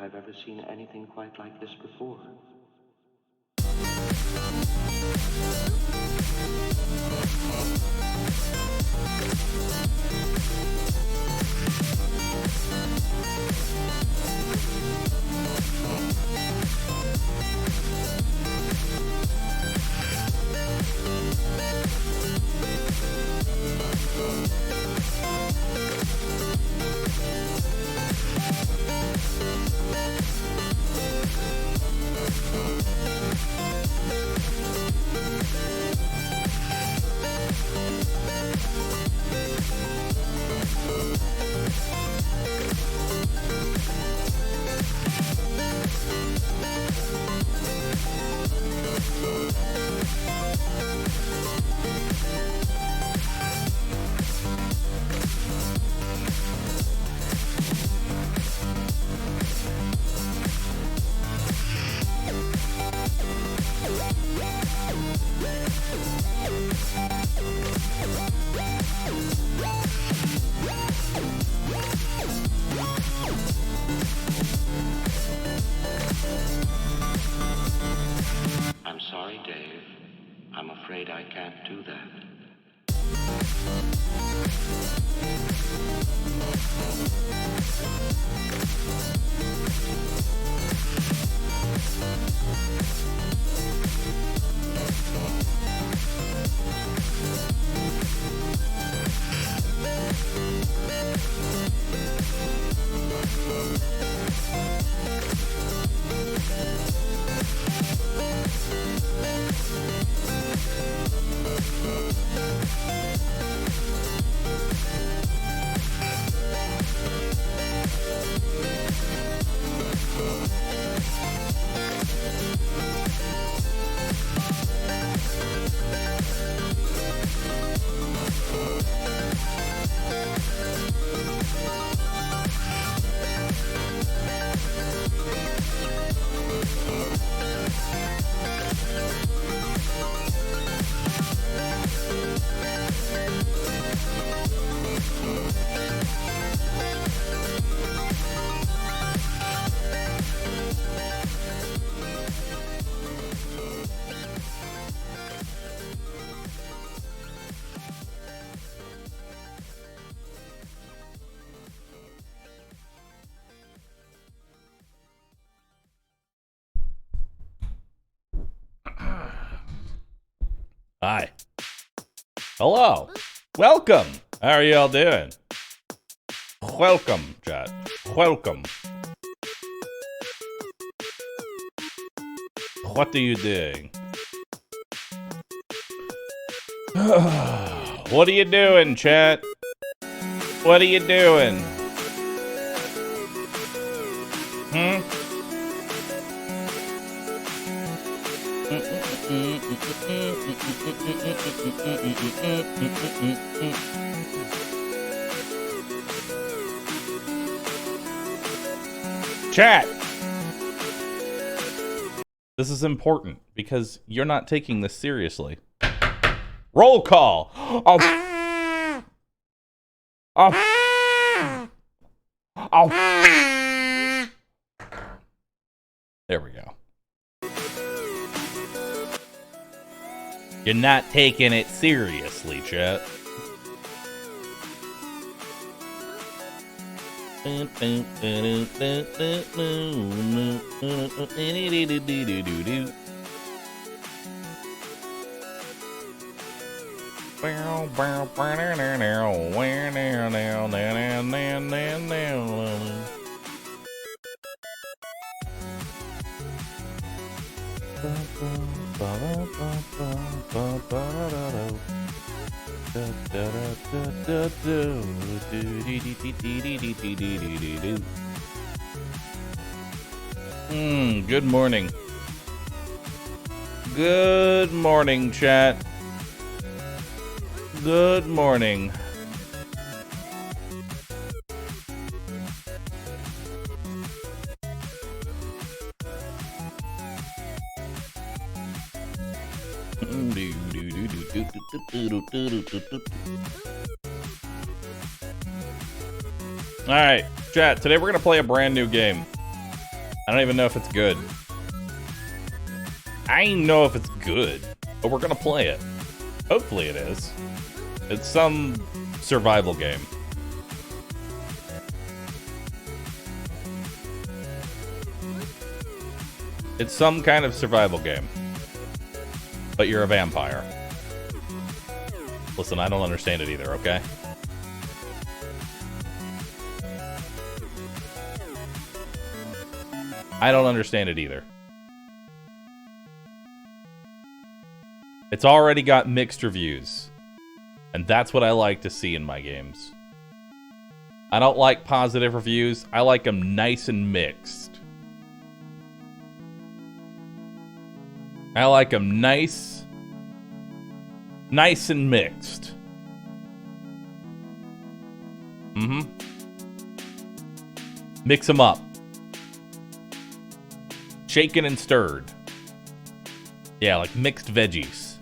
I've ever seen anything quite like this before. I can't do that. Hi. Hello. Welcome. How are y'all doing? Welcome, chat. Welcome. What are you doing? What are you doing, chat? What are you doing? Chat! This is important because you're not taking this seriously. Roll call! Oh. Oh. Oh. There we go. You're not taking it seriously, chat. Good morning. Good morning, chat. Good morning. Alright, chat, today we're gonna play a brand new game. I don't even know if it's good. I ain't know if it's good, but we're gonna play it. Hopefully it is. It's some survival game. It's some kind of survival game. But you're a vampire. Listen, I don't understand it either, okay? I don't understand it either. It's already got mixed reviews. And that's what I like to see in my games. I don't like positive reviews. I like them nice and mixed. I like them nice and mixed. Mix them up. Shaken and stirred. Yeah, like mixed veggies.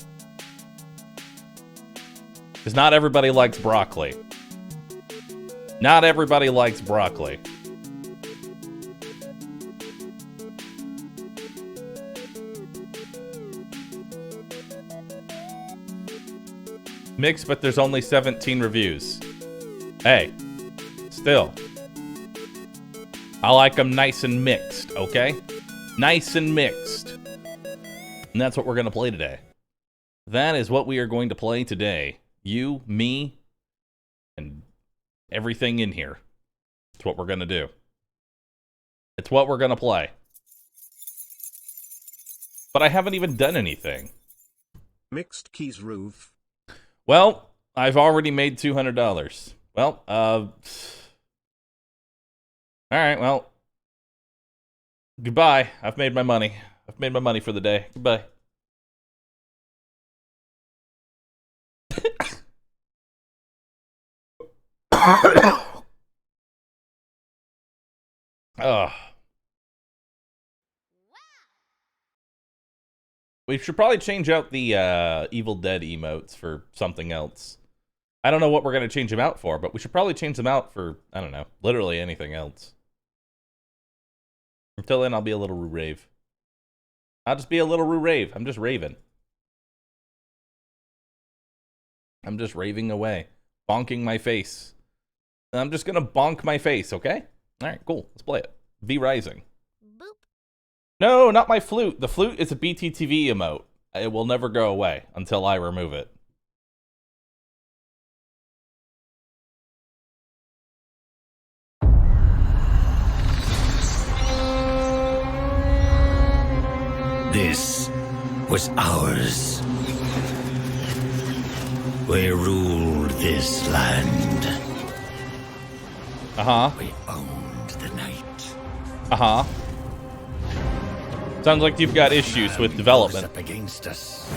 Because not everybody likes broccoli. Not everybody likes broccoli. Mixed, but there's only 17 reviews. Hey, still. I like them nice and mixed, okay? Nice and mixed. And that's what we're going to play today. That is what we are going to play today. You, me, and everything in here. It's what we're going to do. It's what we're going to play. But I haven't even done anything. Mixed keys roof. Well, I've already made $200. Well, all right, well. Goodbye. I've made my money. I've made my money for the day. Goodbye. We should probably change out the Evil Dead emotes for something else. I don't know what we're going to change them out for, but we should probably change them out for, I don't know, literally anything else. Until then, I'll be a little rave. I'll just be a little rave. I'm just raving. I'm just raving away. Bonking my face. I'm just going to bonk my face, okay? All right, cool. Let's play it. V Rising. Boop. No, not my flute. The flute is a BTTV emote. It will never go away until I remove it. This was ours. We ruled this land. Uh-huh. We owned the night. Uh-huh. Sounds like you've got issues with development. Up against us.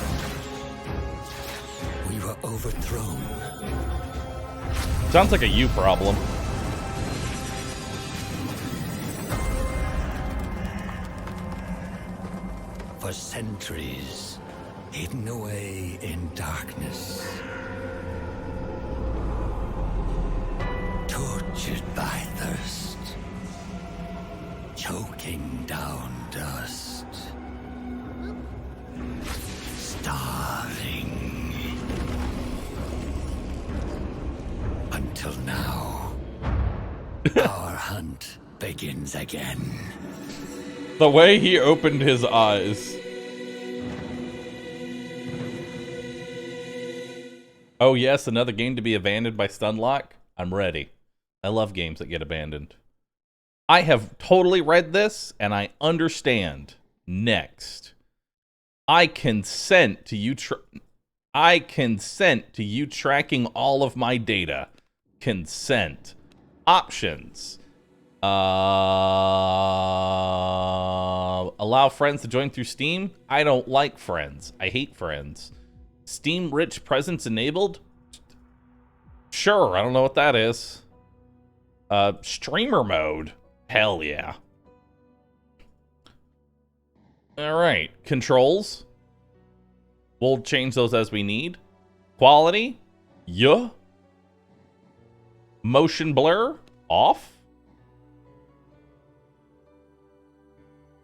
We were overthrown. Sounds like a you problem. For centuries, hidden away in darkness. Tortured by thirst. Choking down dust. Starving. Until now, our hunt begins again. The way he opened his eyes. Oh yes, another game to be abandoned by Stunlock? I'm ready. I love games that get abandoned. I have totally read this, and I understand. Next. I consent to you tracking all of my data. Consent. Options. Allow friends to join through Steam? I don't like friends. I hate friends. Steam rich presence enabled? Sure, I don't know what that is. Streamer mode? Hell yeah. Alright, controls. We'll change those as we need. Quality? Yeah. Motion blur? Off.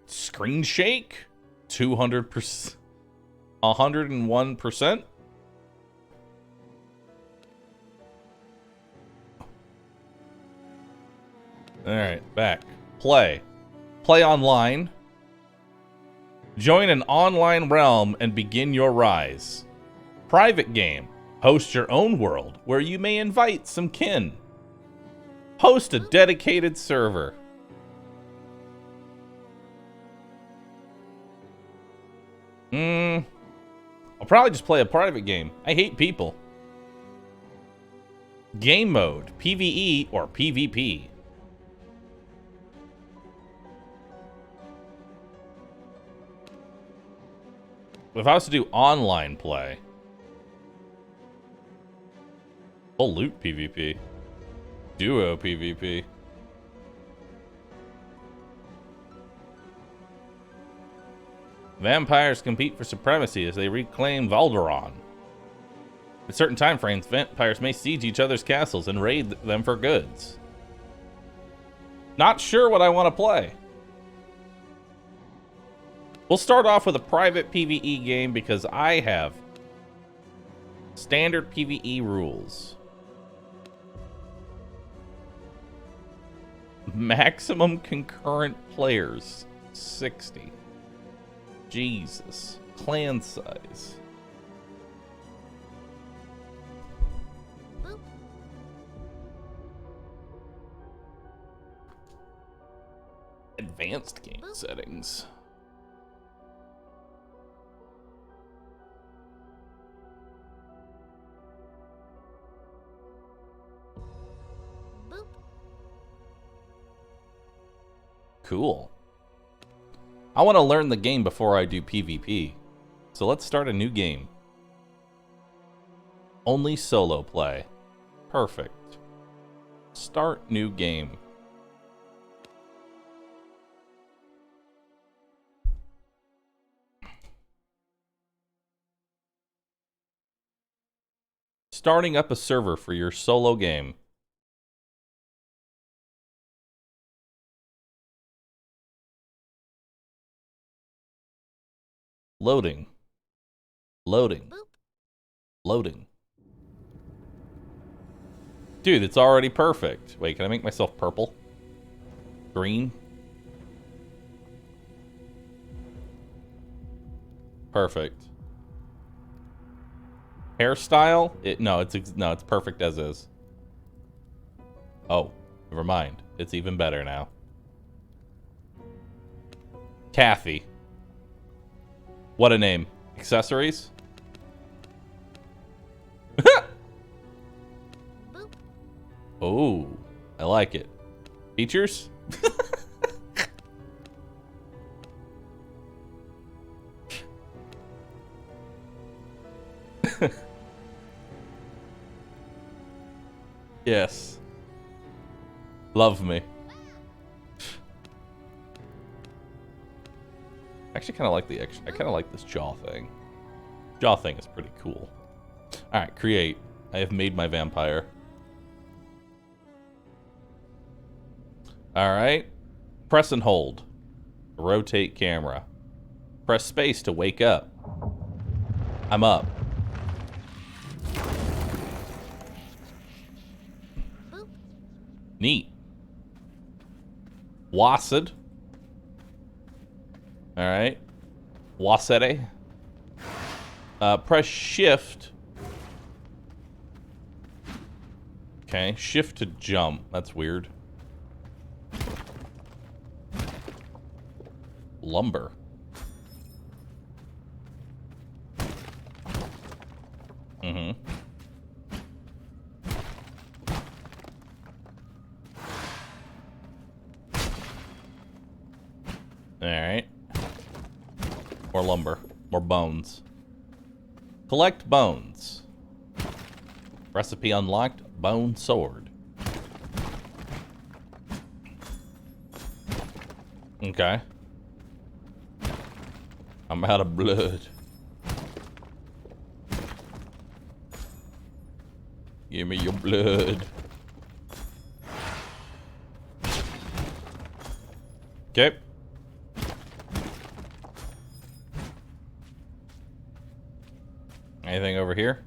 Screen shake? 200%. 101%. Alright, back. Play. Play online. Join an online realm and begin your rise. Private game. Host your own world where you may invite some kin. Host a dedicated server. I'll probably just play a private game. I hate people. Game mode. PvE or PvP. If I was to do online play, full loot PvP, duo PvP. Vampires compete for supremacy as they reclaim Valderon. At certain time frames, vampires may siege each other's castles and raid them for goods. Not sure what I want to play. We'll start off with a private PvE game because I have Standard PvE rules. Maximum concurrent players, 60. Jesus. Clan size. Advanced game settings. Cool. I want to learn the game before I do PvP. So let's start a new game. Only solo play. Perfect. Start new game. Starting up a server for your solo game. Loading. Loading. Loading. Dude, it's already perfect. Wait, can I make myself purple? Green? Perfect. Hairstyle? No, it's perfect as is. Oh, never mind. It's even better now. Kathy. What a name. Accessories? Oh, I like it. Features? Yes. Love me. I actually kind of like I kind of like this jaw thing. Jaw thing is pretty cool. All right, create. I have made my vampire. All right. Press and hold. Rotate camera. Press space to wake up. I'm up. Neat. Wased. All right. Wasere. Press shift. Okay, shift to jump. That's weird. Lumber. Mm-hmm. Alright. More lumber. More bones. Collect bones. Recipe unlocked. Bone sword. Okay. I'm out of blood. Give me your blood. Okay. Anything over here?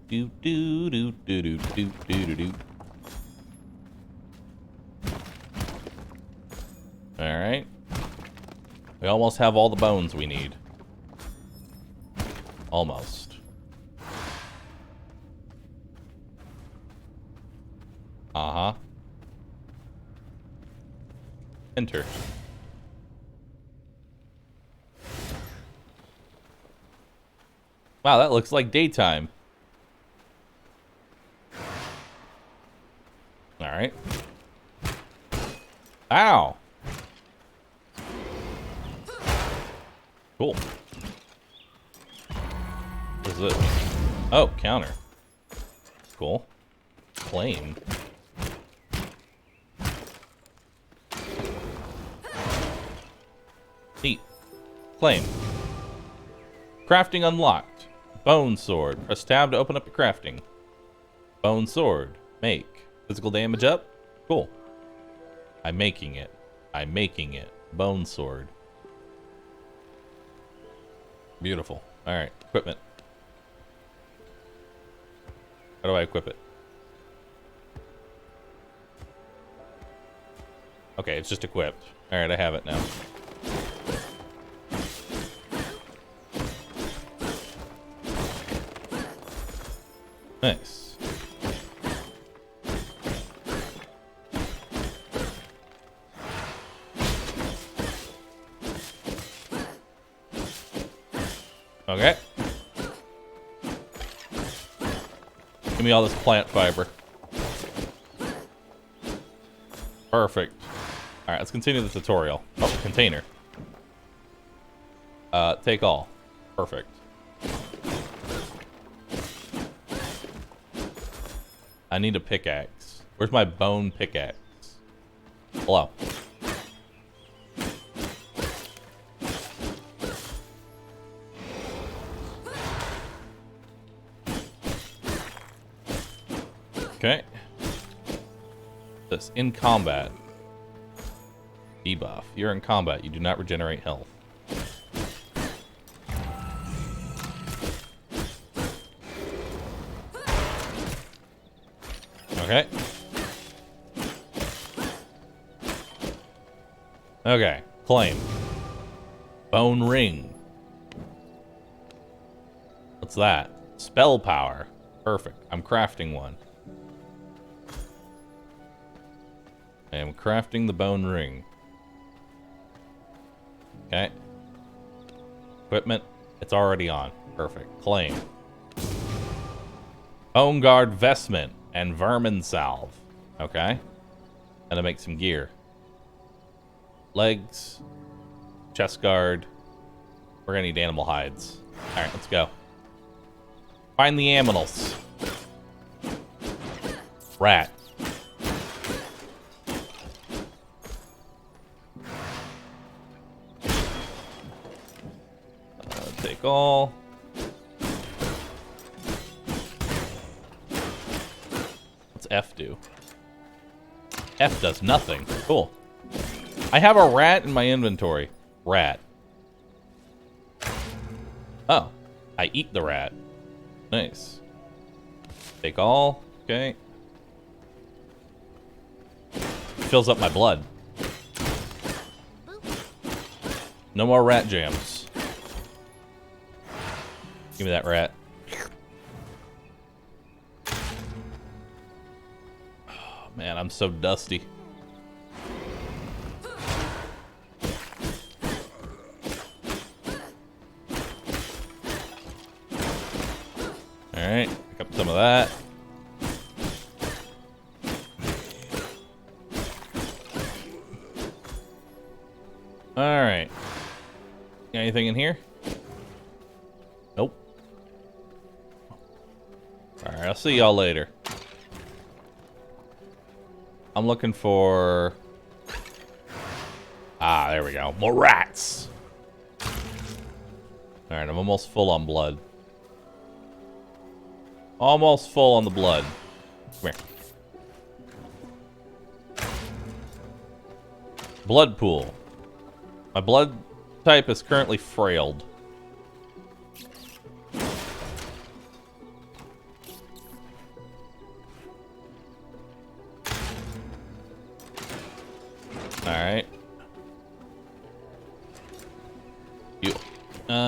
Do do do do do do do do do. All right. We almost have all the bones we need. Almost. Uh-huh. Enter. Wow, that looks like daytime. All right. Ow. Cool. What is this? Oh, counter. Cool. Flame. Neat. Flame. Crafting unlocked. Bone sword. Press tab to open up your crafting. Bone sword. Make. Physical damage up. Cool. I'm making it. I'm making it. Bone sword. Beautiful. Alright, equipment. How do I equip it? Okay, it's just equipped. Alright, I have it now. Nice. Okay. Give me all this plant fiber. Perfect. Alright, let's continue the tutorial. Oh, container. Take all. Perfect. I need a pickaxe. Where's my bone pickaxe? Hello. Okay. This in combat. Debuff. You're in combat. You do not regenerate health. Okay. Okay. Claim. Bone ring. What's that? Spell power. Perfect. I'm crafting one. I am crafting the bone ring. Okay. Equipment. It's already on. Perfect. Claim. Bone guard vestment and vermin salve. Okay. And to make some gear. Legs. Chest guard. We're gonna need animal hides. Alright, let's go. Find the aminals. Rat. Take all. What's F do? F does nothing. Cool. I have a rat in my inventory. Rat. Oh. I eat the rat. Nice. Take all. Okay. Fills up my blood. No more rat jams. Give me that rat. Oh, man, I'm so dusty. Alright, pick up some of that. Alright. Got anything in here? Nope. Alright, I'll see y'all later. I'm looking for... Ah, there we go. More rats! Alright, I'm almost full on blood. Almost full on the blood. Come here. Blood pool. My blood type is currently frailed. Alright.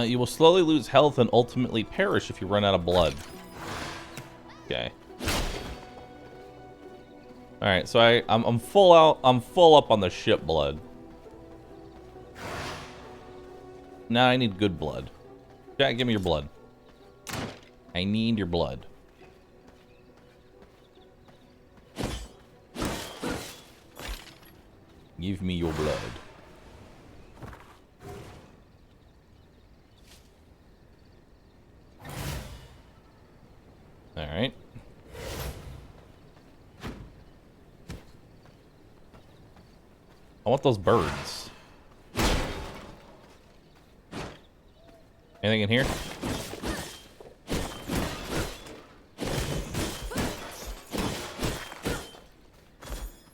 You will slowly lose health and ultimately perish if you run out of blood. Okay. Alright, so I'm full out. I'm full up on the ship blood. Now I need good blood. Jack, give me your blood. I need your blood. Give me your blood. Alright. I want those birds. Anything in here?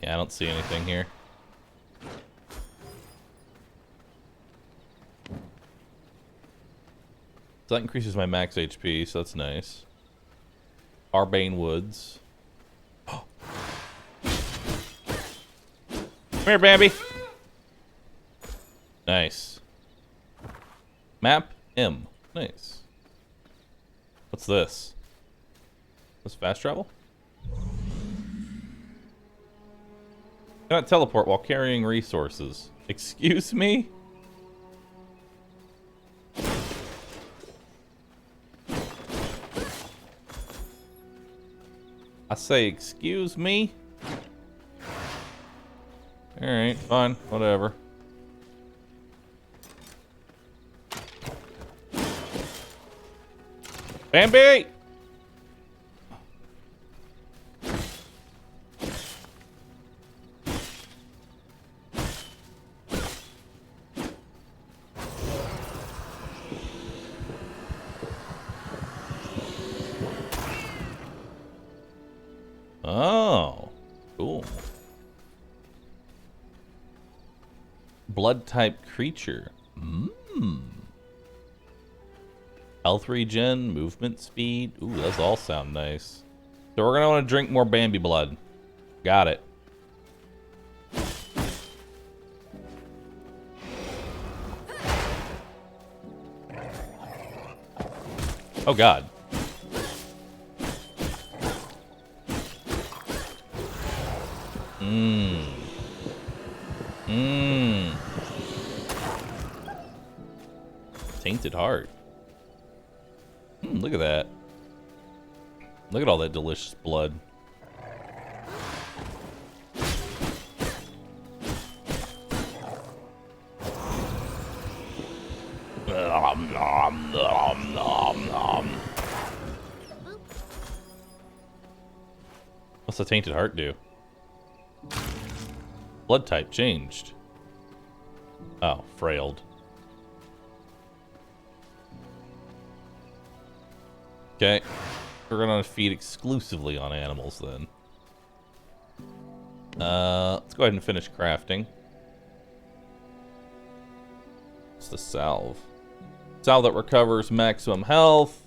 Yeah, I don't see anything here. So that increases my max HP, so that's nice. Arbane Woods. Come here, Bambi. Nice. Map M. Nice. What's this? This fast travel? Cannot teleport while carrying resources. Excuse me? I say, excuse me? Alright, fine, whatever. Bambi! Oh, cool. Blood type creature. Health regen, movement speed. Ooh, those all sound nice. So we're gonna want to drink more Bambi blood. Got it. Oh God. Tainted heart. Look at that. Look at all that delicious blood. What's the tainted heart do? Blood type changed. Oh, frailed. Okay. We're gonna feed exclusively on animals then. Let's go ahead and finish crafting. What's the salve? Salve that recovers maximum health.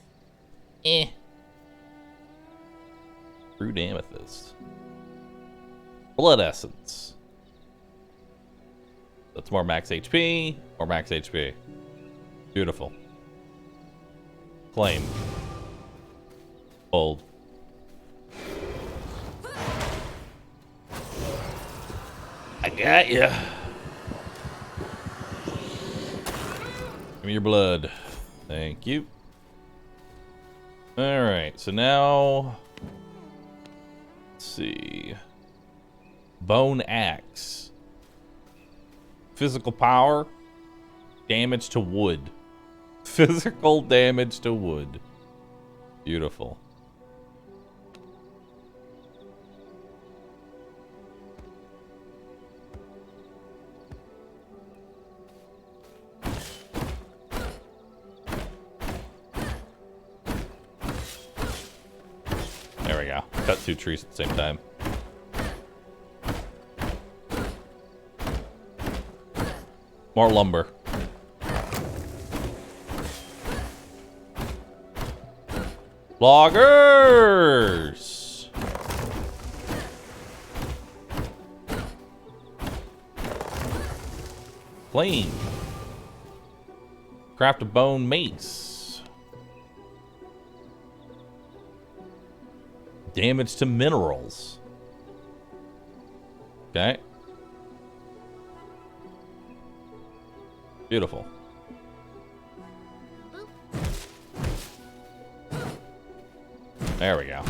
Crude amethyst. Blood essence. That's more max HP. More max HP. Beautiful. Claim. Hold. I got ya. Give me your blood. Thank you. Alright, so now... Let's see. Bone axe. Physical power. Damage to wood. Physical damage to wood. Beautiful. There we go. Cut two trees at the same time. More lumber. Loggers! Flame. Craft a bone mace. Damage to minerals. Okay. Beautiful. There we go.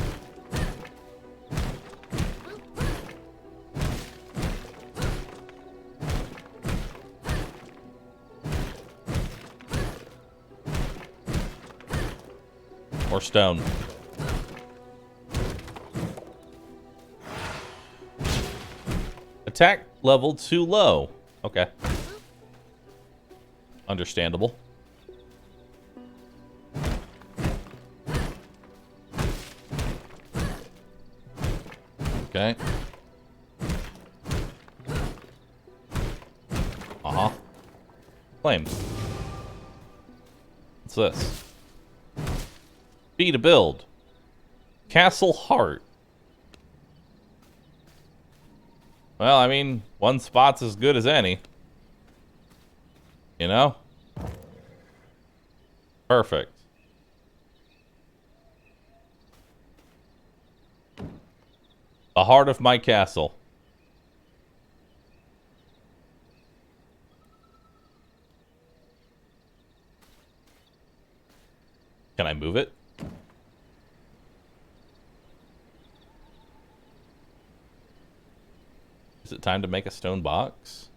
More stone. Attack level too low. Okay. Understandable. Okay. Uh-huh. Flame. What's this? P to build. Castle Heart. Well, I mean, one spot's as good as any. You know? Perfect. The heart of my castle. Can I move it? Is it time to make a stone box?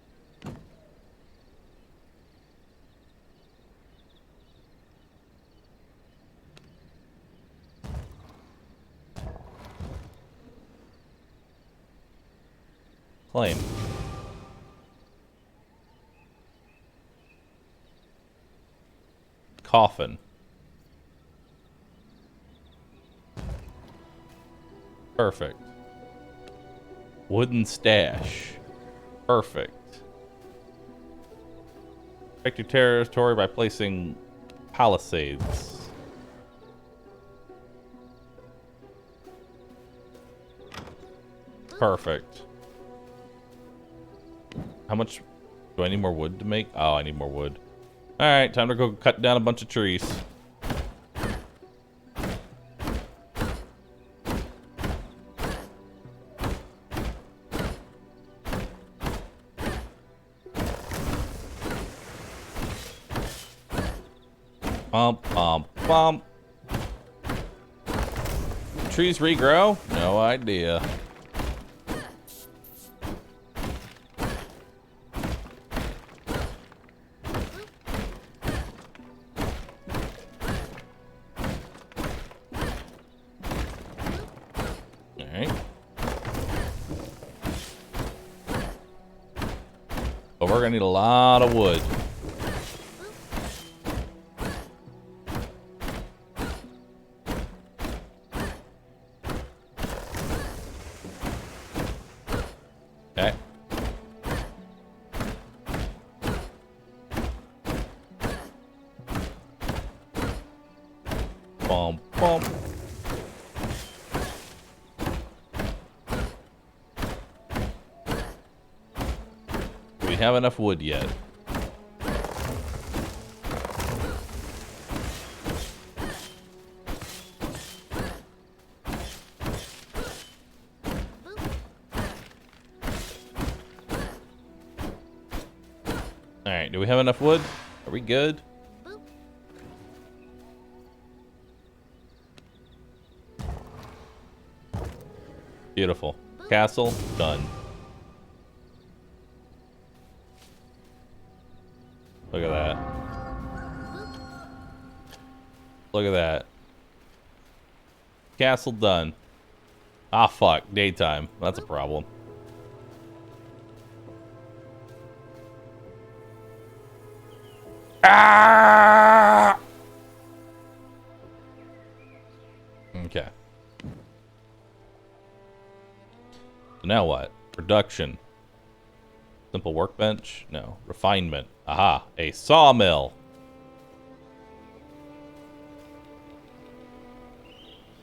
Claim. Coffin. Perfect. Wooden stash. Perfect. Protect your territory by placing palisades. Perfect. How much do I need more wood to make? Oh, I need more wood. Alright, time to go cut down a bunch of trees. Bump, bump, bump. Trees regrow? No idea. Alright. But we're gonna need a lot of wood. Okay. Bump, bump. Do we have enough wood yet? Alright, do we have enough wood? Are we good? Beautiful. Castle, done. Look at that. Look at that. Castle done. Ah, fuck. Daytime. That's a problem. Ah! Okay. So now what? Production. Simple workbench? No. Refinement. Aha. A sawmill.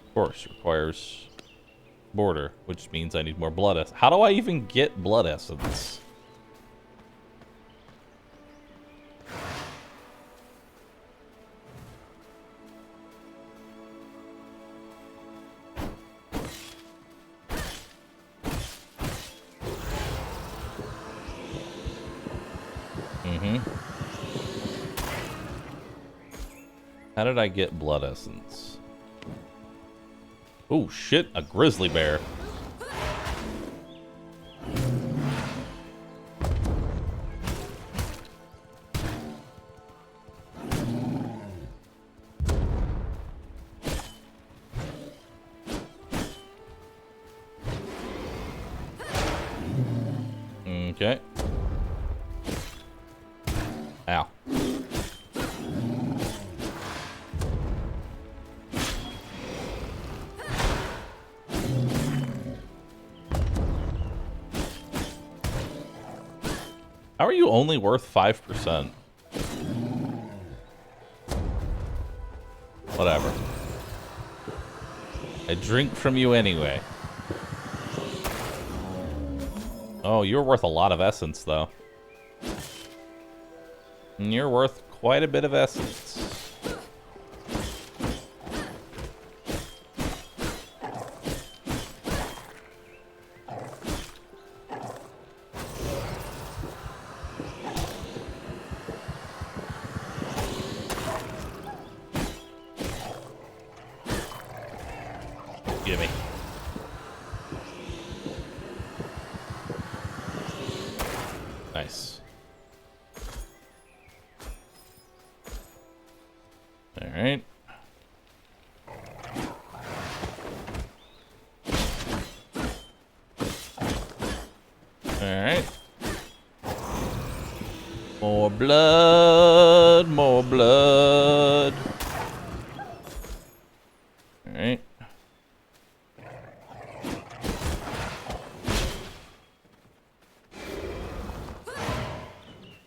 Of course, requires border, which means I need more blood essence. How do I even get blood essence? How did I get blood essence? Oh shit, a grizzly bear. Okay. Ow. How are you only worth 5%? Whatever. I drink from you anyway. Oh, you're worth a lot of essence, though. And you're worth quite a bit of essence. Gimme. Nice. All right. All right. More blood, more blood. All right.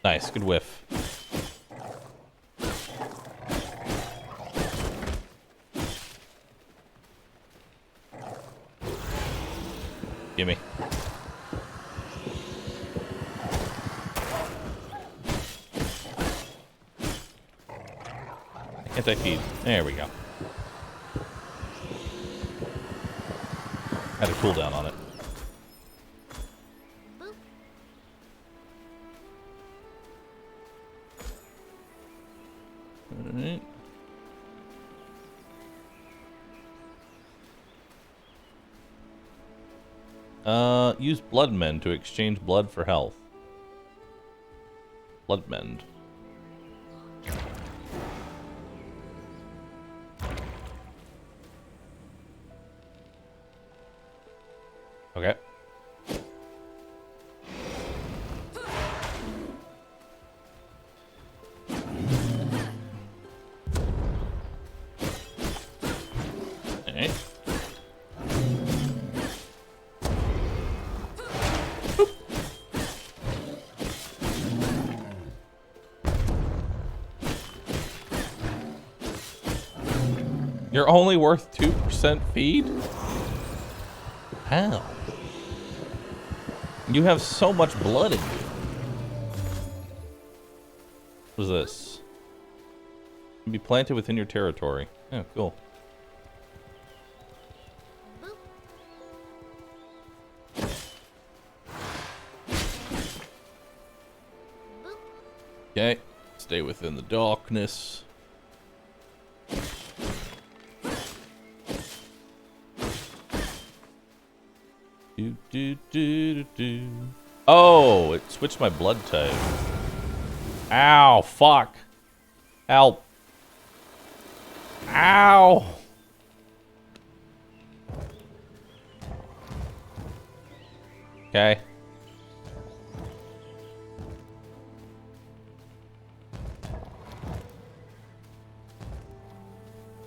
Nice, good whiff. Gimme. Anti-feed. There we go. Had a cooldown on it. Alright. Use Blood Mend to exchange blood for health. Blood Mend. Okay. Alright. You're only worth 2% feed? How? You have so much blood in you. What is this? Can be planted within your territory. Oh, cool. Okay. Stay within the darkness. Oh, it switched my blood type. Ow, fuck. Help. Ow. Okay.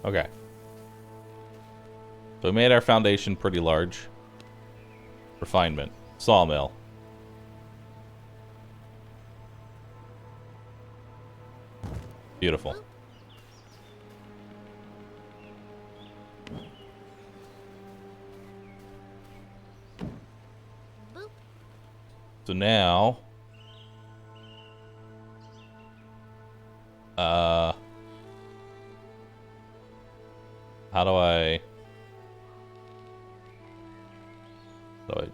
Okay. So we made our foundation pretty large. Refinement. Sawmill. Beautiful. So now... How do I...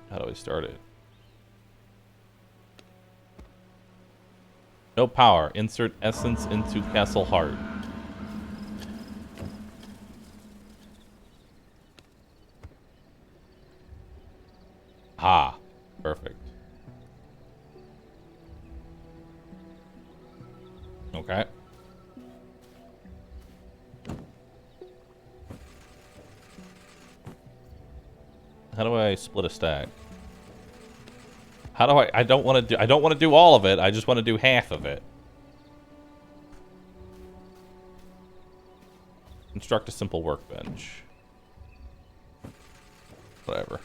How do I start it? No power. Insert essence into Castle Heart. Ah, perfect. Okay. How do I split a stack? How do I don't want to do all of it. I just want to do half of it. Construct a simple workbench. Whatever.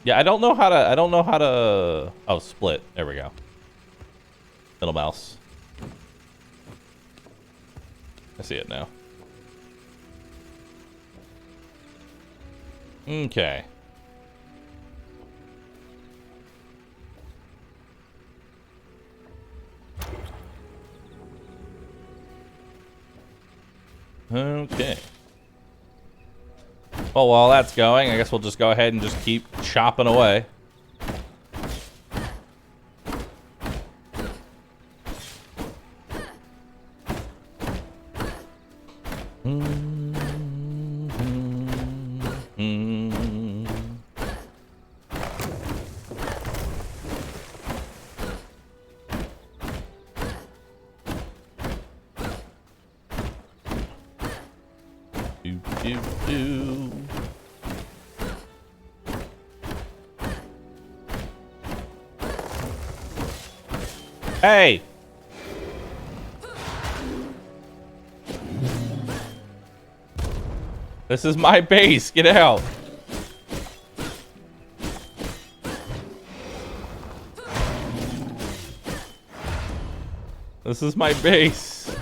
Yeah, I don't know how to oh, split. There we go. Middle mouse. I see it now. Okay. Okay. Well, while that's going, I guess we'll just go ahead and just keep chopping away. Hey! This is my base. Get out. This is my base.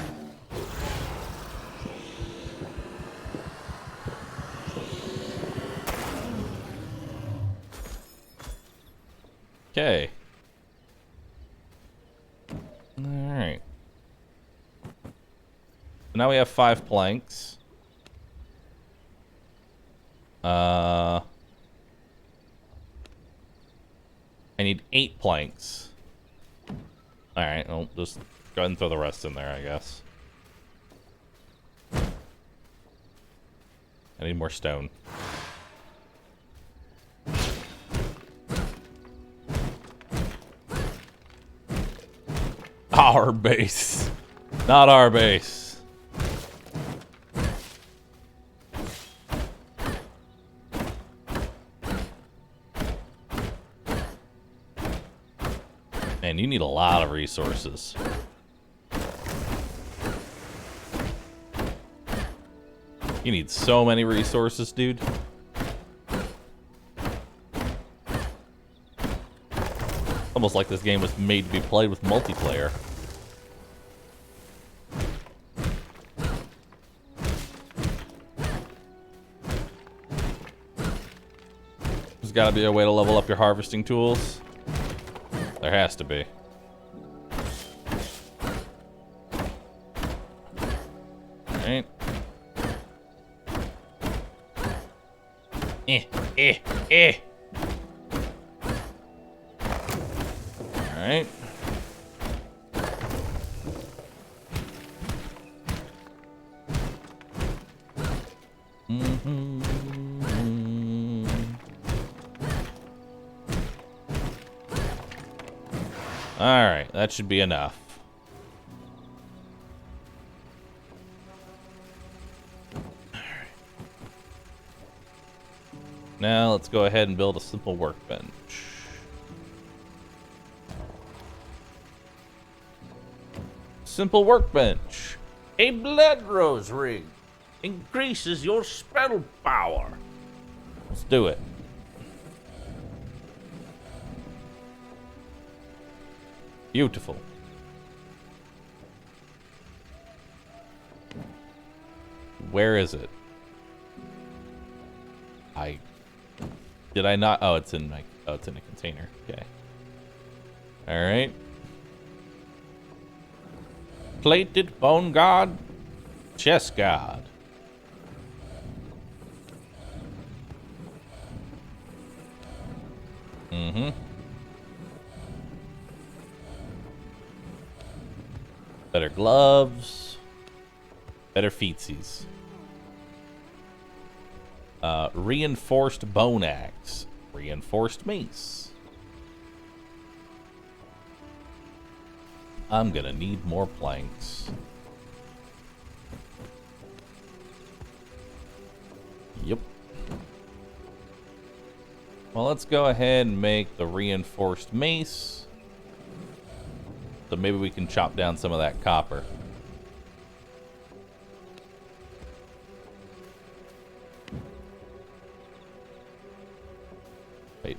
Okay. Alright. Now we have 5 planks. I need 8 planks. Alright, I'll just go ahead and throw the rest in there, I guess. I need more stone. Our base. Not our base. Man, you need a lot of resources. You need so many resources, dude. Almost like this game was made to be played with multiplayer. There's gotta be a way to level up your harvesting tools. There has to be. Alright. Alright. Alright, that should be enough. Now let's go ahead and build a simple workbench. Simple workbench. A blood rose ring increases your spell power. Let's do it. Beautiful. Where is it? Did I not? Oh, it's in my. Oh, it's in a container. Okay. All right. Plated bone guard, chest guard. Mm-hmm. Better gloves. Better feetsies. Reinforced bone axe. Reinforced mace. I'm gonna need more planks. Yep. Well, let's go ahead and make the reinforced mace. So maybe we can chop down some of that copper. Wait.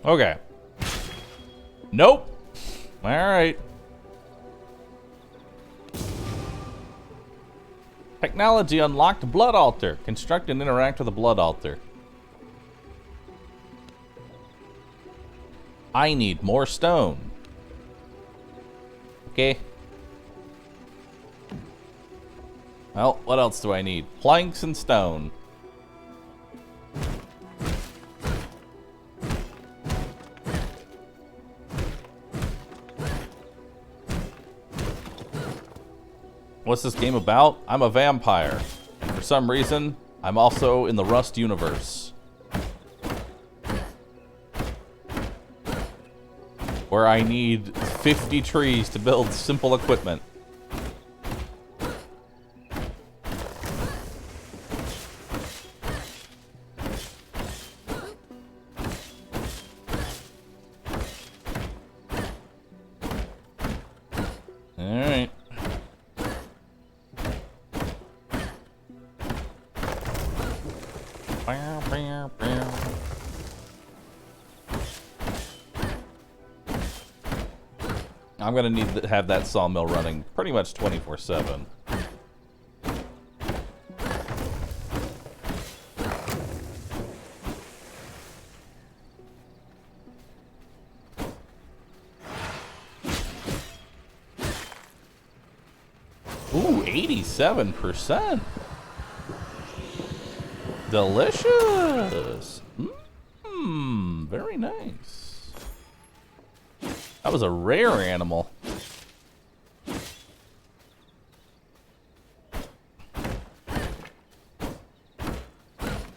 Okay. Nope. All right. Technology unlocked blood altar. Construct and interact with a blood altar. I need more stone. Okay. Well, what else do I need? Planks and stone. What's this game about? I'm a vampire. And for some reason, I'm also in the Rust universe. Where I need 50 trees to build simple equipment. Alright. I'm gonna need to have that sawmill running pretty much 24/7. Ooh, 87%. Delicious. Mmm, very nice. That was a rare animal.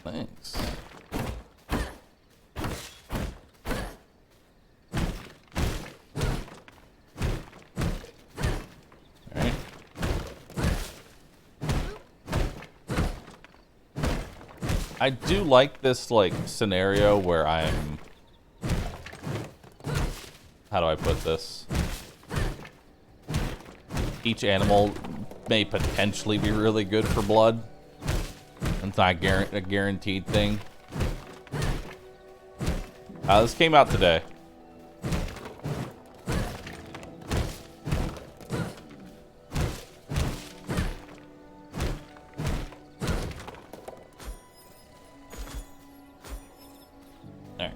Thanks. Alright. I do like this, like, scenario where I'm... How do I put this? Each animal may potentially be really good for blood. It's not a guaranteed thing. This came out today. Alright.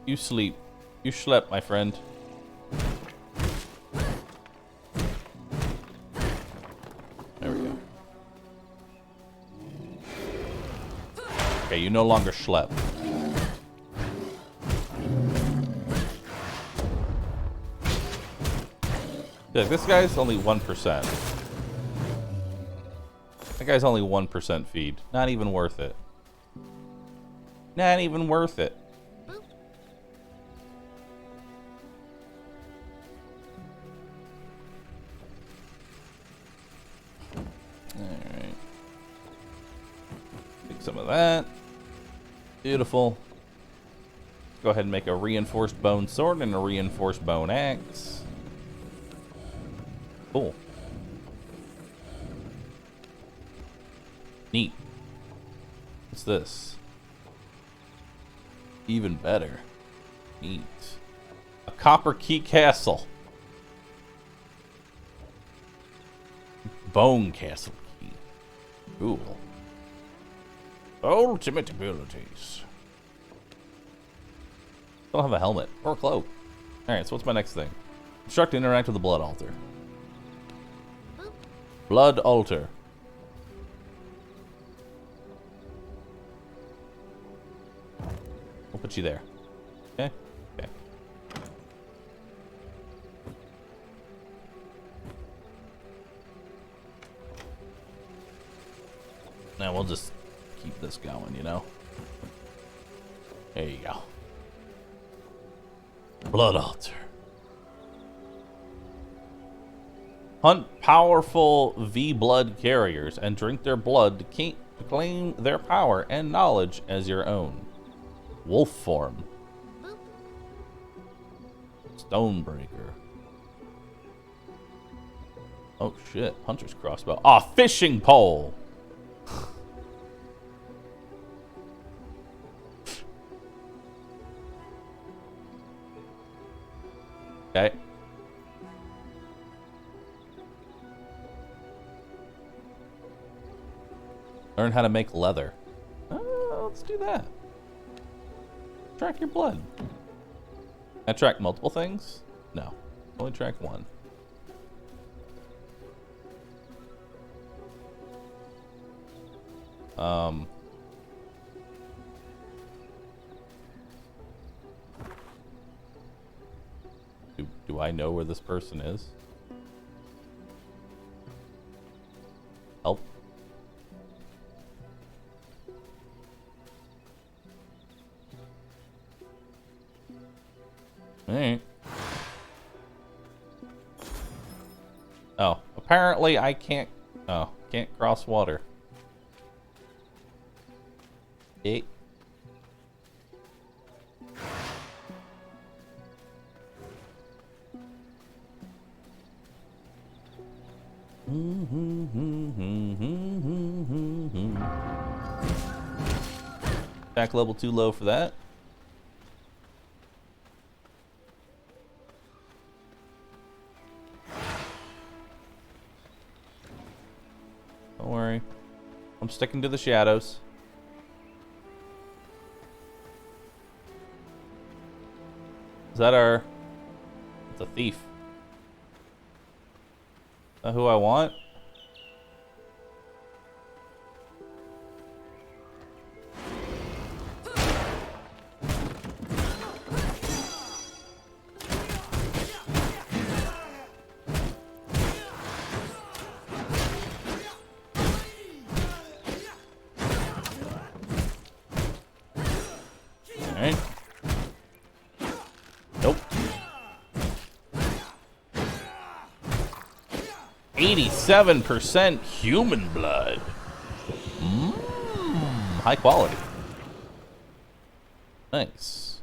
You sleep. You slept, my friend. There we go. Okay, you no longer schlep. Look, this guy's only 1%. That guy's only 1% feed. Not even worth it. Not even worth it. Alright. Take some of that. Beautiful. Go ahead and make a reinforced bone sword and a reinforced bone axe. Cool. Neat. What's this? Even better. Neat. A copper key castle. Bone castle key. Cool. Ultimate abilities. Don't have a helmet or a cloak. Alright, so what's my next thing? Construct and interact with the blood altar. Blood altar. We'll put you there. Okay? Okay. Now we'll just keep this going, you know? There you go. Blood altar. Hunt powerful V-blood carriers and drink their blood to claim their power and knowledge as your own. Wolf form. Stonebreaker. Oh shit, hunter's crossbow. Ah, fishing pole! Okay. Learn how to make leather. Let's do that. Track your blood. Can I track multiple things? No. Only track one. Do I know where this person is? Help. Alright. Oh, apparently I can't. Oh, can't cross water. Okay. Attack level too low for that. Don't worry. I'm sticking to the shadows. Is that our... It's a thief. Is that who I want? Alright. Nope. 87% human blood. High quality. Nice.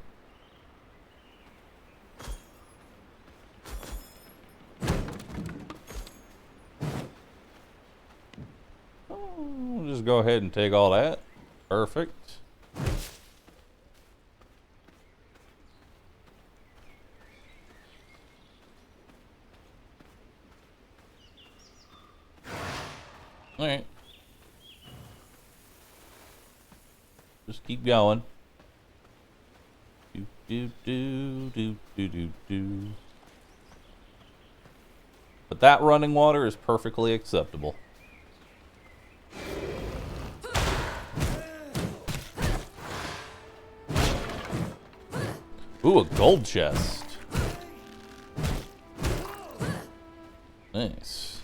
We'll just go ahead and take all that. Perfect. All right. Just keep going. Do do do do do do do. But that running water is perfectly acceptable. Ooh, a gold chest. Nice.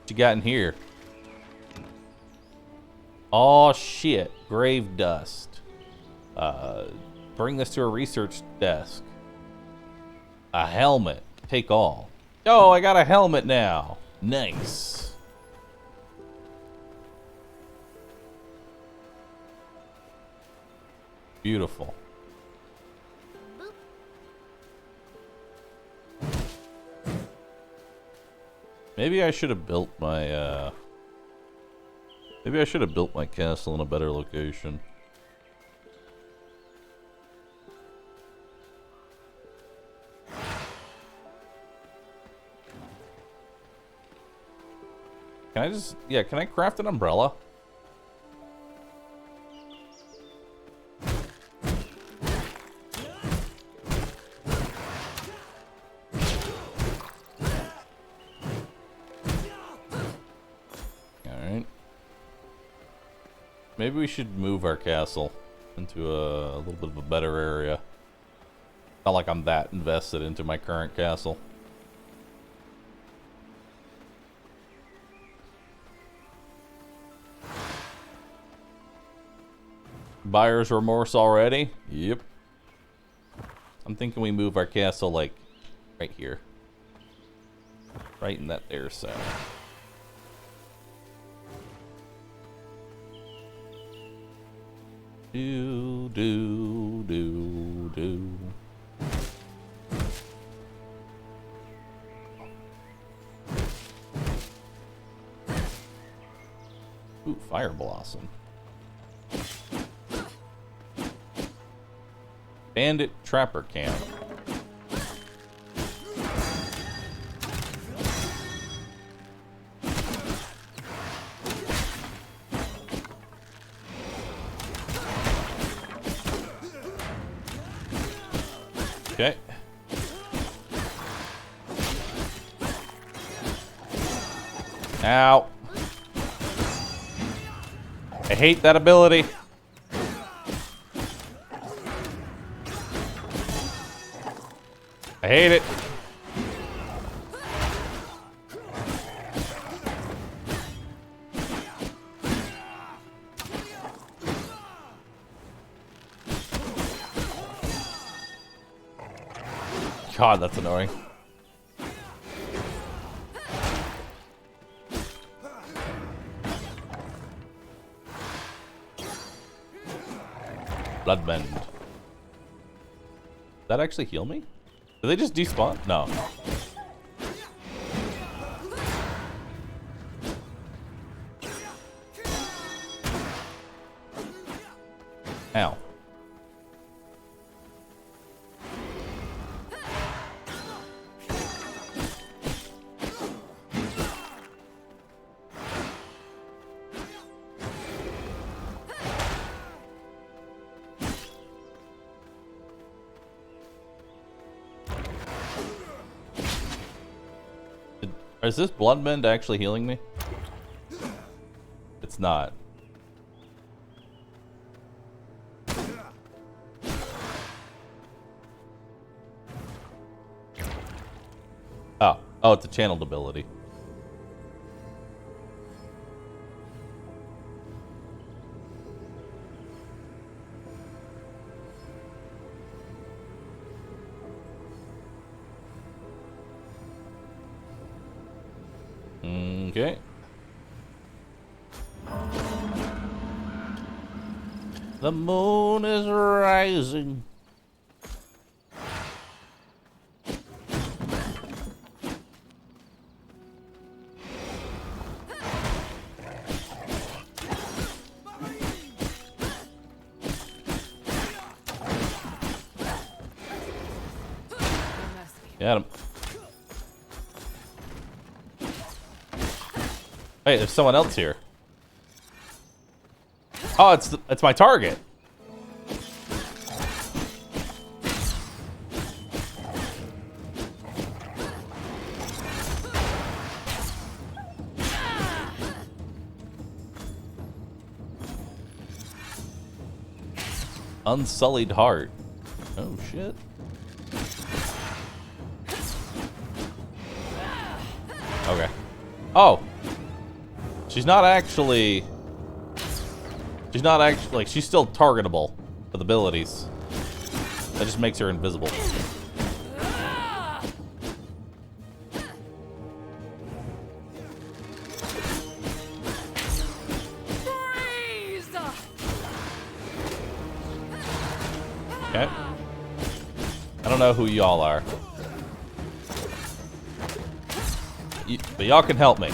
What you got in here? Oh shit, grave dust. Bring this to a research desk. A helmet, take all. Oh, I got a helmet now. Nice. Beautiful. Maybe I should have built my maybe I should have built my castle in a better location. Can I just, yeah, can I craft an umbrella? Alright. Maybe we should move our castle into a little bit of a better area. Not like I'm that invested into my current castle. Buyer's remorse already? Yep. I'm thinking we move our castle like right here. Right in that there center. Do, do, do, do. Ooh, fire blossom. Bandit Trapper Camp. Okay. Ow. I hate that ability. I hate it. God, that's annoying. Bloodbend. Did that actually heal me? Did they just despawn? No. Ow. Is this Bloodbend actually healing me? It's not. Oh. Oh, it's a channeled ability. Okay. The moon is rising. Got him. Hey, there's someone else here. Oh, it's my target. Unsullied heart. Oh shit. Okay. Oh. She's not actually, like, she's still targetable with abilities. That just makes her invisible. Okay. I don't know who y'all are. But y'all can help me.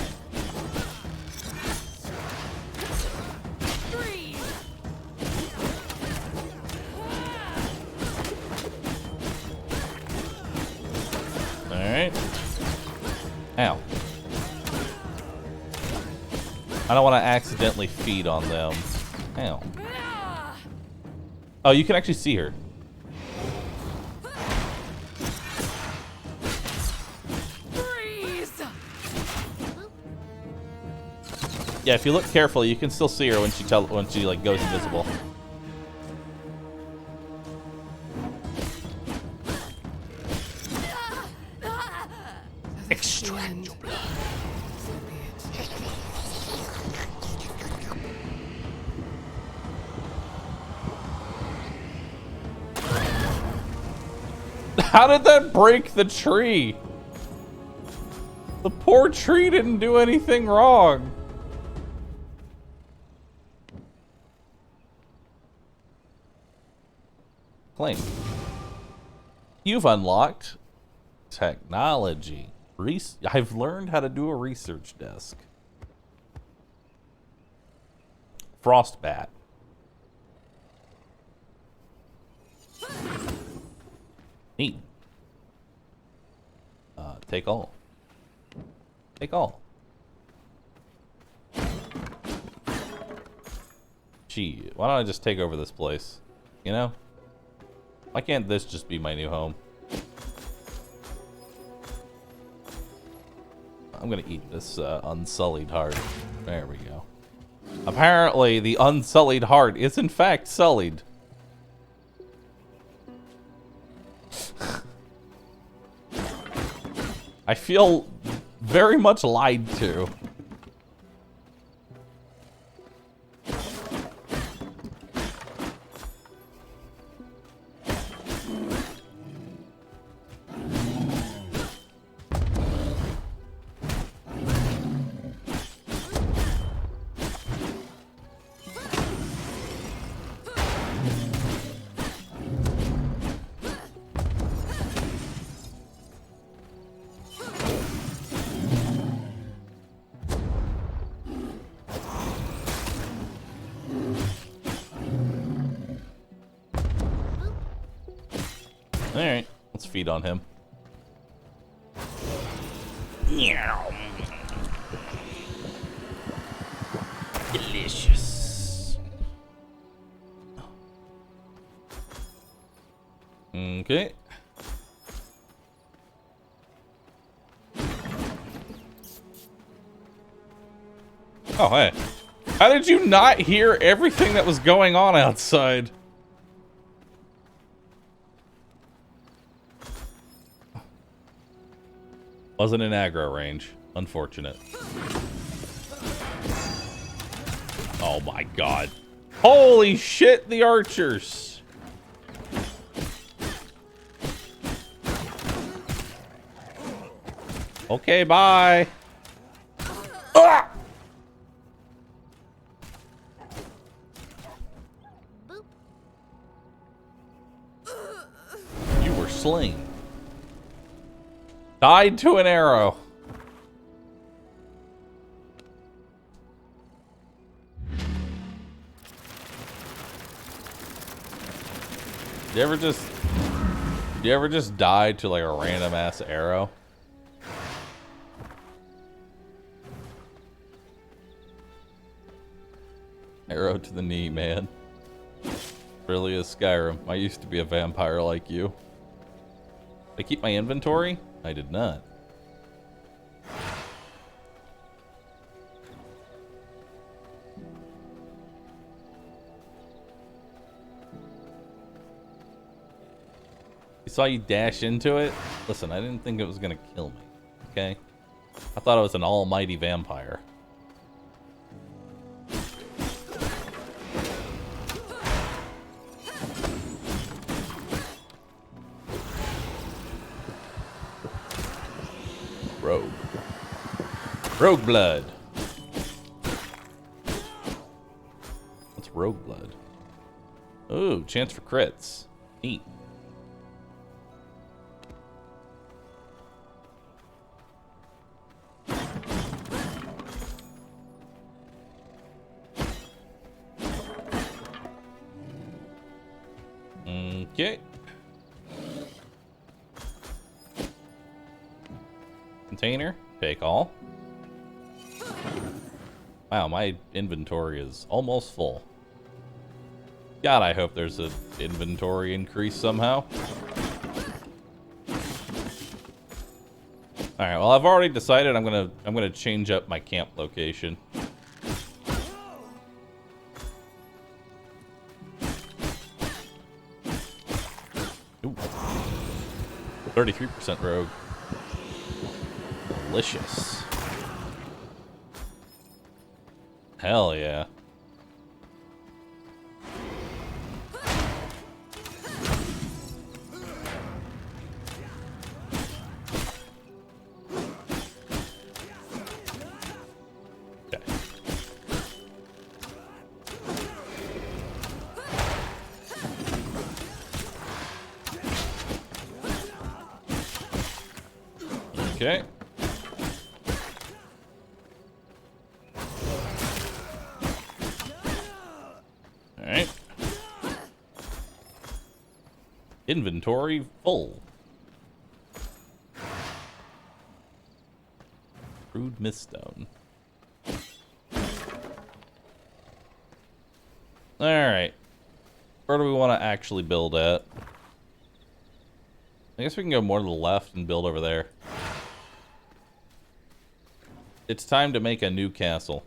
Alright. Ow. I don't want to accidentally feed on them. Ow. Oh, you can actually see her. Yeah, if you look carefully, you can still see her when she like goes invisible. Extract your blood. How did that break the tree? The poor tree didn't do anything wrong. Claim. You've unlocked technology. I've learned how to do a research desk. Frostbat. Neat. Take all. Take all. Gee, why don't I just take over this place? You know? Why can't this just be my new home? I'm gonna eat this unsullied heart. There we go. Apparently, the unsullied heart is in fact sullied. I feel very much lied to. Alright, let's feed on him. Delicious. Okay. Oh, hey. How did you not hear everything that was going on outside? Wasn't in aggro range. Unfortunate. Oh my god. Holy shit, the archers! Okay, bye. Ah! You were slain. Died to an arrow. Do you ever just die to like a random ass arrow? Arrow to the knee, man. Really is Skyrim. I used to be a vampire like you. Did I keep my inventory? I did not. I saw you dash into it. Listen, I didn't think it was gonna kill me. Okay? I thought it was an almighty vampire. Rogue. Rogue blood. What's rogue blood? Ooh, chance for crits. Neat. Okay. Container, take all. Wow, my inventory is almost full. God, I hope there's an inventory increase somehow. Alright, well I've already decided I'm gonna change up my camp location. Ooh. 33% rogue. Delicious. Hell yeah. Okay. Okay. Alright. Inventory full. Crude miststone. Alright. Where do we want to actually build at? I guess we can go more to the left and build over there. It's time to make a new castle.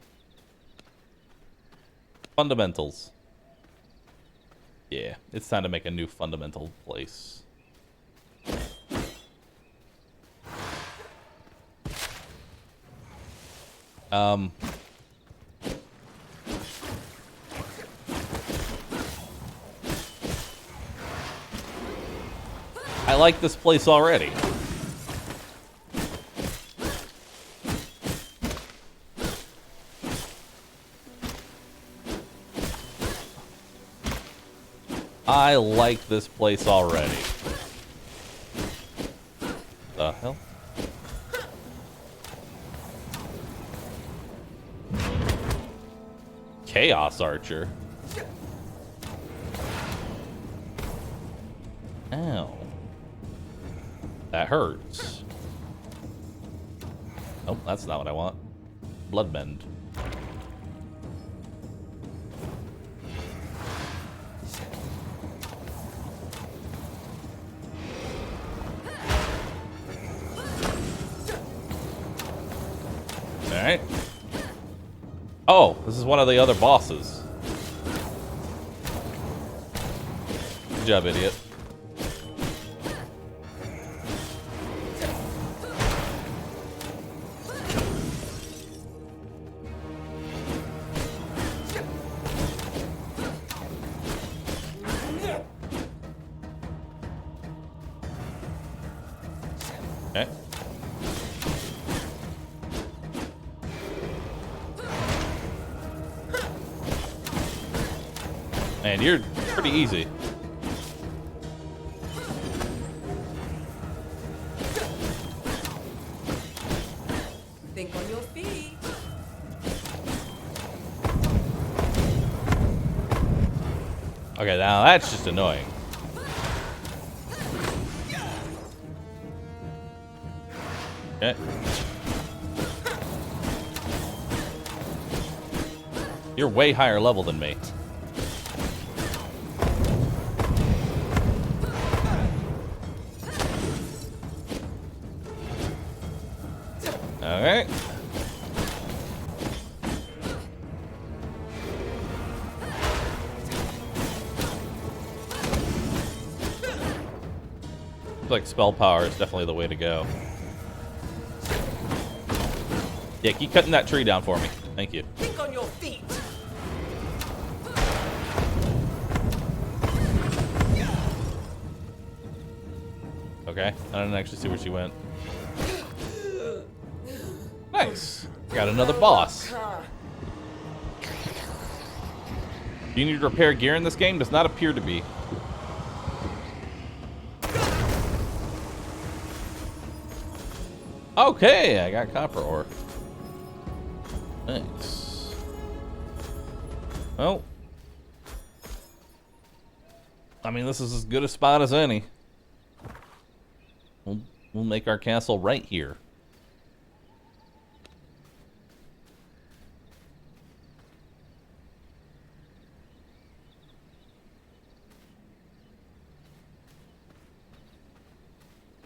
Fundamentals. Yeah, it's time to make a new fundamental place. I like this place already. I like this place already. The hell? Chaos Archer. Ow. That hurts. Oh, that's not what I want. Bloodbend. Alright. Oh, this is one of the other bosses. Good job, idiot. Okay. And you're pretty easy. Think on your feet. Okay, now that's just annoying. Okay. You're way higher level than me. Alright. Like spell power is definitely the way to go. Yeah, keep cutting that tree down for me. Thank you. Think on your feet. Okay, I didn't actually see where she went. Nice. Got another boss. Do you need to repair gear in this game? Does not appear to be. Okay, I got copper ore. Thanks. Well, I mean, this is as good a spot as any. We'll make our castle right here.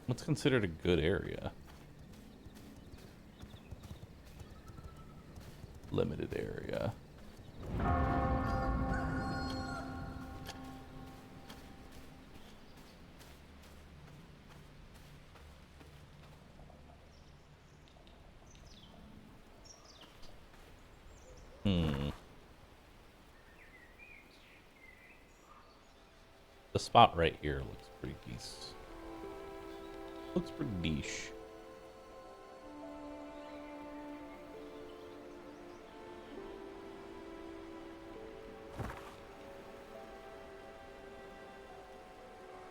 What's considered a good area? Limited area. The spot right here looks pretty decent. Looks pretty niche.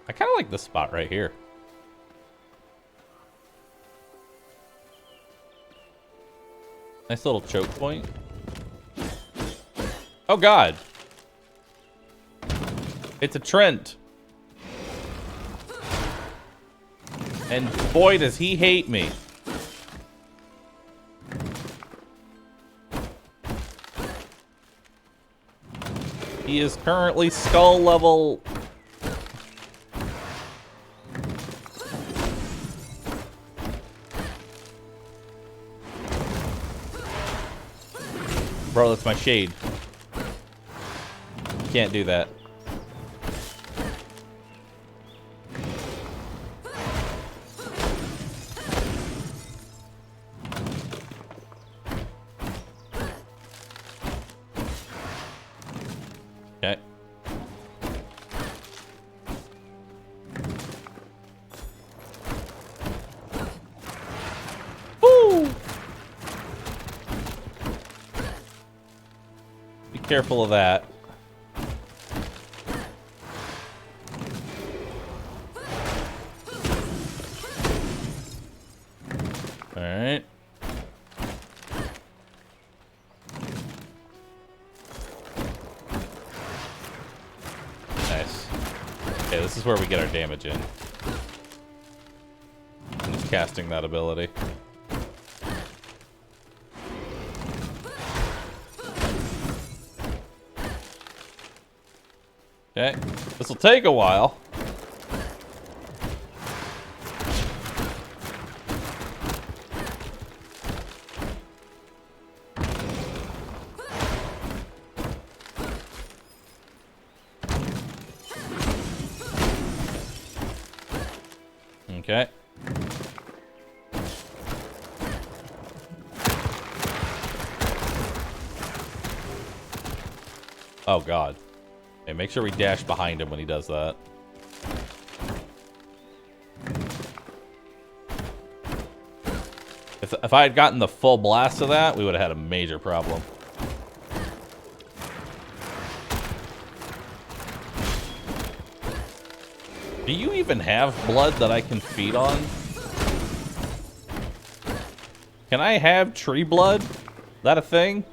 I kind of like this spot right here. Nice little choke point. Oh God. It's a Trent. And boy, does he hate me. He is currently skull level. Bro, that's my shade. Can't do that. Okay. Woo! Be careful of that. All right. Nice. Okay, this is where we get our damage in. I'm just casting that ability. Okay, this will take a while. Okay. Oh, God. Okay, make sure we dash behind him when he does that. If I had gotten the full blast of that, we would have had a major problem. Do you even have blood that I can feed on? Can I have tree blood? Is that a thing?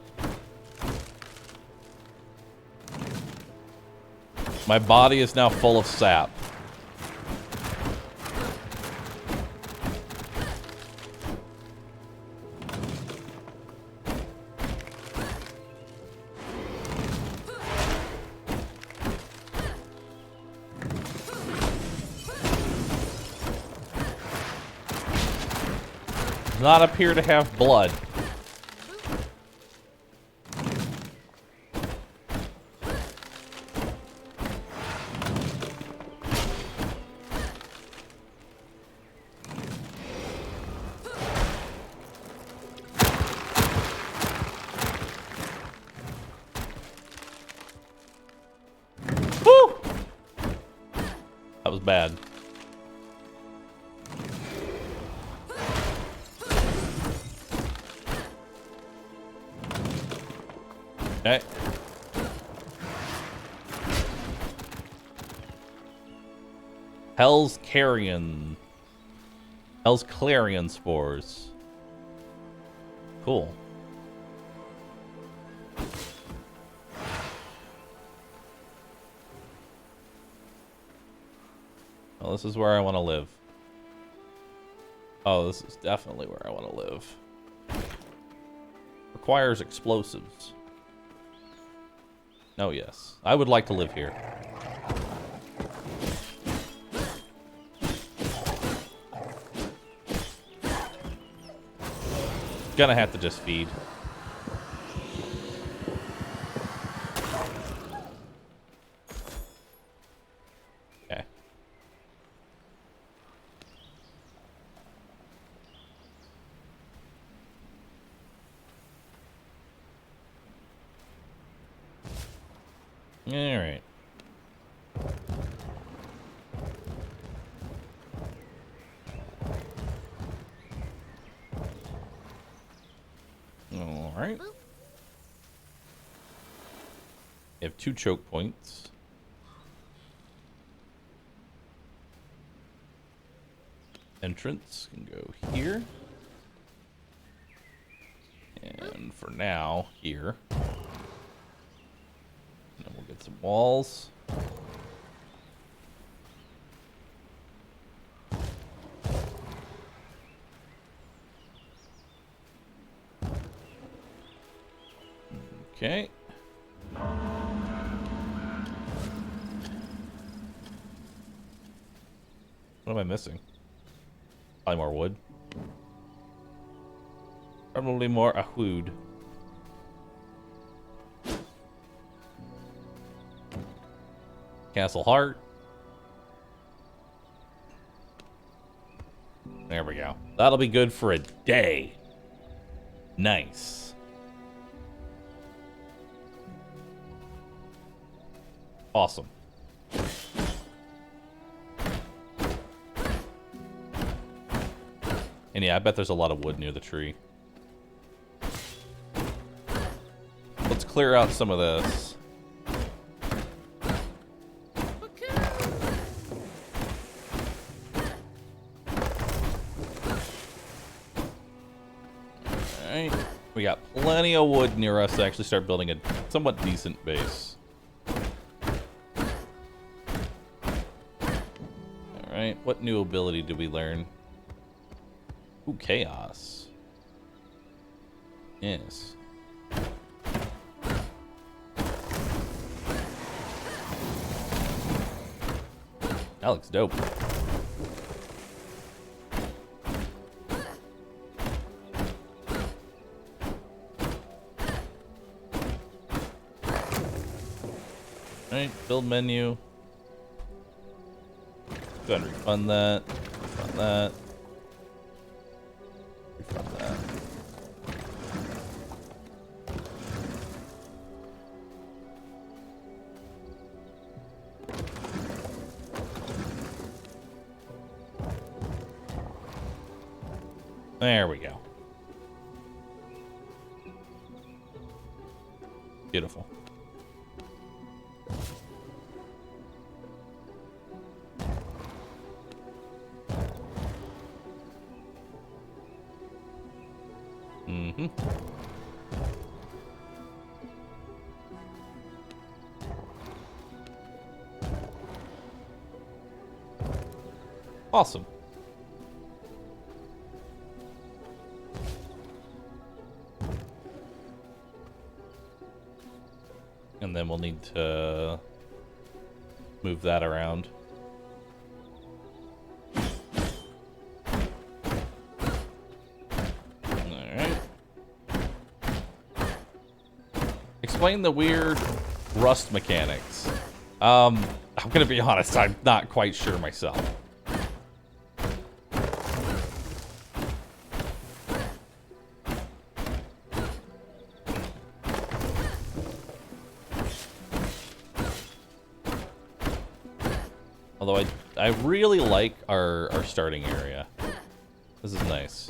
My body is now full of sap. Does not appear to have blood. Woo! That was bad. Okay. Hell's Clarion spores. Cool. Well, this is where I want to live. Oh, this is definitely where I want to live. Requires explosives. Oh, yes. I would like to live here. Gonna have to just feed. Okay. All right. All right. We have 2 choke points. Entrance can go here. And for now, here. And then we'll get some walls. Okay. What am I missing? Probably more wood. Probably more wood. Castle Heart. There we go. That'll be good for a day. Nice. Awesome. And yeah, I bet there's a lot of wood near the tree. Let's clear out some of this. Alright. We got plenty of wood near us to actually start building a somewhat decent base. Alright, what new ability did we learn? Ooh, chaos. Yes. That looks dope. Alright, build menu. Go ahead and refund that. Refund that. Refund that. There we go. Beautiful. Mm-hmm. Awesome. And then we'll need to move that around. Alright. Explain the weird rust mechanics. I'm gonna be honest, I'm not quite sure myself. Although I really like our starting area. This is nice.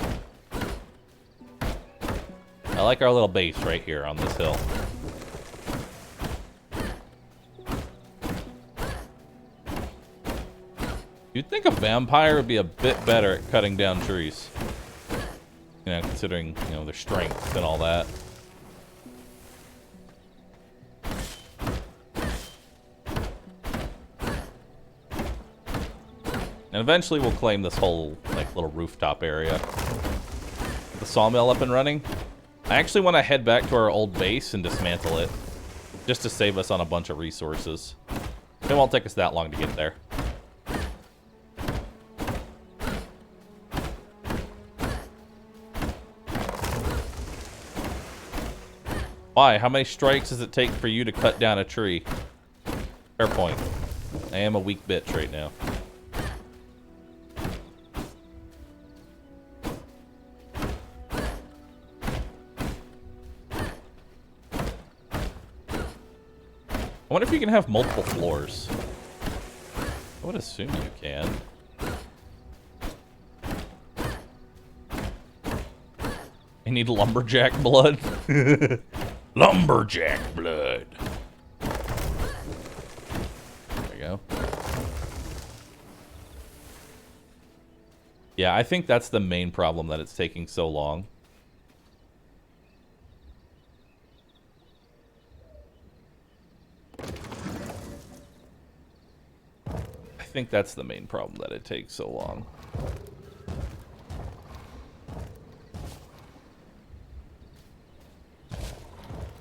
I like our little base right here on this hill. You'd think a vampire would be a bit better at cutting down trees. You know, considering, you know, their strength and all that. And eventually we'll claim this whole, like, little rooftop area. Get the sawmill up and running. I actually want to head back to our old base and dismantle it. Just to save us on a bunch of resources. It won't take us that long to get there. Why? How many strikes does it take for you to cut down a tree? Fair point. I am a weak bitch right now. I wonder if you can have multiple floors. I would assume you can. I need lumberjack blood. Lumberjack blood. There we go. Yeah, I think that's the main problem, that it's taking so long. I think that's the main problem, that it takes so long.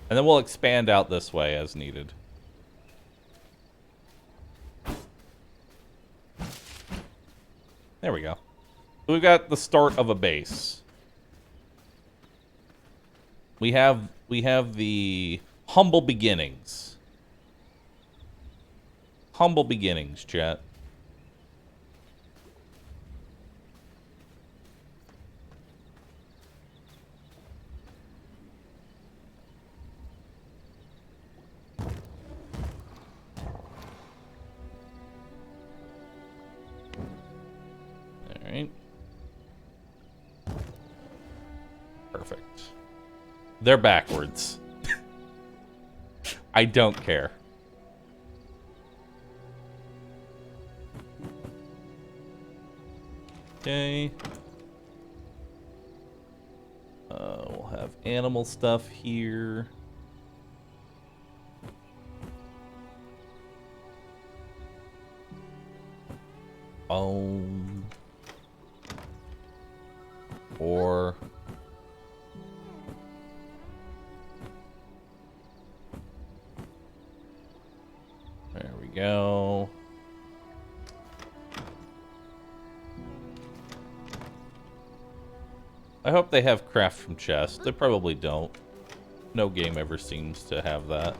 And then we'll expand out this way as needed. There we go. So we've got the start of a base. We have the humble beginnings. Humble beginnings, chat. Alright. Perfect. They're backwards. I don't care. Okay. We'll have animal stuff here. Or there we go. I hope they have craft from chest. They probably don't. No game ever seems to have that.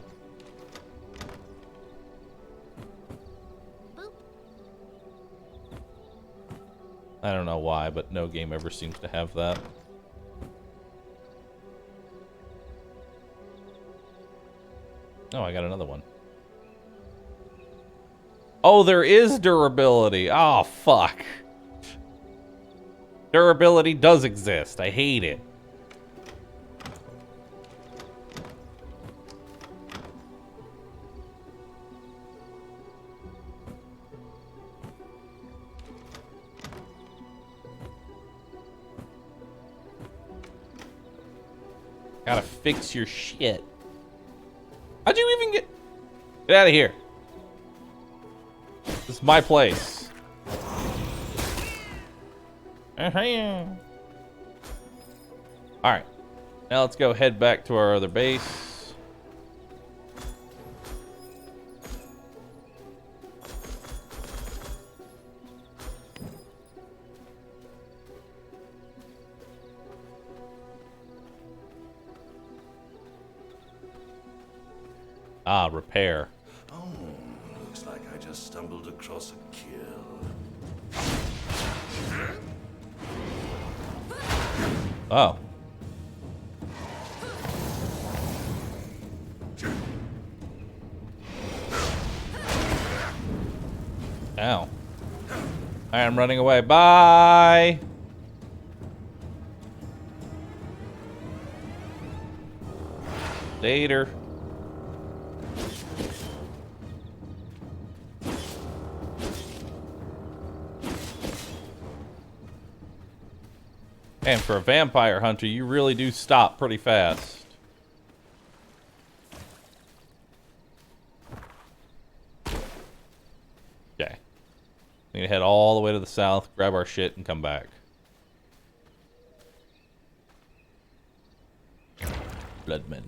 I don't know why, but no game ever seems to have that. Oh, I got another one. Oh, there is durability. Oh, fuck. Durability does exist. I hate it. Gotta fix your shit. How'd you even get out of here? This is my place. Alright. Now let's go head back to our other base. Ah, repair. Oh, looks like I just stumbled across a kill. Oh. Ow. I am running away. Bye! Later. And for a vampire hunter, you really do stop pretty fast. Okay. We need to head all the way to the south, grab our shit, and come back. Bloodman.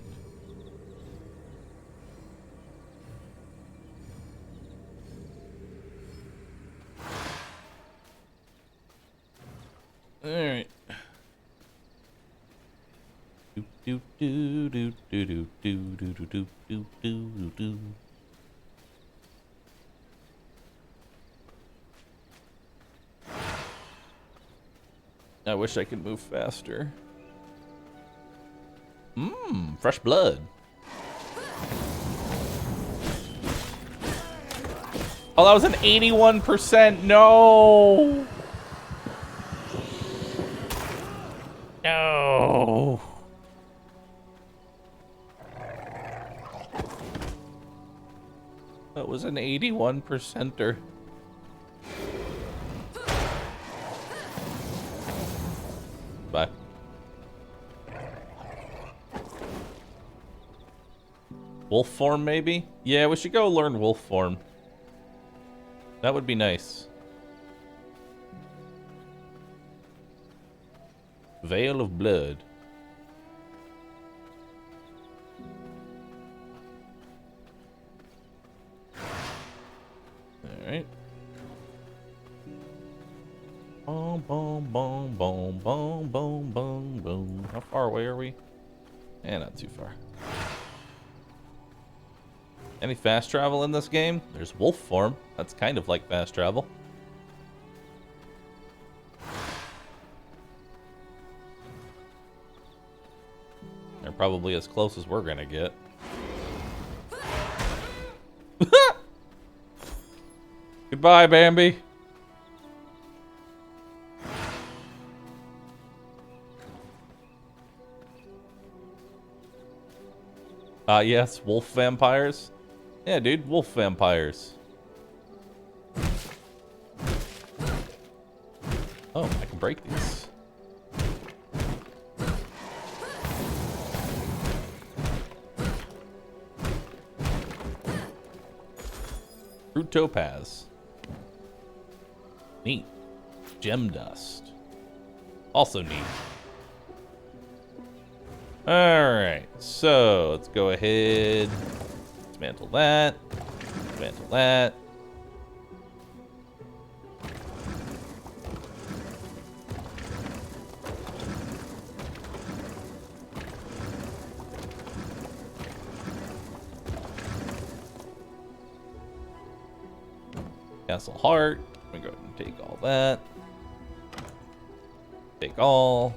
Alright. Do do do do do do do do do do do do. I wish I could move faster. Fresh blood. Oh, that was an 81%. No. No. That was an 81%er. Bye. Wolf form, maybe? Yeah, we should go learn wolf form. That would be nice. Veil of Blood. Alright. Boom, boom, boom, boom, boom, boom, boom, boom. How far away are we? Eh, not too far. Any fast travel in this game? There's wolf form. That's kind of like fast travel. They're probably as close as we're gonna get. Goodbye, Bambi. Yes, wolf vampires. Yeah, dude, wolf vampires. Oh, I can break these. Fruit topaz. Neat. Gem dust. Also neat. Alright, so let's go ahead. Dismantle that. Dismantle that. Castle Heart. I'm gonna go ahead and take all that. Take all.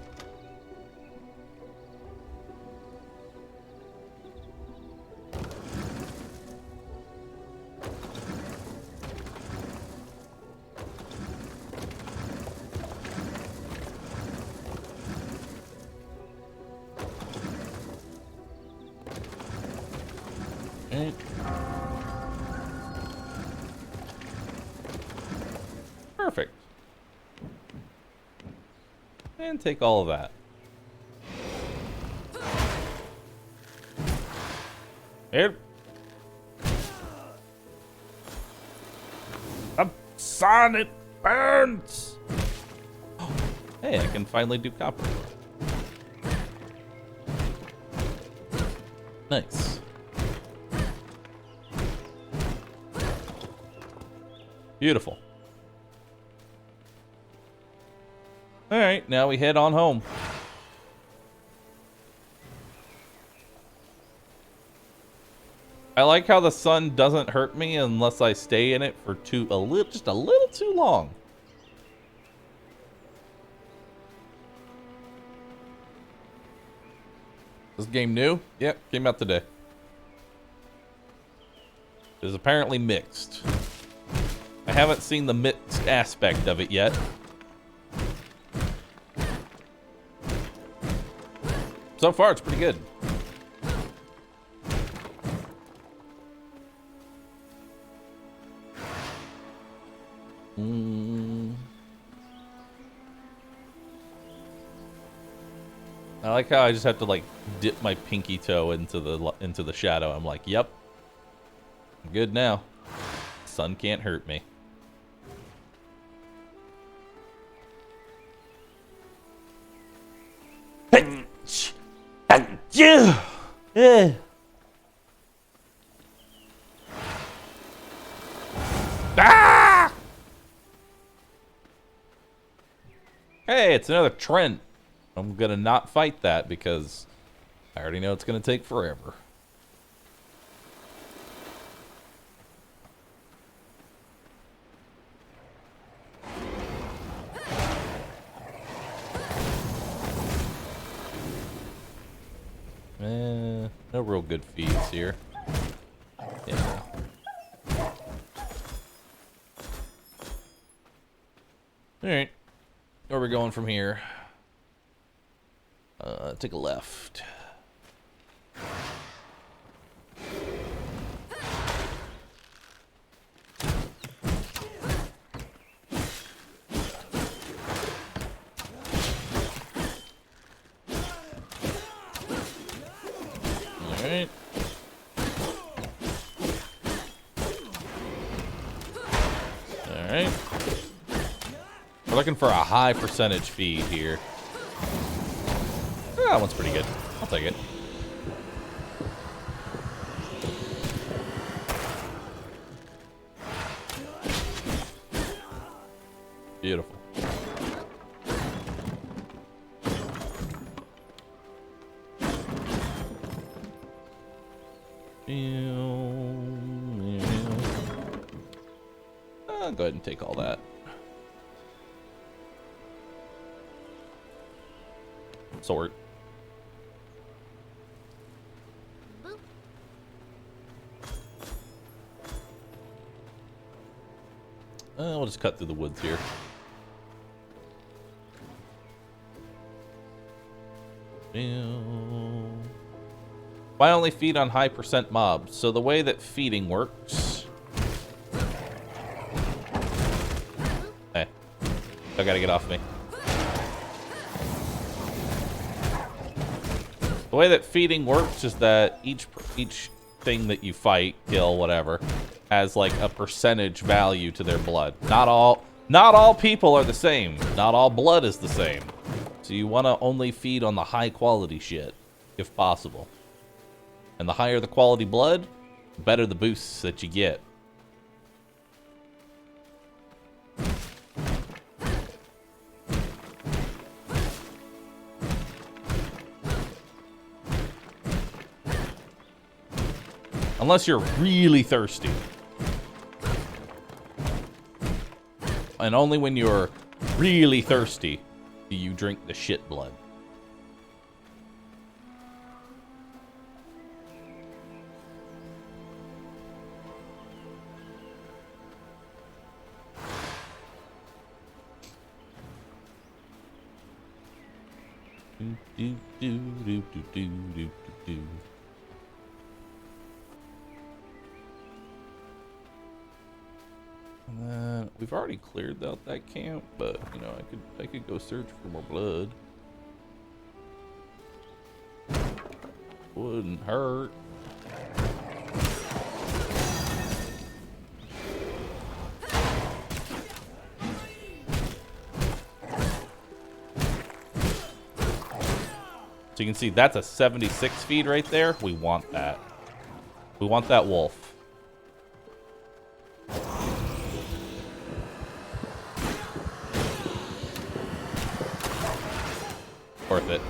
Right. Perfect. And take all of that. Here. The sun, it burns. Hey, I can finally do copper. Nice. Beautiful. Alright, now we head on home. I like how the sun doesn't hurt me unless I stay in it for just a little too long. This game new? Yep, came out today. It is apparently mixed. I haven't seen the mixed aspect of it yet. So far, it's pretty good. I like how I just have to like dip my pinky toe into the shadow. I'm like, yep, I'm good now. Sun can't hurt me. Yeah. Ah! Hey, it's another Trent. I'm gonna not fight that because I already know it's gonna take forever. No real good feeds here. Yeah. Alright. Where are we going from here? Take a left. Alright. Alright. We're looking for a high percentage feed here. That one's pretty good. I'll take it. Beautiful. I'll go ahead and take all that. Sort. We'll just cut through the woods here. Why only feed on high % mobs? So the way that feeding works... Hey. I gotta get off me. The way that feeding works is that each thing that you fight, kill, whatever, has like a percentage value to their blood. Not all people are the same. Not all blood is the same. So you want to only feed on the high quality shit, if possible. And the higher the quality blood, the better the boosts that you get. Unless you're really thirsty. And only when you're really thirsty do you drink the shit blood. Do, do, do, do, do, do, do. And then we've already cleared out that camp, but you know, I could go search for more blood. Wouldn't hurt. So you can see that's a 76 feed right there. We want that. We want that wolf. Worth it.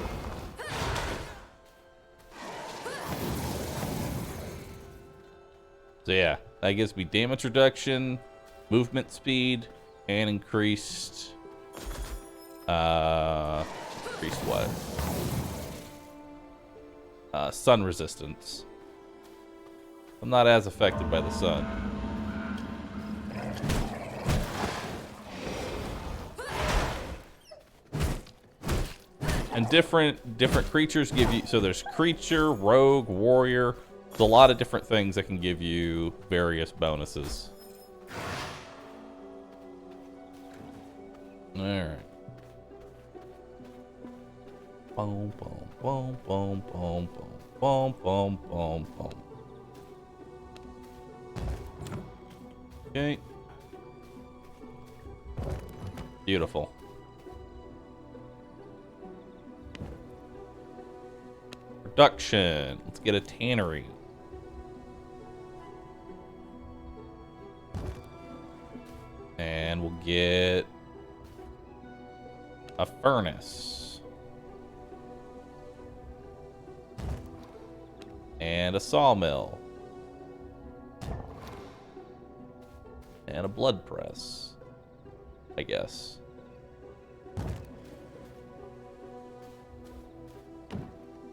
So yeah, that gives me damage reduction, movement speed, and increased what? Sun resistance. I'm not as affected by the sun. And different creatures give you, so there's creature, rogue, warrior. There's a lot of different things that can give you various bonuses. All right. Boom, boom, boom, boom, boom, boom, boom, boom, boom. Okay. Beautiful. Production. Let's get a tannery. And we'll get a furnace. And a sawmill. And a blood press, I guess.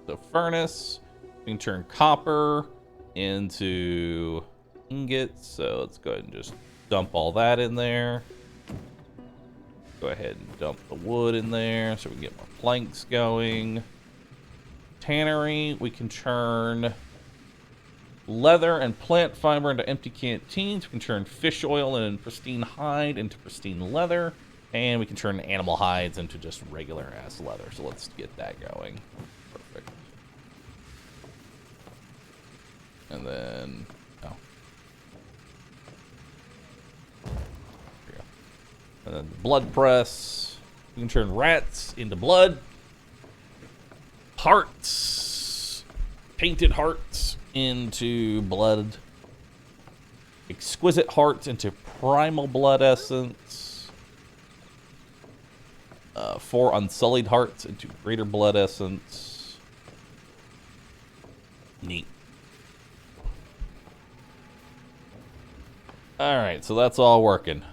So furnace, we can turn copper into ingots. So let's go ahead and just dump all that in there. Go ahead and dump the wood in there so we can get more planks going. Tannery, we can turn leather and plant fiber into empty canteens. We can turn fish oil and pristine hide into pristine leather. And we can turn animal hides into just regular ass leather. So let's get that going. Perfect. And then, oh. There we go. And then the blood press. We can turn rats into blood. Hearts. Painted hearts into blood. Exquisite hearts into primal blood essence. 4 unsullied hearts into greater blood essence. Neat. Alright, so that's all working.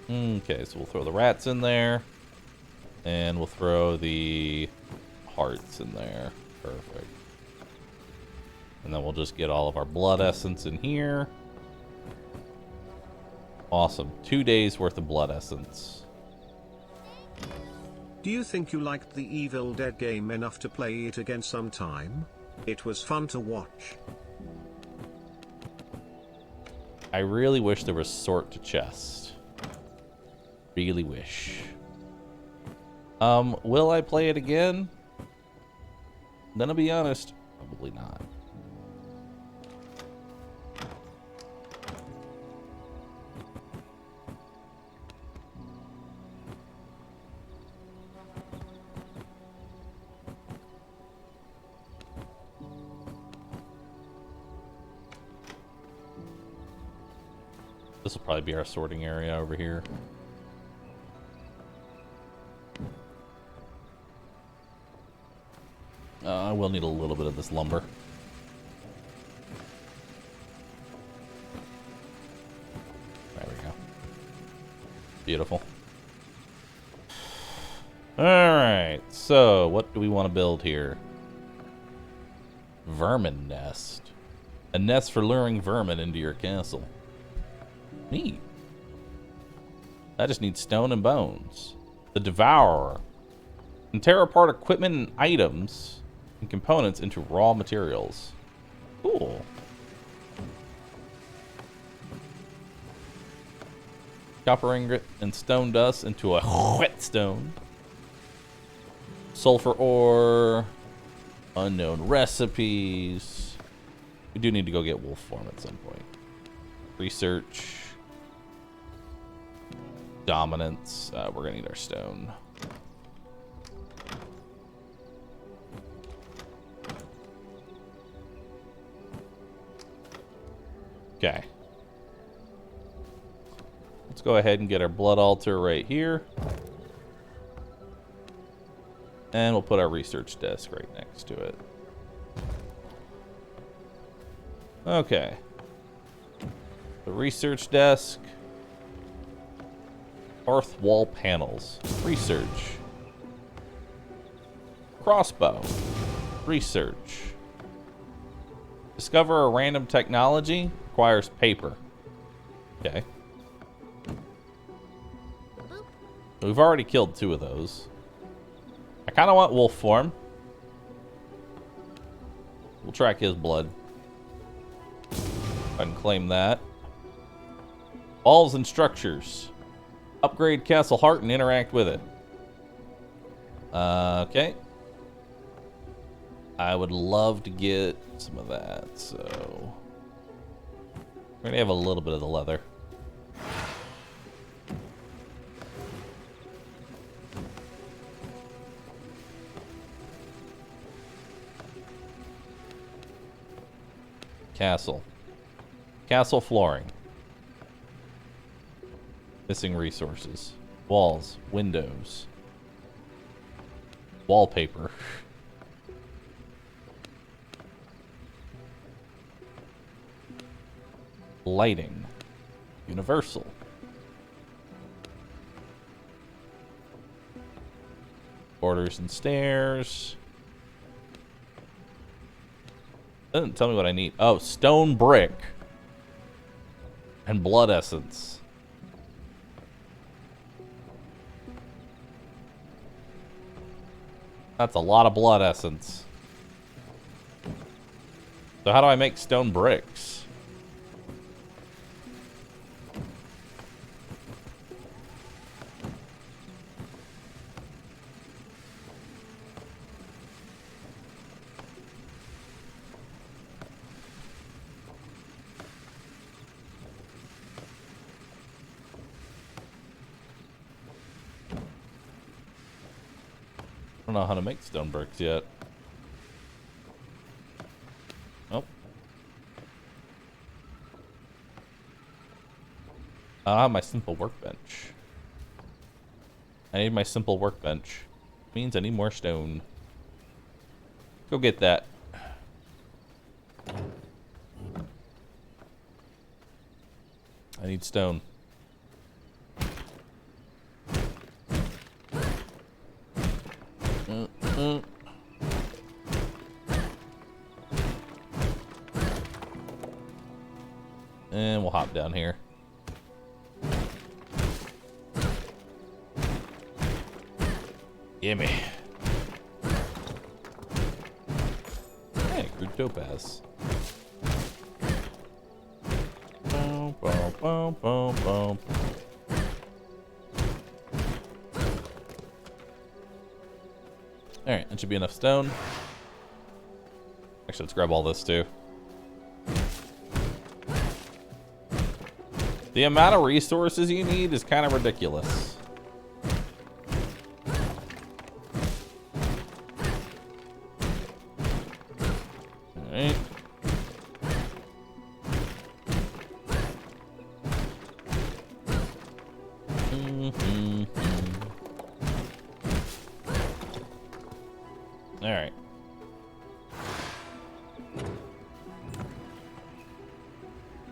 Okay, so we'll throw the rats in there. And we'll throw the hearts in there. Perfect. And then we'll just get all of our blood essence in here. Awesome. 2 days worth of blood essence. Do you think you liked the Evil Dead game enough to play it again sometime? It was fun to watch. I really wish there was sort to chest. Really wish. Will I play it again? Gonna be honest, probably not. This will probably be our sorting area over here. I will need a little bit of this lumber. There we go. Beautiful. Alright, so what do we want to build here? Vermin nest. A nest for luring vermin into your castle. Neat. I just need stone and bones. The Devourer. Can tear apart equipment and items and components into raw materials. Cool. Copper ingot and stone dust into a whetstone. Sulfur ore. Unknown recipes. We do need to go get wolf form at some point. Research. Dominance. We're gonna need our stone. Okay. Let's go ahead and get our blood altar right here. And we'll put our research desk right next to it. Okay. The research desk. Hearth wall panels. Research. Crossbow. Research. Discover a random technology. Requires paper. Okay. We've already killed 2 of those. I kind of want wolf form. We'll track his blood. I can claim that. Walls and structures. Upgrade Castle Heart and interact with it. Okay. I would love to get some of that, so... We're gonna have a little bit of the leather. Castle. Castle flooring. Missing resources. Walls. Windows. Wallpaper. Lighting. Universal. Borders and stairs. Doesn't tell me what I need. Oh, stone brick. And blood essence. That's a lot of blood essence. So how do I make stone bricks? I don't know how to make stone bricks yet. Nope. I don't have my simple workbench. I need my simple workbench. Means I need more stone. Go get that. I need stone. And we'll hop down here. Gimme. Hey, crude topaz. Boom, boom, boom, boom, boom. Alright, that should be enough stone. Actually, let's grab all this too. The amount of resources you need is kind of ridiculous. Alright. Alright.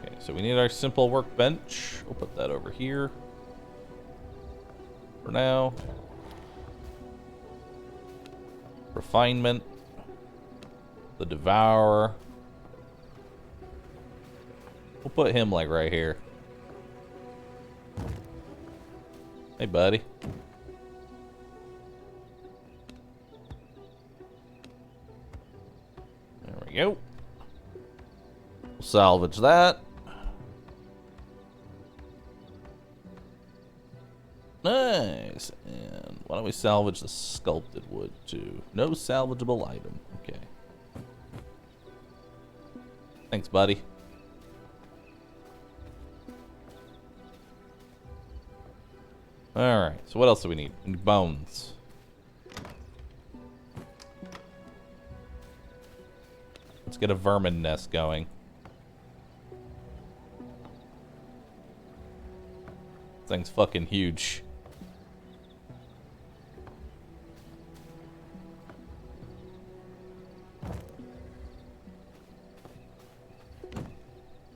Okay, so we need our simple workbench. We'll put that over here for now. Refinement. The Devourer. We'll put him like right here. Hey, buddy. There we go. We'll salvage that. Nice. And why don't we salvage the sculpted wood too? No salvageable item. Okay. Thanks, buddy. Alright, so what else do we need? We need bones. Let's get a vermin nest going. This thing's fucking huge.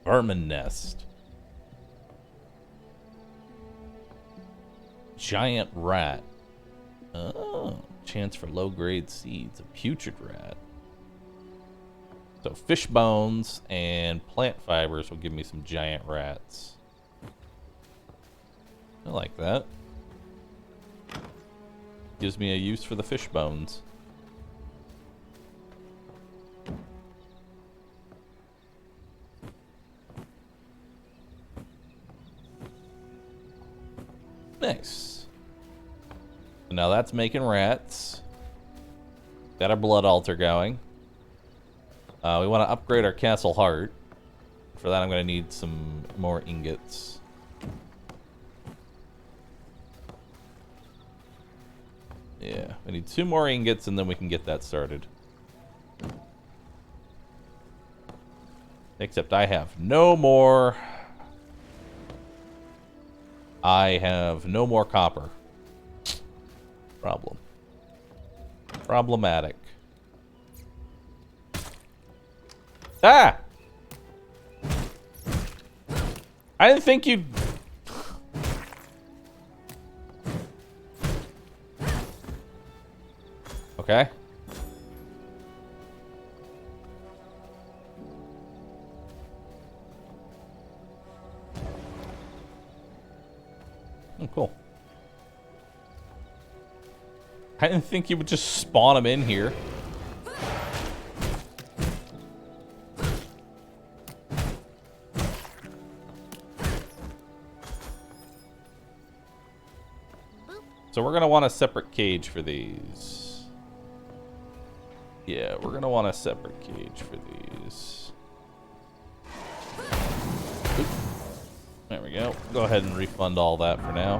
Vermin nest. Giant rat. Oh, chance for low-grade seeds. A putrid rat. So fish bones and plant fibers will give me some giant rats. I like that. Gives me a use for the fish bones. Nice. So now that's making rats. Got our blood altar going. We want to upgrade our castle heart. For that, I'm going to need some more ingots. Yeah, we need 2 more ingots and then we can get that started. Except I have no more... I have no more copper. Problem. Problematic. Ah! I didn't think you'd... Okay. Oh, cool. I didn't think you would just spawn them in here. So we're going to want a separate cage for these. Yeah, we're going to want a separate cage for these. Oop. There we go. Go ahead and refund all that for now.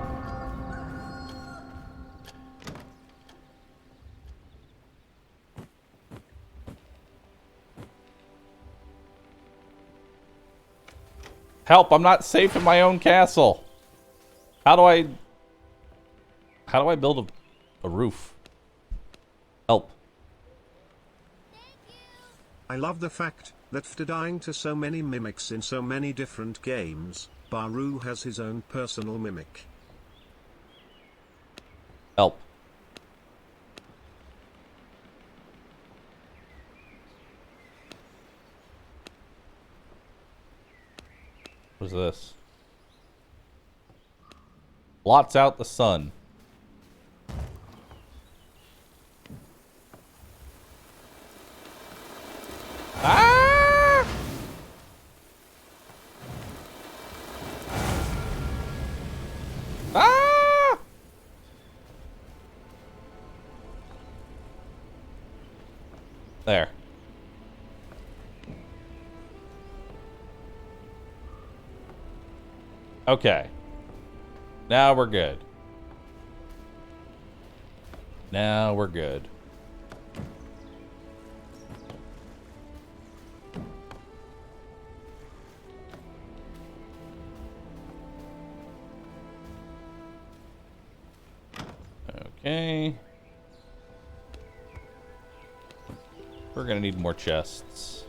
Help, I'm not safe in my own castle. How do I build a roof? Help. I love the fact that after dying to so many mimics in so many different games, Bahroo has his own personal mimic. Help. What is this? Blots out the sun. Ah! Ah! There. Okay. Now we're good. Now we're good. Okay. We're gonna need more chests.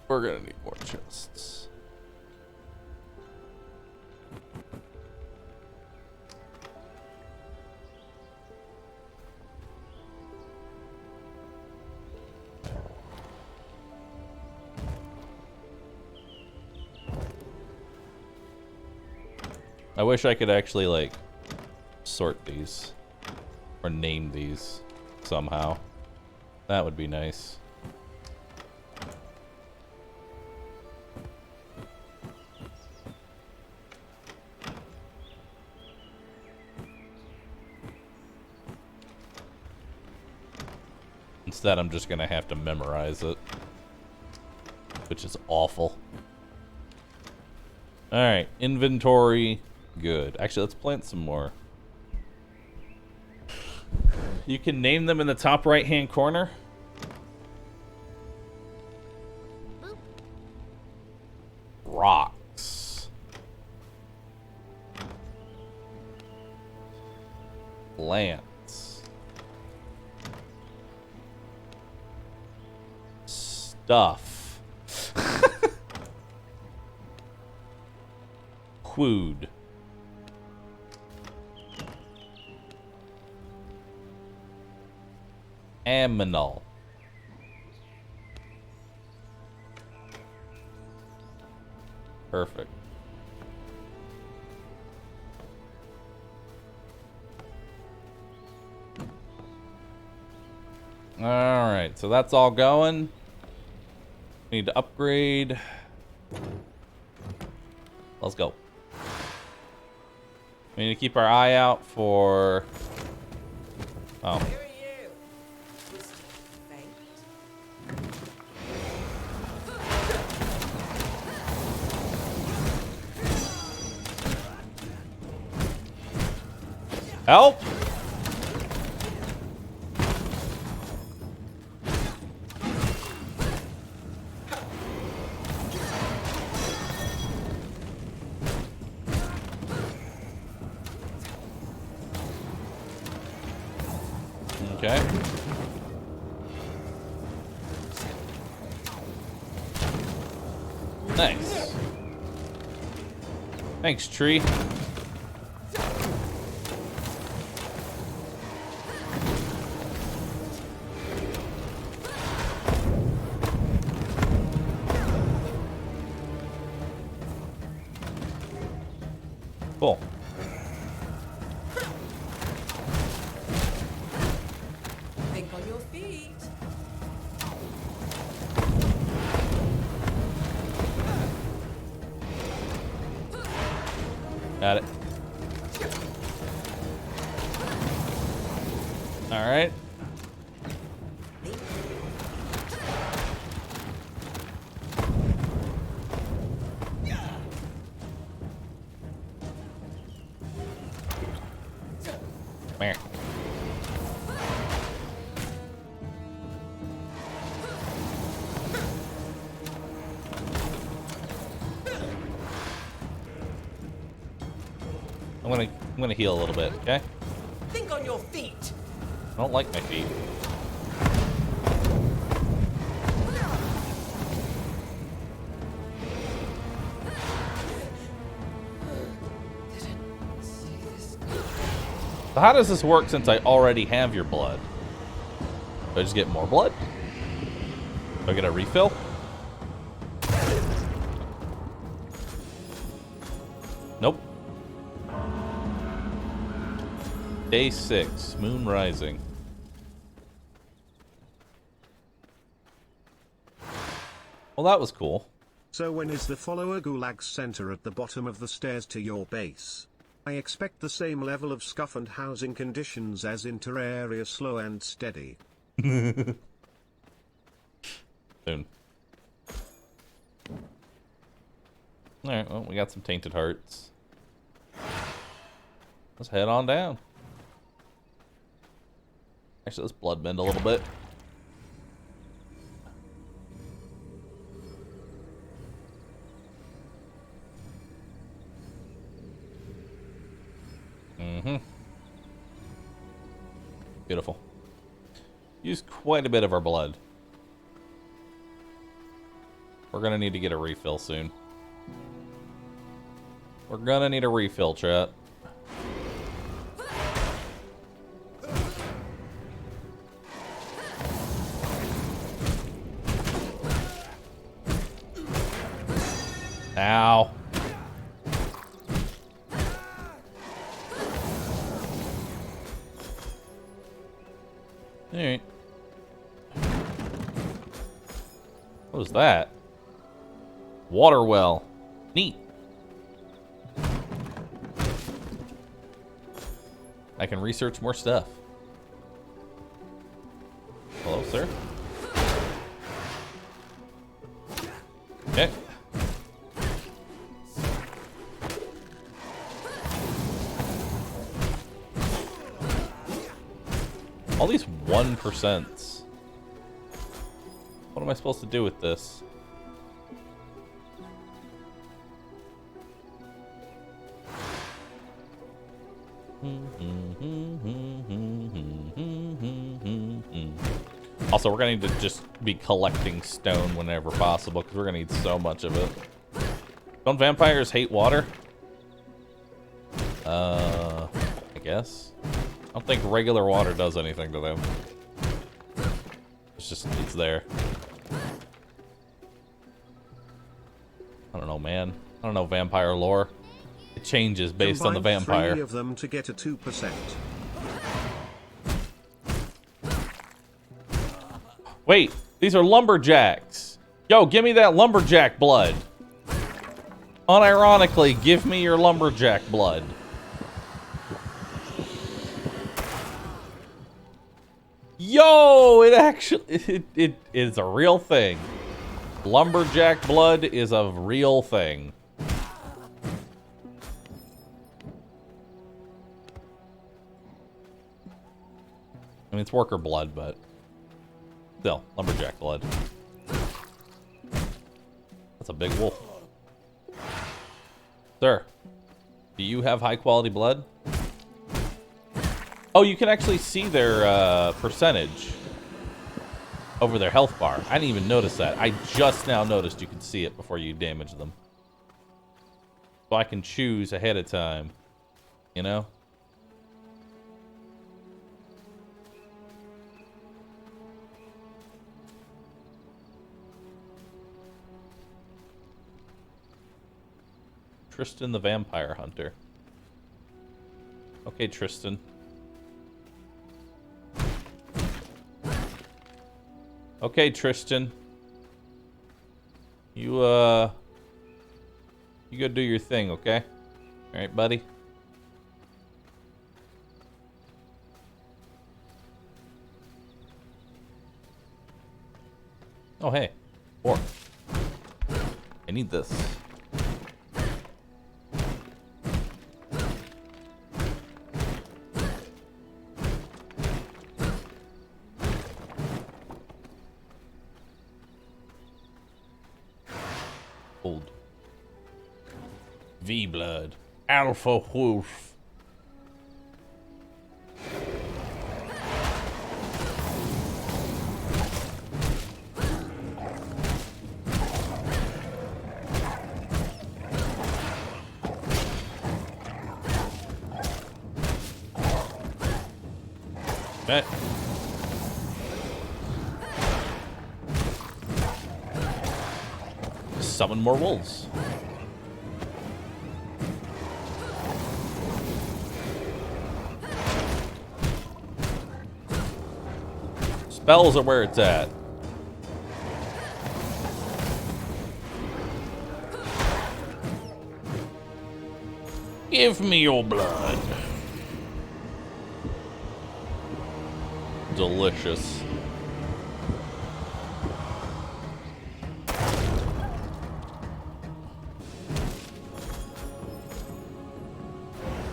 We're gonna need more chests. I wish I could actually, like, sort these. Or name these somehow. That would be nice. Instead, I'm just gonna have to memorize it. Which is awful. Alright, inventory. Good. Actually, let's plant some more. You can name them in the top right-hand corner. Rocks. Plants. Stuff. Quood. Admiral. Perfect. Alright, so that's all going. Need to upgrade. Let's go. We need to keep our eye out for... Oh. Where are you? Mr. Fate? Help! Okay. Nice. Thanks, tree. Cool. Think on your feet. Got it. All right. Meh. I'm gonna heal a little bit, okay? Think on your feet. I don't like my feet. how does this work since I already have your blood? Do I just get more blood? Do I get a refill? Nope. Day 6, moon rising. Well, that was cool. So when is the follower Gulag center at the bottom of the stairs to your base? I expect the same level of scuff and housing conditions as in Terraria, slow and steady. Soon. Alright, well, we got some tainted hearts. Let's head on down. Actually, let's blood bend a little bit. Beautiful. Used quite a bit of our blood. We're gonna need to get a refill soon. We're gonna need a refill, chat. Ow. Alright. What was that? Water well. Neat. I can research more stuff. Hello, sir. Okay. All these 1%. What am I supposed to do with this? Also, we're gonna need to just be collecting stone whenever possible because we're gonna need so much of it. Don't vampires hate water? I guess. I don't think regular water does anything to them. It's just, it's there. I don't know, man. I don't know vampire lore. It changes based on the vampire. 3 of them to get a 2%. Wait, these are lumberjacks. Yo, give me that lumberjack blood. Unironically, give me your lumberjack blood. Yo, it actually, it is a real thing. Lumberjack blood is a real thing. I mean, it's worker blood, but still, lumberjack blood. That's a big wolf. Sir, do you have high quality blood? Oh, you can actually see their percentage over their health bar. I didn't even notice that. I just now noticed you could see it before you damage them. So I can choose ahead of time, you know? Tristan the Vampire Hunter. Okay, Tristan. Okay, Tristan. You go do your thing, okay? Alright, buddy? Oh, hey. Ore. I need this. Old. V-Blood. Alpha Wolf. Okay. Summon more wolves. Spells are where it's at. Give me your blood. Delicious.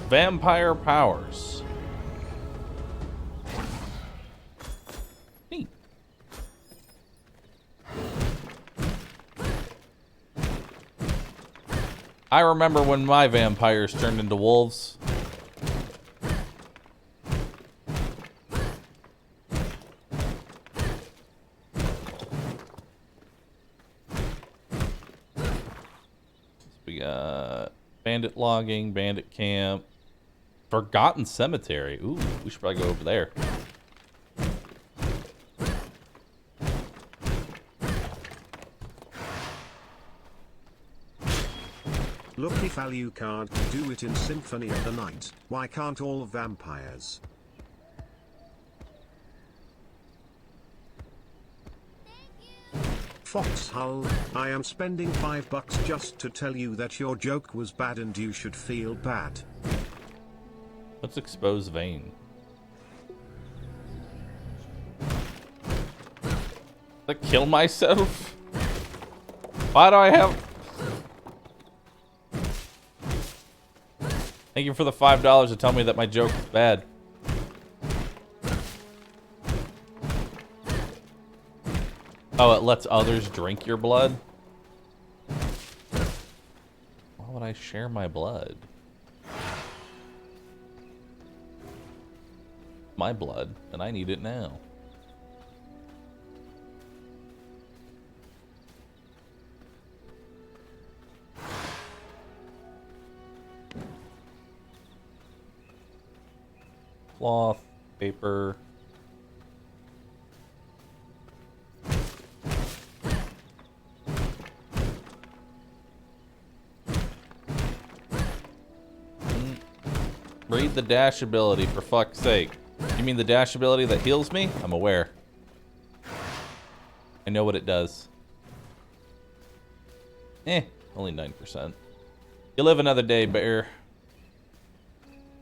Vampire powers. Neat. I remember when my vampires turned into wolves. We got bandit logging, bandit camp, forgotten cemetery. Ooh, we should probably go over there. Look, if Alucard can do it in Symphony of the Night, why can't all vampires? Foxhull, I am spending $5 just to tell you that your joke was bad and you should feel bad. Let's expose vein. To kill myself? Why do I have... Thank you for the $5 to tell me that my joke is bad. Oh, it lets others drink your blood? Why would I share my blood? My blood, and I need it now. Cloth, paper. Read the dash ability, for fuck's sake. You mean the dash ability that heals me? I'm aware. I know what it does. Only 9%. You live another day, bear.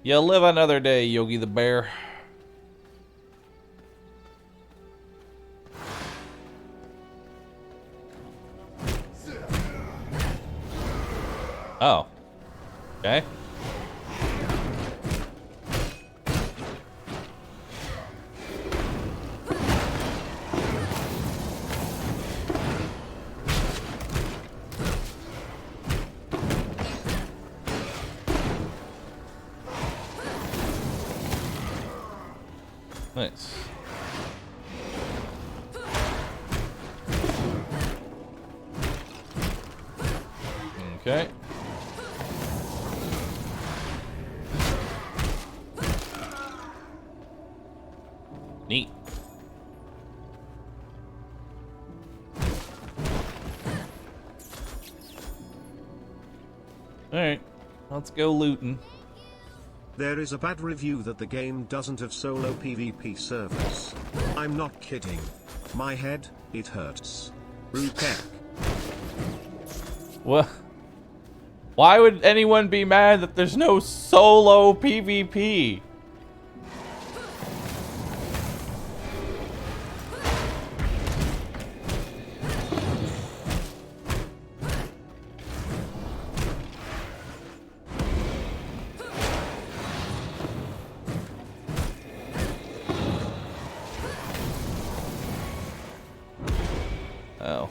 You live another day, Yogi the Bear. Oh. Okay. Nice. Okay. Neat. Alright, let's go looting. There is a bad review that the game doesn't have solo PvP servers. I'm not kidding. My head, it hurts. Rupek. What? Why would anyone be mad that there's no solo PvP? Oh.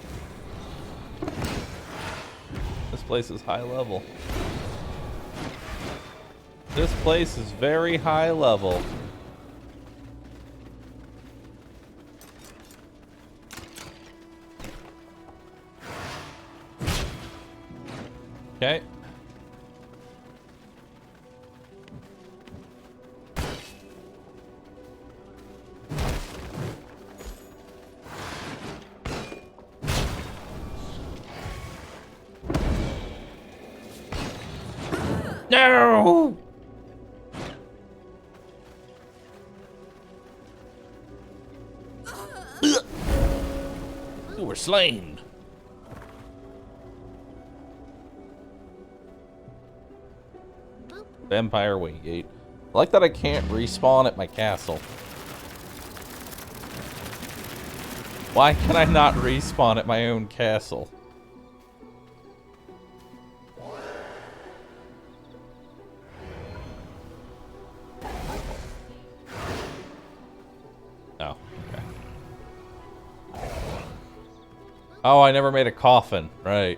This place is high level. This place is very high level. Okay. No! You were slain. Vampire Waygate. I like that I can't respawn at my castle. Why can I not respawn at my own castle? Oh, okay. Oh, I never made a coffin. Right.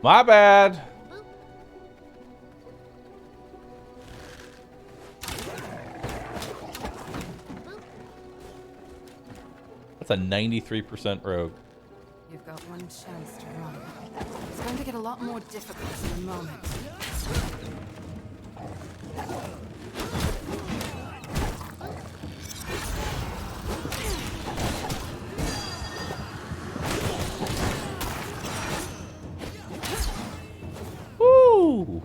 My bad. That's a 93% rogue. You've got one chance to run. It's going to get a lot more difficult in a moment. Woo!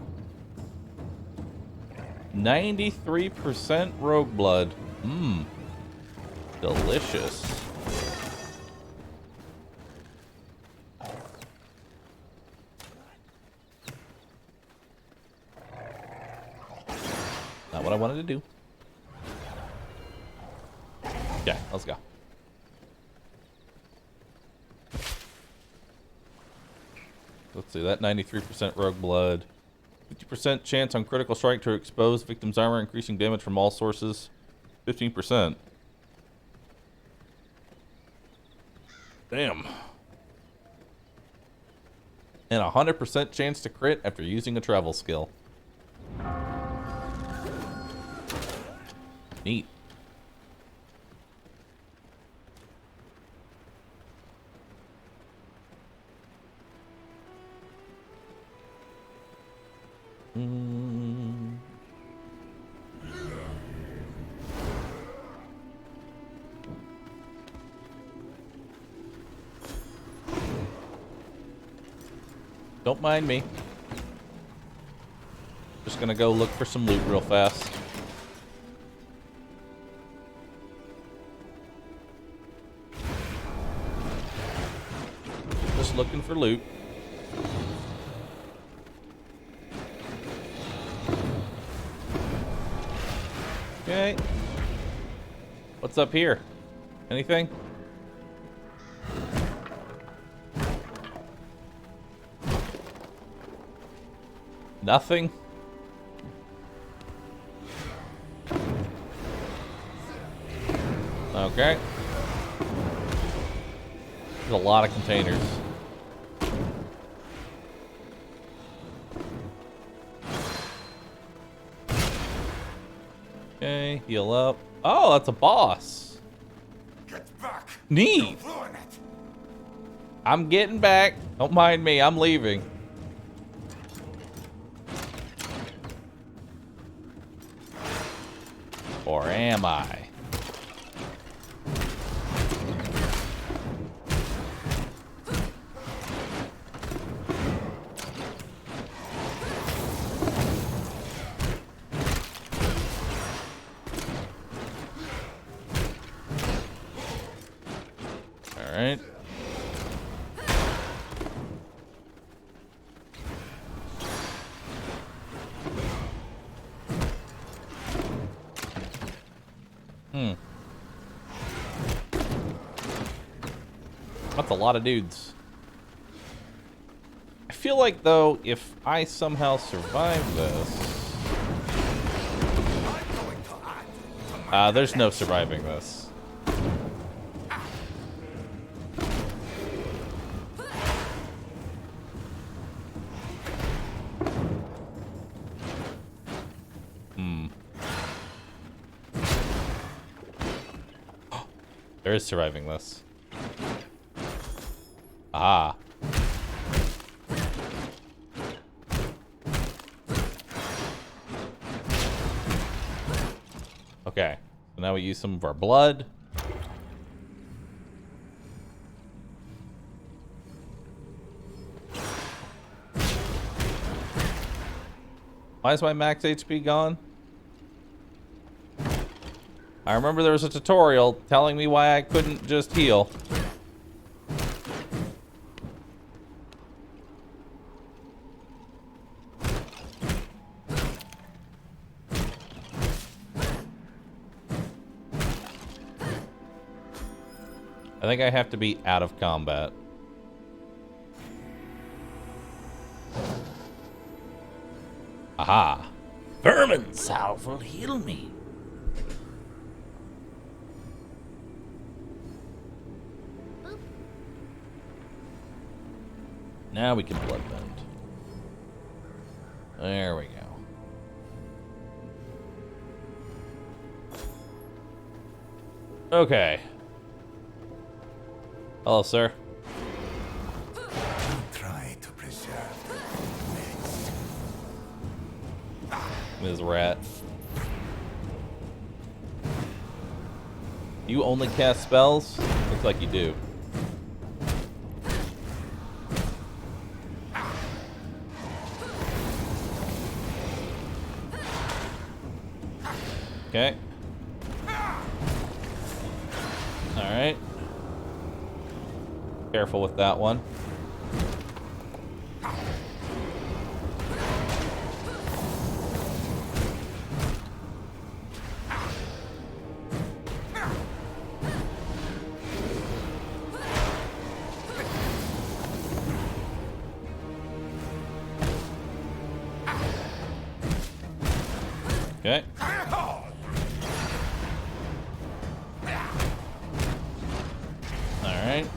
93% rogue blood. Mmm. Delicious. Not what I wanted to do. Okay, let's go. Let's see, that 93% rogue blood. 50% chance on critical strike to expose victim's armor, increasing damage from all sources. 15%. Damn. And 100% chance to crit after using a travel skill. Neat. Don't mind me. Just gonna go look for some loot real fast. Just looking for loot. Okay. What's up here? Anything? Nothing? Okay. There's a lot of containers. Okay, heal up. Oh, that's a boss. Get back! Neat. Don't ruin it. I'm getting back. Don't mind me, I'm leaving. Or am I? All right. That's a lot of dudes. I feel like, though, if I somehow survive this... there's no surviving this. There is surviving this. Ah. Okay. So now we use some of our blood. Why is my max HP gone? I remember there was a tutorial telling me why I couldn't just heal. I think I have to be out of combat. Aha! Vermin salve will heal me. Now we can bloodbend. There we go. Okay. Hello, sir. Try to preserve Ms. Rat. You only cast spells? Looks like you do. Okay. Alright. Careful with that one. Okay. Alright.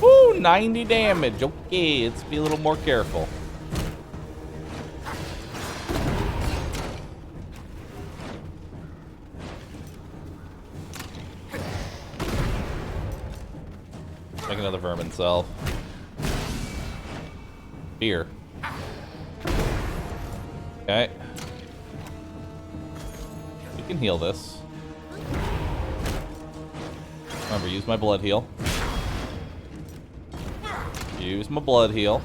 Woo, 90 damage. Okay, let's be a little more careful. Make another vermin cell. Beer. Okay. We can heal this. Remember, use my blood heal. Use my blood heal.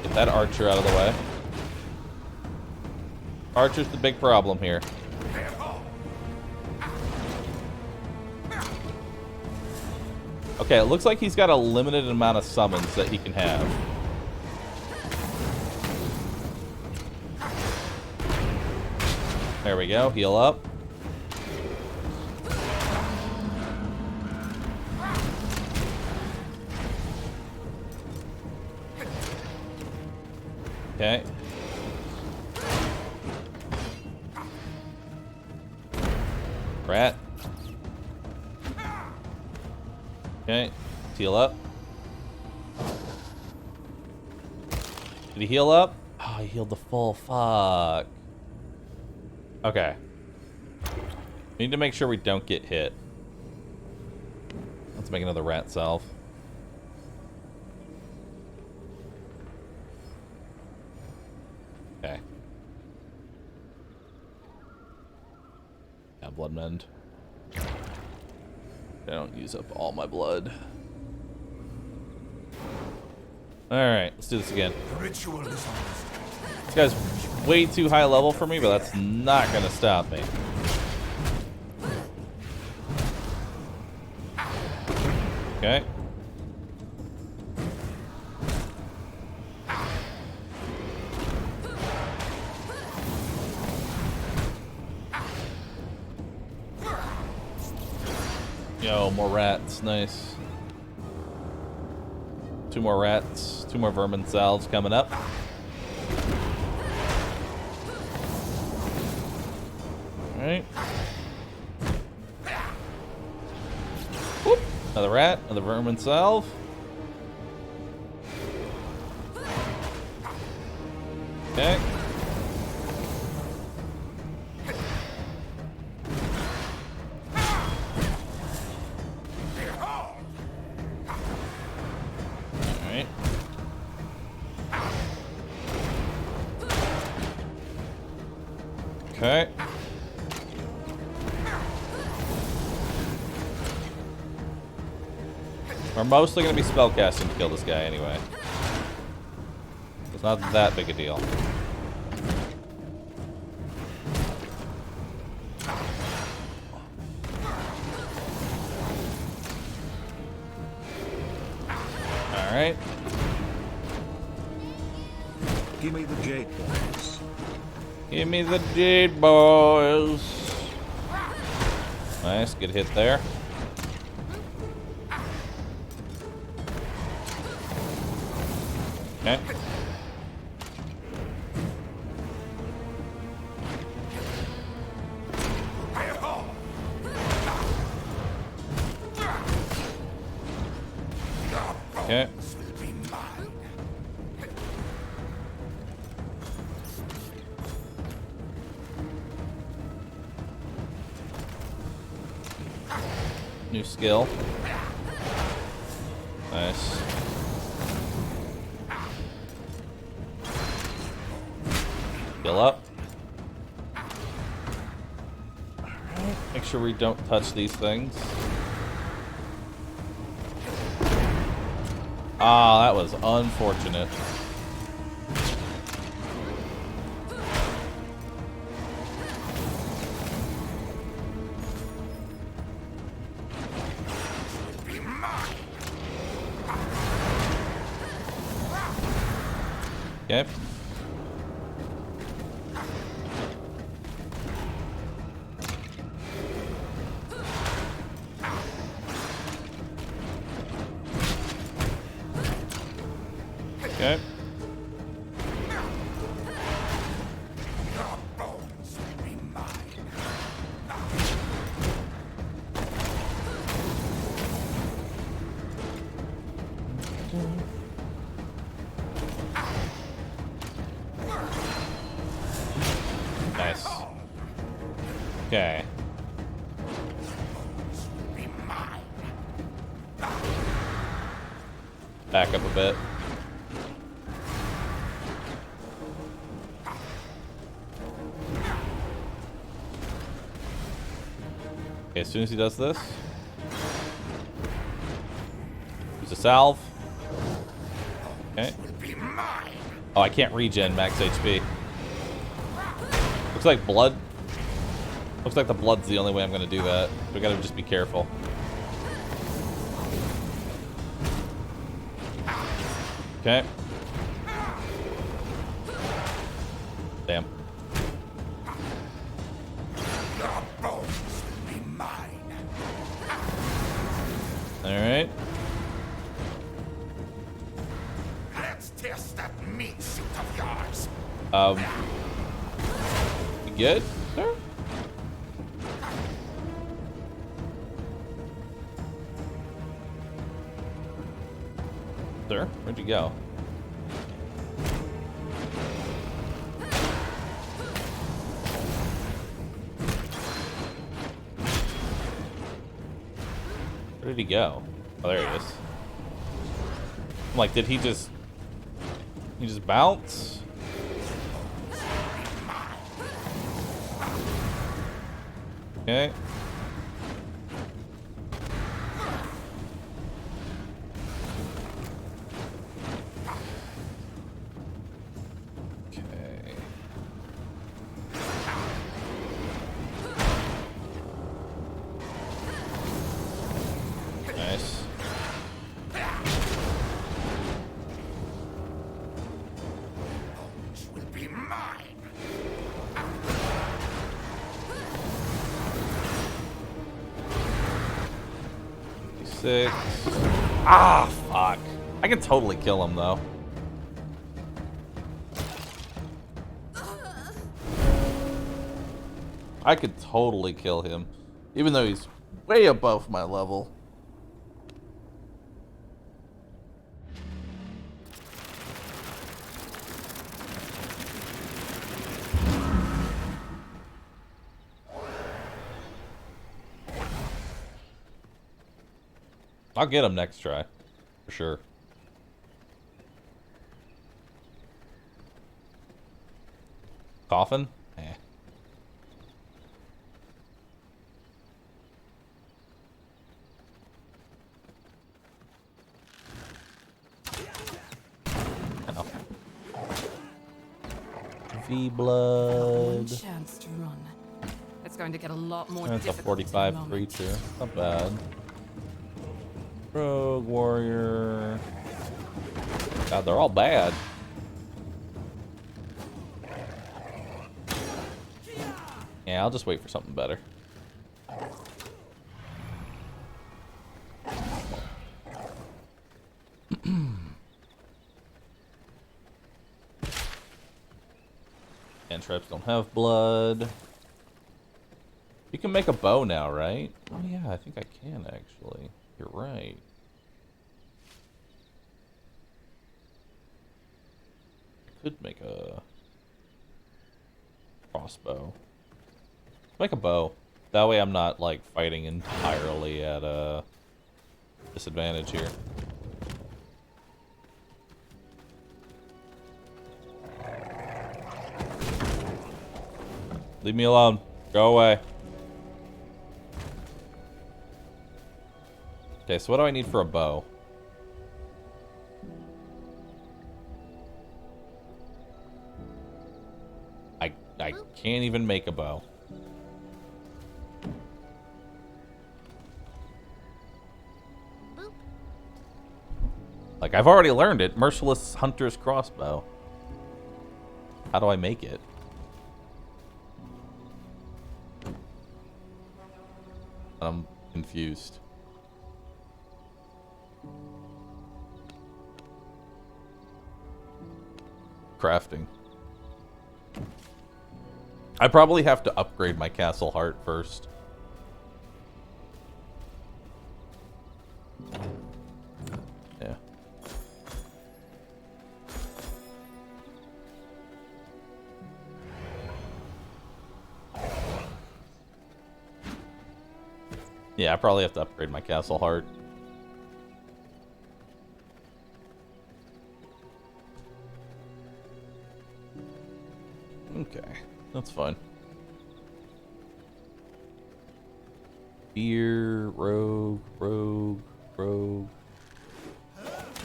Get that archer out of the way. Archer's the big problem here. Okay, it looks like he's got a limited amount of summons that he can have. There we go, heal up. Okay. Rat. Okay, heal up. Did he heal up? Oh, he healed the full. Fuck. Okay. We need to make sure we don't get hit. Let's make another rat salve. Okay. Yeah, blood mend. I don't use up all my blood. Alright, let's do this again. ritual is This guy's way too high level for me, but that's not gonna stop me. Okay. Yo, more rats. Nice. 2 more rats. 2 more vermin salves coming up. Alright. Whoop. Another rat. Another vermin salve. Okay. Okay. We're mostly going to be spellcasting to kill this guy anyway. It's not that big a deal. Alright. Give me the jade boys. Give me the jade boys. Nice, good hit there. Okay. Okay. New skill. Nice. Skill up. Alright, make sure we don't touch these things. Ah, that was unfortunate. Okay. Okay. Nice. Okay. Back up a bit. Okay, as soon as he does this, use a salve. Okay. Oh, I can't regen max HP. Looks like blood. Looks like the blood's the only way I'm gonna do that. We gotta just be careful. Okay. Damn. Alright. Let's test that meat suit of yours. You good, sir? Sir, where'd you go? Where did he go? Oh, there he is. I'm like, did he just bounce? Okay. Okay. Nice. Will be mine. 6. Ah, fuck. I can totally kill him, though. I could totally kill him, even though he's way above my level. I'll get him next try, for sure. Coffin? Eh. V One blood. chance to run. It's going to get a lot more That's a difficult in 45 moment. creature. Not bad. Rogue warrior. God, they're all bad. Yeah, I'll just wait for something better. Cantrips don't have blood. You can make a bow now, right? Oh yeah, I think I can actually. You're right. I could make a crossbow. Make a bow. That way I'm not like fighting entirely at a disadvantage here. Leave me alone. Go away. Okay, so what do I need for a bow? I can't even make a bow. Like, I've already learned it. Merciless Hunter's Crossbow. How do I make it? I'm confused. Crafting. I probably have to upgrade my Castle Heart first. Yeah. Yeah, I probably have to upgrade my Castle Heart. Okay, that's fine. Beer, rogue.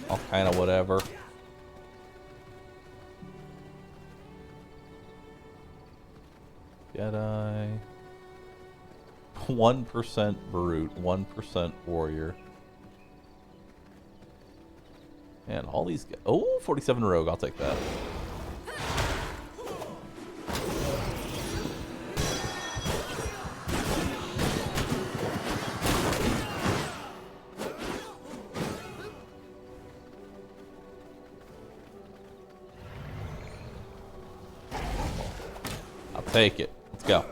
All kind of whatever. Jedi. 1% brute, 1% warrior. And all these guys. Oh, 47 rogue. I'll take that. I'll take it. Let's go.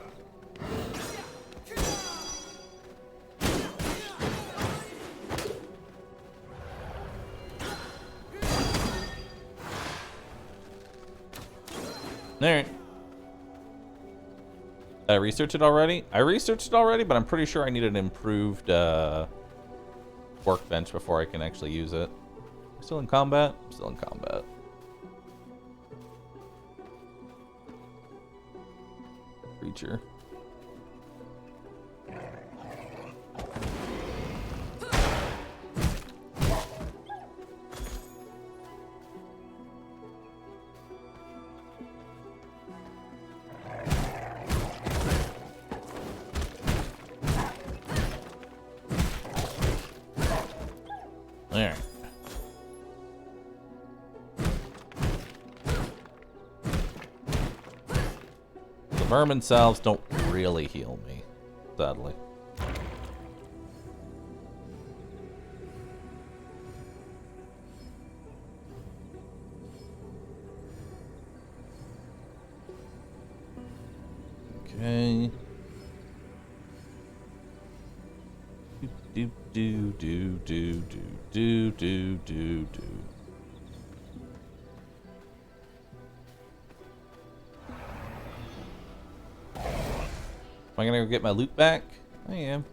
Alright. Did I research it already? I researched it already, but I'm pretty sure I need an improved workbench before I can actually use it. Still in combat? I'm still in combat. Creature. Alright. The vermin salves don't really heal me, sadly. Okay. Do. Am I gonna go get my loot back? I am.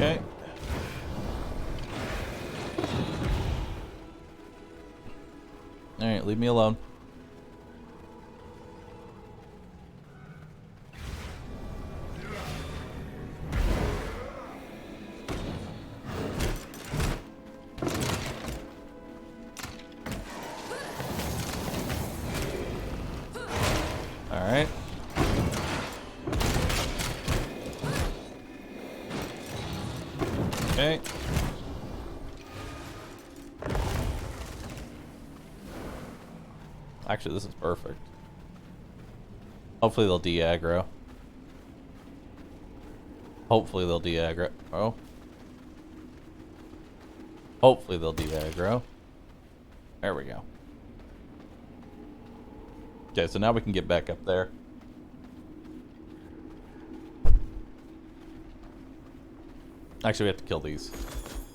Okay. Alright, leave me alone. Alright. Okay. Actually, this is perfect. Hopefully they'll de-aggro. Hopefully they'll de-aggro. Oh. Hopefully they'll de-aggro. There we go. Okay, so now we can get back up there. Actually, we have to kill these,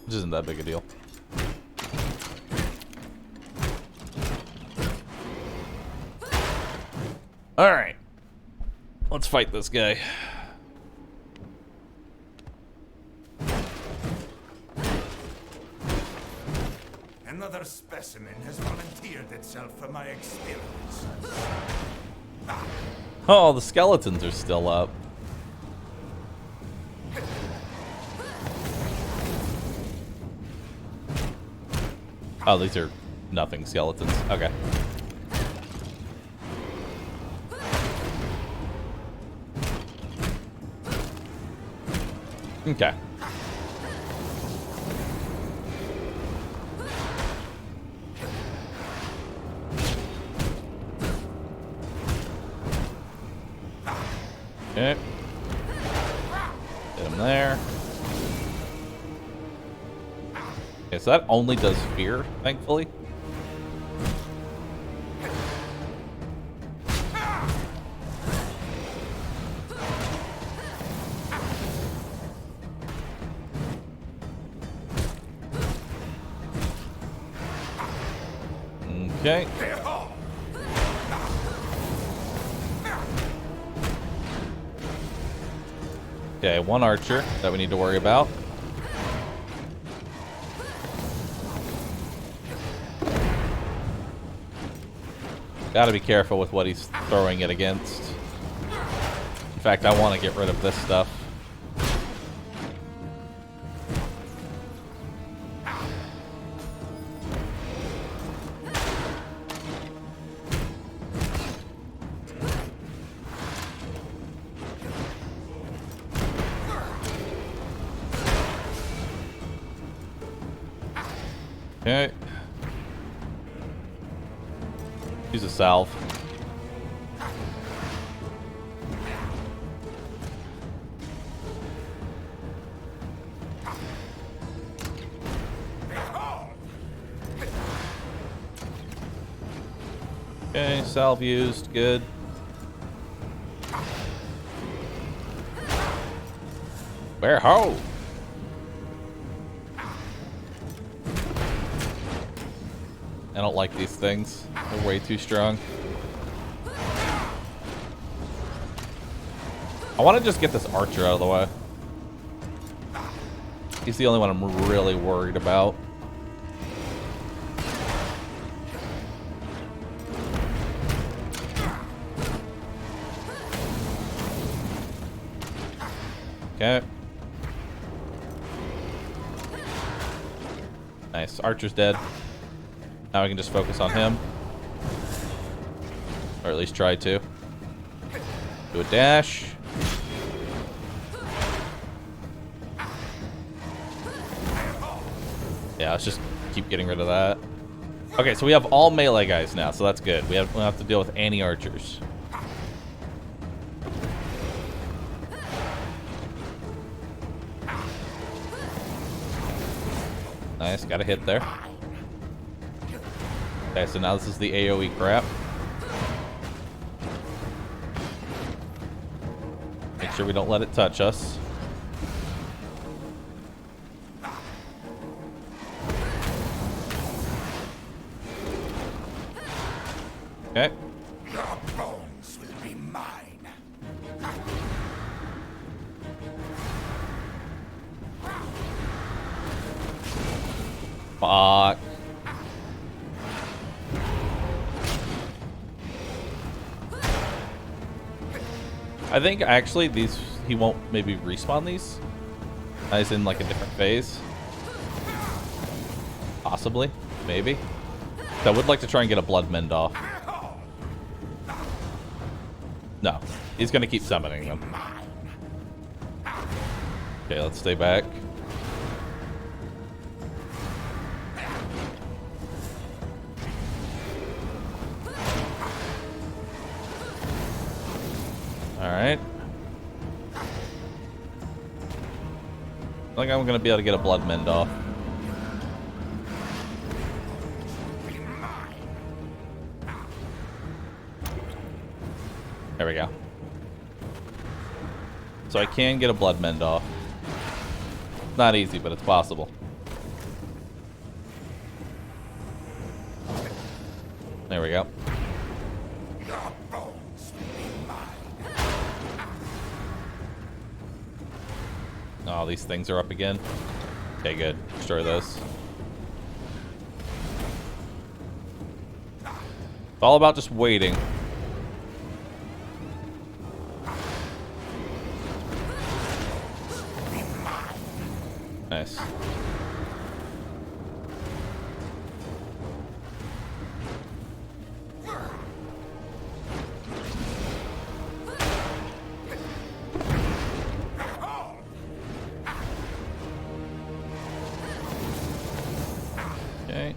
which isn't that big a deal. Alright. Let's fight this guy. Another specimen has volunteered itself for my experiments. Oh, the skeletons are still up. Oh, these are nothing skeletons. Okay. Okay. Okay. Get him there. Okay, so that only does fear, thankfully. Okay. Okay, one archer that we need to worry about. Gotta be careful with what he's throwing it against. In fact, I want to get rid of this stuff. Okay. Use a salve. Okay, salve used. Good. Bahroo. I don't like these things. They're way too strong. I want to just get this archer out of the way. He's the only one I'm really worried about. Okay. Nice. Archer's dead. Now we can just focus on him. Or at least try to. Do a dash. Yeah, let's just keep getting rid of that. Okay, so we have all melee guys now, so that's good. We don't have to deal with any archers. Nice, got a hit there. Okay, so now this is the AoE crap. Make sure we don't let it touch us. Okay. Your bones will be mine. Fuck. I think actually he won't maybe respawn these. As in like a different phase. Possibly. Maybe. I would like to try and get a blood mend off. No. He's gonna keep summoning them. Okay, let's stay back. Alright. I think I'm gonna be able to get a blood mend off. There we go. So I can get a blood mend off. Not easy, but it's possible. There we go. Oh, these things are up again. Okay, good. Destroy those. It's all about just waiting. Nice. Okay.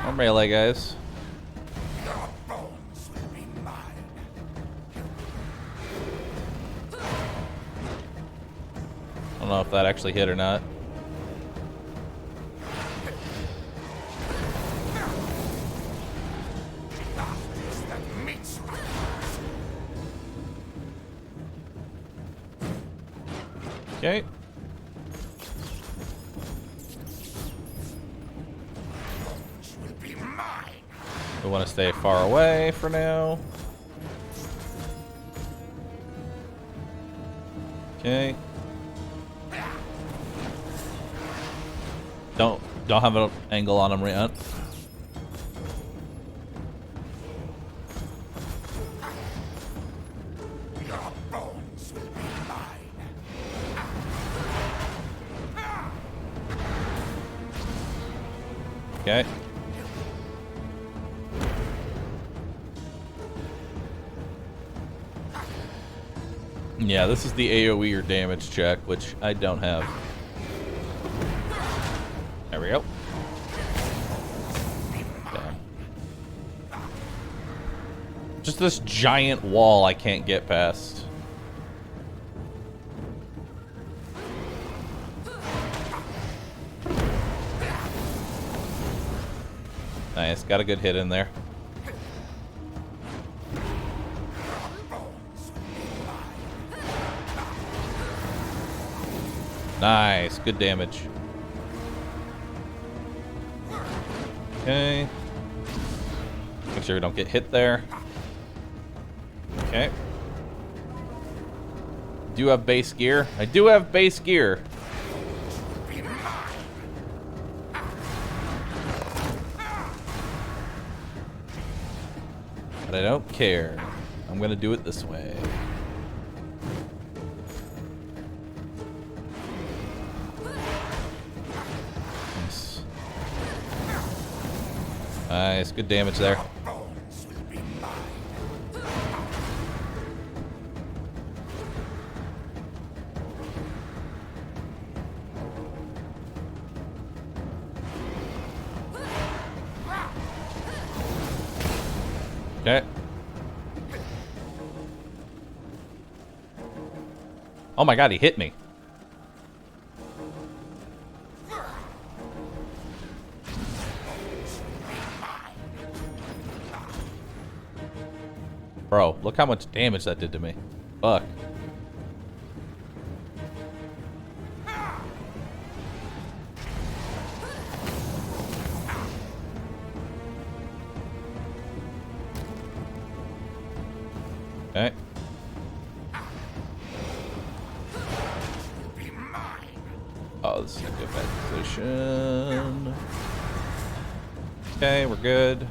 More melee guys. I don't know if that actually hit or not. Okay. We want to stay far away for now. Okay. Don't have an angle on him yet. Okay. Yeah, this is the AoE or damage check, which I don't have. There we go. Damn. Just this giant wall I can't get past. Nice, got a good hit in there. Nice, good damage. Okay. Make sure we don't get hit there. Okay. Do you have base gear? I do have base gear. But I don't care. I'm gonna do it this way. Nice. Nice, good damage there. Okay. Oh my god, he hit me. Bro, look how much damage that did to me. Fuck. Okay. Oh, this is a good bad position. Okay, we're good.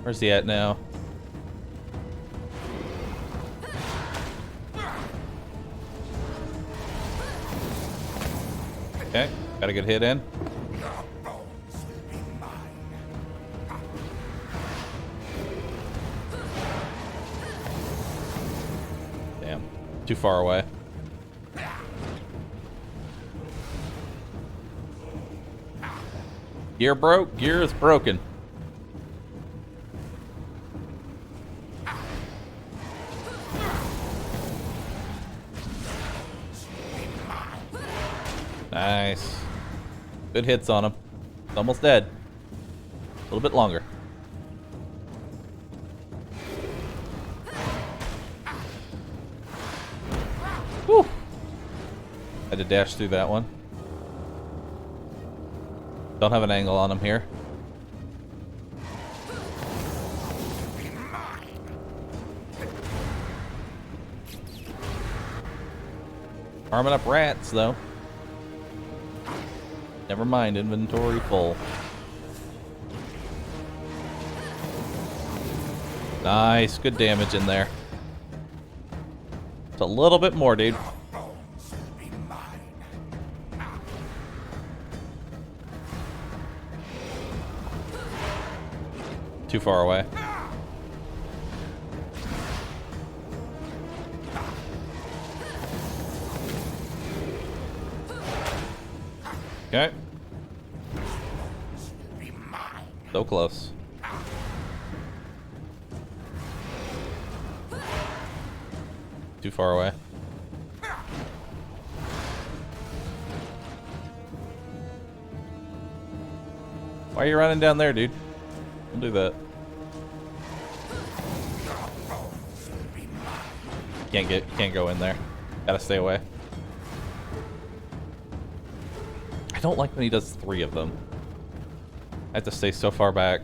Where's he at now? Okay, got a good hit in. Damn, too far away. Gear broke? Gear is broken. Nice. Good hits on him. He's almost dead. A little bit longer. Whew. Had to dash through that one. Don't have an angle on him here. Arming up rats, though. Never mind, inventory full. Nice, good damage in there. It's a little bit more, dude. Too far away. Okay. So close. Too far away. Why are you running down there, dude? Don't do that. Can't go in there. Gotta stay away. I don't like when he does 3 of them. I have to stay so far back.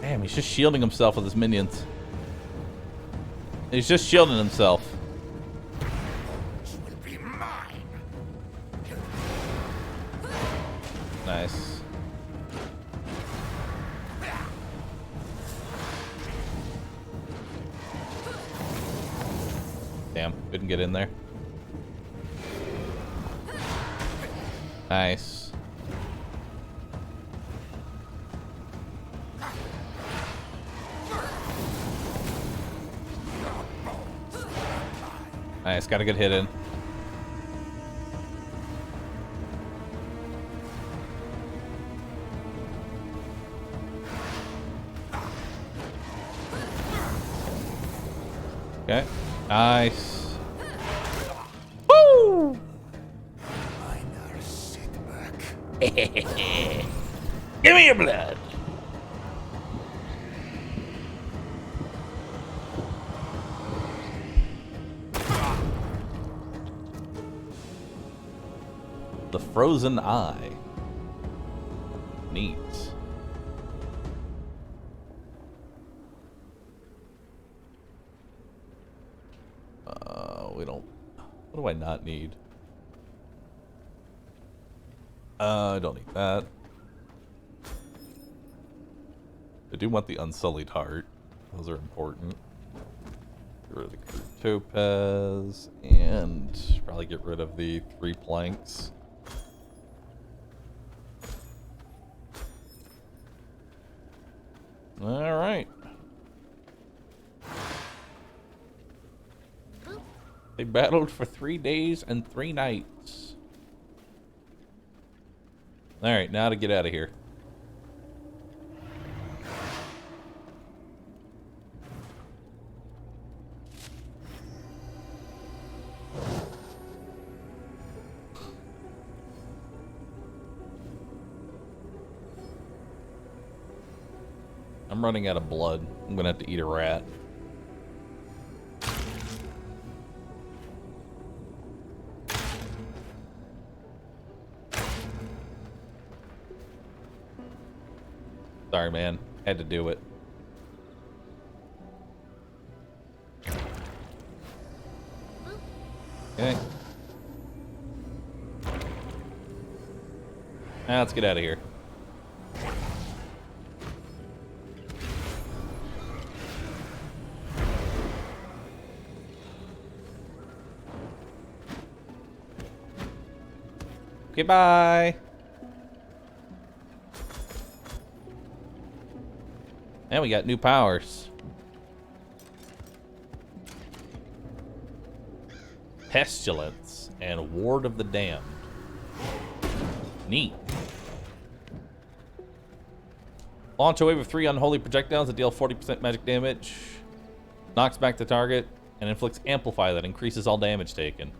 Damn, he's just shielding himself with his minions. He's just shielding himself. Nice. Damn, couldn't get in there. Nice. Nice, got a good hit in. Okay, nice. Woo! Give me your blood. The frozen eye. Neat. We don't. What do I not need? I don't need that. I do want the Unsullied Heart. Those are important. Get rid of the crude topaz and probably get rid of the 3 planks. All right. They battled for 3 days and 3 nights. All right, now to get out of here. I'm running out of blood. I'm gonna have to eat a rat. Sorry, man. Had to do it. Okay. Now let's get out of here. Okay, bye. And we got new powers. Pestilence and Ward of the Damned. Neat. Launch a wave of 3 unholy projectiles that deal 40% magic damage. Knocks back the target and inflicts amplify that increases all damage taken.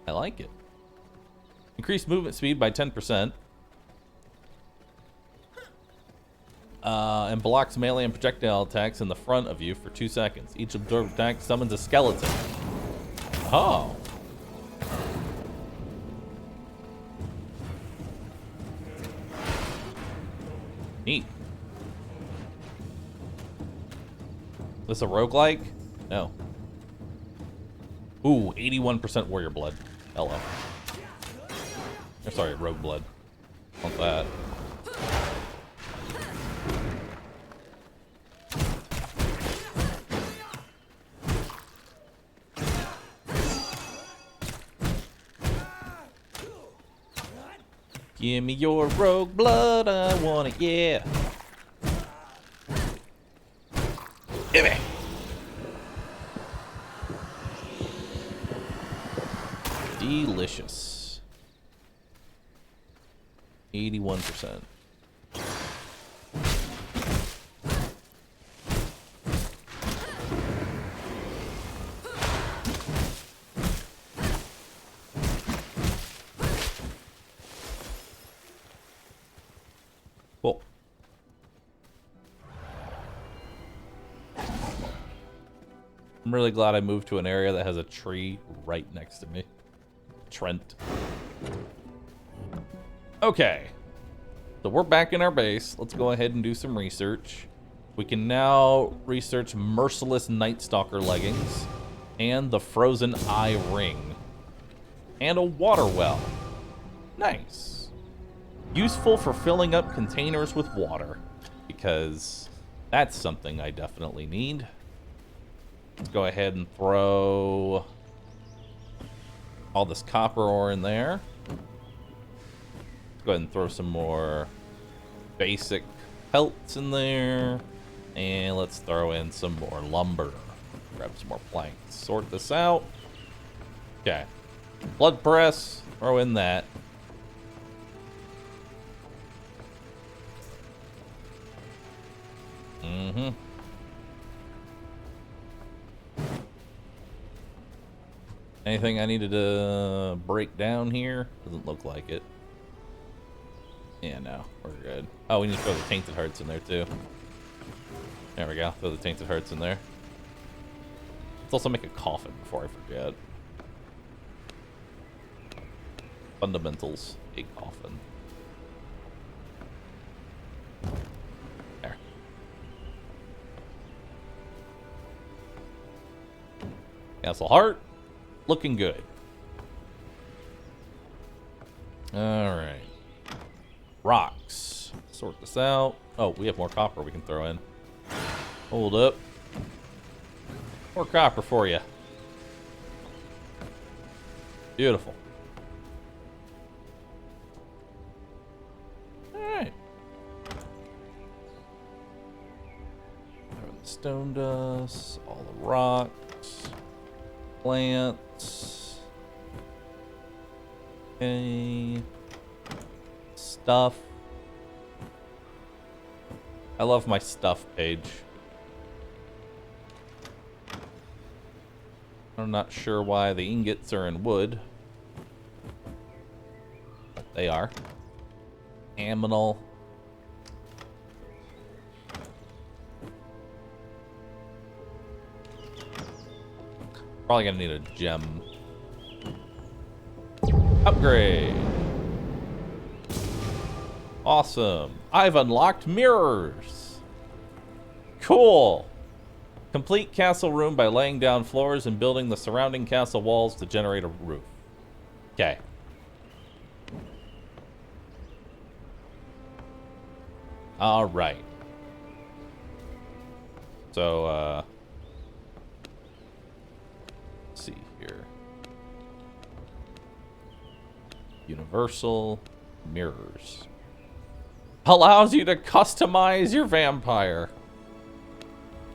I like it. Increase movement speed by 10%. And blocks melee and projectile attacks in the front of you for 2 seconds. Each absorbed attack summons a skeleton. Oh. Neat. This a roguelike? No. Ooh, 81% warrior blood. Hello. Or sorry, rogue blood. Want that. Give me your rogue blood, I want it, yeah. Give me. Delicious. 81%. Cool. I'm really glad I moved to an area that has a tree right next to me. Trent. Okay. So we're back in our base. Let's go ahead and do some research. We can now research Merciless Night Stalker leggings and the Frozen Eye Ring and a water well. Nice. Useful for filling up containers with water because that's something I definitely need. Let's go ahead and throw all this copper ore in there. Let's go ahead and throw some more basic pelts in there. And let's throw in some more lumber. Grab some more planks. Sort this out. Okay. Blood press. Throw in that. Mm-hmm. Anything I needed to break down here? Doesn't look like it. Yeah, no, we're good. Oh, we need to throw the Tainted Hearts in there too. There we go. Throw the Tainted Hearts in there. Let's also make a coffin before I forget. Fundamentals. A coffin. There. Castle Heart. Looking good. Alright. Rocks. Sort this out. Oh, we have more copper we can throw in. Hold up. More copper for you. Beautiful. Alright. Stone dust. All the rocks. Plants. Okay. Stuff. I love my stuff page. I'm not sure why the ingots are in wood, but they are. Aminal. Probably gonna need a gem. Upgrade. Awesome. I've unlocked mirrors. Cool. Complete castle room by laying down floors and building the surrounding castle walls to generate a roof. Okay. All right. So, let's see here. Universal mirrors. Allows you to customize your vampire.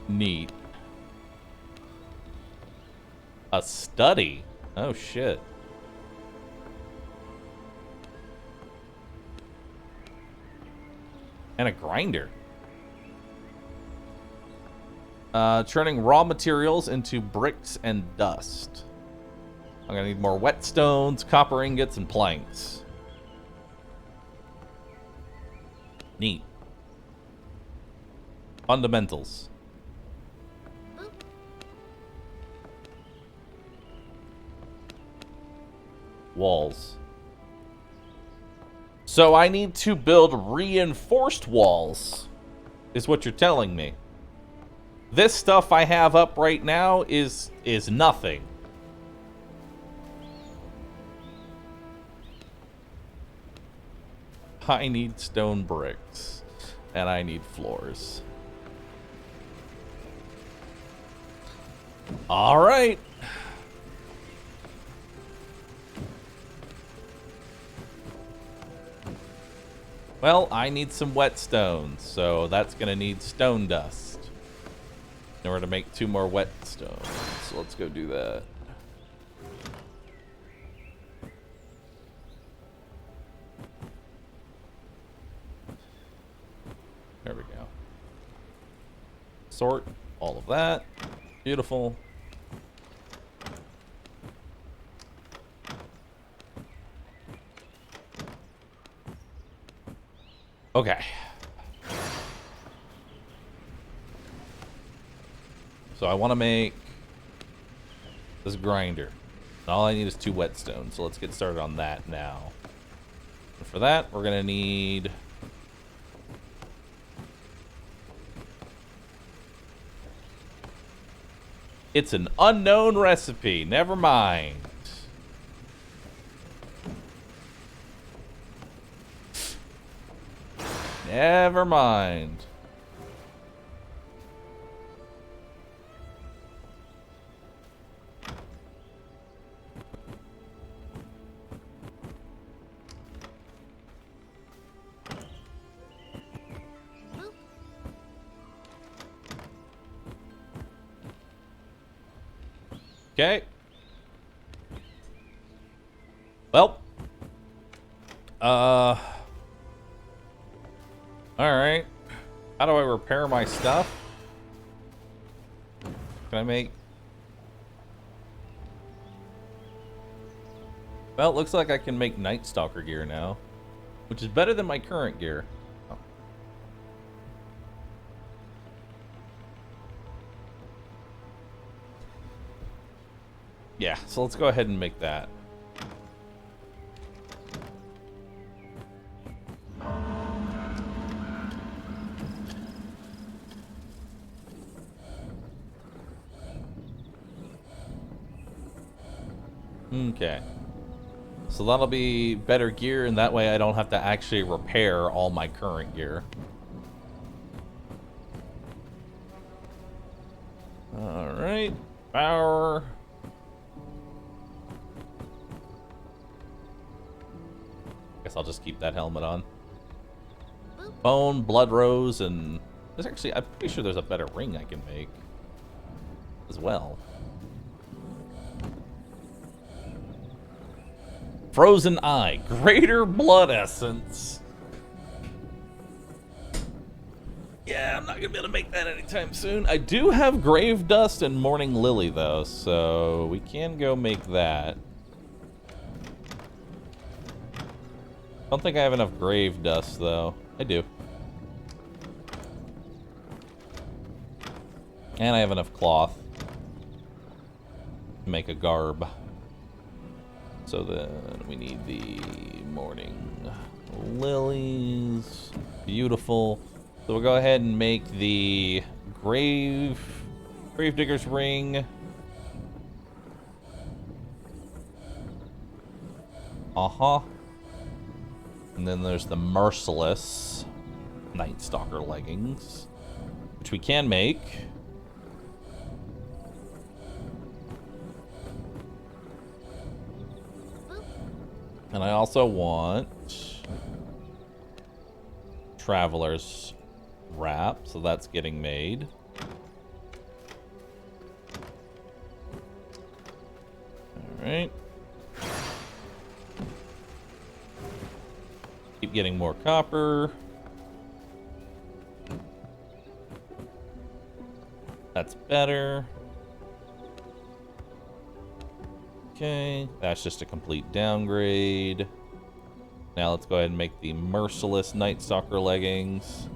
Neat. A study? Oh, shit. And a grinder. Turning raw materials into bricks and dust. I'm gonna need more whetstones, copper ingots, and planks. Neat. Fundamentals. Walls. So I need to build reinforced walls, is what you're telling me. This stuff I have up right now is nothing. I need stone bricks, and I need floors. All right. Well, I need some whetstones, so that's gonna need stone dust in order to make 2 more whetstones. So let's go do that. There we go. Sort all of that. Beautiful. Okay. So I want to make this grinder. All I need is 2 whetstones, so let's get started on that now. And for that, we're gonna need it's an unknown recipe. Never mind. Never mind. Okay. Well. Alright. How do I repair my stuff? Can I make... Well, it looks like I can make Night Stalker gear now, which is better than my current gear. Oh. Yeah, so let's go ahead and make that. Okay. So that'll be better gear, and that way I don't have to actually repair all my current gear. Alright. Power. Guess I'll just keep that helmet on. Bone, blood rose, and... There's actually... I'm pretty sure there's a better ring I can make as well. Frozen Eye. Greater Blood Essence. Yeah, I'm not going to be able to make that anytime soon. I do have Grave Dust and Morning Lily, though, so we can go make that. Don't think I have enough Grave Dust, though. I do. And I have enough cloth to make a garb. So then we need the Morning Lilies. Beautiful. So we'll go ahead and make the Grave Gravedigger's Ring. Uh-huh. And then there's the Merciless Night Stalker leggings, which we can make. And I also want Traveler's Wrap, so that's getting made. Alright. Keep getting more copper. That's better. Okay, that's just a complete downgrade. Now let's go ahead and make the Merciless Night Stalker leggings,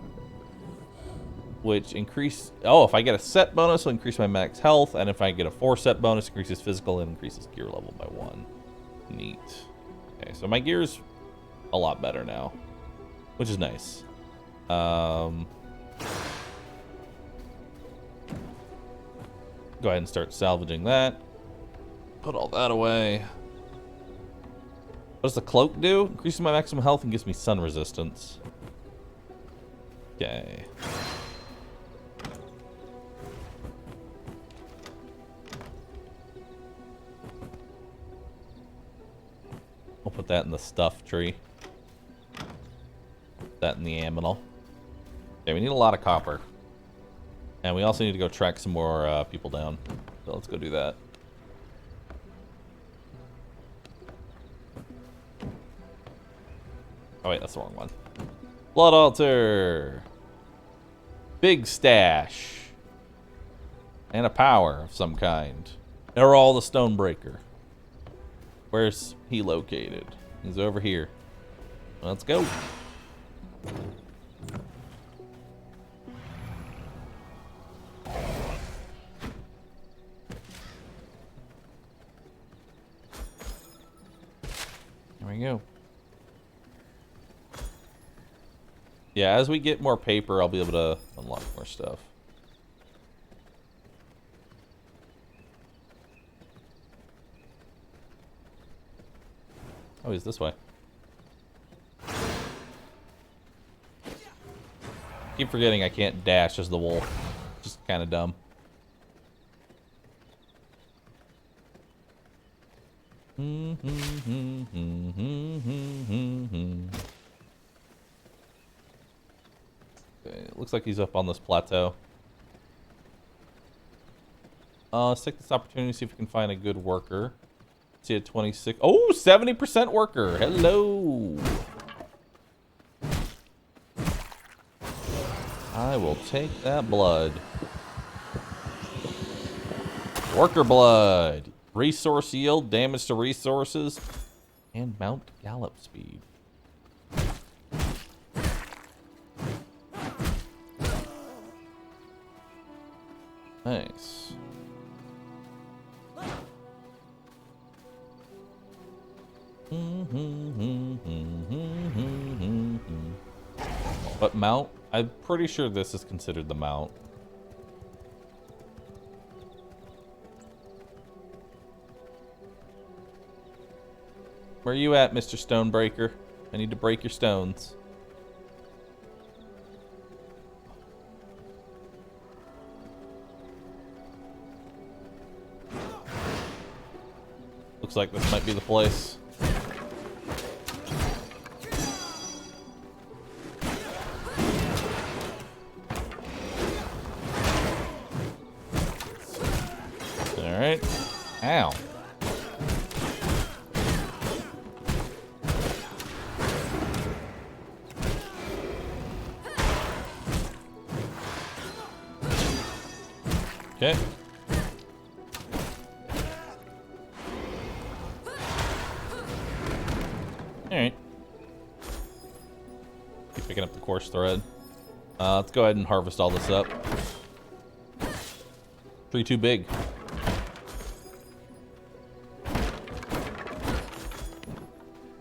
which increase... Oh, if I get a set bonus, it'll increase my max health, and if I get a 4 set bonus, increases physical and increases gear level by 1. Neat. Okay, so my gear's a lot better now, which is nice. Go ahead and start salvaging that. Put all that away. What does the cloak do? Increases my maximum health and gives me sun resistance. Okay. We'll put that in the stuff tree. Put that in the aminal. Okay, we need a lot of copper. And we also need to go track some more people down. So let's go do that. Oh wait, that's the wrong one. Blood Altar. Big stash. And a power of some kind. Admiral the Stonebreaker. Where's he located? He's over here. Let's go. There we go. Yeah, as we get more paper, I'll be able to unlock more stuff. Oh, he's this way. Keep forgetting I can't dash as the wolf. Just kind of dumb. Okay, it looks like he's up on this plateau. Let's take this opportunity to see if we can find a good worker. See a 26. Oh, 70% worker. Hello. I will take that blood. Worker blood. Resource yield, damage to resources, and mount gallop speed. Nice. But mount? I'm pretty sure this is considered the mount. Where are you at, Mr. Stonebreaker? I need to break your stones. Looks like this might be the place. Alright. Ow. Okay. Alright. Keep picking up the course thread. Let's go ahead and harvest all this up. Tree too big.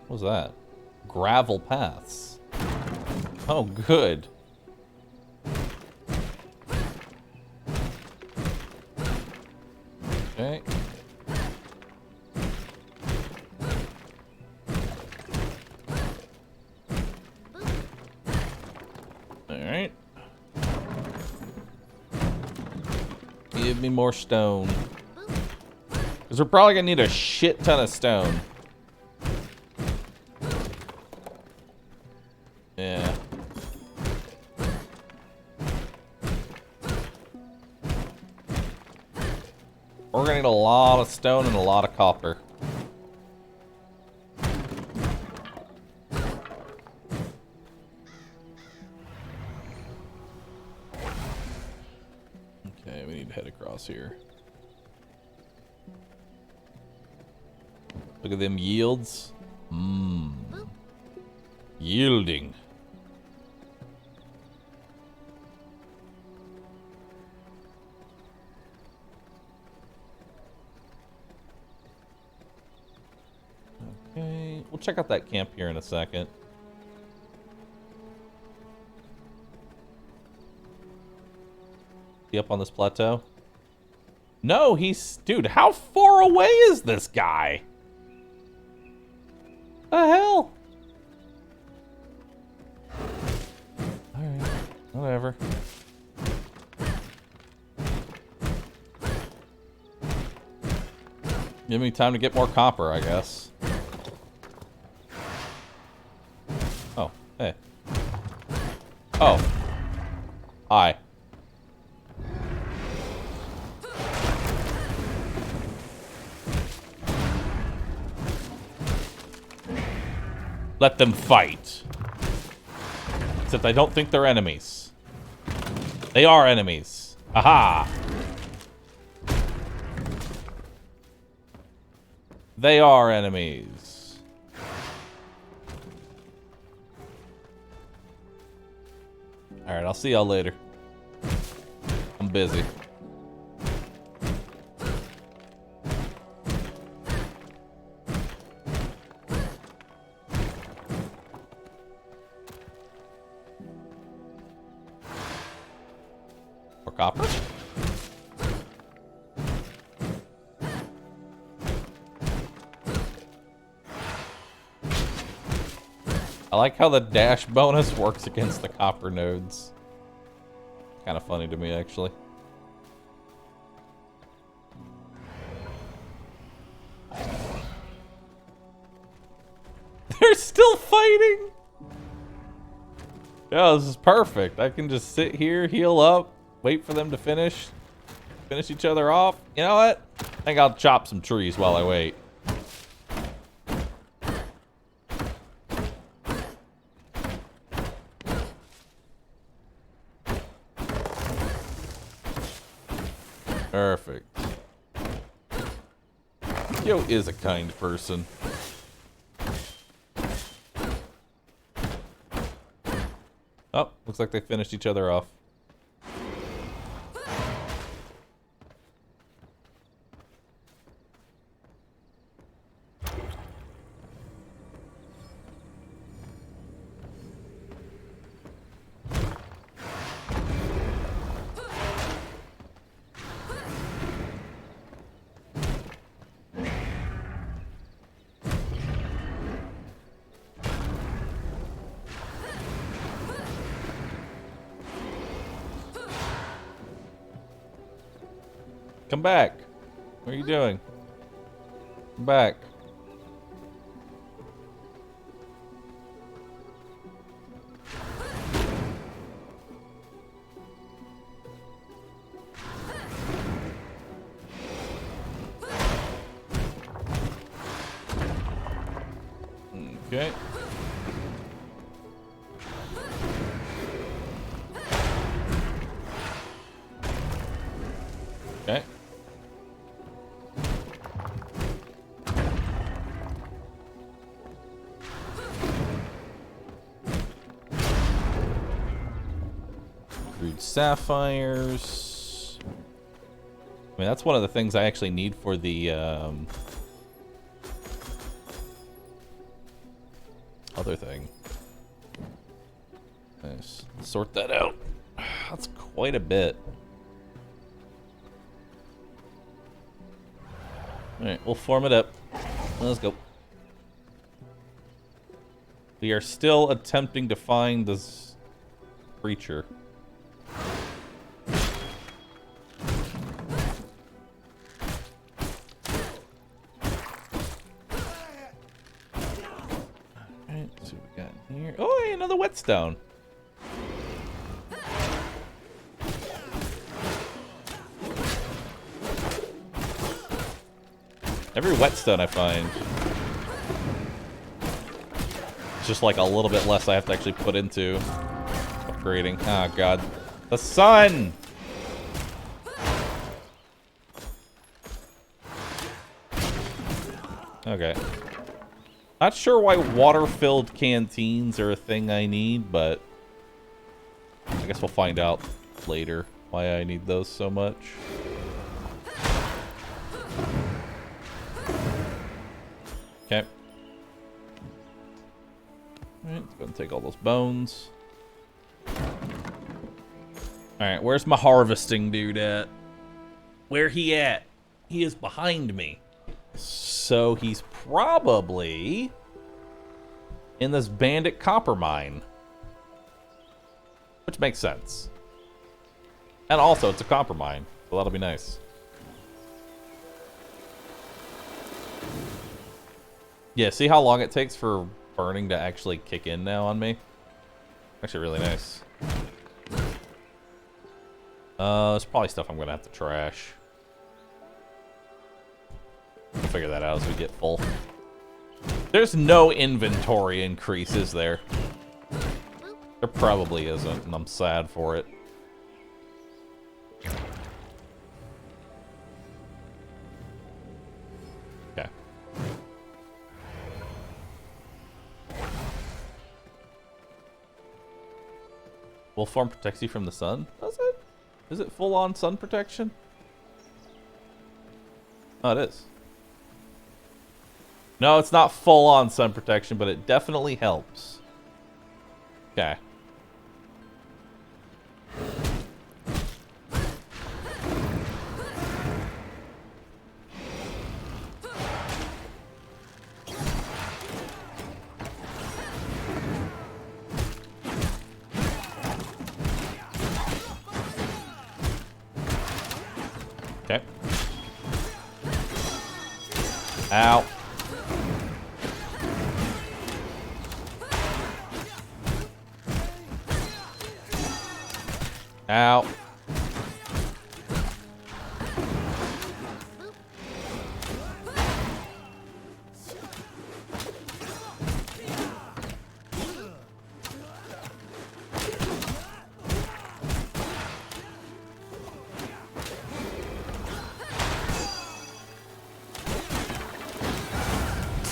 What was that? Gravel paths. Oh, good. Okay. Alright. Give me more stone. Because we're probably going to need a shit ton of stone. Yeah. We're going to need a lot of stone and a lot of copper. Okay, we need to head across here. Look at them yields. Yielding. Okay, we'll check out that camp here in a second. He up on this plateau? No, he's... Dude, how far away is this guy? The hell? Alright, whatever. Give me time to get more copper, I guess. Oh, hey. Oh. Hi. Let them fight. Except I don't think they're enemies. They are enemies. Aha! They are enemies. Alright, I'll see y'all later. I'm busy. More copper? I like how the dash bonus works against the copper nodes. Kind of funny to me, actually. They're still fighting! Yeah, this is perfect. I can just sit here, heal up, wait for them to finish each other off. You know what? I think I'll chop some trees while I wait. Perfect. Yo is a kind person. Oh, looks like they finished each other off. Come back. What are you doing? Come back. Okay. Okay. Crude sapphires. I mean, that's one of the things I actually need for the other thing. Nice. Sort that out. That's quite a bit. Alright, we'll form it up. Let's go. We are still attempting to find this creature. Alright, so we got here. Oh, hey, another whetstone. Every whetstone I find, it's just like a little bit less I have to actually put into upgrading. Oh god. The sun! Okay. Not sure why water-filled canteens are a thing I need, but I guess we'll find out later why I need those so much. Okay. Alright, let's go and take all those bones. Alright, where's my harvesting dude at? Where he at? He is behind me. So he's probably in this bandit copper mine. Which makes sense. And also, it's a copper mine, so that'll be nice. Yeah, see how long it takes for burning to actually kick in now on me? Actually really nice. There's probably stuff I'm gonna have to trash. We'll figure that out as we get full. There's no inventory increase, is there? There probably isn't, and I'm sad for it. Okay. Wolf form protects you from the sun? Does it? Is it full-on sun protection? Oh, it is. No, it's not full-on sun protection, but it definitely helps. Okay. Okay. Ow. Ow.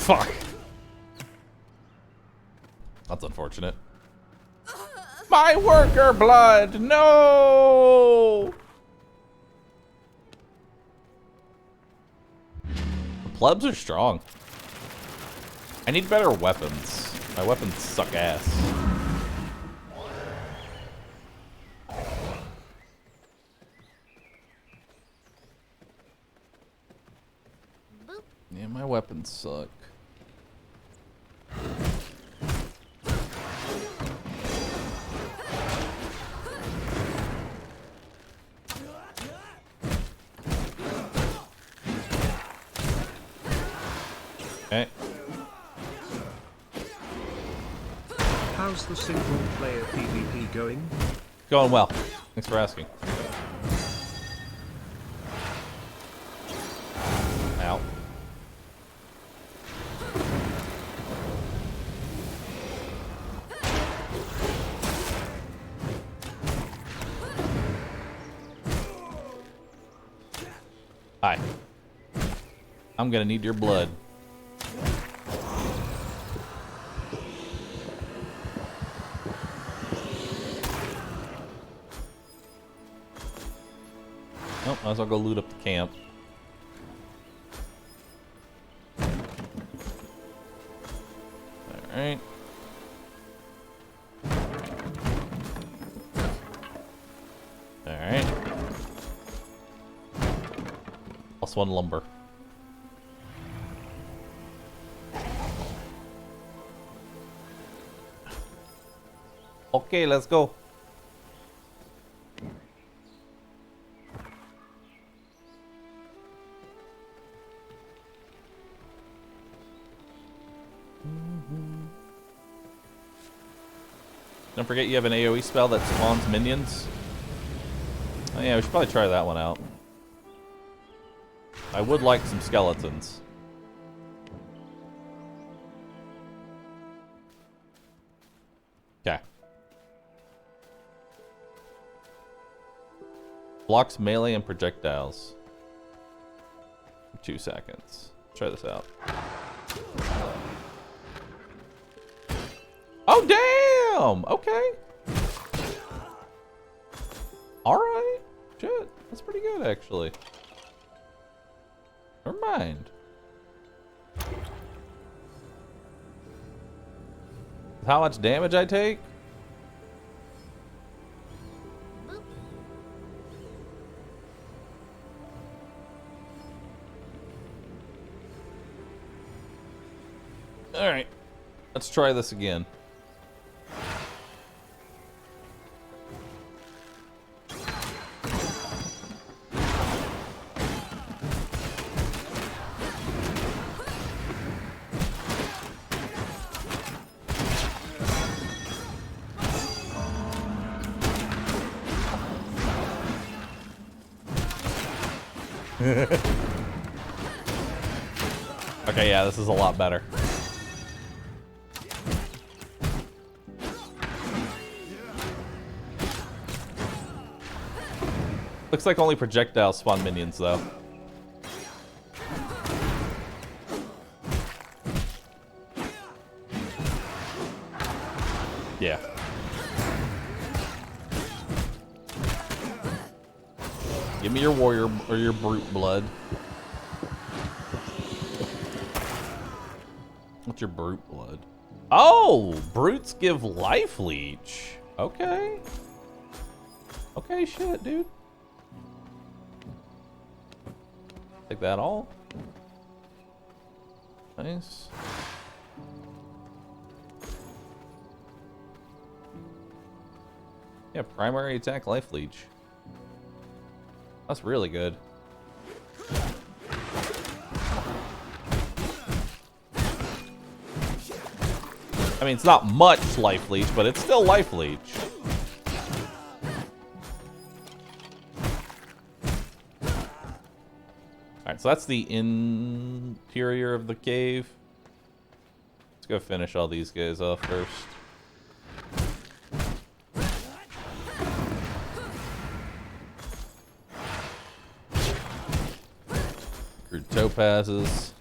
Fuck. That's unfortunate. My worker blood! No! The plebs are strong. I need better weapons. My weapons suck ass. Yeah, my weapons suck. Okay. How's the single player PvP going? Going well. Thanks for asking. Ow. Hi. I'm gonna need your blood. Oh, might as well go loot up the camp. Alright. Alright. +1 lumber. Okay, let's go. Don't forget you have an AoE spell that spawns minions. Oh yeah, we should probably try that one out. I would like some skeletons. Okay. Blocks melee and projectiles. For 2 seconds. Try this out. Oh, damn! Okay. Alright. Shit. That's pretty good, actually. Never mind. How much damage I take? Alright. Let's try this again. Okay, yeah, this is a lot better. Looks like only projectiles spawn minions, though. Yeah. Give me your warrior or your brute blood. What's your brute blood? Oh, brutes give life leech. Okay. Okay, shit, dude. Take that all. Nice. Yeah, primary attack life leech. That's really good. I mean, it's not much life leech, but it's still life leech. Alright, so that's the interior of the cave. Let's go finish all these guys off first. Crude topazes.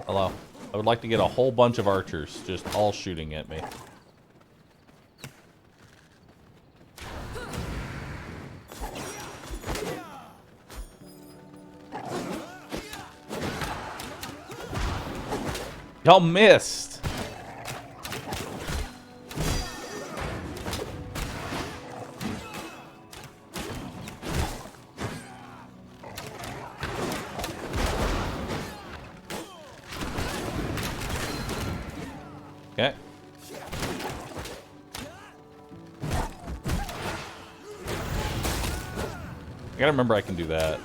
Hello. I would like to get a whole bunch of archers just all shooting at me. Y'all missed. Okay. I gotta remember I can do that.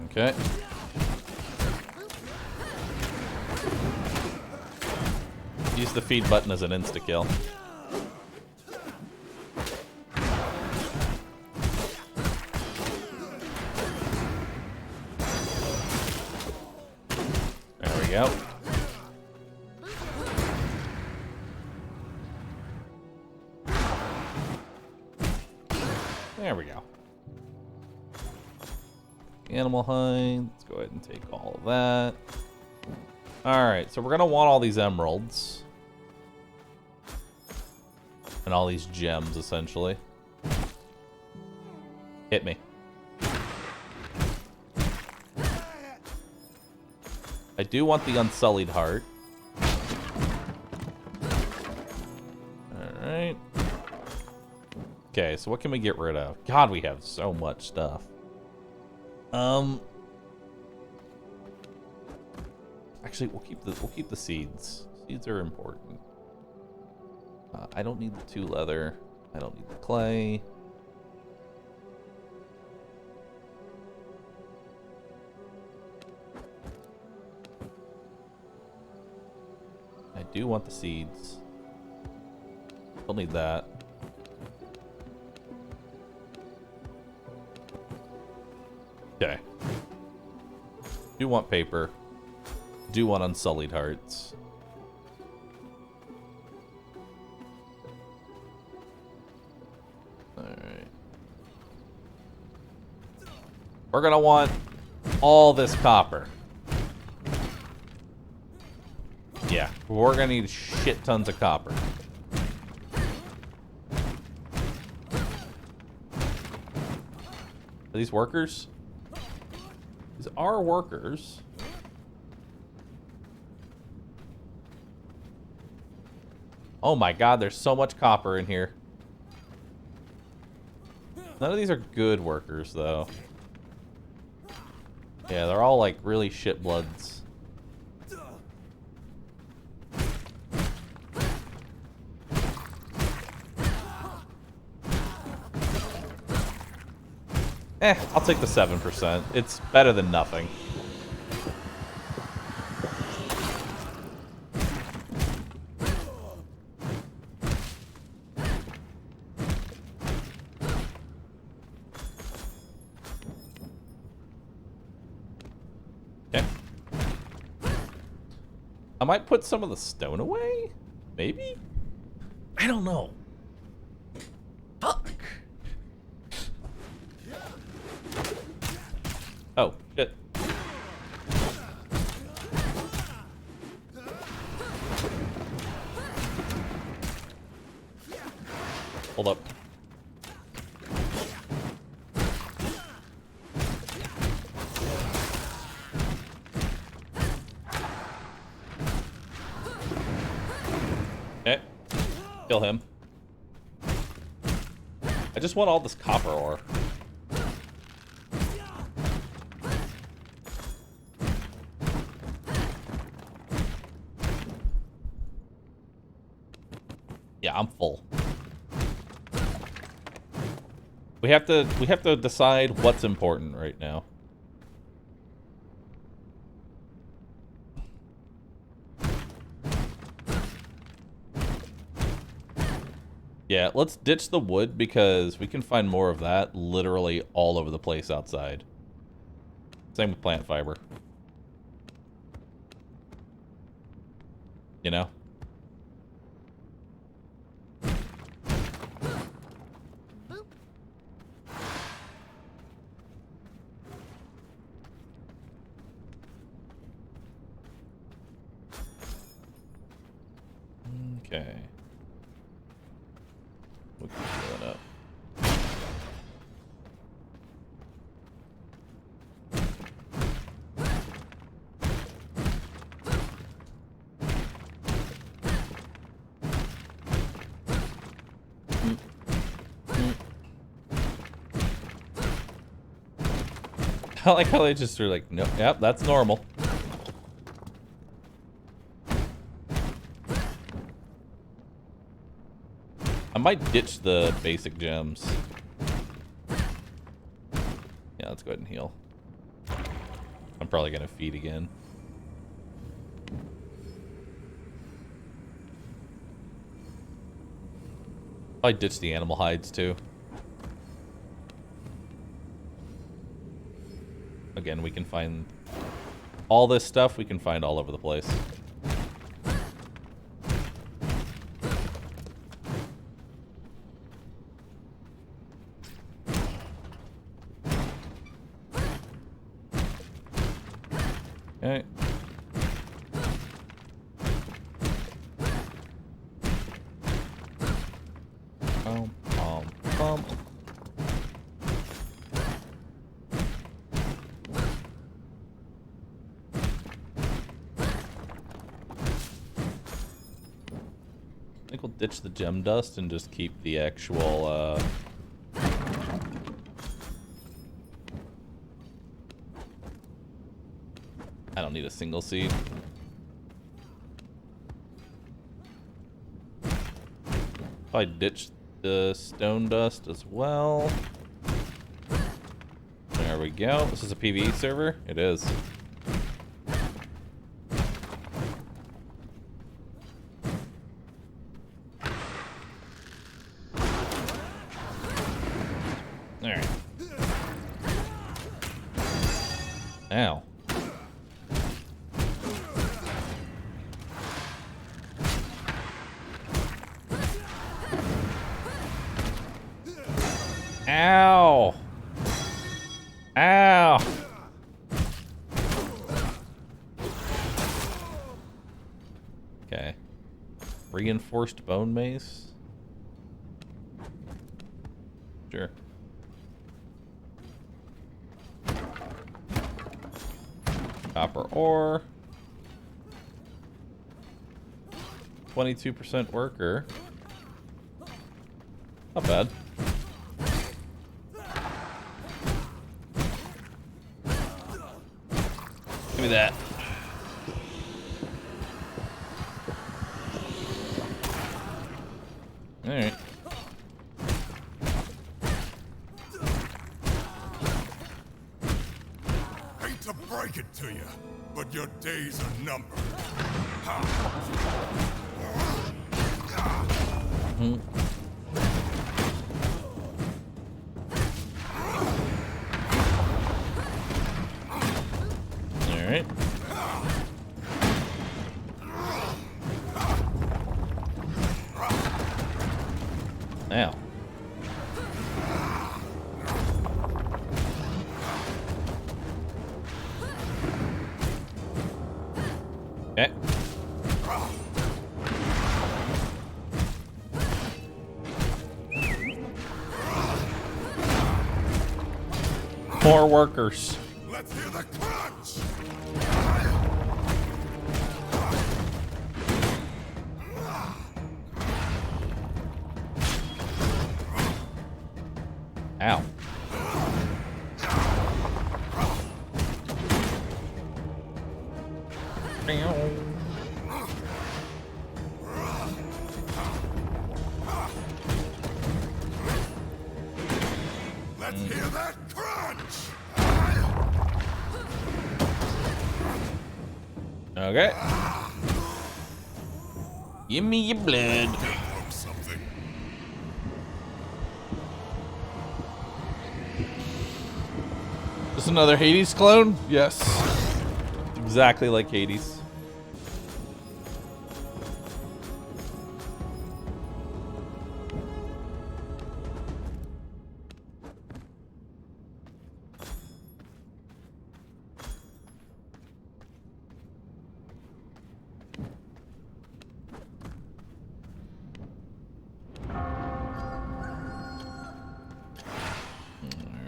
Okay. Use the feed button as an insta-kill. There we go. There we go. Animal hide. Let's go ahead and take all of that. Alright, so we're going to want all these emeralds. And all these gems, essentially. Hit me. I do want the Unsullied Heart. Okay, so what can we get rid of? God, we have so much stuff. Actually, we'll keep the seeds. Seeds are important. I don't need the 2 leather. I don't need the clay. I do want the seeds. Don't need that. Okay. Do want paper. Do want unsullied hearts. Alright. We're gonna want all this copper. Yeah, we're gonna need shit tons of copper. Are these workers? These are workers. Oh my god, there's so much copper in here. None of these are good workers, though. Yeah, they're all like really shit bloods. I'll take the 7%. It's better than nothing. Okay. I might put some of the stone away? Maybe? I don't know. Fuck. Oh, shit. Hold up. Okay. Kill him. I just want all this copper ore. Yeah, I'm full. We have to decide what's important right now. Yeah, let's ditch the wood because we can find more of that literally all over the place outside. Same with plant fiber. You know? Okay. We'll keep going up. I like how they just are like, nope, yep, that's normal. I might ditch the basic gems. Yeah, let's go ahead and heal. I'm probably gonna feed again. I ditch the animal hides too. Again, we can find all this stuff. We can find all over the place. Okay. think we'll ditch the gem dust and just keep the actual, I don't need a single seed. Probably ditch the stone dust as well. There we go. This is a PvE server? It is. Alright. Ow. Ow! Ow! Okay. Reinforced bone mace? Sure. Copper ore. 22% worker. Not bad. Give me that. All right. Hate to break it to you, but your days are numbered. All right. Now. Okay. More workers. Let's hear the crunch! Ow. Let's hear that crunch! Okay. Give me your blood. Or something. This another Hades clone? Yes. Exactly like Hades.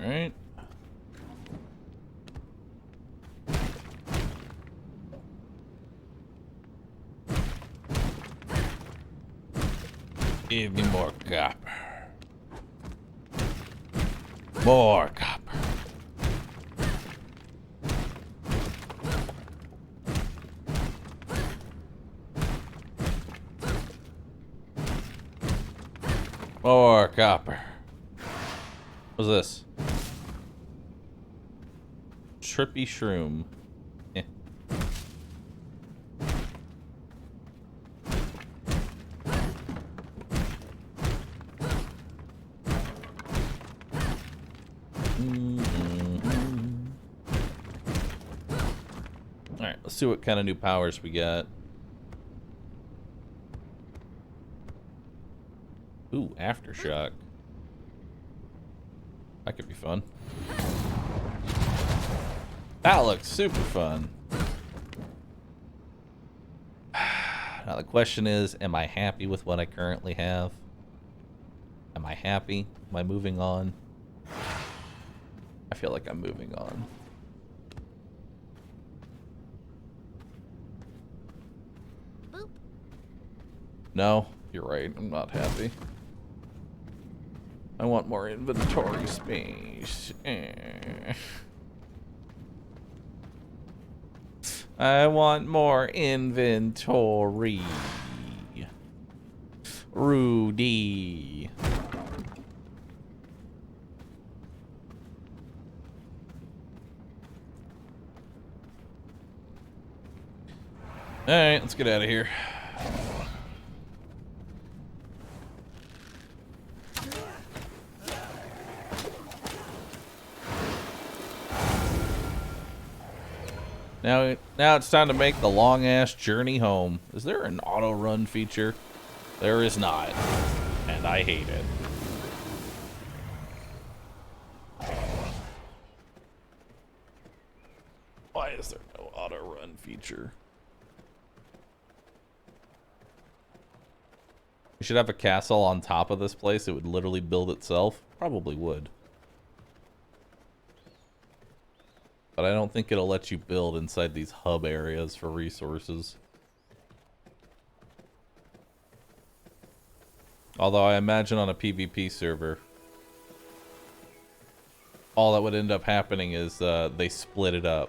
All right. Give me more copper. More copper. More copper. What's this? Trippy shroom. Eh. Alright, let's see what kind of new powers we got. Ooh, aftershock. That could be fun. That looks super fun. Now the question is, am I happy with what I currently have? Am I happy? Am I moving on? I feel like I'm moving on. Boop. No? You're right. I'm not happy. I want more inventory space. I want more inventory. Rudy. Alright, let's get out of here. Now it's time to make the long-ass journey home. Is there an auto-run feature? There is not. And I hate it. Why is there no auto-run feature? We should have a castle on top of this place. It would literally build itself. Probably would. But I don't think it'll let you build inside these hub areas for resources. Although I imagine on a PvP server, all that would end up happening is they split it up.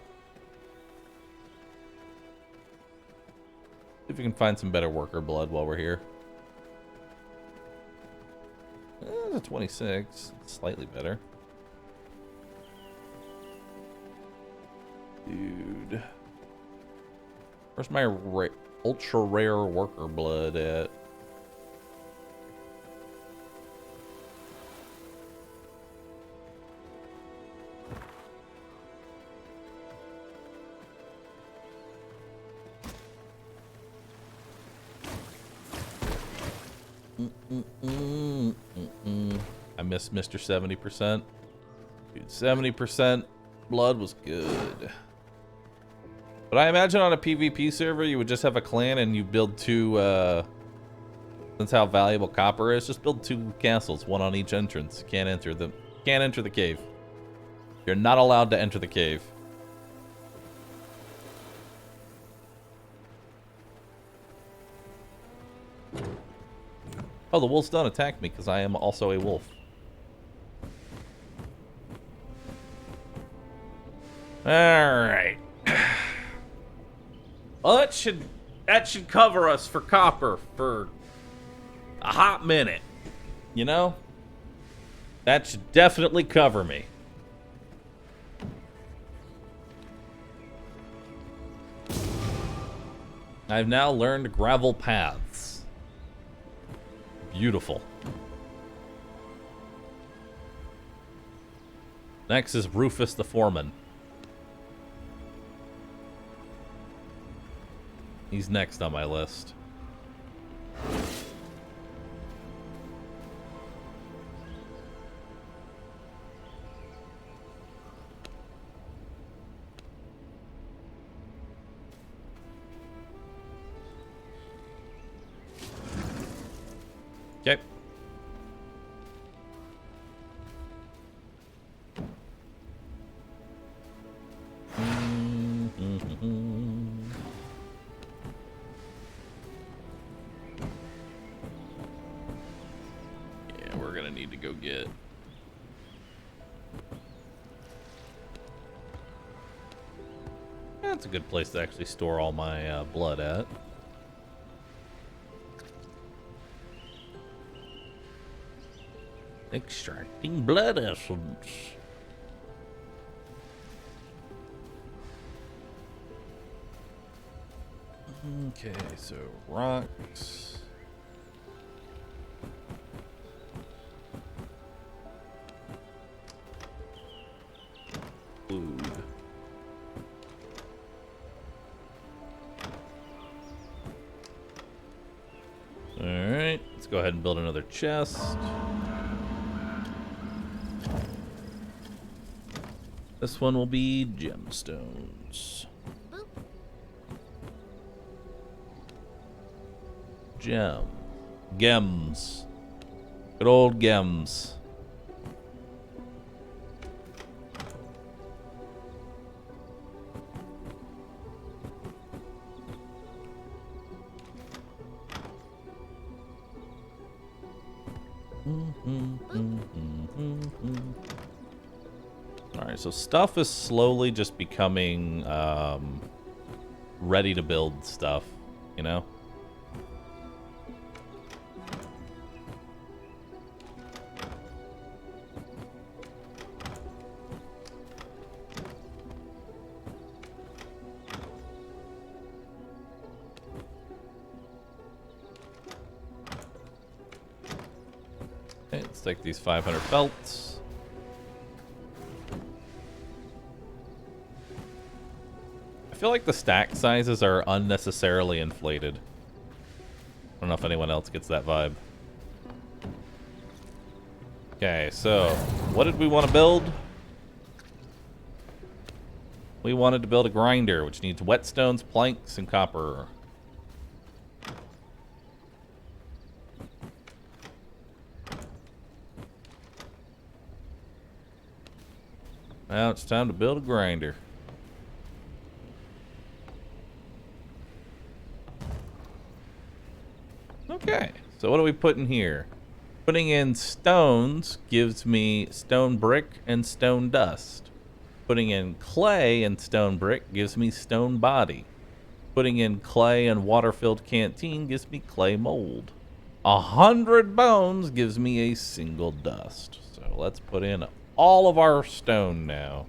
See if we can find some better worker blood while we're here. There's a 26. Slightly better. Dude. Where's my ultra rare worker blood at? I miss Mr. 70%. Dude, 70% blood was good. But I imagine on a PvP server, you would just have a clan and you build two, since how valuable copper is, just build two castles, one on each entrance. Can't enter the cave. You're not allowed to enter the cave. Oh, the wolves don't attack me because I am also a wolf. Alright. Well, that should cover us for copper for a hot minute. You know? That should definitely cover me. I've now learned gravel paths. Beautiful. Next is Rufus the Foreman. He's next on my list. Okay. Yeah, we're gonna need to go get. That's a good place to actually store all my blood at. Extracting blood essence. Okay, so rocks. Food. Alright, let's go ahead and build another chest. This one will be gemstones. Gems. Good old gems. Alright, so stuff is slowly just becoming ready to build stuff, you know? Okay, let's take these 500 belts. I feel like the stack sizes are unnecessarily inflated. I don't know if anyone else gets that vibe. Okay, so what did we want to build? We wanted to build a grinder, which needs whetstones, planks, and copper. Now it's time to build a grinder. Okay, so what do we put in here? Putting in stones gives me stone brick and stone dust. Putting in clay and stone brick gives me stone body. Putting in clay and water-filled canteen gives me clay mold. 100 bones gives me a single dust. So let's put in all of our stone now.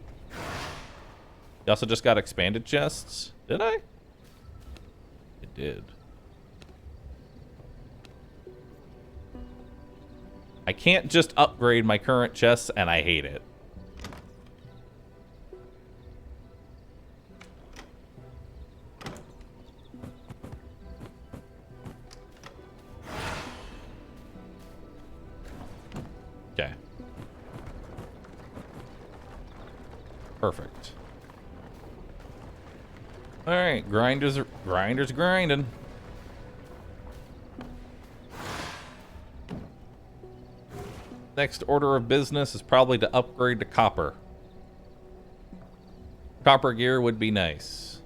You also just got expanded chests. Did I? It did. I can't just upgrade my current chests, and I hate it. Okay. Perfect. All right, grinders grinding. Next order of business is probably to upgrade to copper. Copper gear would be nice.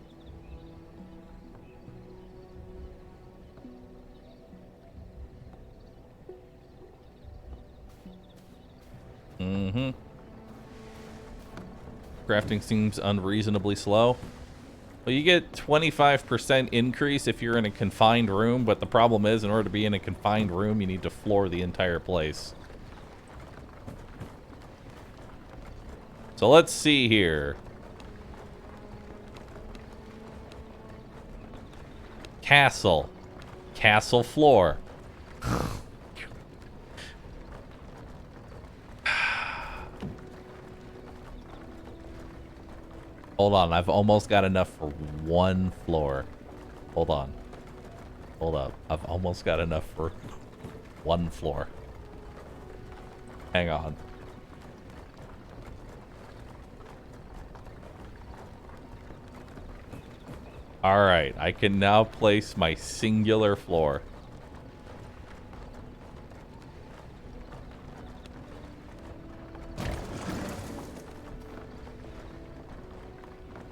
Crafting seems unreasonably slow. Well, you get 25% increase if you're in a confined room, but the problem is, in order to be in a confined room, you need to floor the entire place. So let's see here. Castle. Castle floor. Hold on, I've almost got enough for one floor. Hold on. Hold up. I've almost got enough for one floor. Hang on. Alright, I can now place my singular floor.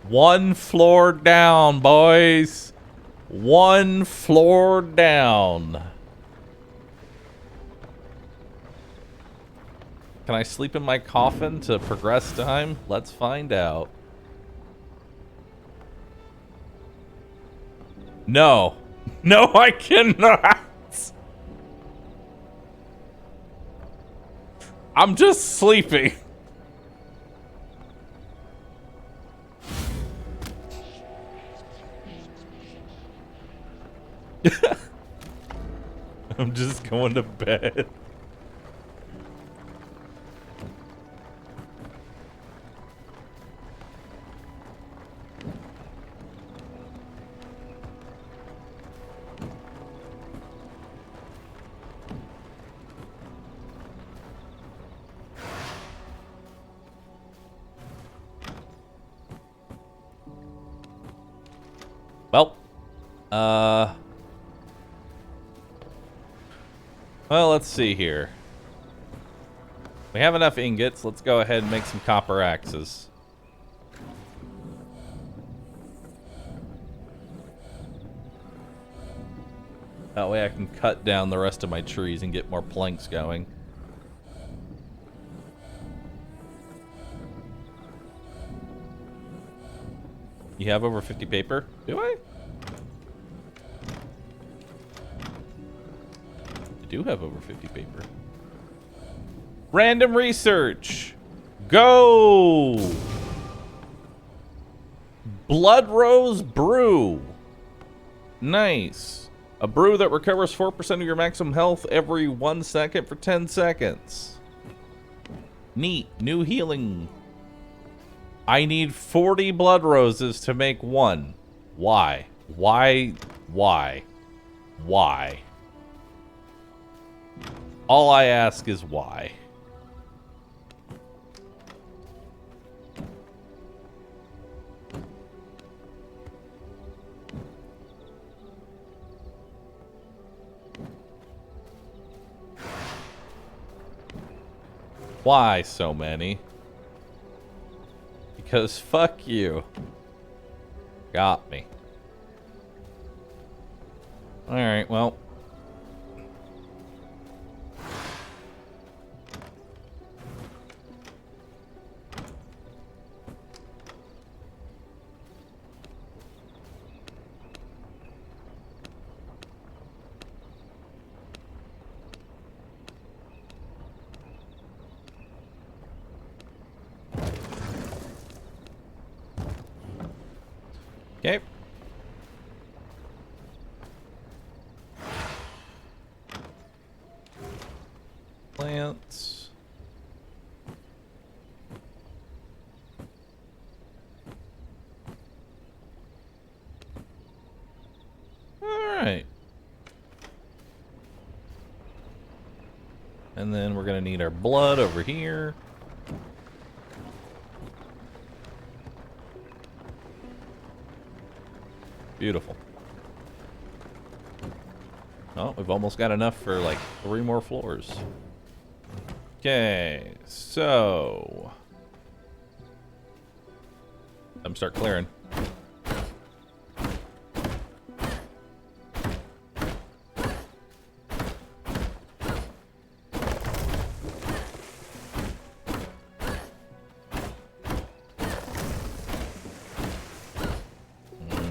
One floor down, boys. One floor down. Can I sleep in my coffin to progress time? Let's find out. No. No, I cannot. I'm just sleeping. I'm just going to bed. Well, let's see here. We have enough ingots. Let's go ahead and make some copper axes. That way I can cut down the rest of my trees and get more planks going. You have over 50 paper? Do I? I do have over 50 paper. Random research. Go! Blood Rose Brew. Nice. A brew that recovers 4% of your maximum health every 1 second for 10 seconds. Neat. New healing. I need 40 blood roses to make one. Why? Why? Why? Why? All I ask is why. Why so many? Because fuck you. Got me. Alright, well. Okay. Plants. All right. And then we're going to need our blood over here. Beautiful. Oh, we've almost got enough for like 3 more floors. Okay, so I'm start clearing.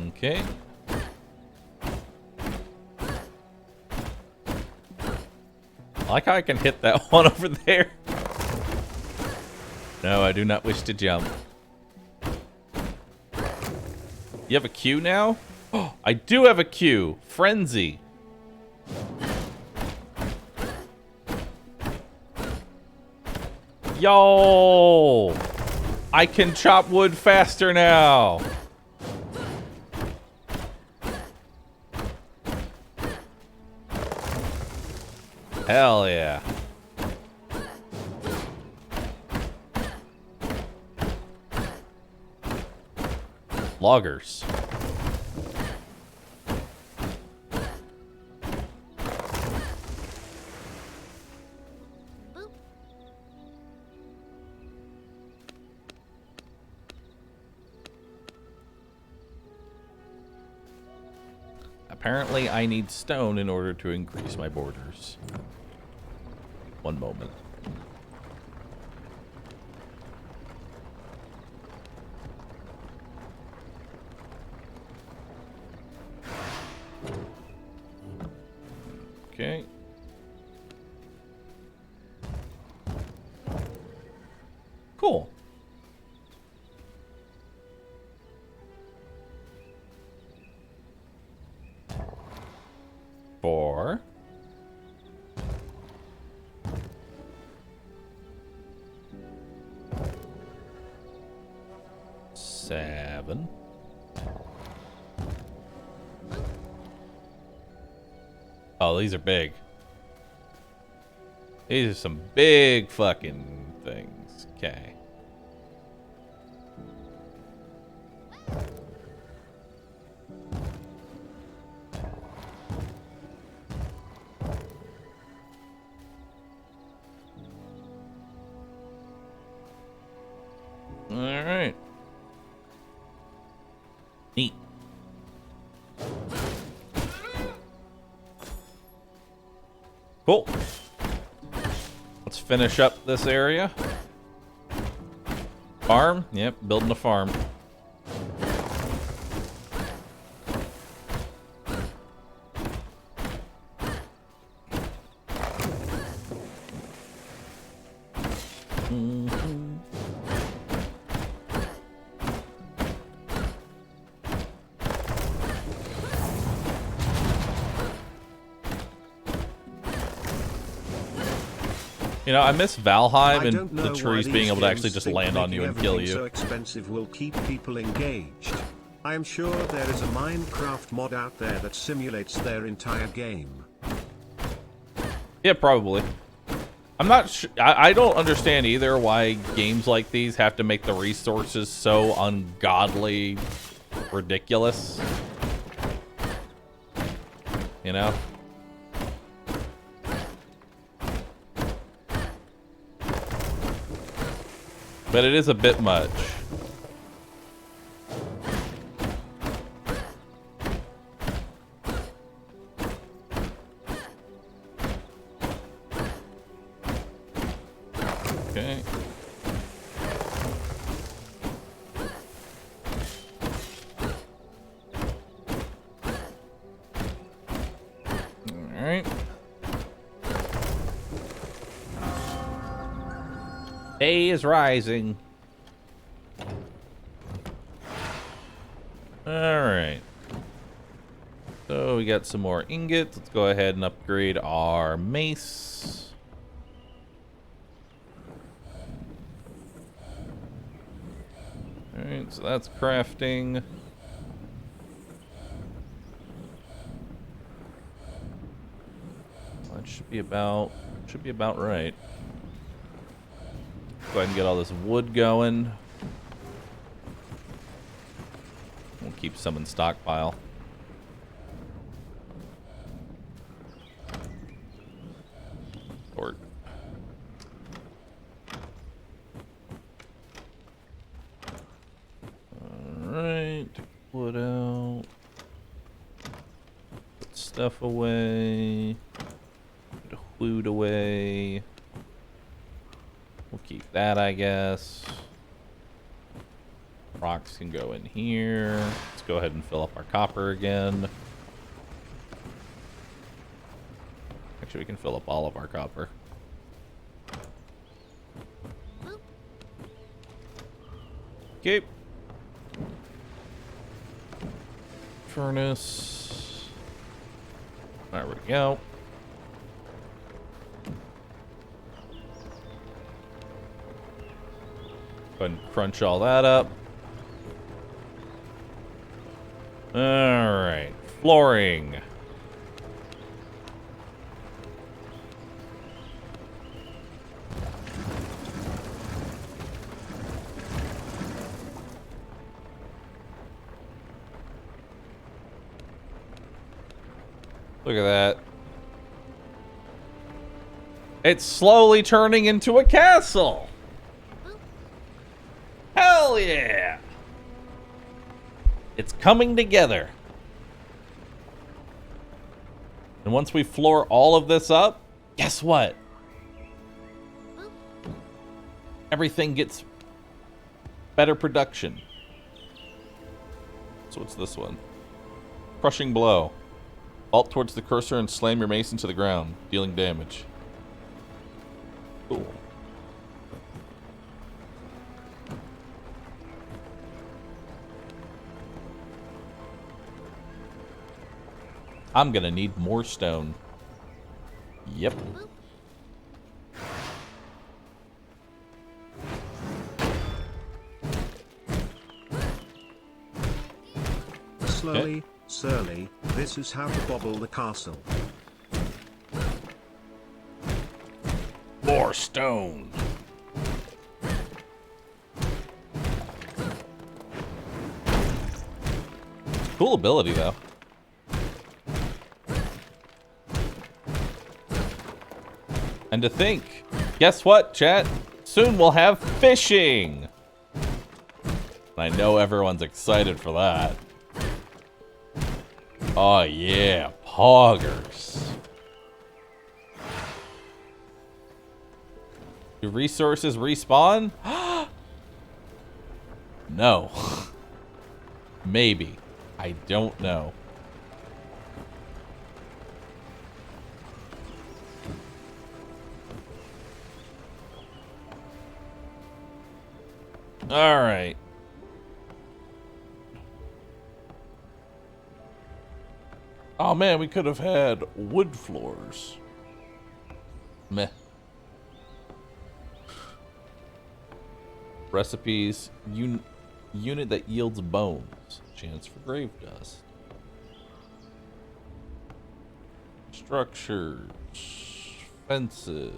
Okay. I like how I can hit that one over there. No, I do not wish to jump. You have a queue now? Oh, I do have a queue. Frenzy. Yo! I can chop wood faster now. Hell yeah. Loggers. Apparently, I need stone in order to increase my borders. One moment. Okay. Cool. Four. 7. Oh, these are big. These are some big fucking things. Okay. All right. Neat. Cool. Let's finish up this area. Farm? Yep, building a farm. You know, I miss Valheim I and don't know the why trees these being able to games actually just think land on making you and kill everything you. so expensive will keep people engaged. I am sure there is a Minecraft mod out there that simulates their entire game. Yeah, probably. I'm not sure. I don't understand either why games like these have to make the resources so ungodly ridiculous. You know? But it is a bit much. Okay. All right. Day is rising. All right. So we got some more ingots. Let's go ahead and upgrade our mace. All right, so that's crafting. That should be about right. Go ahead and get all this wood going. We'll keep some in stockpile. Or alright, wood out. Put stuff away. Put wood away. We'll keep that, I guess. Rocks can go in here. Let's go ahead and fill up our copper again. Actually, we can fill up all of our copper. Okay. Furnace. There we go. Go ahead and crunch all that up. All right, flooring. Look at that. It's slowly turning into a castle. Hell yeah! It's coming together. And once we floor all of this up, guess what? Everything gets better production. So what's this one? Crushing blow. Vault towards the cursor and slam your mace into the ground, dealing damage. Cool. I'm gonna need more stone. Yep. Slowly, surly, this is how to bobble the castle. More stone. Cool ability, though. And to think, guess what, chat? Soon we'll have fishing. I know everyone's excited for that. Oh yeah, poggers. Do resources respawn? No. Maybe. I don't know. All right. Oh man, we could have had wood floors. Meh. Recipes. Unit that yields bones. Chance for grave dust. Structures. Fences.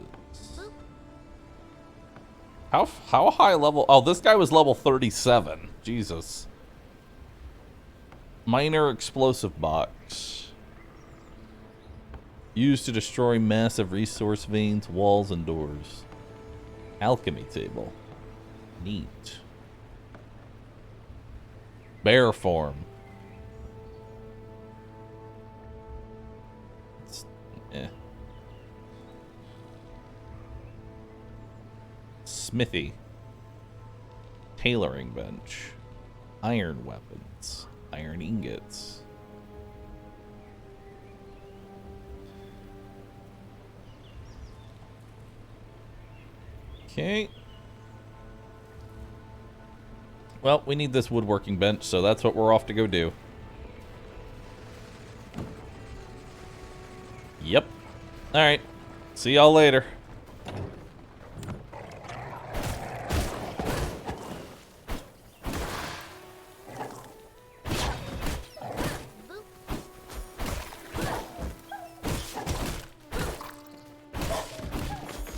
How high level? Oh, this guy was level 37. Jesus. Minor explosive box. Used to destroy massive resource veins, walls, and doors. Alchemy table. Neat. Bear form. Smithy. Tailoring bench. Iron weapons. Iron ingots. Okay. Well, we need this woodworking bench, so that's what we're off to go do. Yep. Alright. See y'all later.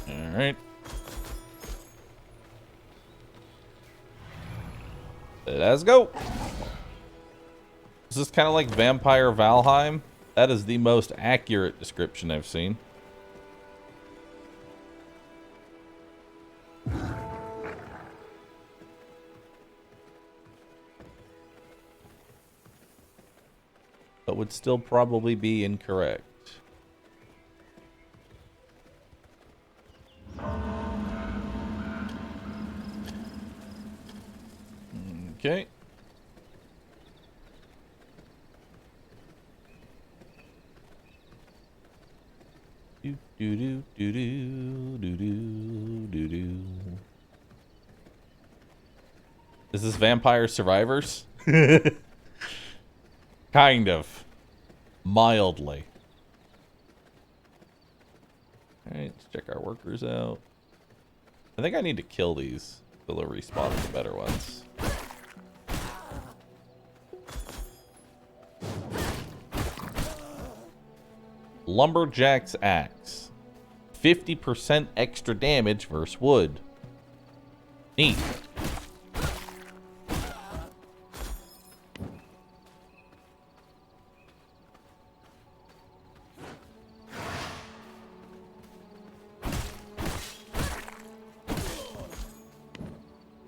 Alright. Let's go. Is this kind of like Vampire Valheim? That is the most accurate description I've seen. But would still probably be incorrect. Okay. Do do do do do do do do do. Is this Vampire Survivors? Kind of. Mildly. Alright, let's check our workers out. I think I need to kill these so they'll respawn the better ones. Lumberjack's axe. 50% extra damage versus wood. Neat.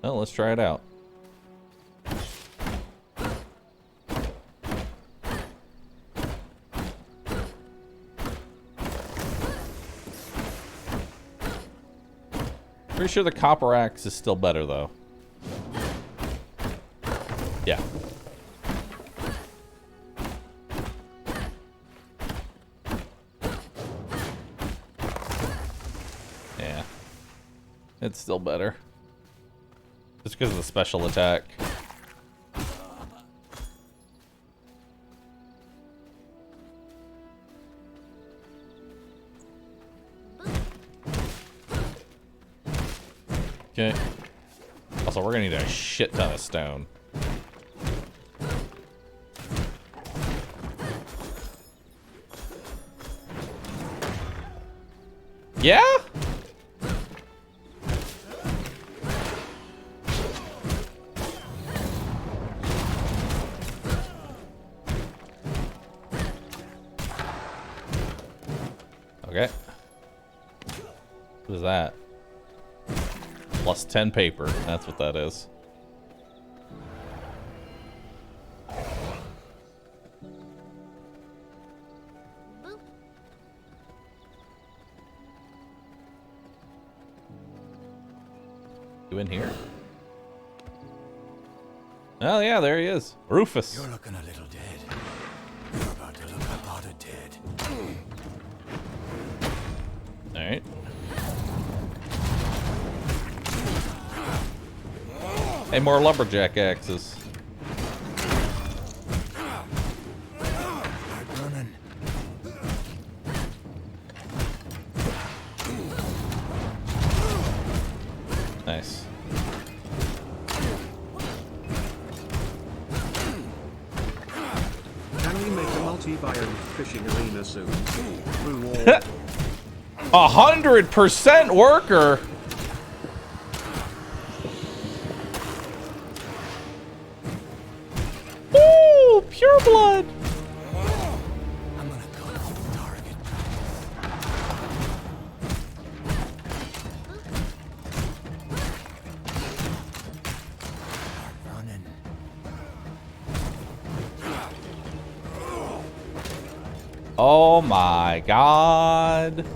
Well, let's try it out. Pretty sure the copper axe is still better, though. Yeah. Yeah. It's still better. Just because of the special attack. Okay. Also, we're gonna need a shit ton of stone. Yeah? Okay. What is that? Plus 10 paper. That's what that is. You in here? Oh yeah, there he is. Rufus. You're looking a little dead. You're about to look a lot of dead. Alright. Hey, more lumberjack axes. Start running. Nice. finally make a multi-biome fishing arena soon. Reward. 100% worker. Ooh, pure blood. I'm gonna go target. Start running. Oh my god.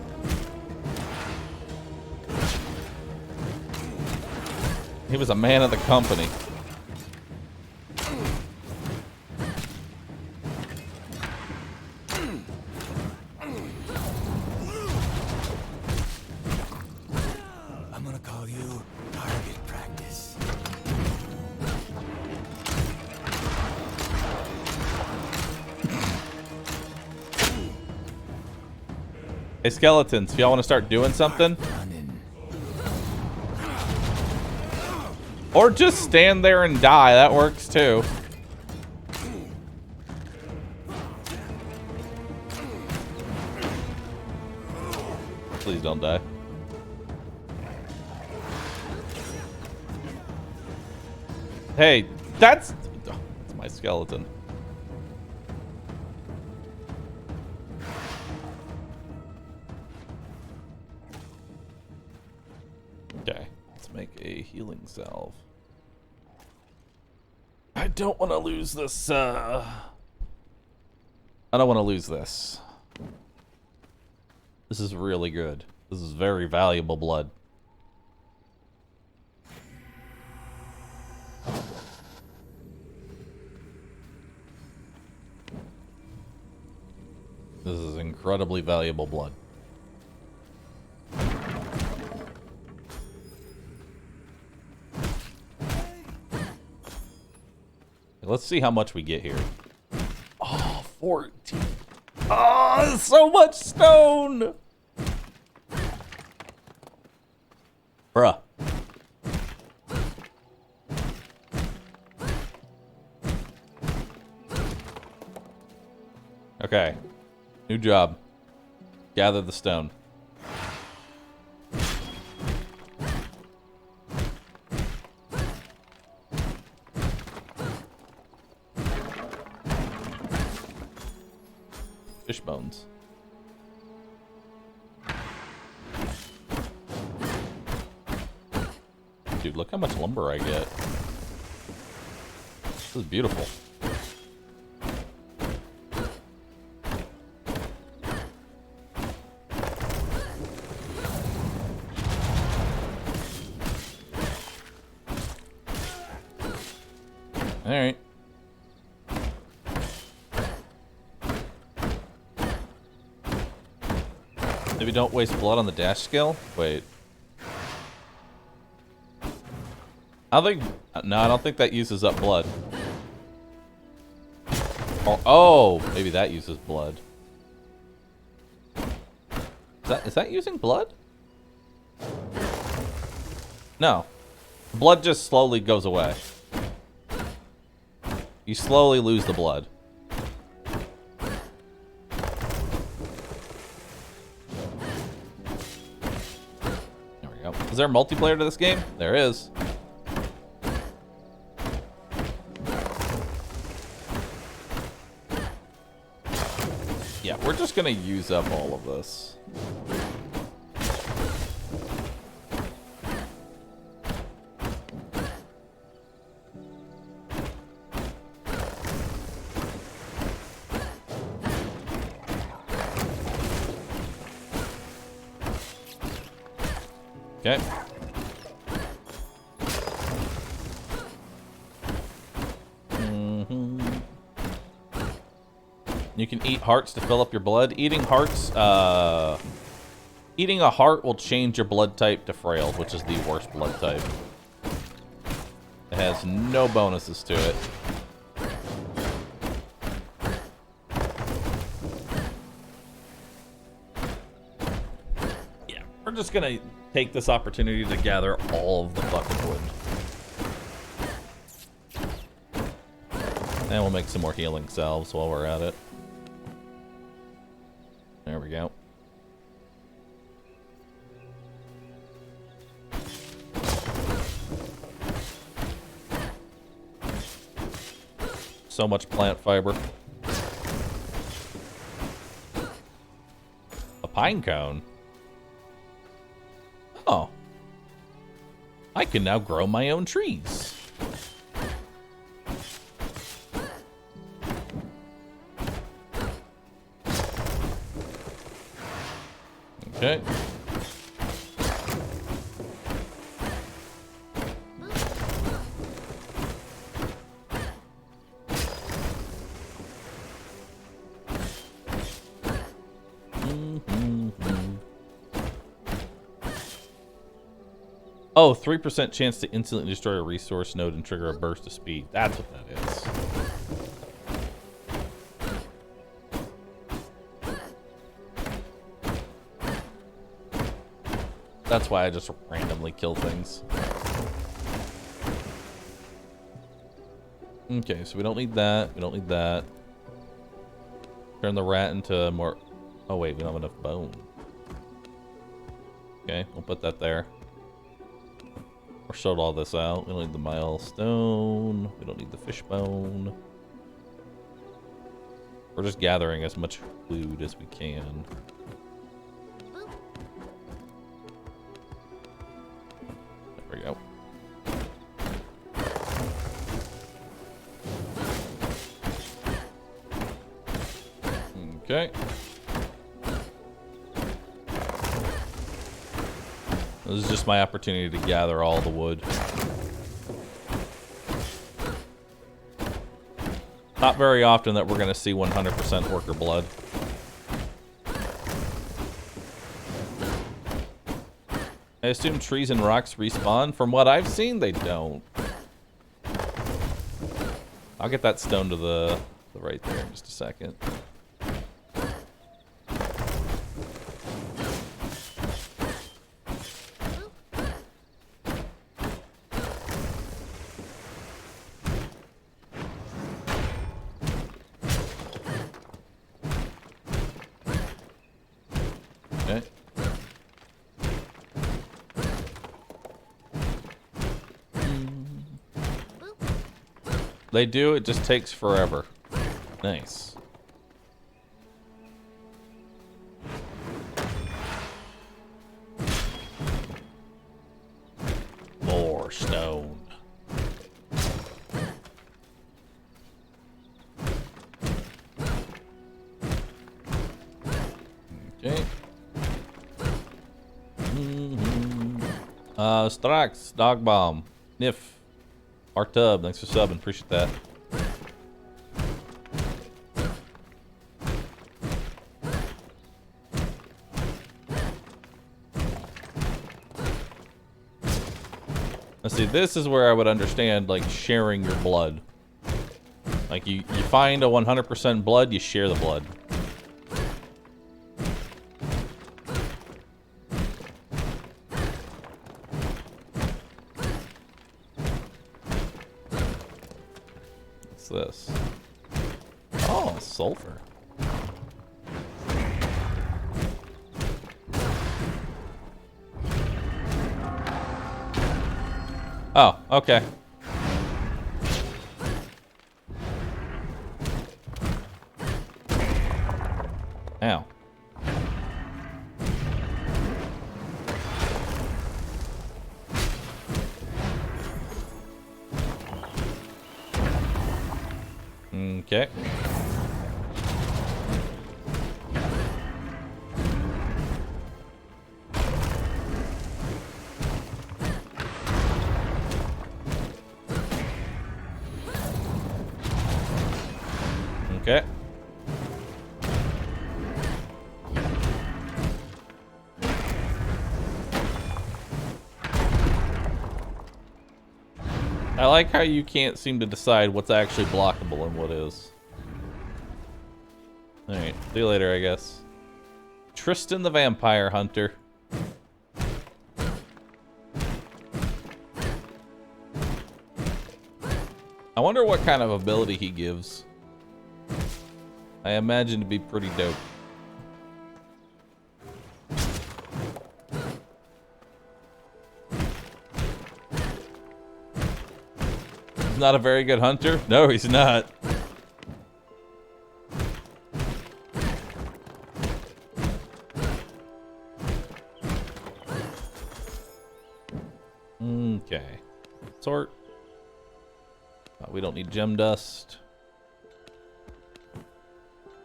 He was a man of the company. I'm gonna call you target practice. Hey, skeletons, if y'all want to start doing something, Running. or just stand there and die, that works too. Please don't die. Hey, that's my skeleton. Okay, let's make a healing salve. I don't want to lose this, I don't want to lose this. This is really good. This is very valuable blood. This is incredibly valuable blood. Let's see how much we get here. Oh, 14. Oh, so much stone! Bruh. Okay. New job. Gather the stone. Fish bones. Dude, look how much lumber I get. This is beautiful. All right. Maybe don't waste blood on the dash skill? Wait. I think... No, I don't think that uses up blood. Oh, maybe that uses blood. Is that using blood? No. Blood just slowly goes away. You slowly lose the blood. There we go. Is there a multiplayer to this game? There is. Yeah, we're just gonna use up all of this. Okay. You can eat hearts to fill up your blood. Eating hearts, eating a heart will change your blood type to frail, which is the worst blood type. It has no bonuses to it. Yeah, we're just gonna take this opportunity to gather all of the fucking wood. And we'll make some more healing salves while we're at it. There we go. So much plant fiber. A pine cone? Oh. I can now grow my own trees. Okay. Oh, 3% chance to instantly destroy a resource node and trigger a burst of speed. That's what that is. That's why I just randomly kill things. Okay, so we don't need that. We don't need that. Turn the rat into more... Oh, wait, we don't have enough bone. Okay, we'll put that there. Or sort all this out. We don't need the milestone. We don't need the fish bone. We're just gathering as much food as we can. There we go. Okay. This is just my opportunity to gather all the wood. Not very often that we're going to see 100% worker blood. I assume trees and rocks respawn. From what I've seen, they don't. I'll get that stone to the right there in just a second. Okay. They do, it just takes forever. Nice. More stone. Okay. Strax, Dog Bomb, Nif, R-Tub, thanks for subbing, appreciate that. Let's see, this is where I would understand, like, sharing your blood. Like, you find a 100% blood, you share the blood. This? Oh, sulfur. Oh, okay. Ow. Okay. Okay. I like how you can't seem to decide what's actually blockable and what is. Alright, see you later, I guess. Tristan the Vampire Hunter. I wonder what kind of ability he gives. I imagine to be pretty dope. He's not a very good hunter? No, he's not. Okay. Sort. We don't need gem dust.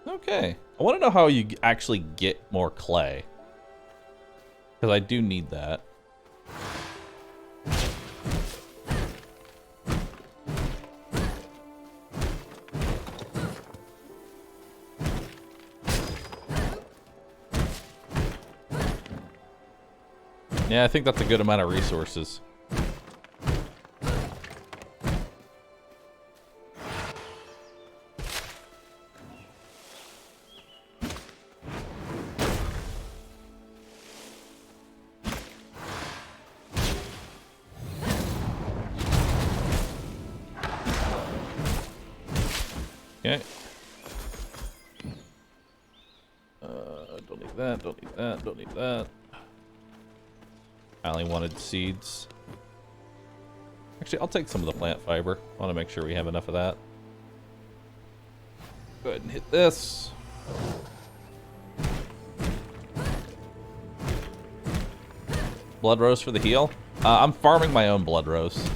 Okay. I want to know how you actually get more clay. Because I do need that. Yeah, I think that's a good amount of resources. Okay. Don't need that, don't need that, don't need that. I only wanted seeds. Actually, I'll take some of the plant fiber. I want to make sure we have enough of that. Go ahead and hit this. Blood rose for the heal. I'm farming my own blood rose.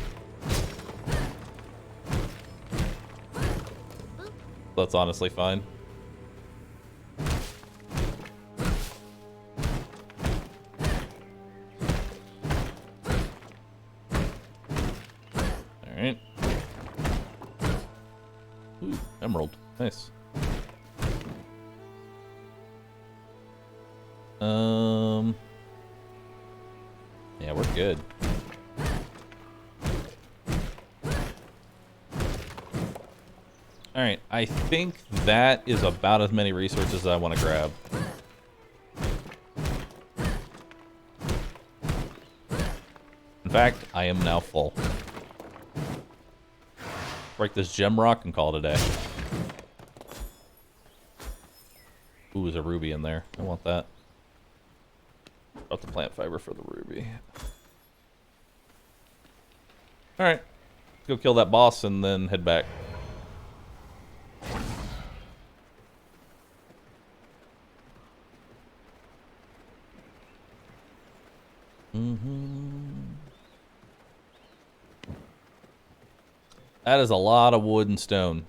That's honestly fine. Alright. Ooh, emerald. Nice. Yeah, we're good. Alright, I think that is about as many resources as I want to grab. In fact, I am now full. Break this gem rock and call it a day. Ooh, there's a ruby in there. I want that. Got the plant fiber for the ruby. Alright. Let's go kill that boss and then head back. That is a lot of wood and stone.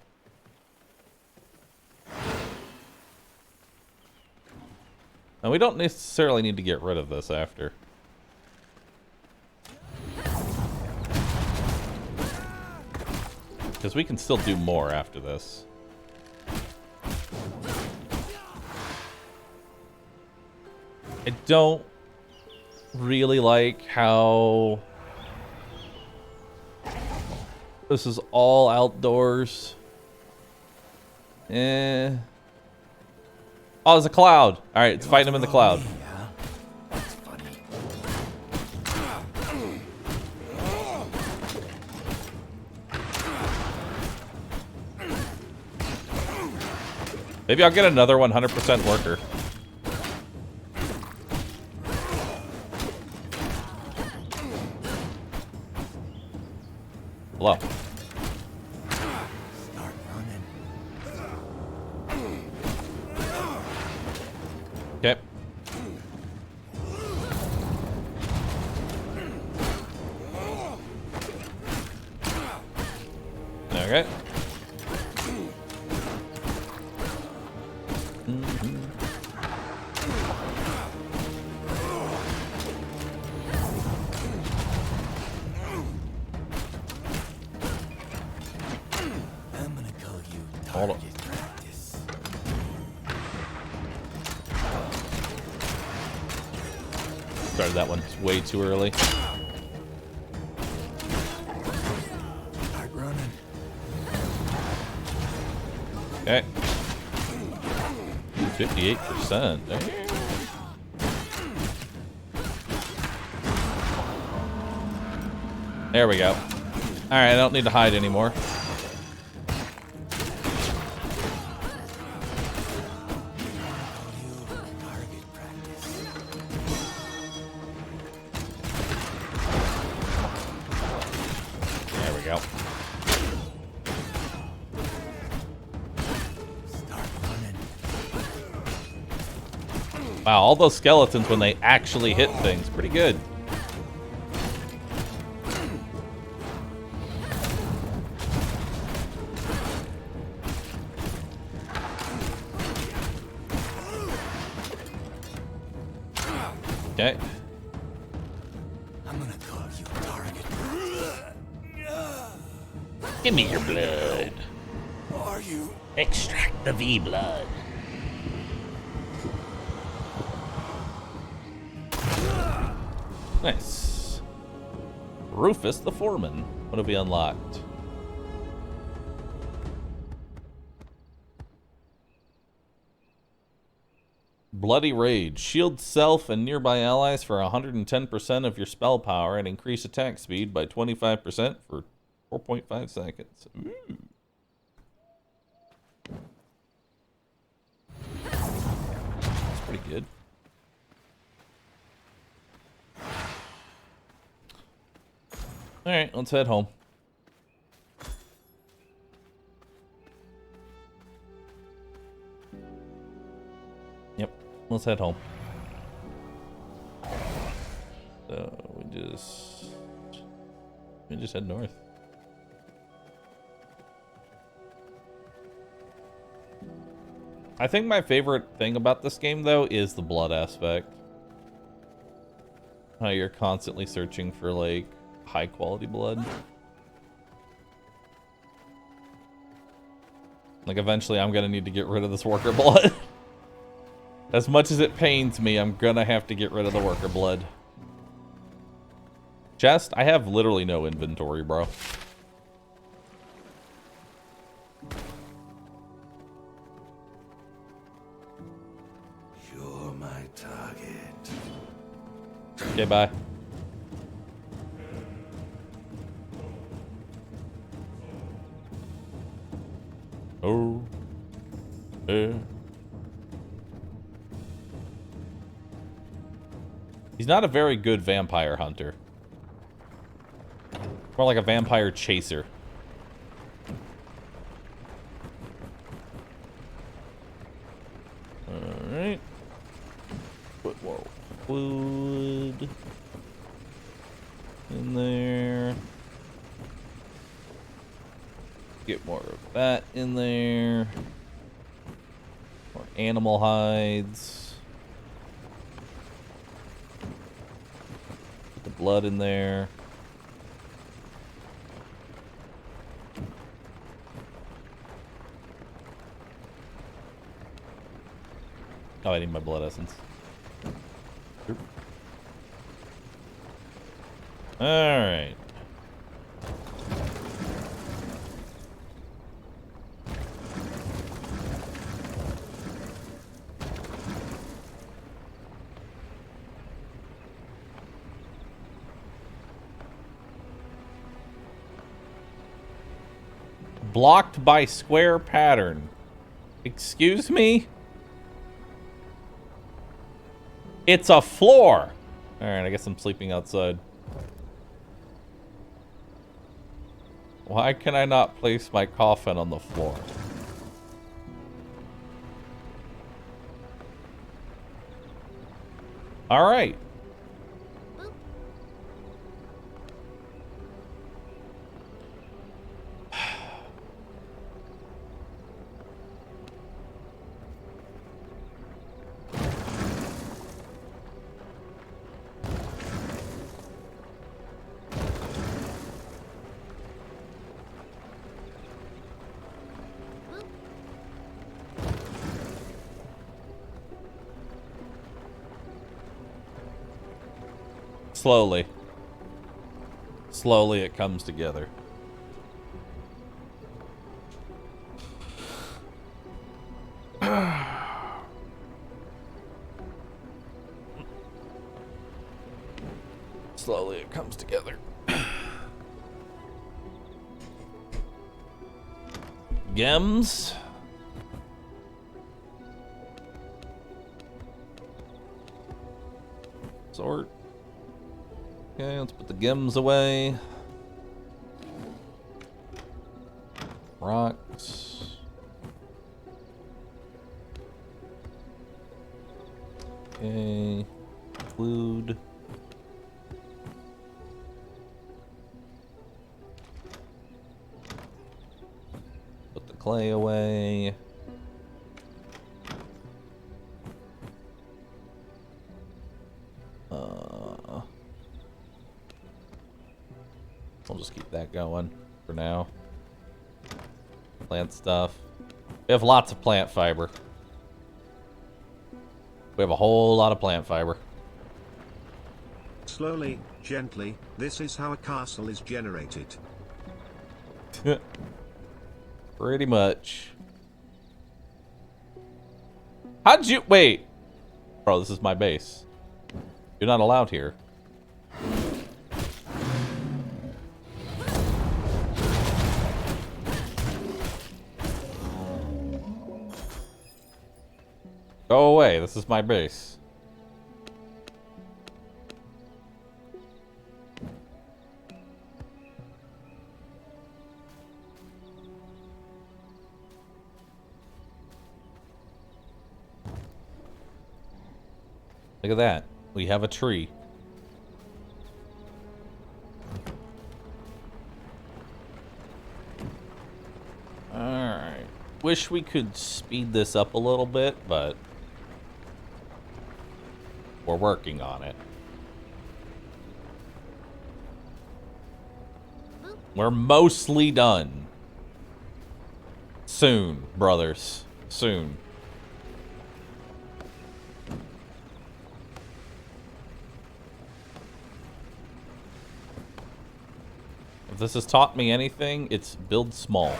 And we don't necessarily need to get rid of this after. Because we can still do more after this. I don't really like how this is all outdoors. Eh. Oh, there's a cloud. Alright, it's fighting him in the cloud. That's funny. Maybe I'll get another 100% worker. Hello. Start running. Okay. Okay. I'm gonna call you Hold on. target practice. Started that one way too early. Start running. Okay. 58%. There we go. Alright, I don't need to hide anymore. Wow, all those skeletons when they actually hit things. Pretty good. Okay. I'm gonna call you target. Give me your blood. Are you? Extract the V blood. Nice. Rufus the Foreman. What have we unlocked? Bloody Rage. Shield self and nearby allies for 110% of your spell power and increase attack speed by 25% for 4.5 seconds. Ooh. That's pretty good. Alright, let's head home. Yep, let's head home. So we just head north. I think my favorite thing about this game, though, is the blood aspect. How you're constantly searching for, like, high-quality blood. Like, eventually I'm gonna need to get rid of this worker blood. As much as it pains me, I'm gonna have to get rid of the worker blood. Chest? I have literally no inventory, bro. You're my target. Okay, bye. Oh. He's not a very good vampire hunter. More like a vampire chaser. Alright. Put more wood in there. Get more of that in there. More animal hides. Put the blood in there. Oh, I need my blood essence. Alright. Blocked by square pattern. Excuse me? It's a floor! Alright, I guess I'm sleeping outside. Why can I not place my coffin on the floor? Alright. Slowly. Slowly it comes together. Slowly it comes together. Gems. Sort. Okay, let's put the gems away. Rocks. Okay. Include. Put the clay away. We'll just keep that going for now. Plant stuff. We have lots of plant fiber. We have a whole lot of plant fiber. Slowly, gently, this is how a castle is generated. Pretty much. How'd you... Wait. Bro, this is my base. You're not allowed here. Go away. This is my base. Look at that. We have a tree. Alright. Wish we could speed this up a little bit, but we're working on it. We're mostly done. Soon, brothers. Soon. If this has taught me anything, it's build small.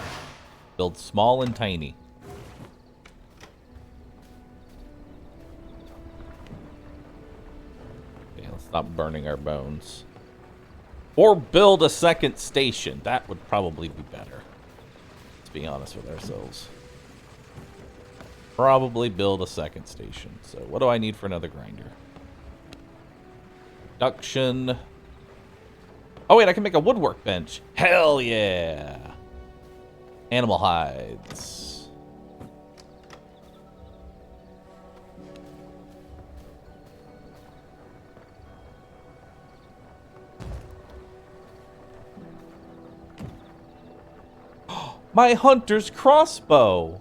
Build small and tiny. Okay, let's stop burning our bones. Or build a second station. That would probably be better. Let's be honest with ourselves. Probably build a second station. So what do I need for another grinder? Production. Oh wait, I can make a woodwork bench. Hell yeah. Animal hides. My hunter's crossbow.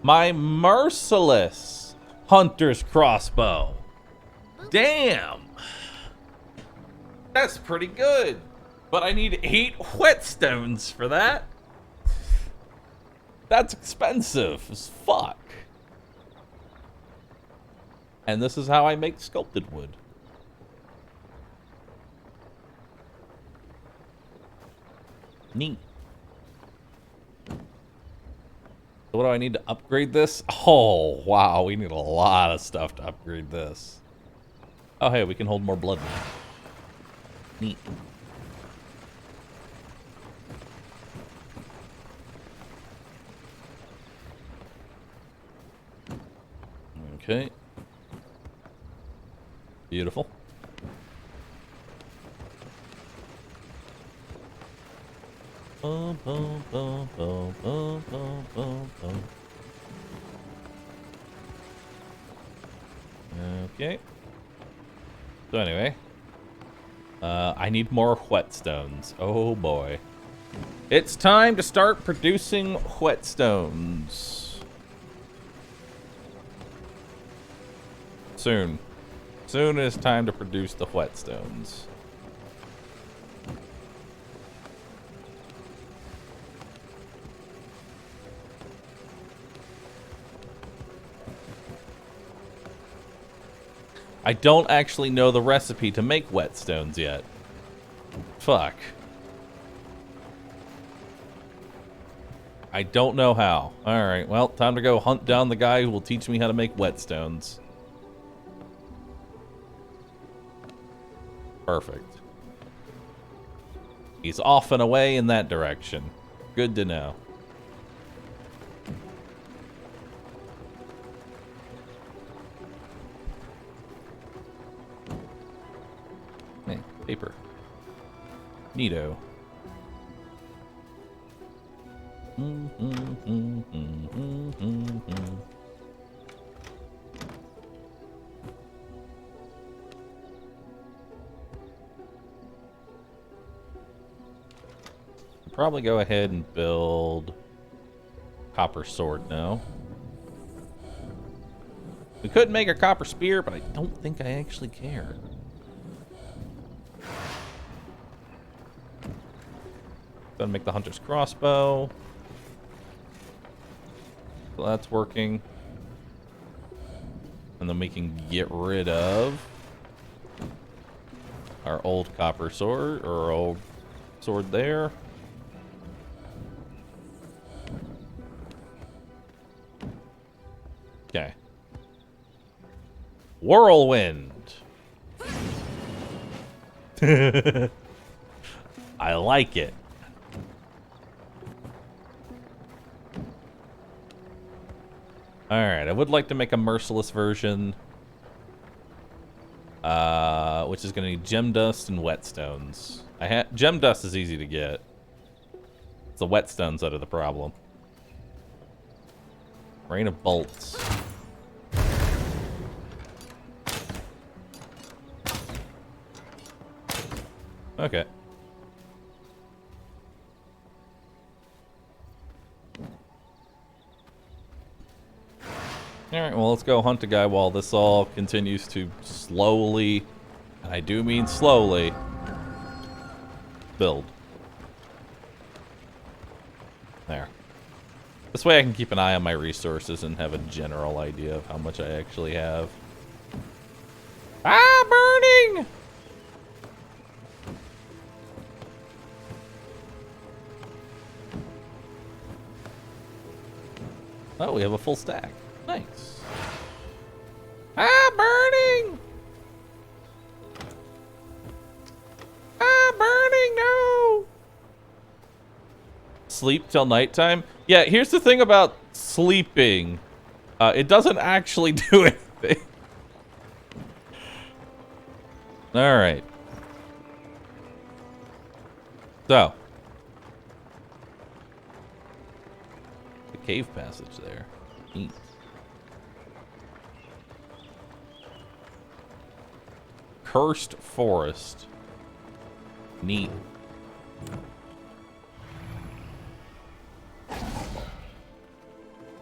My merciless hunter's crossbow. Damn. That's pretty good. But I need 8 whetstones for that. That's expensive as fuck. And this is how I make sculpted wood. Neat. So what do I need to upgrade this? Oh, wow. We need a lot of stuff to upgrade this. Oh, hey, we can hold more blood now. Neat. Okay. Beautiful. Boom, boom, boom, boom, boom, boom, boom, boom. Okay. So anyway, I need more whetstones. Oh boy. It's time to start producing whetstones. Soon. Soon it is time to produce the whetstones. I don't actually know the recipe to make whetstones yet. Fuck. I don't know how. Alright, well, time to go hunt down the guy who will teach me how to make whetstones. Perfect. He's off and away in that direction. Good to know. Hey, paper. Neato. probably go ahead and build copper sword now. We could make a copper spear, but I don't think I actually care. Gonna make the hunter's crossbow. So that's working. And then we can get rid of our old copper sword, or our old sword there. Okay. Whirlwind. I like it. Alright, I would like to make a merciless version. Which is going to need gem dust and whetstones. Gem dust is easy to get. It's the whetstones that are the problem. Rain of bolts. Okay. Alright, well, let's go hunt a guy while this all continues to slowly, and I do mean slowly, build. There. This way I can keep an eye on my resources and have a general idea of how much I actually have. Ah, burning! Oh, we have a full stack. Nice. Ah, burning! Ah, burning, no! Sleep till nighttime? Yeah, here's the thing about sleeping. It doesn't actually do anything. Alright. So. The cave passage there. Neat. Cursed forest. Neat.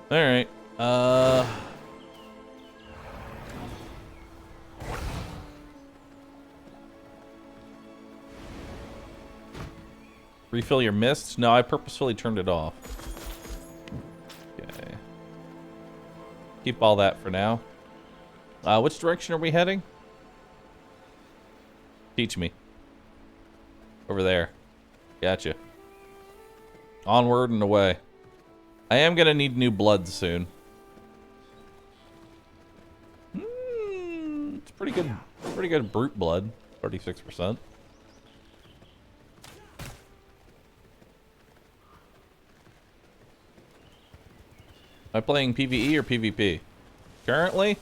Alright. Refill your mist? No, I purposefully turned it off. Okay. Keep all that for now. Which direction are we heading? Teach me. Over there. Gotcha. Onward and away. I am gonna need new blood soon. It's pretty good. Pretty good brute blood. 36%. Am I playing PvE or PvP? Currently?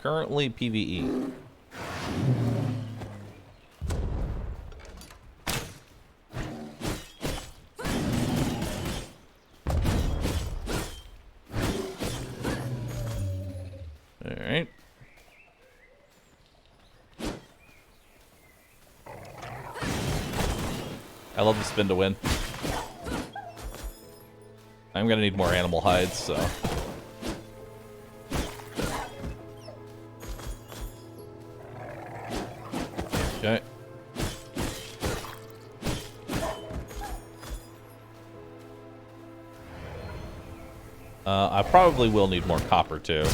Currently PvE. Alright. I love the spin to win. I'm gonna need more animal hides, so. Okay. I probably will need more copper too.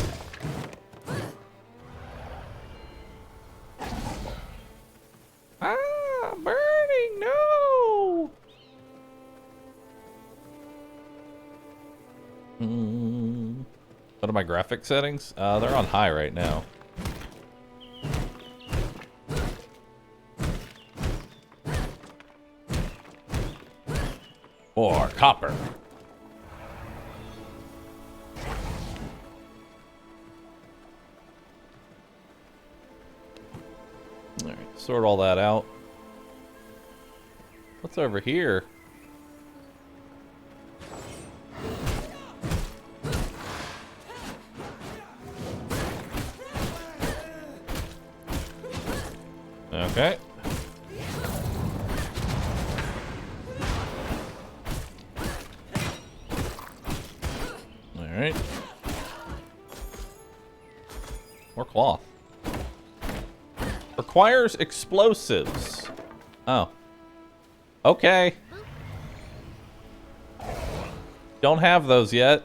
Ah, burning, no! What are my graphic settings? They're on high right now. Or copper. Alright, sort all that out. What's over here? Okay. Alright. More cloth. Requires explosives. Oh. Okay. Don't have those yet.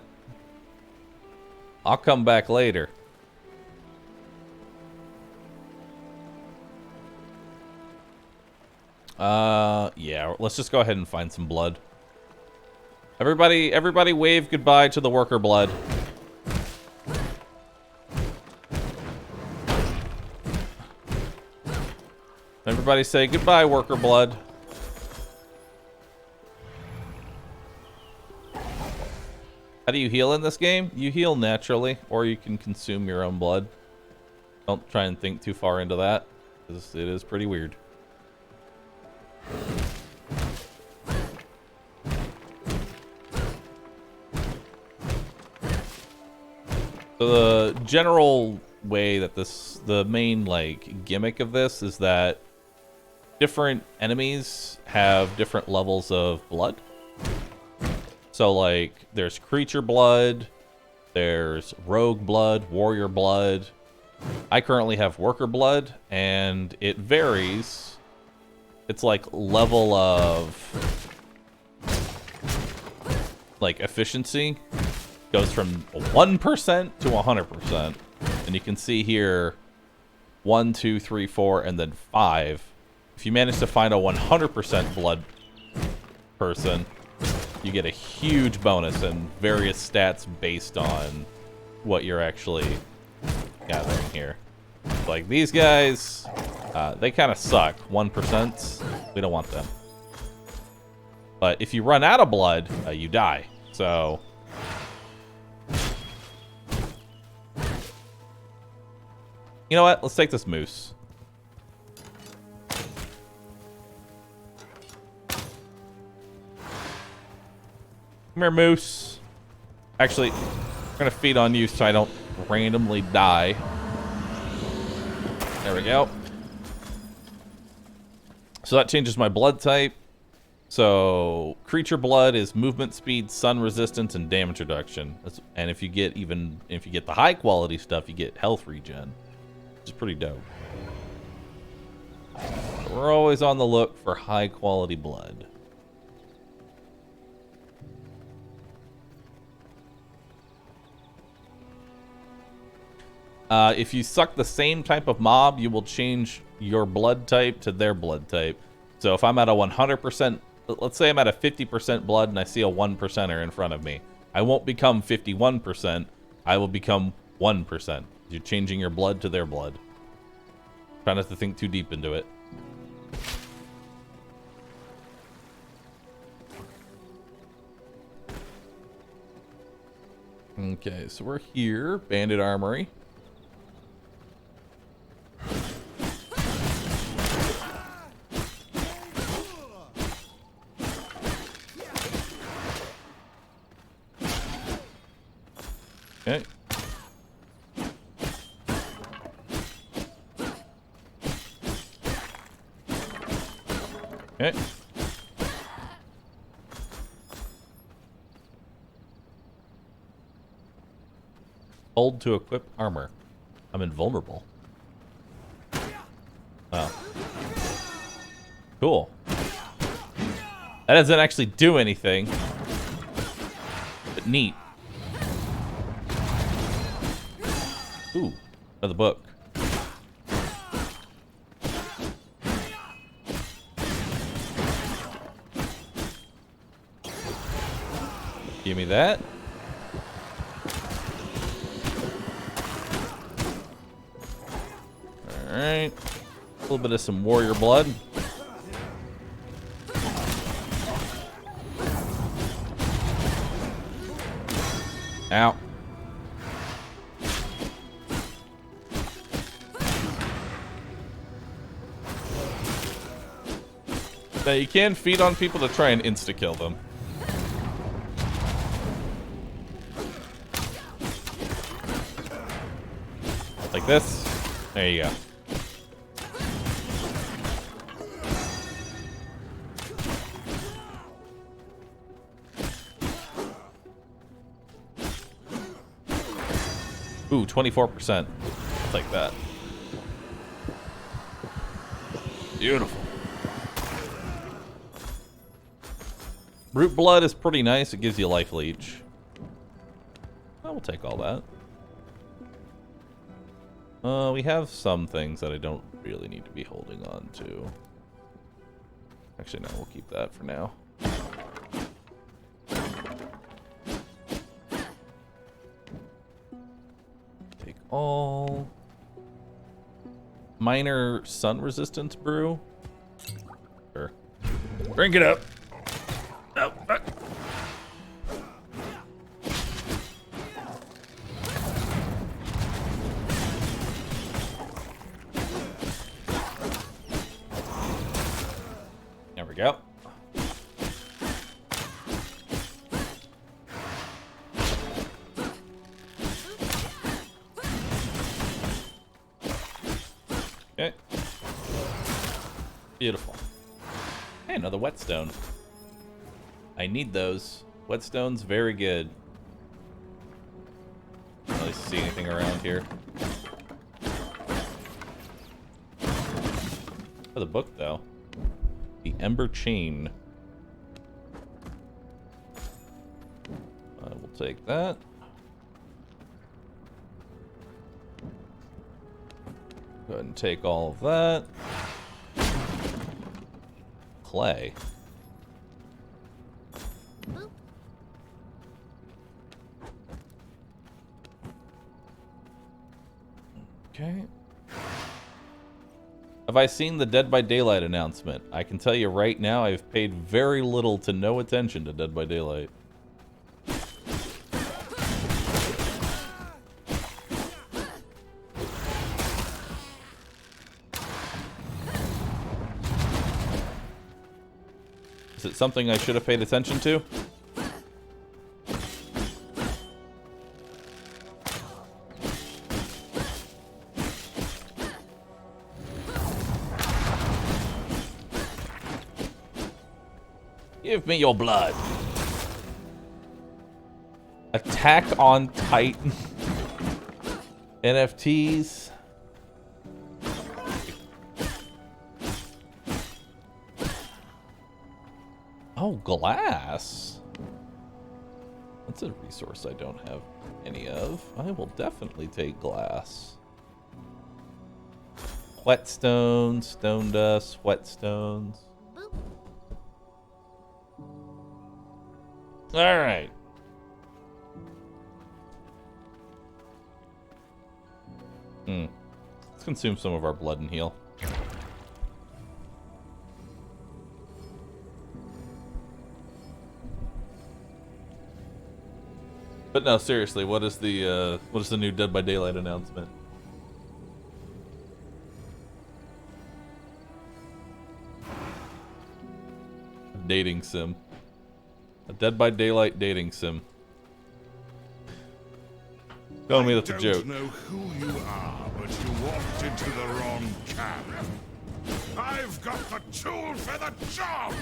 I'll come back later. Yeah, let's just go ahead and find some blood. Everybody wave goodbye to the worker blood. Everybody say goodbye, worker blood. How do you heal in this game? You heal naturally, or you can consume your own blood. Don't try and think too far into that, because it is pretty weird. So the general way that the main like gimmick of this is that different enemies have different levels of blood. So like there's creature blood, there's rogue blood, warrior blood. I currently have worker blood, and it varies. It's like level of like efficiency goes from 1% to 100%. And you can see here 1, 2, 3, 4, and then 5. If you manage to find a 100% blood person, you get a huge bonus and various stats based on what you're actually gathering here. Like these guys, they kind of suck. 1%, we don't want them. But if you run out of blood, you die. So you know what? Let's take this moose. Come here, moose. Actually, I'm gonna feed on you so I don't randomly die. There we go. So that changes my blood type. So creature blood is movement speed, sun resistance, and damage reduction. And if you get the high quality stuff, you get health regen. Which is pretty dope. We're always on the look for high quality blood. If you suck the same type of mob, you will change your blood type to their blood type. So if I'm at a 100%, let's say I'm at a 50% blood and I see a 1%er in front of me, I won't become 51%, I will become 1%. You're changing your blood to their blood. Try not to think too deep into it. Okay, so we're here, Bandit Armory. Okay. Okay. Hold to equip armor. I'm invulnerable. Oh. Cool. That doesn't actually do anything. But neat. Ooh, another book. Give me that. Alright. A little bit of some warrior blood. Ow. Now you can feed on people to try and insta-kill them. Like this. There you go. Ooh, 24%. I'll take that. Beautiful. Root blood is pretty nice. It gives you life leech. I will take all that. We have some things that I don't really need to be holding on to. Actually, no, we'll keep that for now. Take all. Minor sun resistance brew. Sure. Drink it up. Oh, There we go. Okay. Beautiful. Hey, another whetstone. I need those. Whetstone's very good. I don't really see anything around here. Oh, the book, though. The Ember Chain. I will take that. Go ahead and take all of that. Clay. Okay. Have I seen the Dead by Daylight announcement? I can tell you right now, I've paid very little to no attention to Dead by Daylight. Is it something I should have paid attention to? Give me your blood. Attack on Titan. NFTs. Oh, glass. That's a resource I don't have any of. I will definitely take glass. Whetstone, stone dust, whetstones. All right. Let's consume some of our blood and heal. But no, seriously, what is the new Dead by Daylight announcement? Dating sim. A Dead by Daylight dating sim. Tell me that's a joke. I don't know who you are, but you walked into the wrong camp. I've got the tool for the job!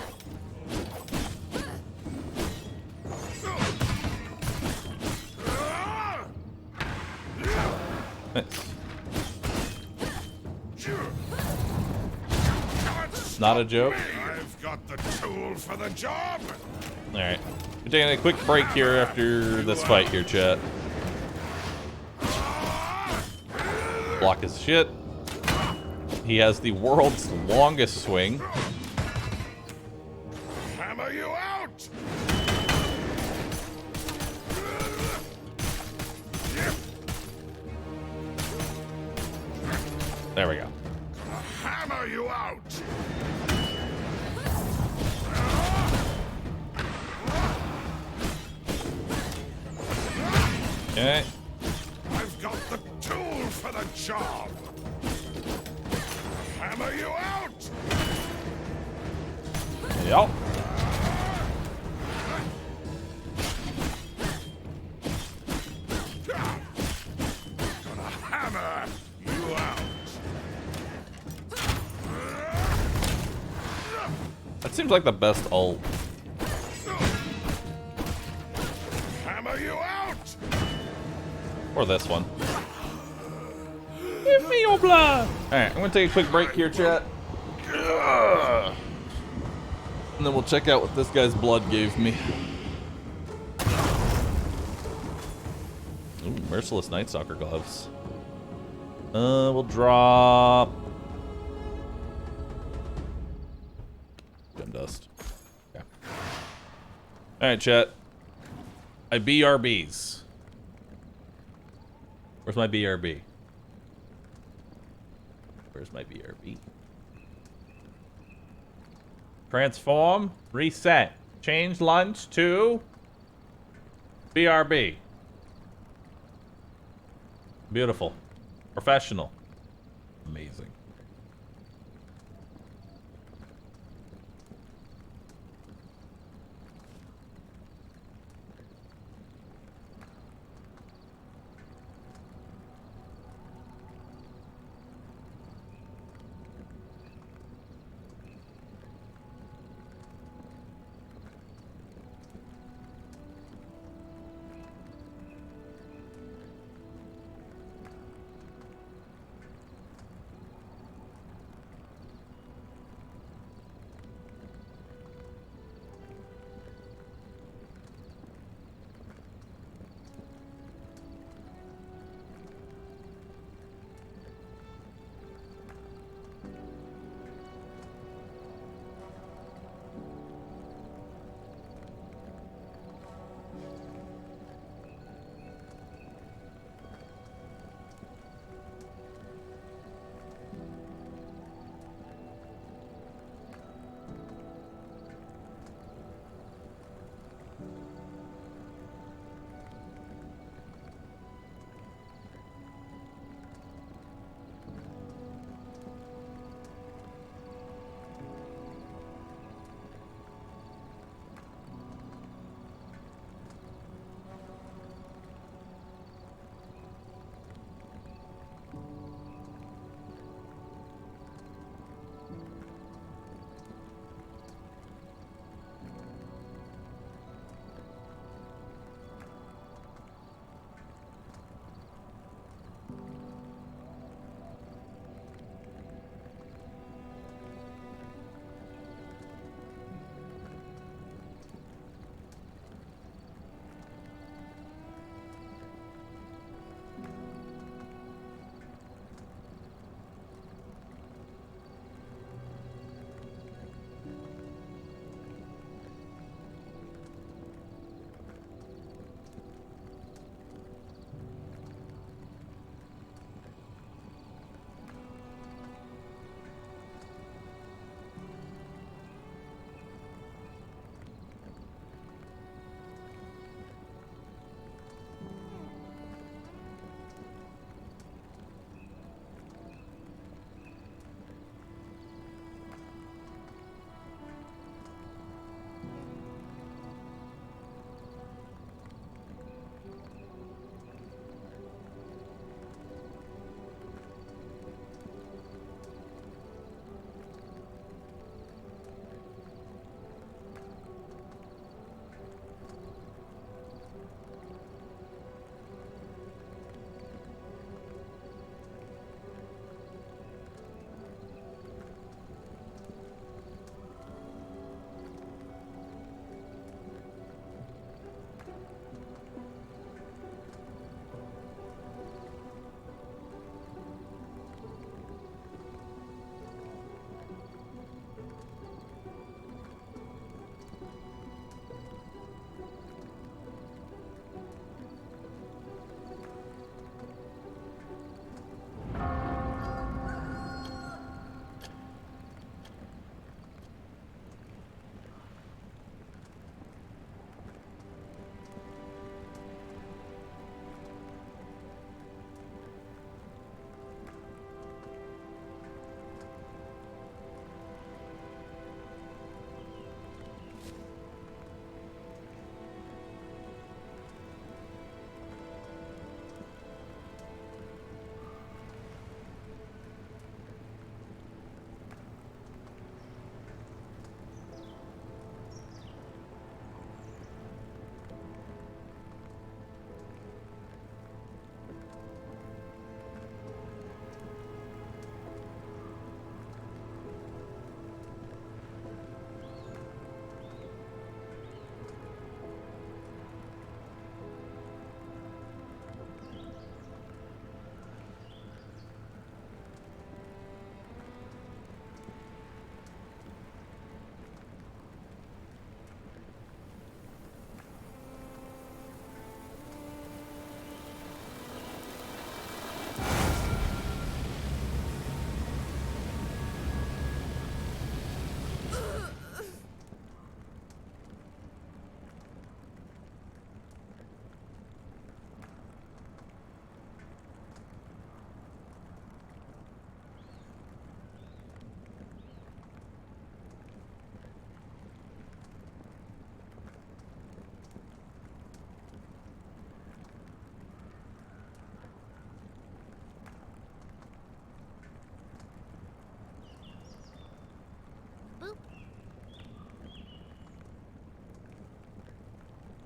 It's not a joke. I've got the tool for the job! Alright. We're taking a quick break here after this fight here, chat. Block his shit. He has the world's longest swing. Hammer you out! There we go. Hammer you out! Okay. I've got the tool for the job! Hammer you out! Yup. Gonna hammer you out! That seems like the best ult. Hammer you out! Or this one. Give me your blood. All right, I'm gonna take a quick break here, chat. And then we'll check out what this guy's blood gave me. Ooh, Merciless Night Stalker gloves. We'll drop gem dust. Yeah. All right, chat. My BRBs. Where's my BRB? Where's my BRB? Transform, reset, change lunch to BRB. Beautiful. Professional. Amazing.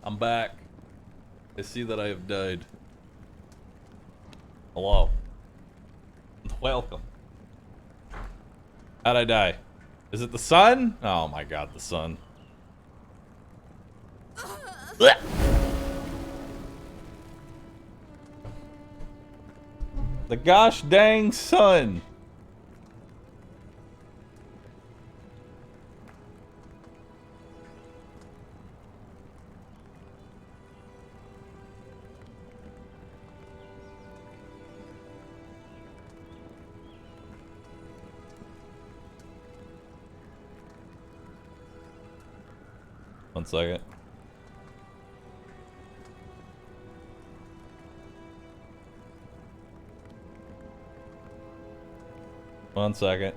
I'm back. I see that I have died. Hello. Welcome. How'd I die? Is it the sun? Oh my god, the sun. Blech. The gosh dang sun. One second. One second.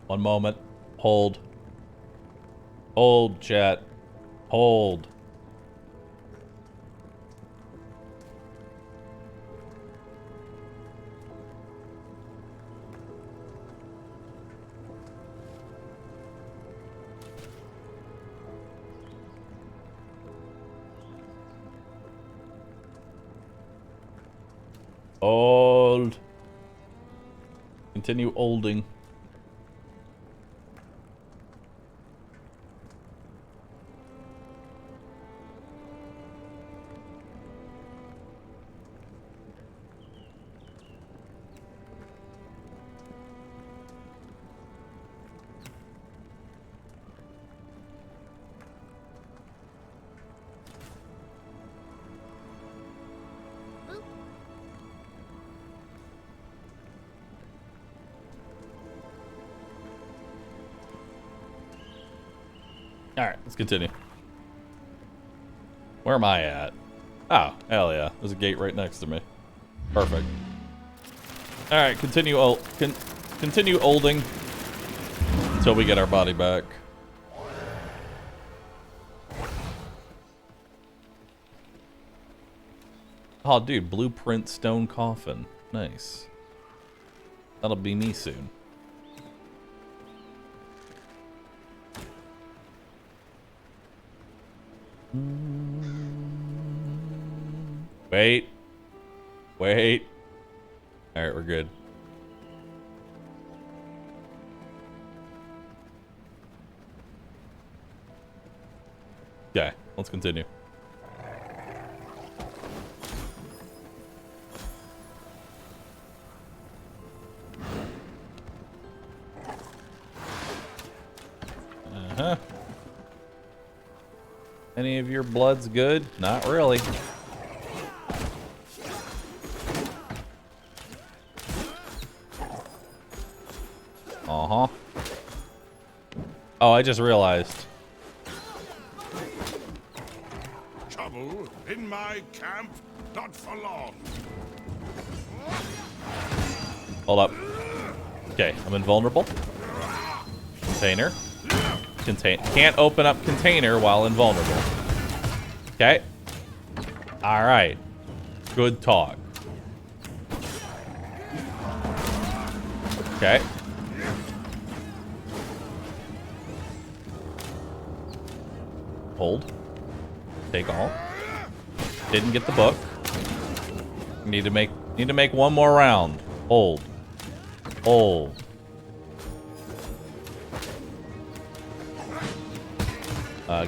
One moment. Hold. Hold, chat. Hold. Hold. Continue holding. Alright, let's continue. Where am I at? Oh, hell yeah. There's a gate right next to me. Perfect. Alright, continue holding until we get our body back. Oh, dude, blueprint stone coffin. Nice. That'll be me soon. Wait. Wait. Alright, we're good. Okay, let's continue. Uh-huh. Any of your blood's good? Not really. Uh-huh. Oh, I just realized. Trouble in my camp, not for long. Hold up. Okay, I'm invulnerable. Container. Can't open up container while invulnerable. Okay. Alright. Good talk. Okay. Hold. Take all. Didn't get the book. Need to make one more round. Hold. Hold.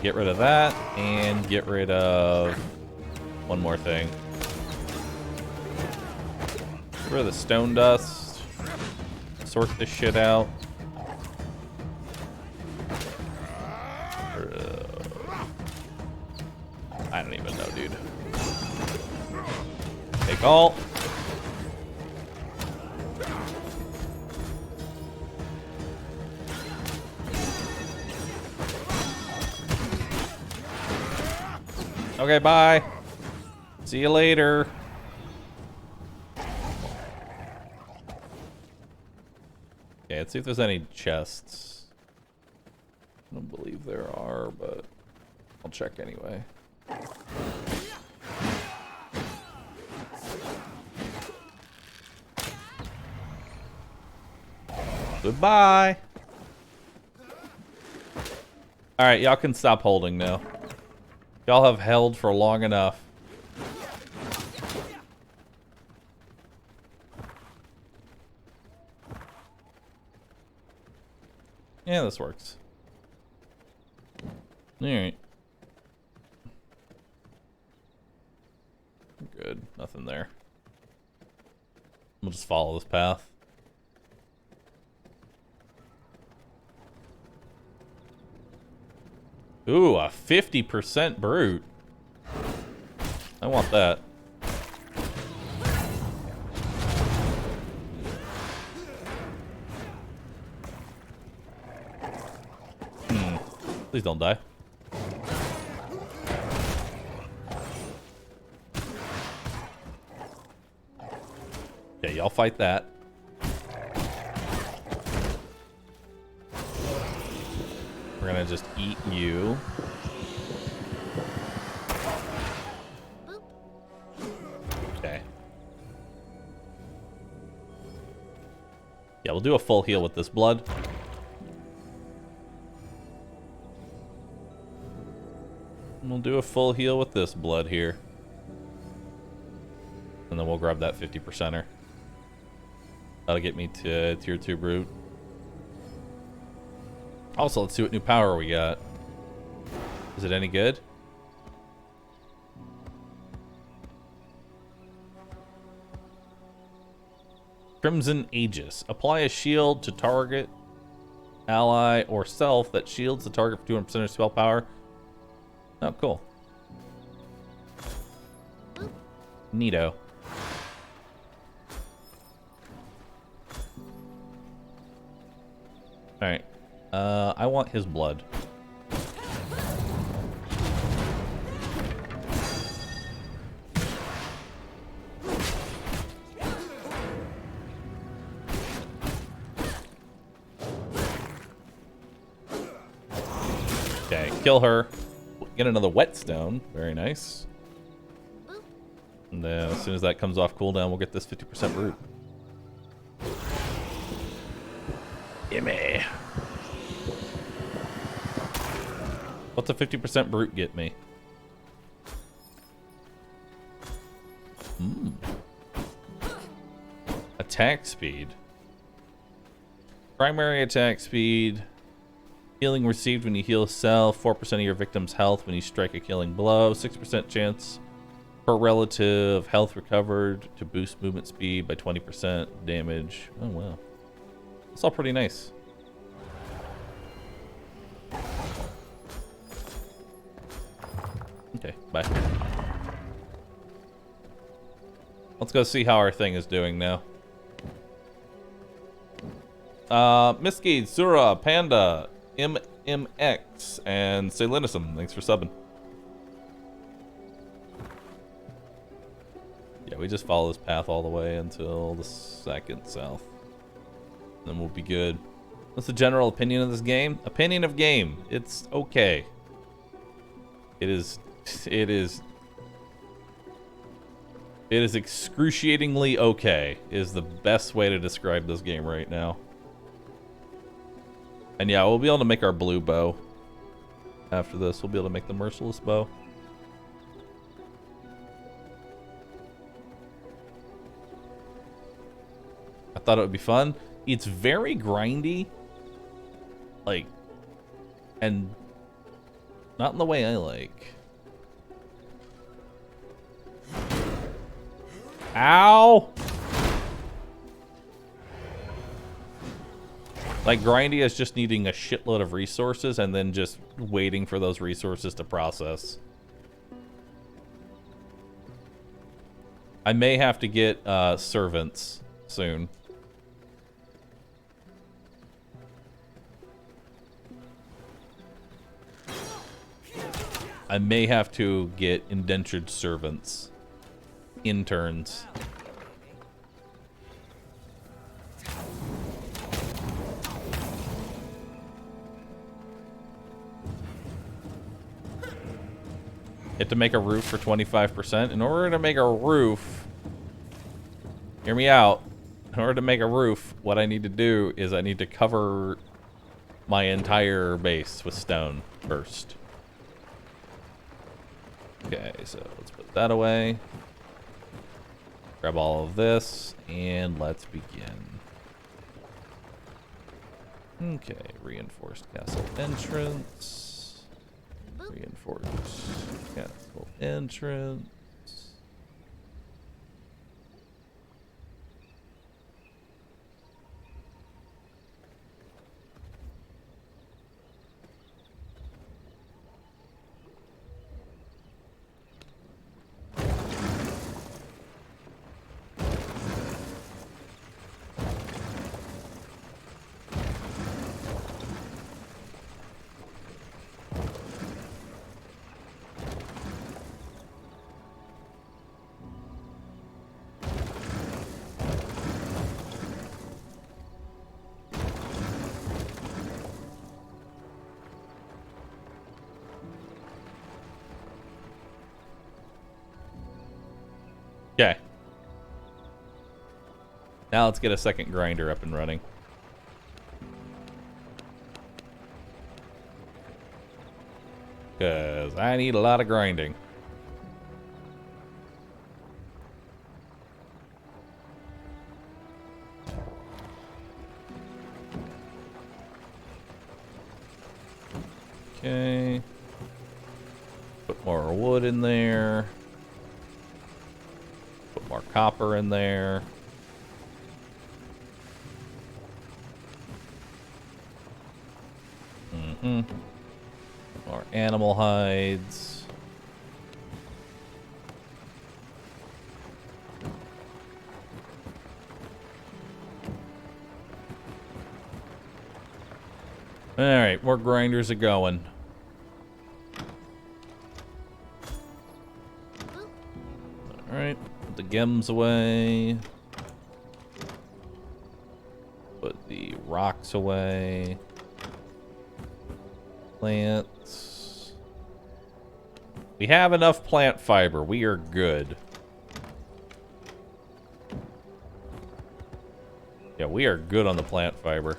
Get rid of that, and get rid of one more thing. Get rid of the stone dust. Sort this shit out. I don't even know, dude. Take all. Okay, bye. See you later. Okay, let's see if there's any chests. I don't believe there are, but I'll check anyway. Goodbye. Alright, y'all can stop holding now. Y'all have held for long enough. Yeah, this works. Alright. Good. Nothing there. We'll just follow this path. Ooh, a 50% brute. I want that. Please don't die. Okay, y'all fight that. We're gonna just eat you. Okay. Yeah, we'll do a full heal with this blood. We'll do a full heal with this blood here. And then we'll grab that 50%er. That'll get me to tier 2 brute. Also, let's see what new power we got. Is it any good? Crimson Aegis. Apply a shield to target, ally, or self that shields the target for 200% of spell power. Oh, cool. Neato. Alright. I want his blood. Okay, kill her. Get another whetstone. Very nice. And then as soon as that comes off cooldown, we'll get this 50% root. Gimme. What's a 50% brute get me? Attack speed. Primary attack speed. Healing received when you heal self. 4% of your victim's health when you strike a killing blow. 6% chance per relative health recovered to boost movement speed by 20%. Damage. Oh, wow. That's all pretty nice. Okay, bye. Let's go see how our thing is doing now. Miski, Sura, Panda, MMX, and Salinism. Thanks for subbing. Yeah, we just follow this path all the way until the second south. Then we'll be good. What's the general opinion of this game? Opinion of game. It's okay. It is excruciatingly okay, is the best way to describe this game right now. And yeah, we'll be able to make our blue bow. After this, we'll be able to make the merciless bow. I thought it would be fun. It's very grindy. Like, and not in the way I like. Ow! Like, grindy is just needing a shitload of resources and then just waiting for those resources to process. I may have to get servants soon. I may have to get indentured servants. Interns. Get to make a roof for 25%. In order to make a roof, hear me out. In order to make a roof, what I need to do is I need to cover my entire base with stone first. Okay, so let's put that away. Grab all of this, and let's begin. Okay, reinforced castle entrance. Reinforced castle entrance. Okay. Now let's get a second grinder up and running. Because I need a lot of grinding. Okay. Put more wood in there. Put more copper in there. More animal hides. Alright, more grinders are going. Alright, put the gems away. Put the rocks away. Plants. We have enough plant fiber. We are good. Yeah, we are good on the plant fiber.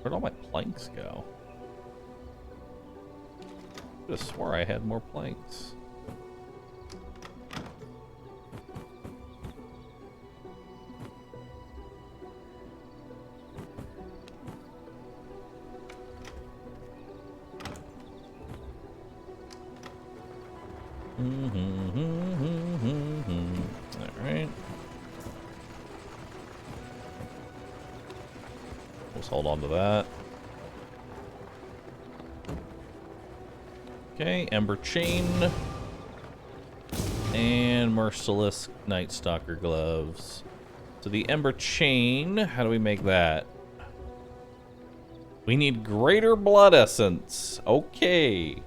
Where'd all my planks go? I could have swore I had more planks. Alright. Let's hold on to that. Okay, Ember Chain. And Merciless Night Stalker Gloves. So the Ember Chain, how do we make that? We need Greater Blood Essence. Okay.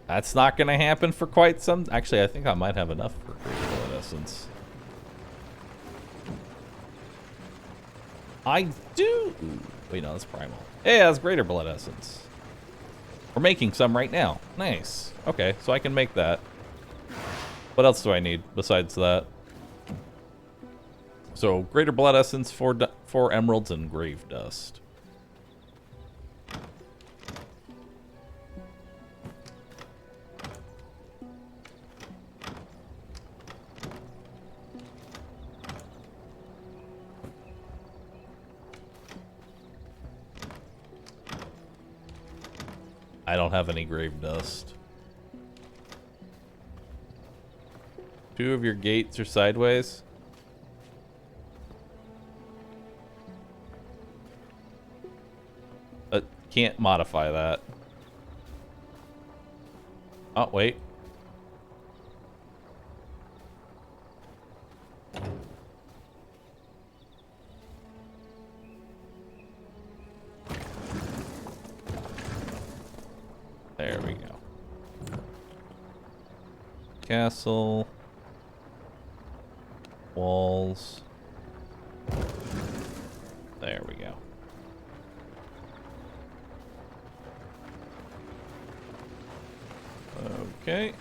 That's not going to happen for quite some... Actually, I think I might have enough for Greater Blood Essence. I do... Wait, no, that's Primal. Yeah, that's Greater Blood Essence. We're making some right now. Nice. Okay, so I can make that. What else do I need besides that? So, Greater Blood Essence, 4 emeralds, and Grave Dust. I don't have any grave dust. 2 of your gates are sideways. Can't modify that. Oh, wait. There we go. Castle. Walls. There we go. Okay.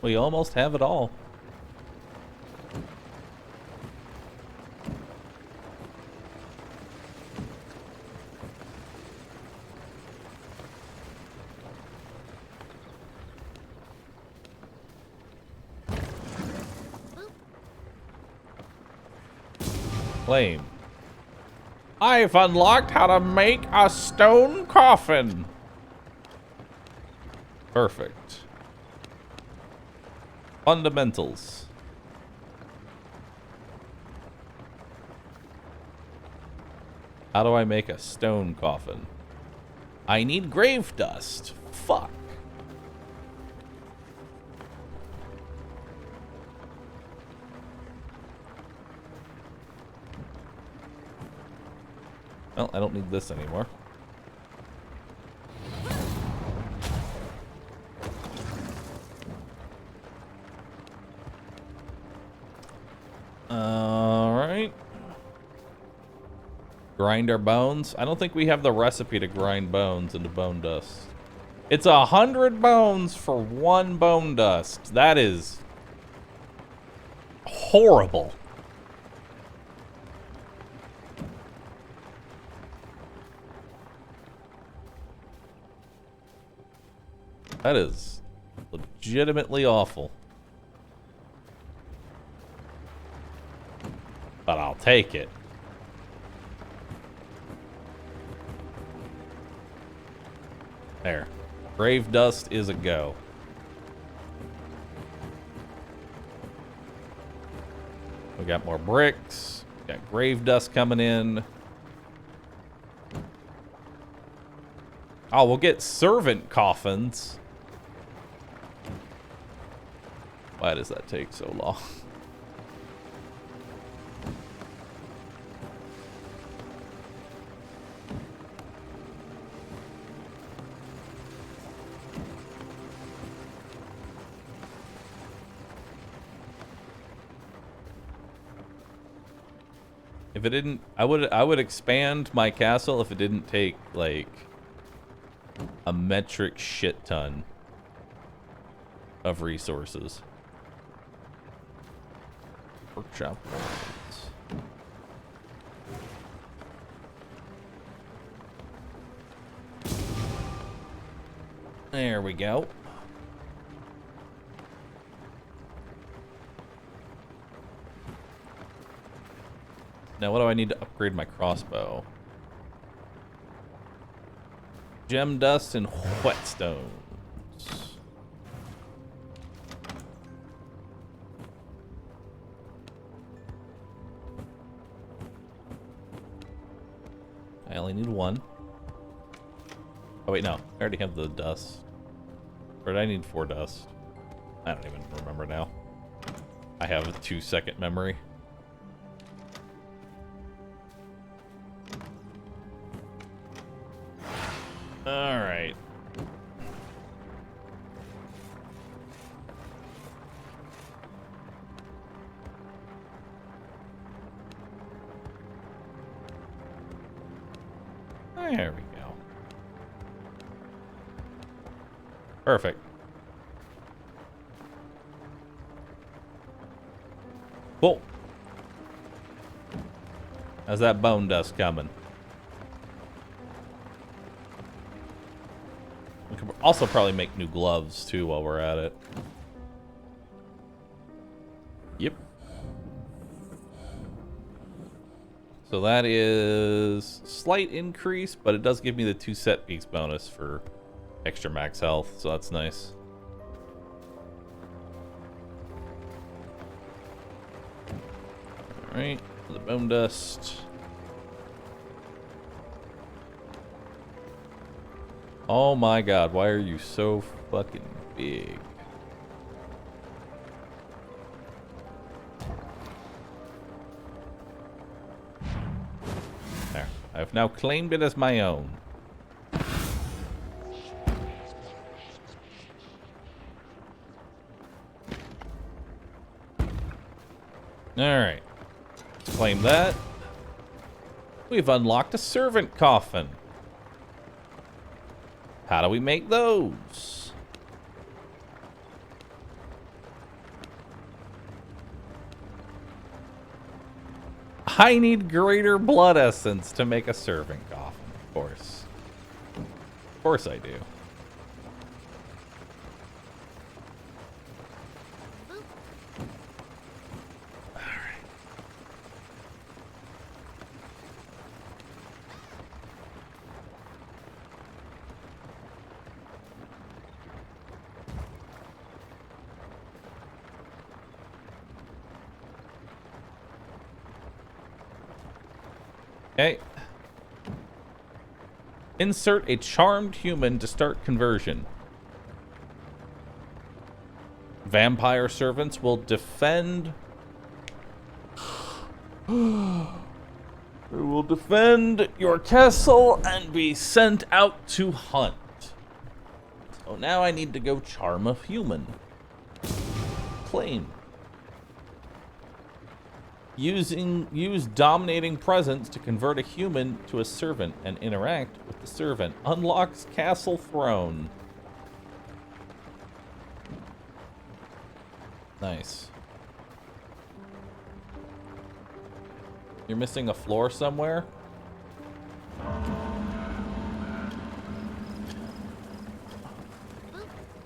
We almost have it all. Claim. I've unlocked how to make a stone coffin. Perfect. Fundamentals. How do I make a stone coffin? I need grave dust. Fuck. Well, I don't need this anymore. Alright. Grind our bones. I don't think we have the recipe to grind bones into bone dust. It's 100 bones for 1 bone dust. That is horrible. That is legitimately awful. But I'll take it. There. Grave dust is a go. We got more bricks. Got grave dust coming in. Oh, we'll get servant coffins. Why does that take so long? If it didn't, I would expand my castle if it didn't take like a metric shit ton of resources. Workshop walls. There we go. Now what do I need to upgrade my crossbow? Gem dust and whetstones. I only need 1. Oh wait, no. I already have the dust. Or did I need 4 dust? I don't even remember now. I have a 2-second memory. Alright. There we go. Perfect. Cool. How's that bone dust coming? We could also probably make new gloves too while we're at it. Yep. So that is slight increase, but it does give me the 2 set piece bonus for extra max health, so that's nice. Right, the bone dust. Oh my god, why are you so fucking big? There, I've now claimed it as my own. Alright, let's claim that. We've unlocked a servant coffin. How do we make those? I need greater blood essence to make a servant coffin, of course. Of course I do. Okay. Insert a charmed human to start conversion. Vampire servants will defend. They will defend your castle and be sent out to hunt. So now I need to go charm a human. Claim. Use dominating presence to convert a human to a servant and interact with the servant. Unlocks castle throne. Nice. You're missing a floor somewhere?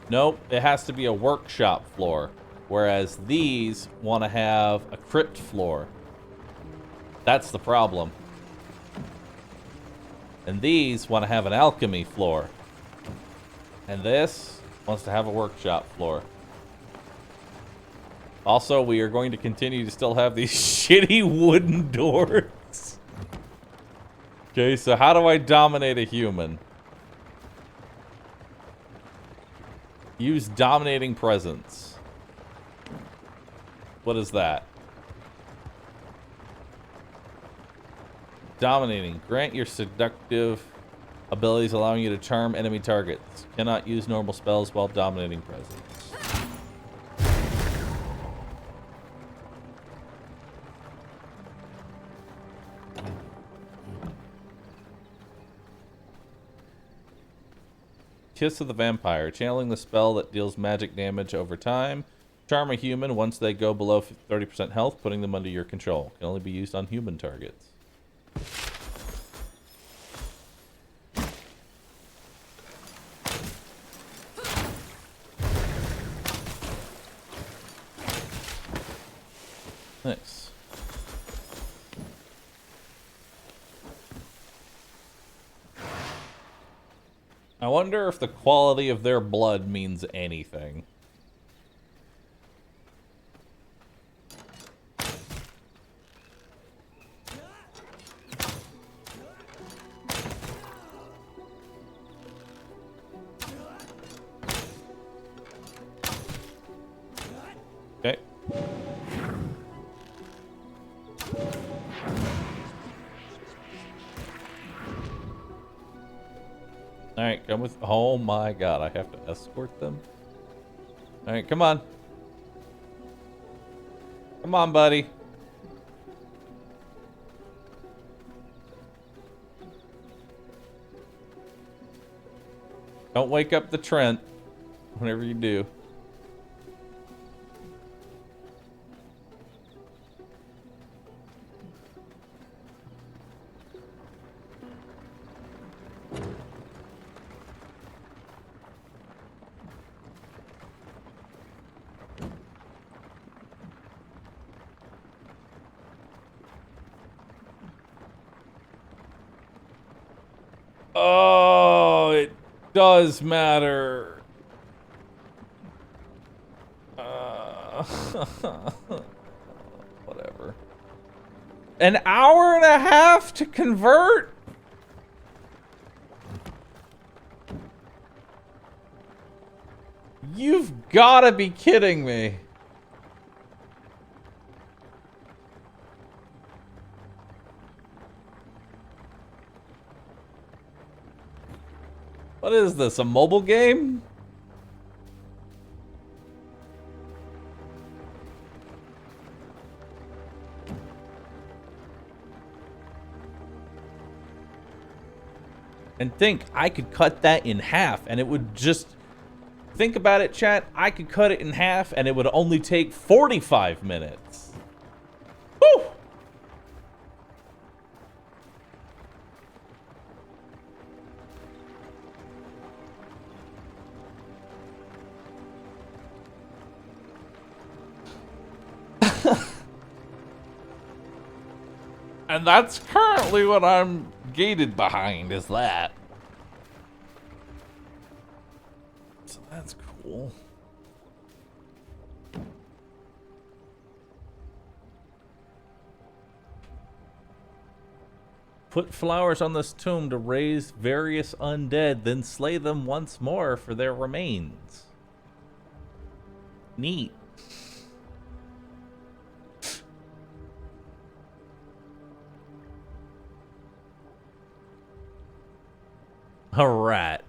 Nope, it has to be a workshop floor. Whereas these want to have a crypt floor. That's the problem. And these want to have an alchemy floor. And this wants to have a workshop floor. Also, we are going to continue to still have these shitty wooden doors. Okay, so how do I dominate a human? Use dominating presence. What is that? Dominating. Grant your seductive abilities allowing you to charm enemy targets. Cannot use normal spells while dominating presence. Kiss of the Vampire. Channeling the spell that deals magic damage over time. Charm a human once they go below 30% health, putting them under your control. Can only be used on human targets. Nice. I wonder if the quality of their blood means anything. Okay. Alright, come with... Oh my god, I have to escort them? Alright, come on. Come on, buddy. Don't wake up the Trent whenever you do. Oh, it does matter. Whatever. An hour and a half to convert? You've gotta be kidding me. What is this, a mobile game? And think, I could cut that in half and it would just... Think about it, chat. I could cut it in half and it would only take 45 minutes. Woo! And that's currently what I'm gated behind, is that. So that's cool. Put flowers on this tomb to raise various undead, then slay them once more for their remains. Neat. All right.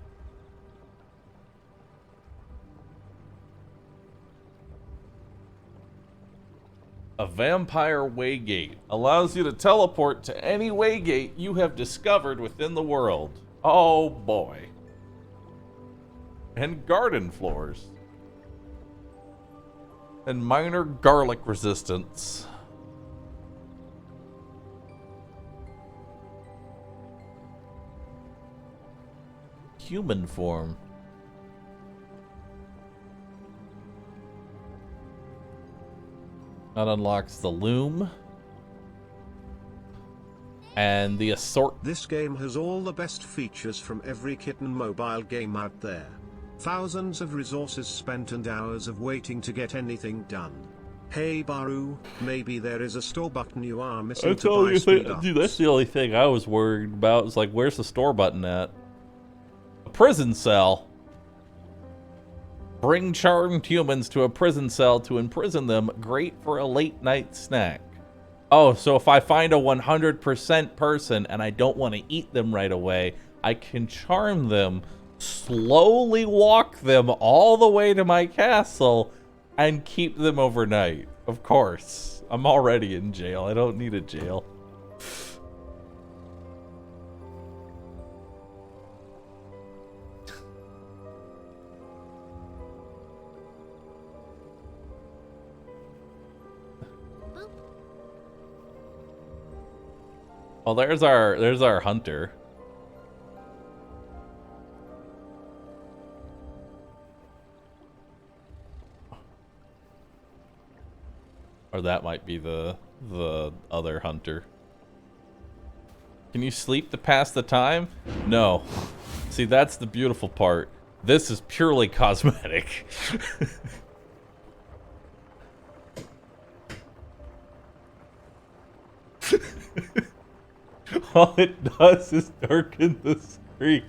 A vampire waygate allows you to teleport to any waygate you have discovered within the world. Oh boy. And garden floors. And minor garlic resistance. Human form. That unlocks the loom. And the assort. This game has all the best features from every kitten mobile game out there. Thousands of resources spent and hours of waiting to get anything done. Hey Bahroo, maybe there is a store button you are missing to buy speed ups. Dude, that's the only thing I was worried about. It's like, where's the store button at? A prison cell. Bring charmed humans to a prison cell to imprison them. Great for a late night snack. Oh, so if I find a 100% person and I don't want to eat them right away, I can charm them, slowly walk them all the way to my castle, and keep them overnight. Of course. I'm already in jail. I don't need a jail. Well, there's our hunter. Or that might be the other hunter. Can you sleep to pass the time? No. See, that's the beautiful part. This is purely cosmetic. All it does is darken the screen.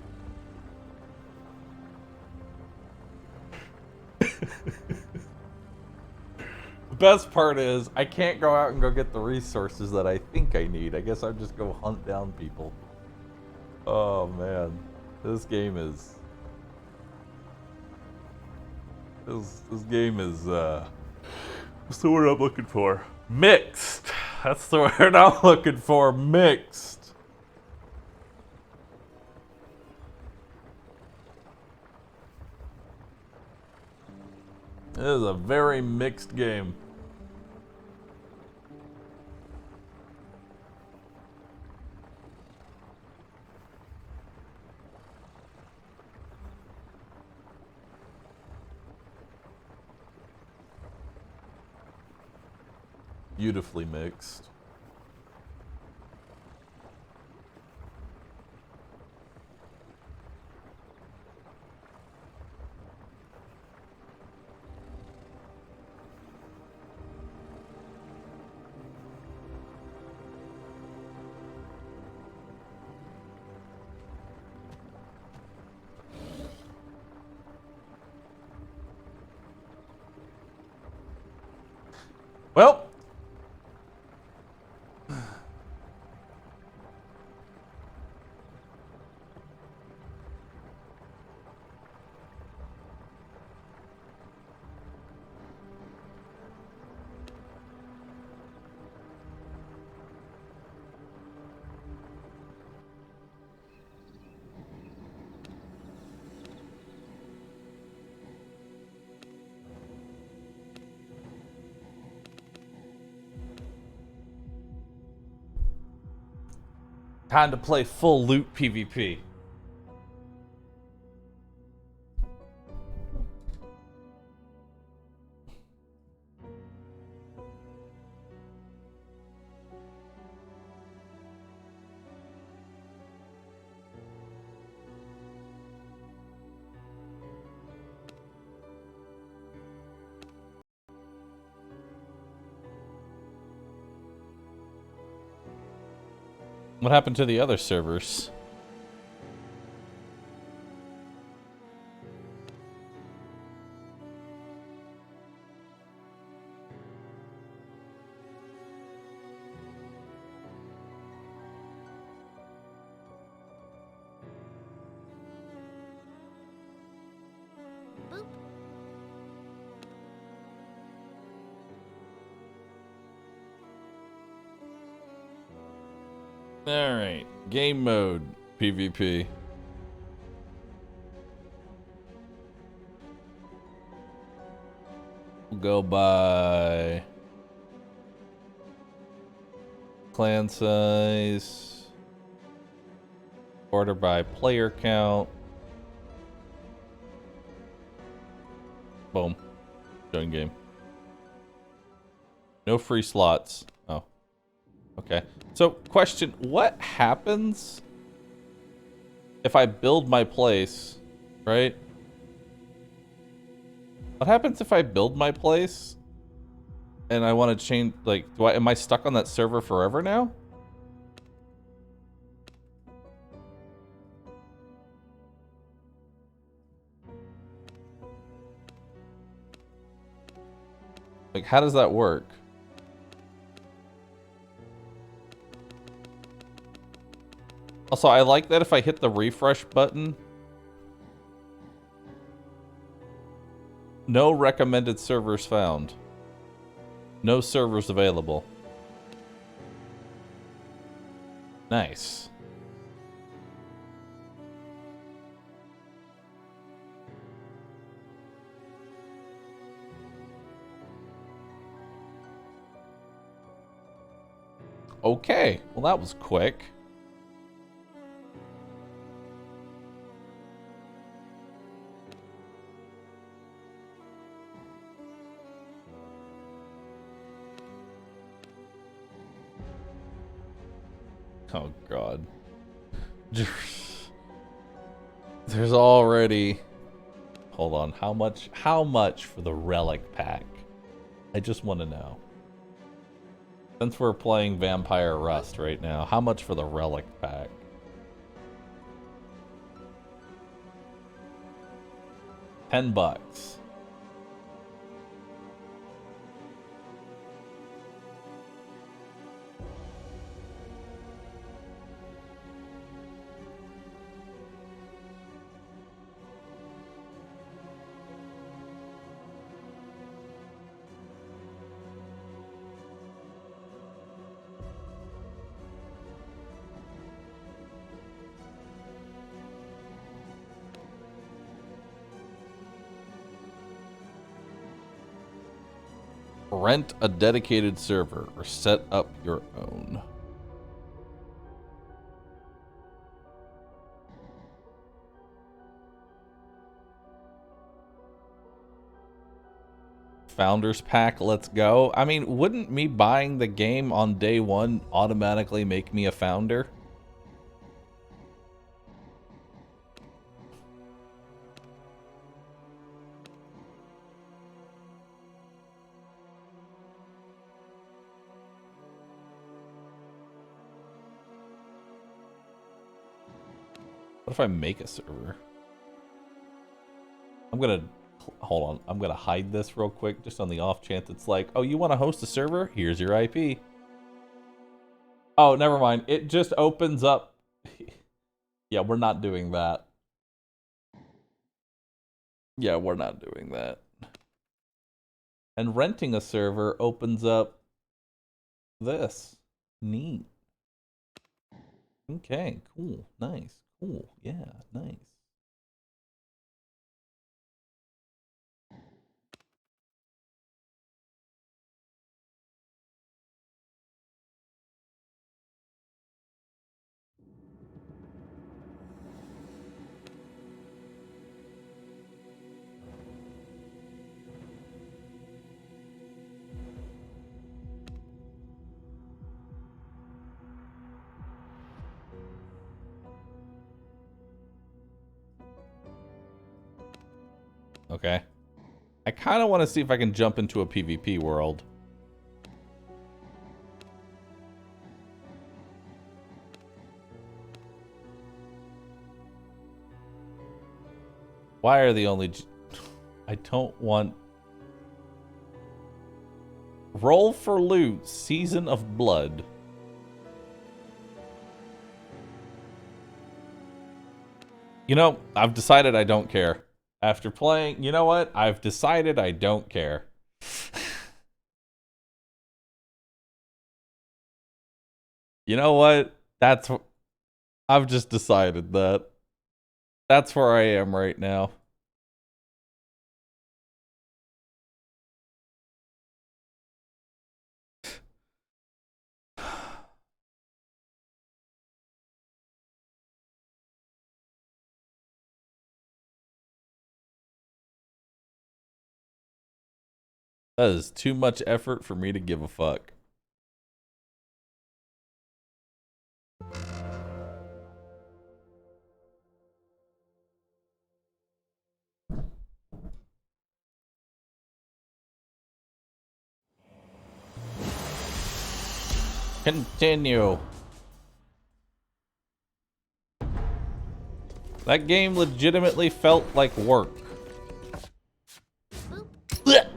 The best part is I can't go out and go get the resources that I think I need. I guess I'll just go hunt down people. Oh man, this game is this game is what's the word I'm looking for? Mixed. That's the word I'm looking for. Mixed. It is a very mixed game. Beautifully mixed. Well. Time to play full loot PvP. What happened to the other servers? Alright, game mode, PvP. We'll go by clan size, order by player count. Boom. Join game. No free slots. Oh. Okay. So, question, what happens if I build my place, right? What happens if I build my place and I want to change, like, am I stuck on that server forever now? Like, how does that work? Also, I like that if I hit the refresh button, no recommended servers found. No servers available. Nice. Okay, well that was quick. Oh god. There's already... Hold on, how much for the relic pack? I just want to know. Since we're playing Vampire Rust right now, how much for the relic pack? $10. Rent a dedicated server or set up your own. Founders pack, let's go. I mean, wouldn't me buying the game on day one automatically make me a founder? What if I make a server? I'm gonna Hold on. I'm going to hide this real quick just on the off chance it's like, oh, you want to host a server? Here's your IP. Oh, never mind. It just opens up. Yeah, we're not doing that. Yeah, we're not doing that. And renting a server opens up this. Neat. Okay, cool. Nice. Cool. Yeah, nice. Okay. I kind of want to see if I can jump into a PvP world. Why are the only... I don't want... Roll for loot, Season of Blood. You know, I've decided I don't care. After playing, you know what? I've decided I don't care. You know what? I've just decided that. That's where I am right now. That is too much effort for me to give a fuck. Continue. That game legitimately felt like work. Blech.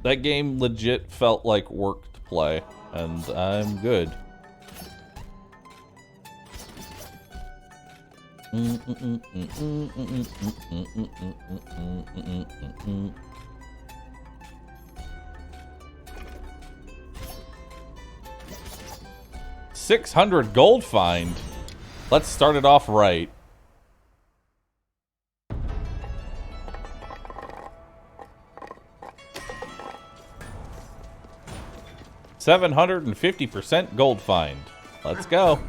That game legit felt like work to play, and I'm good. $600 gold find. Let's start it off right. $750% gold find. Let's go.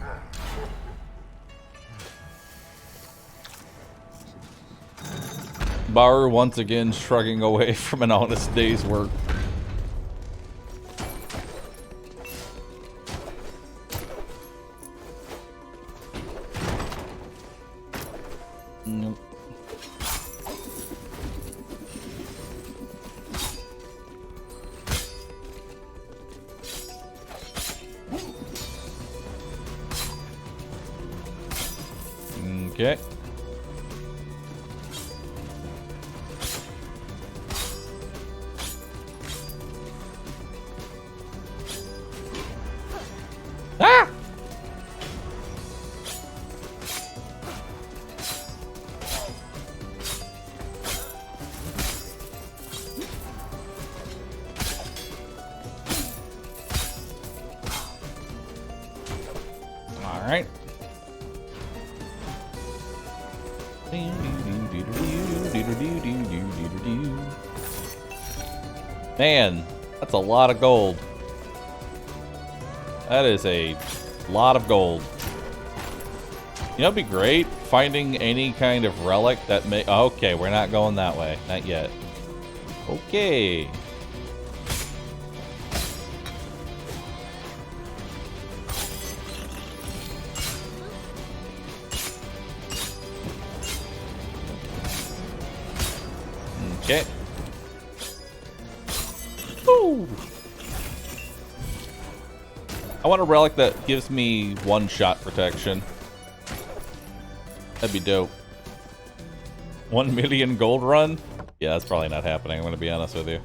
Bahroo once again shrugging away from an honest day's work. Okay. Ah! All right. Man, that's a lot of gold. That is a lot of gold. You know, it'd be great finding any kind of relic that may... Okay, we're not going that way. Not yet. Okay. Okay. Woo! I want a relic that gives me one-shot protection. That'd be dope. 1 million gold run? Yeah, that's probably not happening, I'm gonna be honest with you.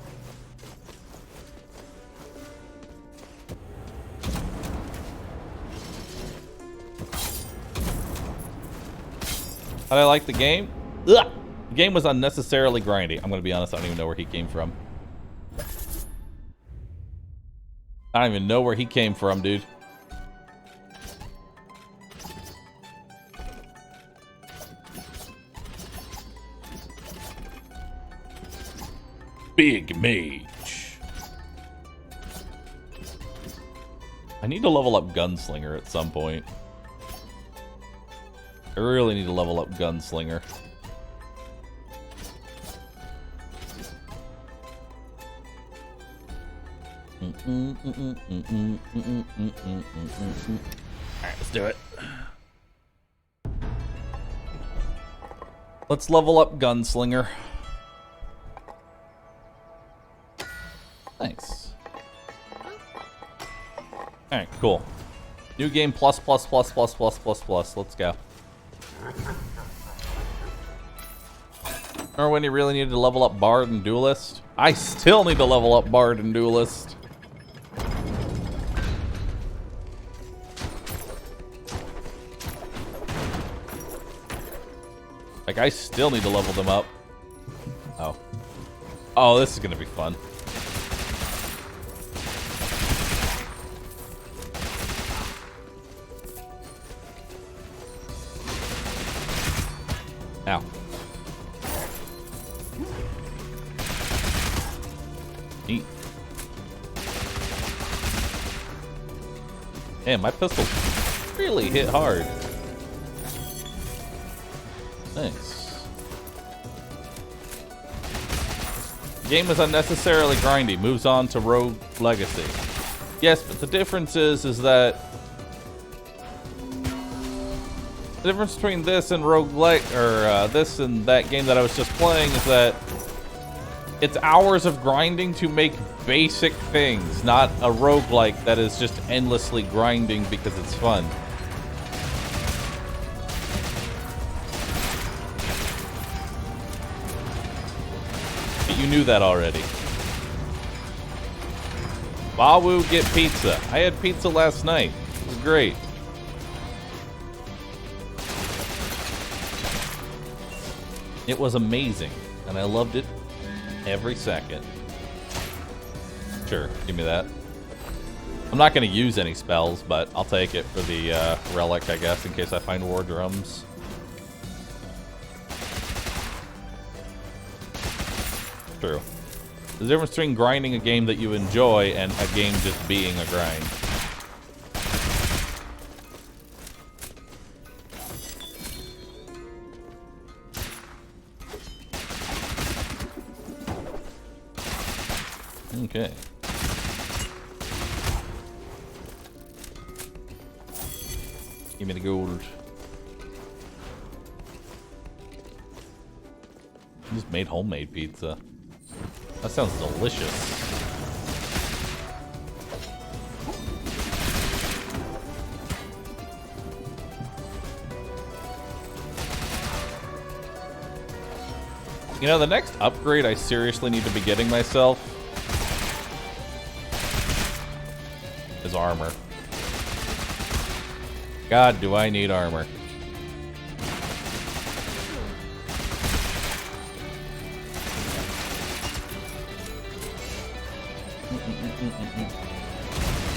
How'd I like the game? Ugh! The game was unnecessarily grindy. I'm gonna be honest, I don't even know where he came from. I don't even know where he came from, dude. Big mage. I need to level up Gunslinger at some point. I really need to level up Gunslinger. Alright, let's do it. Let's level up Gunslinger. Thanks. Alright, cool. New game plus. Let's go. Remember when you really needed to level up Bard and Duelist? I still need to level up Bard and Duelist. Like, I still need to level them up. Oh. Oh, this is gonna be fun. Ow. Neat. Man, my pistol really hit hard. Thanks. Game is unnecessarily grindy. Moves on to Rogue Legacy. Yes, but the difference is that the difference between this and this and that game that I was just playing is that it's hours of grinding to make basic things, not a roguelike that is just endlessly grinding because it's fun. But you knew that already. Bahroo, get pizza. I had pizza last night. It was great. It was amazing, and I loved it every second. Sure, give me that. I'm not going to use any spells, but I'll take it for the relic, I guess, in case I find war drums. True. There's a difference between grinding a game that you enjoy and a game just being a grind. Okay. Give me the gold. Just made homemade pizza. That sounds delicious. You know, the next upgrade I seriously need to be getting myself is armor. God, do I need armor.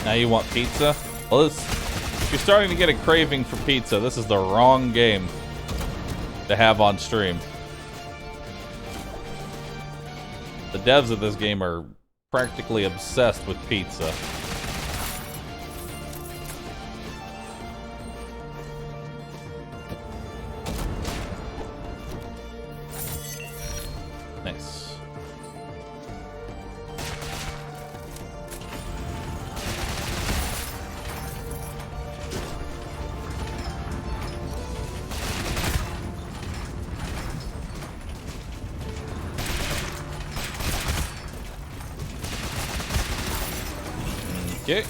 Now you want pizza? Well, if you're starting to get a craving for pizza, this is the wrong game to have on stream. The devs of this game are practically obsessed with pizza. Nice. Okay.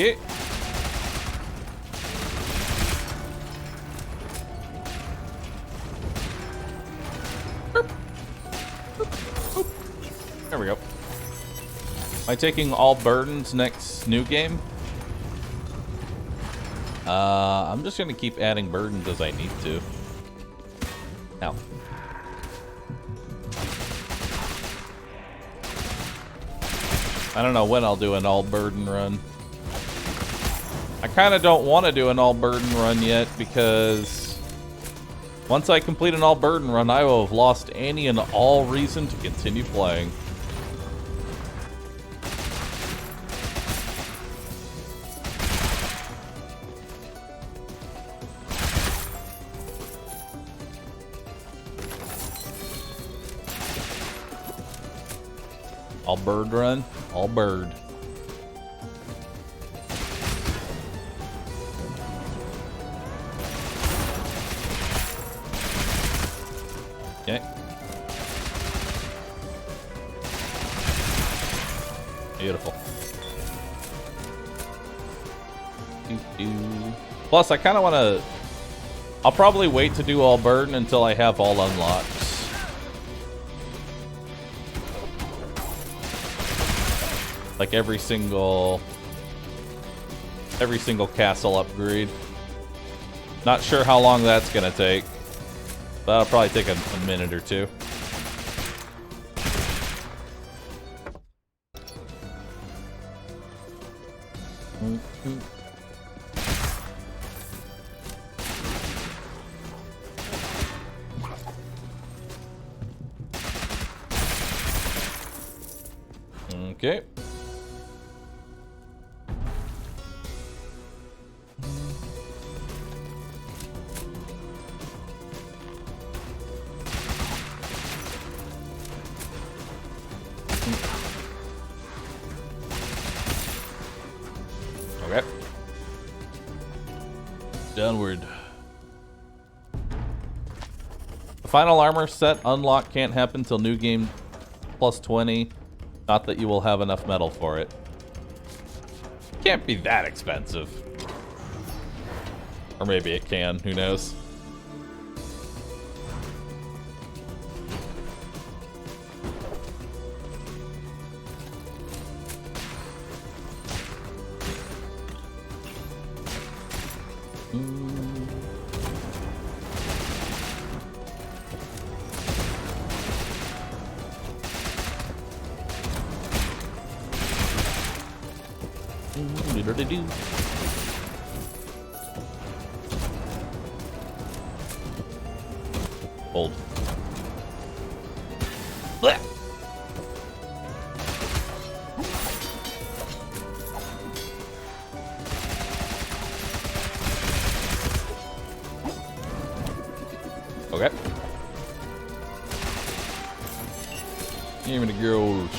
Okay. There we go. Am I taking all burdens next new game? I'm just gonna keep adding burdens as I need to. Now. I don't know when I'll do an all burden run. I kind of don't want to do an all burden run yet because once I complete an all burden run, I will have lost any and all reason to continue playing. All bird run, all bird. Okay. Beautiful. Plus, I kind of want to... I'll probably wait to do all burden until I have all unlocks. Like every single castle upgrade. Not sure how long that's gonna take, but that'll probably take a minute or two. Okay. Okay. Downward. The final armor set unlock can't happen till new game plus 20. Not that you will have enough metal for it. Can't be that expensive. Or maybe it can, who knows? Do. Hold. Blech. Okay. Give me the girls.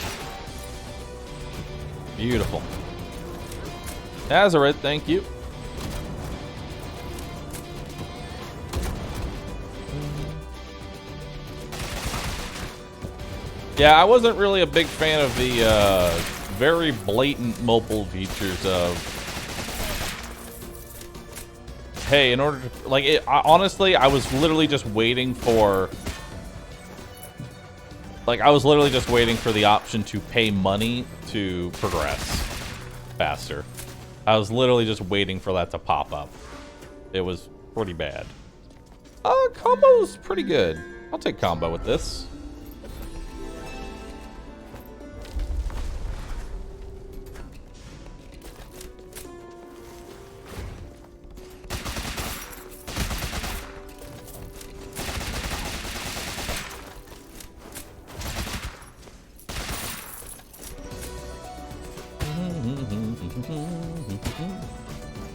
Beautiful. Nazareth, thank you. Yeah, I wasn't really a big fan of the very blatant mobile features of, hey, in order to, like, honestly, I was literally just waiting for, the option to pay money to progress faster. I was literally just waiting for that to pop up. It was pretty bad. Combo's pretty good. I'll take combo with this.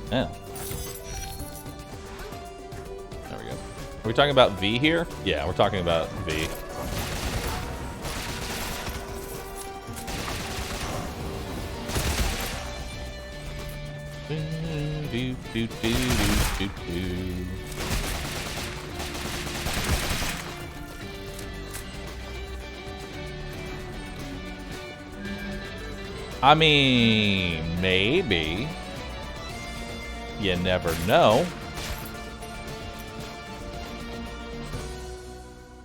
Yeah. There we go. Are we talking about V here? Yeah, we're talking about V. I mean, maybe. you never know.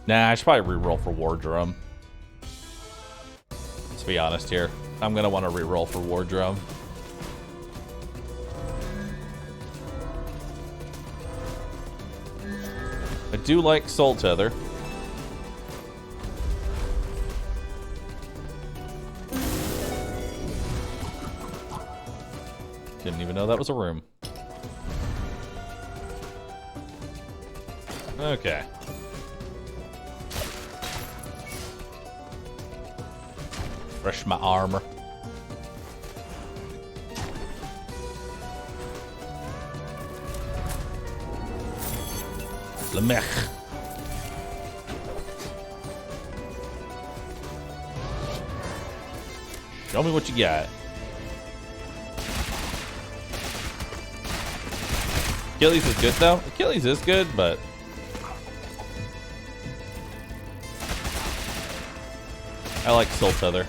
Nah, I should probably reroll for War Drum. Let's be honest here. I'm gonna want to reroll for War Drum. I do like Soul Tether. Didn't even know that was a room. Okay. Fresh my armor. Lemech. Show me what you got. Achilles is good though. Achilles is good, but I like Soul Tether.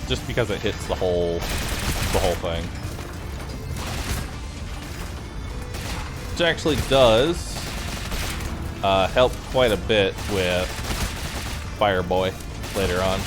Just because it hits the whole thing. Which actually does help quite a bit with Fireboy later on.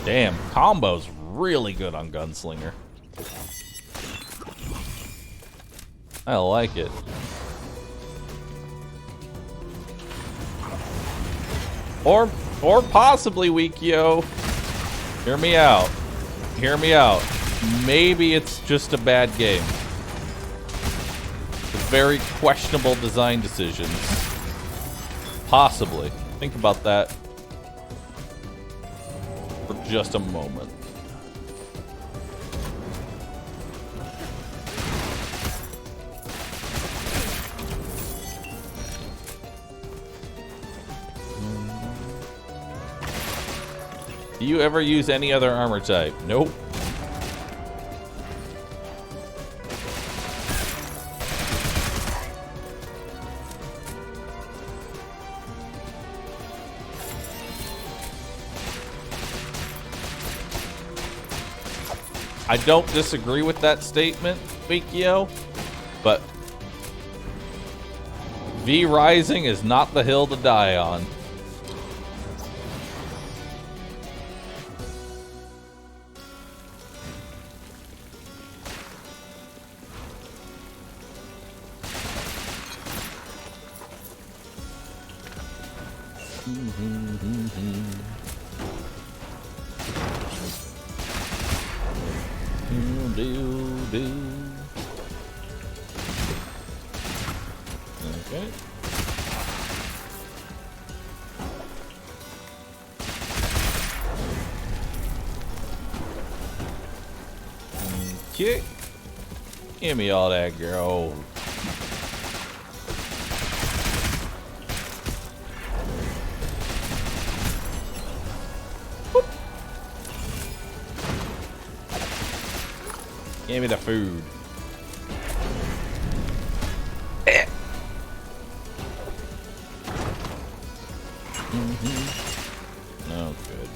Damn, combo's really good on Gunslinger. I like it. Or possibly Wikio. Hear me out. Hear me out. Maybe it's just a bad game. With very questionable design decisions. Possibly. Think about that for just a moment. Do you ever use any other armor type? Nope. I don't disagree with that statement, Wikio, but V Rising is not the hill to die on. Okay. Okay. Give me all that gold. Give me the food. Oh, good.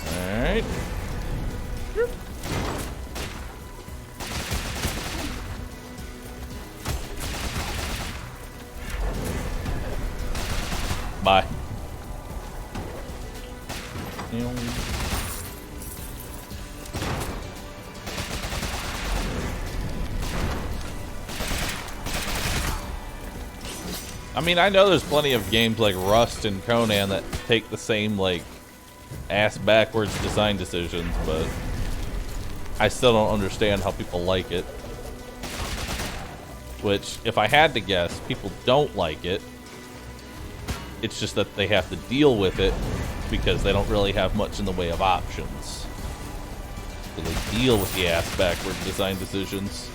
All right. Bye. I mean, I know there's plenty of games like Rust and Conan that take the same, like, ass backwards design decisions, but I still don't understand how people like it. Which, if I had to guess, people don't like it. It's just that they have to deal with it because they don't really have much in the way of options. So they deal with the ass backward design decisions.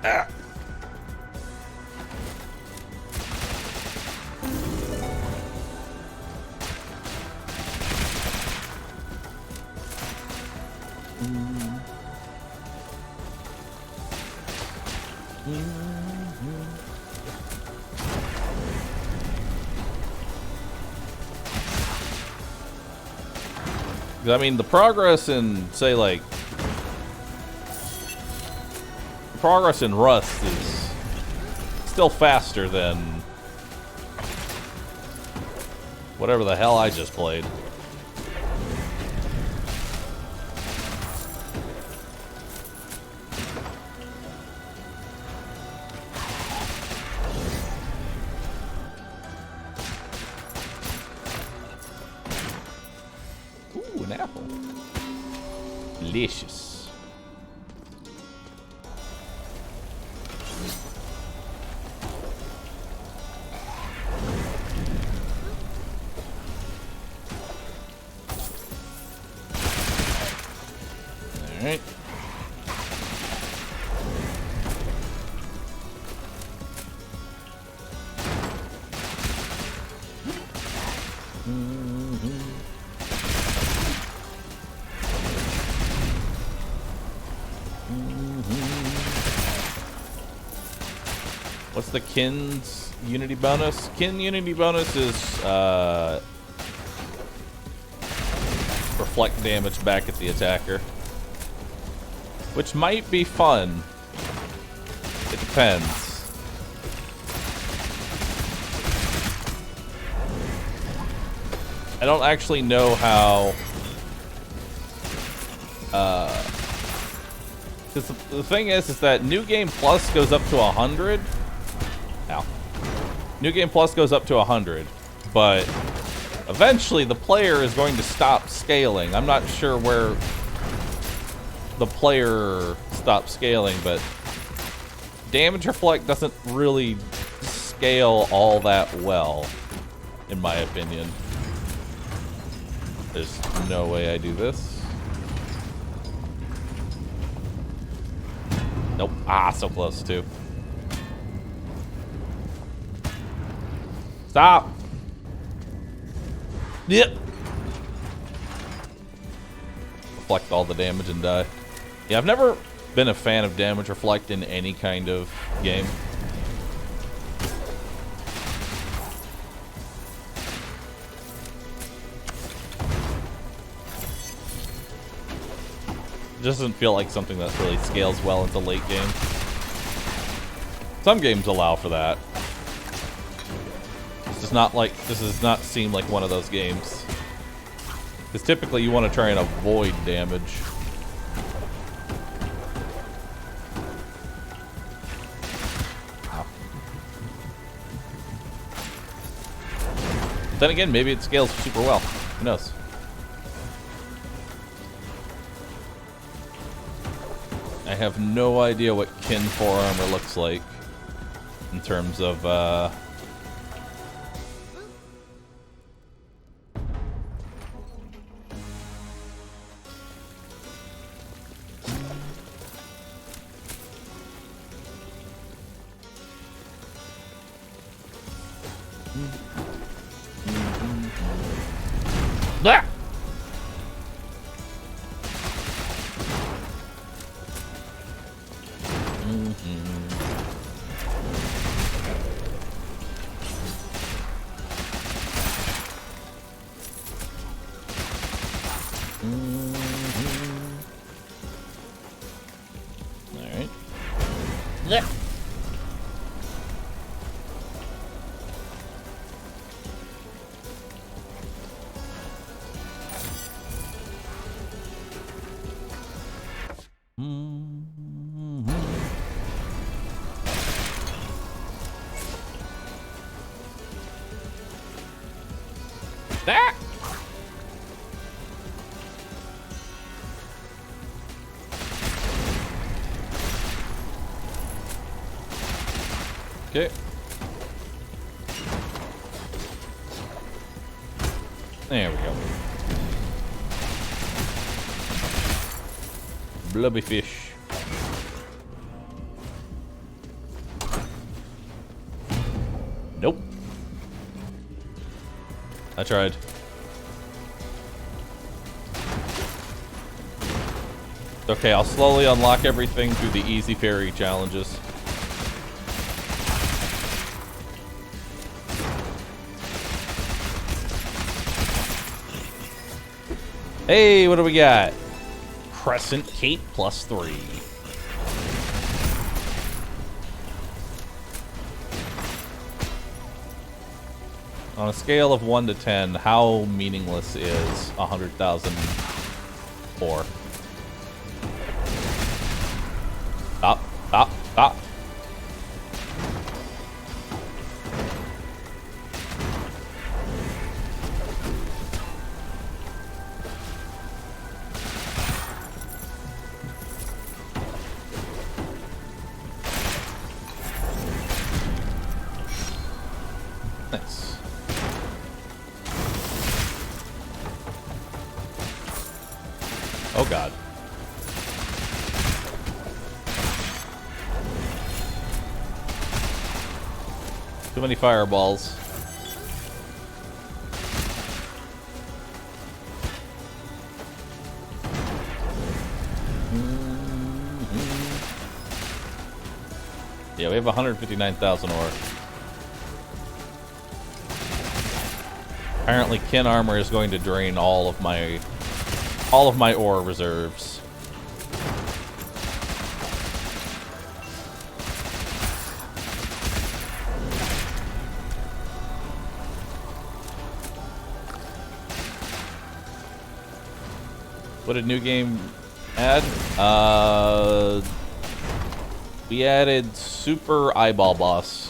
Ah. I mean, the progress in, say, like, progress in Rust is still faster than whatever the hell I just played. Ooh, an apple. Delicious. Alright. What's the Kin's Unity bonus? Kin Unity bonus is reflect damage back at the attacker, which might be fun. It depends. I don't actually know how. Because the thing is that New Game Plus goes up to 100. Ow. New Game Plus goes up to 100, but eventually the player is going to stop scaling. I'm not sure where the player stops scaling, but damage reflect doesn't really scale all that well, in my opinion. There's no way I do this. Nope. Ah, so close too. Stop. Yep. Reflect all the damage and die. Yeah, I've never been a fan of damage reflect in any kind of game. It doesn't feel like something that really scales well into late game. Some games allow for that. This does not seem like one of those games. Because typically you want to try and avoid damage. Wow. But then again, maybe it scales super well. Who knows? I have no idea what Kin 4 armor looks like in terms of ah! Alright. Yeah. Okay. There we go. Blubby fish. Nope. I tried. Okay, I'll slowly unlock everything through the easy fairy challenges. Hey, what do we got? Crescent Cape +3. On a scale of 1 to 10, how meaningless is 100,000 ore? Stop, stop, stop. Nice. Oh God. Too many fireballs. Yeah, we have 159,000 ore. Apparently, kin armor is going to drain all of my ore reserves. What did new game add? We added Super Eyeball Boss.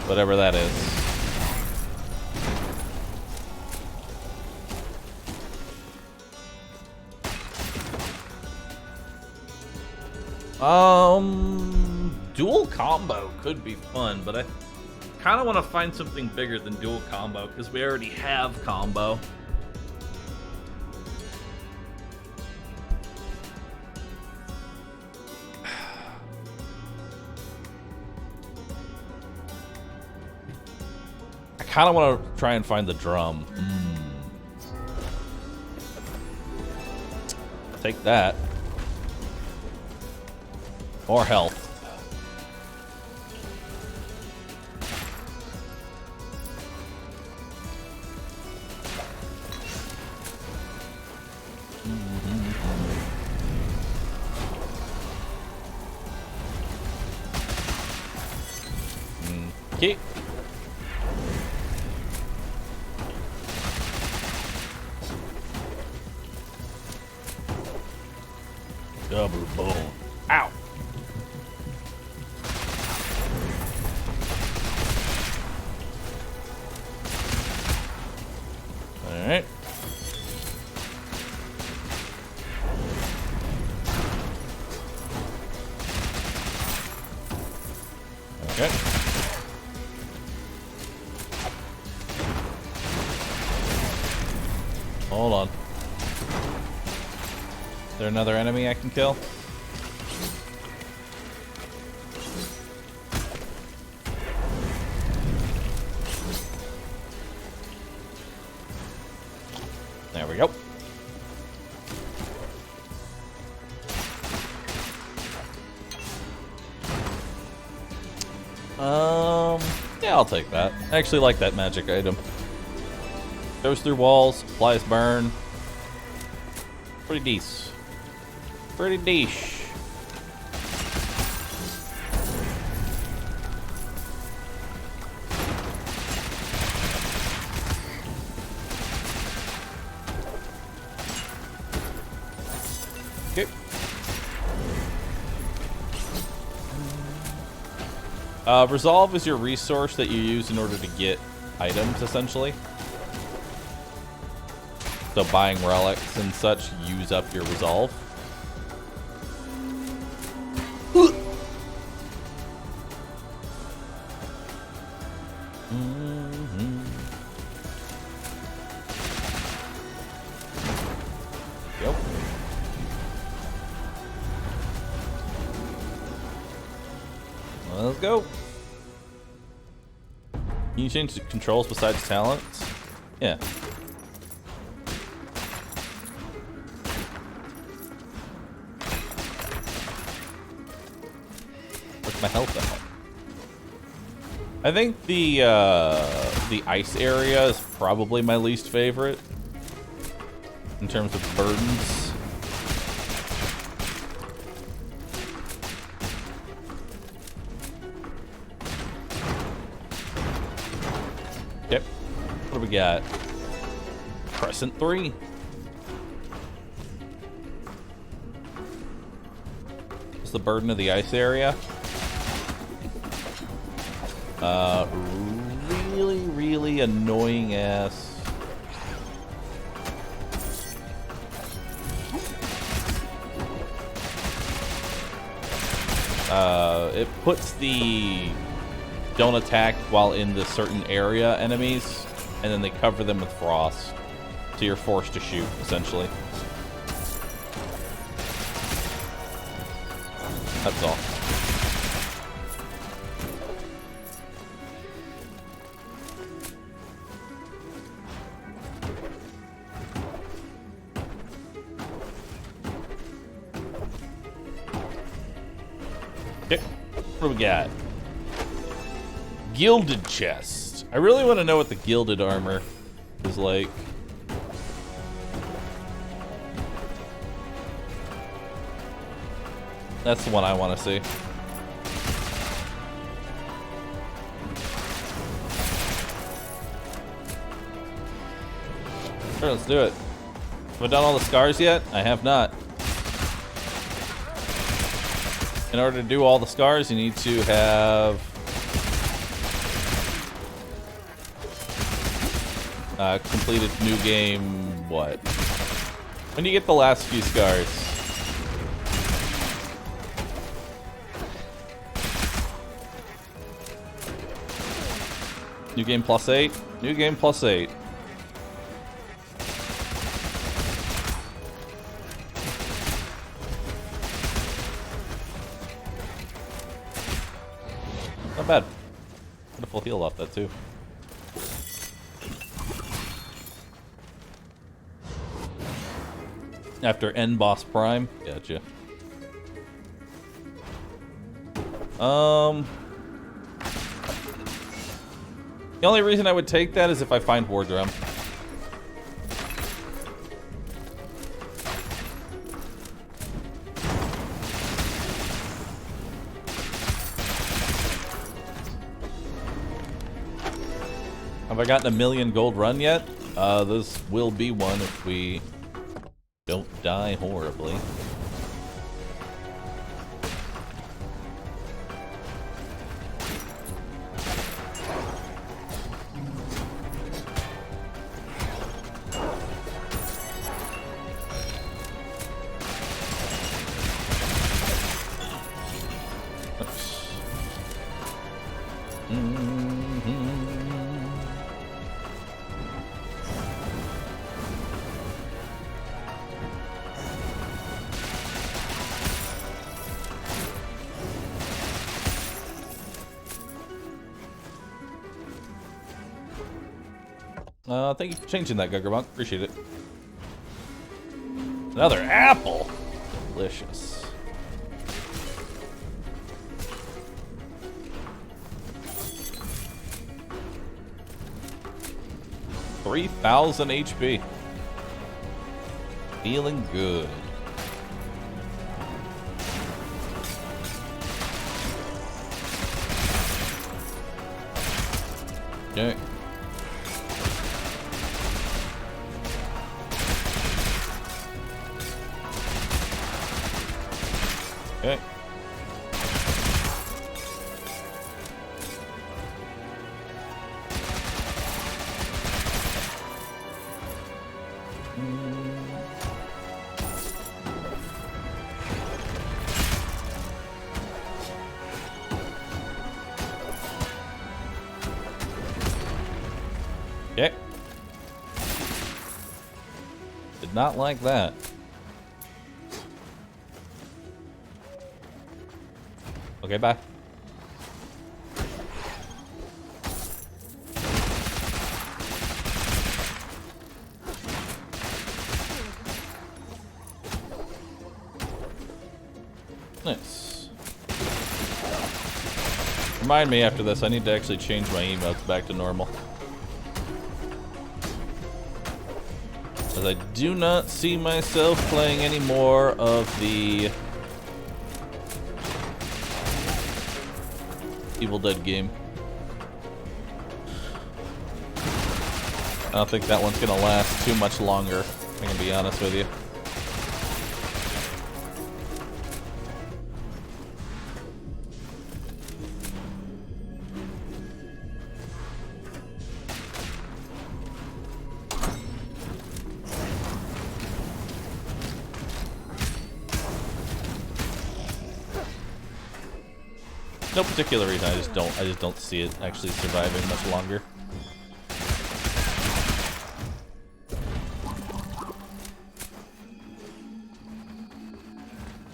Whatever that is. Dual combo could be fun, but I kind of want to find something bigger than dual combo because we already have combo. I kind of want to try and find the drum. Take that. More health. Okay. Double bone. Ow. All right. Okay. Hold on. Is there another enemy I can kill? There we go. Yeah, I'll take that. I actually like that magic item. Goes through walls, applies burn. Pretty decent. Pretty niche. Okay. Resolve is your resource that you use in order to get items, essentially. So buying relics and such use up your resolve. Mm-hmm. Yep. Let's go. Can you change the controls besides talents? Yeah. Where's my health at? I think the ice area is probably my least favorite in terms of burdens. Yep. What do we got? Crescent 3. What's the burden of the ice area? Really annoying ass. It puts the don't attack while in the certain area enemies, and then they cover them with frost. So you're forced to shoot, essentially. That's all. Okay, what do we got? Gilded chest. I really want to know what the gilded armor is like. That's the one I want to see. Sure, let's do it. Have I done all the scars yet? I have not. In order to do all the scars, you need to have completed new game. What? When do you get the last few scars? New game plus 8? New game plus 8. Not bad. Got a full heal off that too. After end boss prime? Gotcha. The only reason I would take that is if I find War Drum. Have I gotten a 1,000,000 gold run yet? This will be one if we don't die horribly. Thank you for changing that, Guggerbunk. Appreciate it. Another apple. Delicious. $3,000 HP. Feeling good. Okay. Okay. not like that. Okay, bye. Nice. Remind me after this, I need to actually change my emotes back to normal. As I do not see myself playing any more of the Evil Dead game. I don't think that one's gonna last too much longer, I'm gonna be honest with you. No particular reason. I just don't see it actually surviving much longer.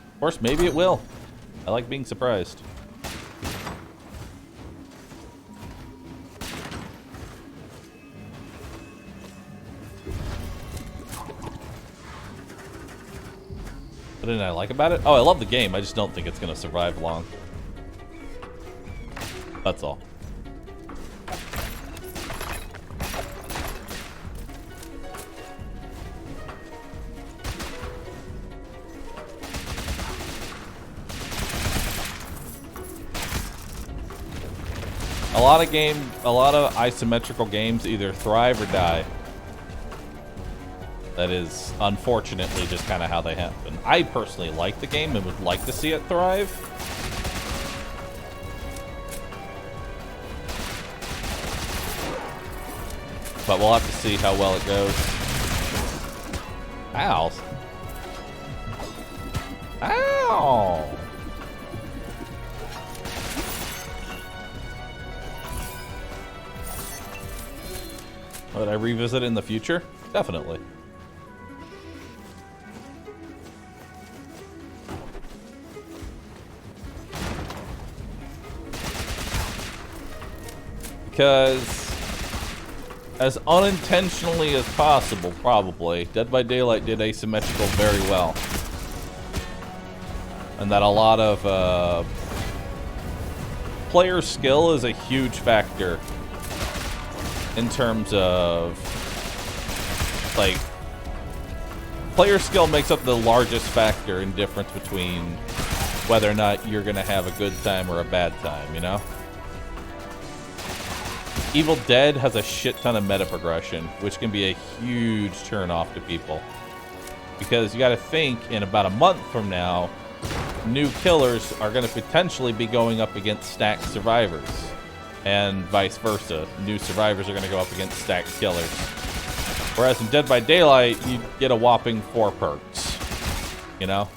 Of course, maybe it will. I like being surprised. What didn't I like about it? Oh, I love the game. I just don't think it's gonna survive long. That's all. A lot of isometrical games either thrive or die. That is unfortunately just kind of how they happen. I personally like the game and would like to see it thrive. But we'll have to see how well it goes. Ow. Ow! Would I revisit it in the future? Definitely. Because as unintentionally as possible, probably, Dead by Daylight did asymmetrical very well. And that a lot of player skill is a huge factor in terms of, like, player skill makes up the largest factor in difference between whether or not you're going to have a good time or a bad time, you know? Evil Dead has a shit ton of meta progression, which can be a huge turn off to people. Because you gotta think, in about a month from now, new killers are gonna potentially be going up against stacked survivors. And vice versa. New survivors are gonna go up against stacked killers. Whereas in Dead by Daylight, you get a whopping 4 perks. You know?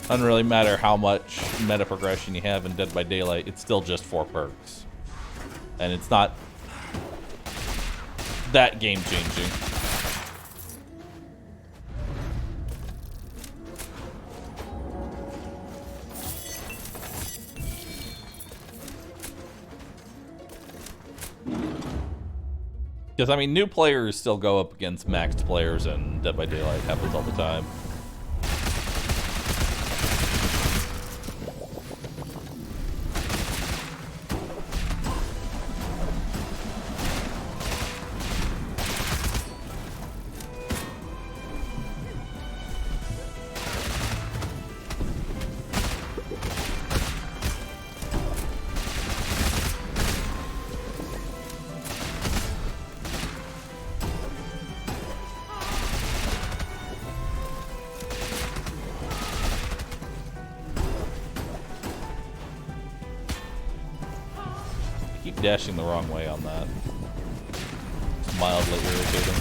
Doesn't really matter how much meta progression you have in Dead by Daylight, it's still just 4 perks. And it's not that game-changing. Because, I mean, new players still go up against maxed players, and Dead by Daylight happens all the time. Dashing the wrong way on that. It's mildly irritating.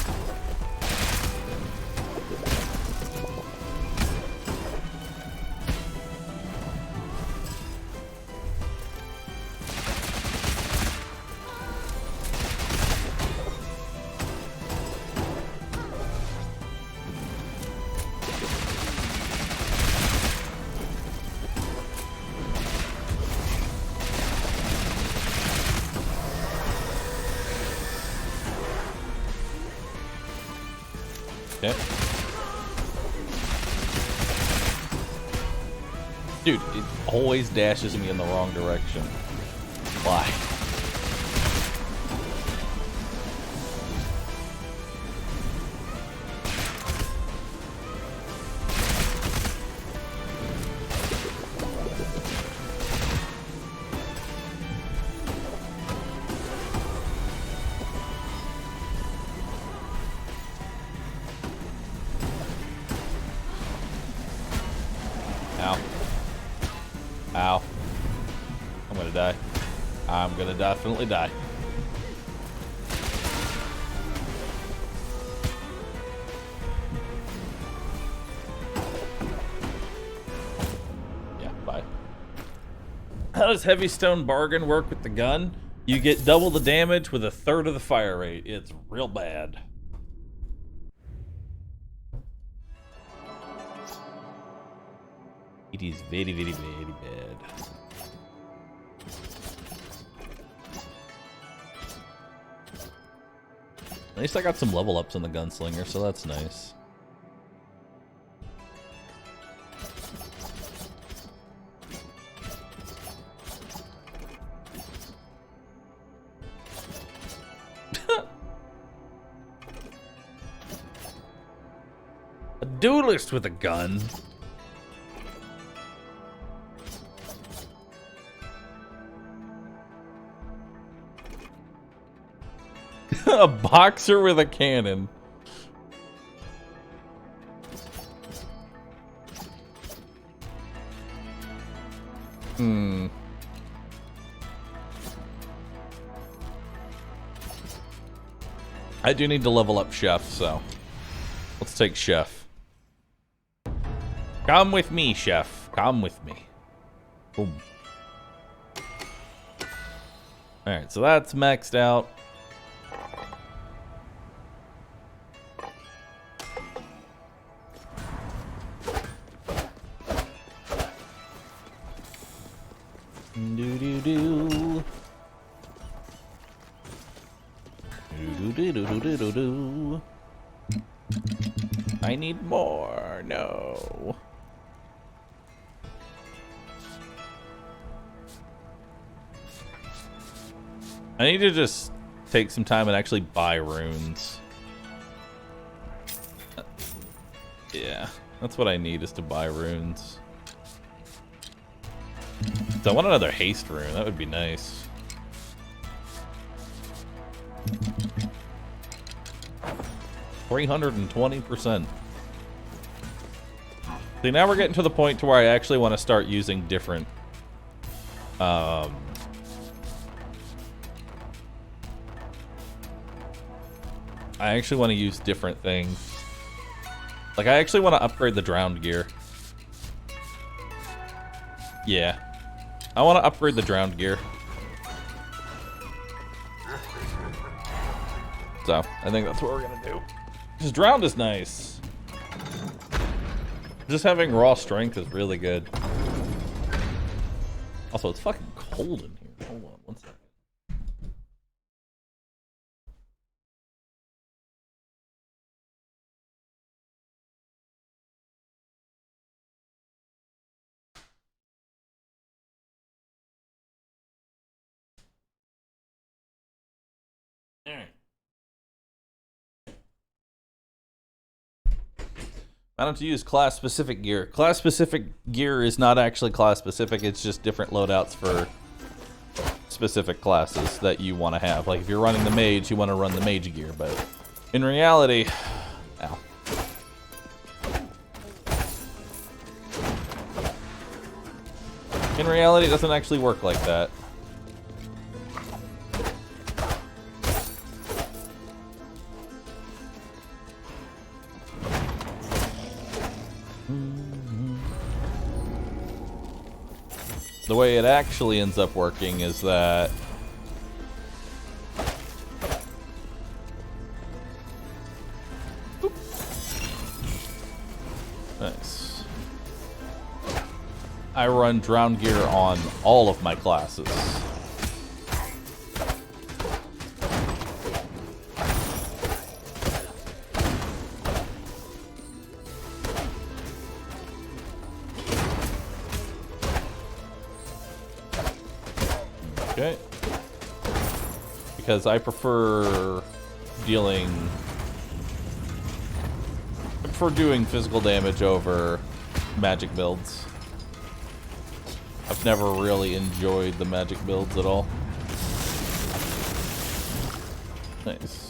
Okay. Dude, it always dashes me in the wrong direction. Why? Ow. Ow. I'm gonna die. I'm gonna definitely die. Yeah, bye. How does Heavy Stone Bargain work with the gun? You get double the damage with a third of the fire rate. It's real bad. It is very, very, very bad. At least I got some level ups in the gunslinger, so that's nice. A duelist with a gun. A boxer with a cannon. I do need to level up Chef, so let's take Chef. Come with me, Chef. Come with me. Boom. Alright, so that's maxed out. Do-do-do. Do-do-do-do-do-do-do. I need more. No. I need to just take some time and actually buy runes. Yeah, that's what I need, is to buy runes. So I want another haste rune. That would be nice. %320%. See, now we're getting to the point to where I actually want to start using different I actually want to use different things. Like, I actually want to upgrade the drowned gear. Yeah. I want to upgrade the drowned gear. So, I think that's what we're going to do. Because drowned is nice. Just having raw strength is really good. Also, it's fucking cold in here. Hold on one second. Alright. I don't have to use class-specific gear. Class-specific gear is not actually class-specific, it's just different loadouts for specific classes that you want to have. Like, if you're running the mage, you want to run the mage gear, but in reality... Ow. In reality, it doesn't actually work like that. The way it actually ends up working is that nice. I run drowned gear on all of my classes. Okay. Because I prefer doing physical damage over magic builds. I've never really enjoyed the magic builds at all. Nice.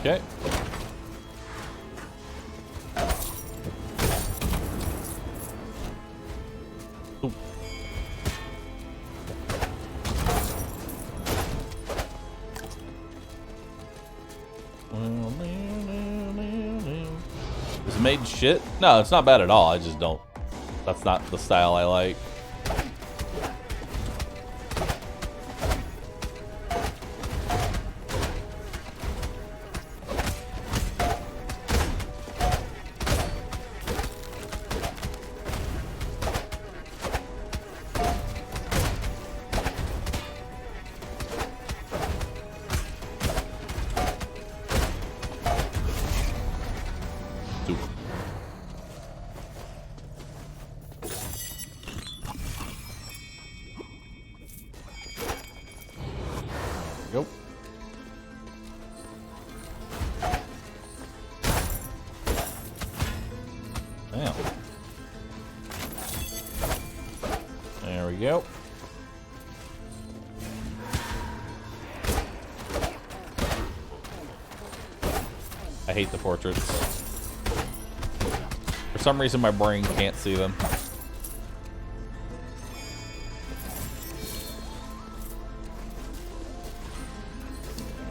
Okay. Ooh. Is made shit? No, it's not bad at all. I just don't. That's not the style I like. Go. Damn. There we go. I hate the portraits. For some reason, my brain can't see them.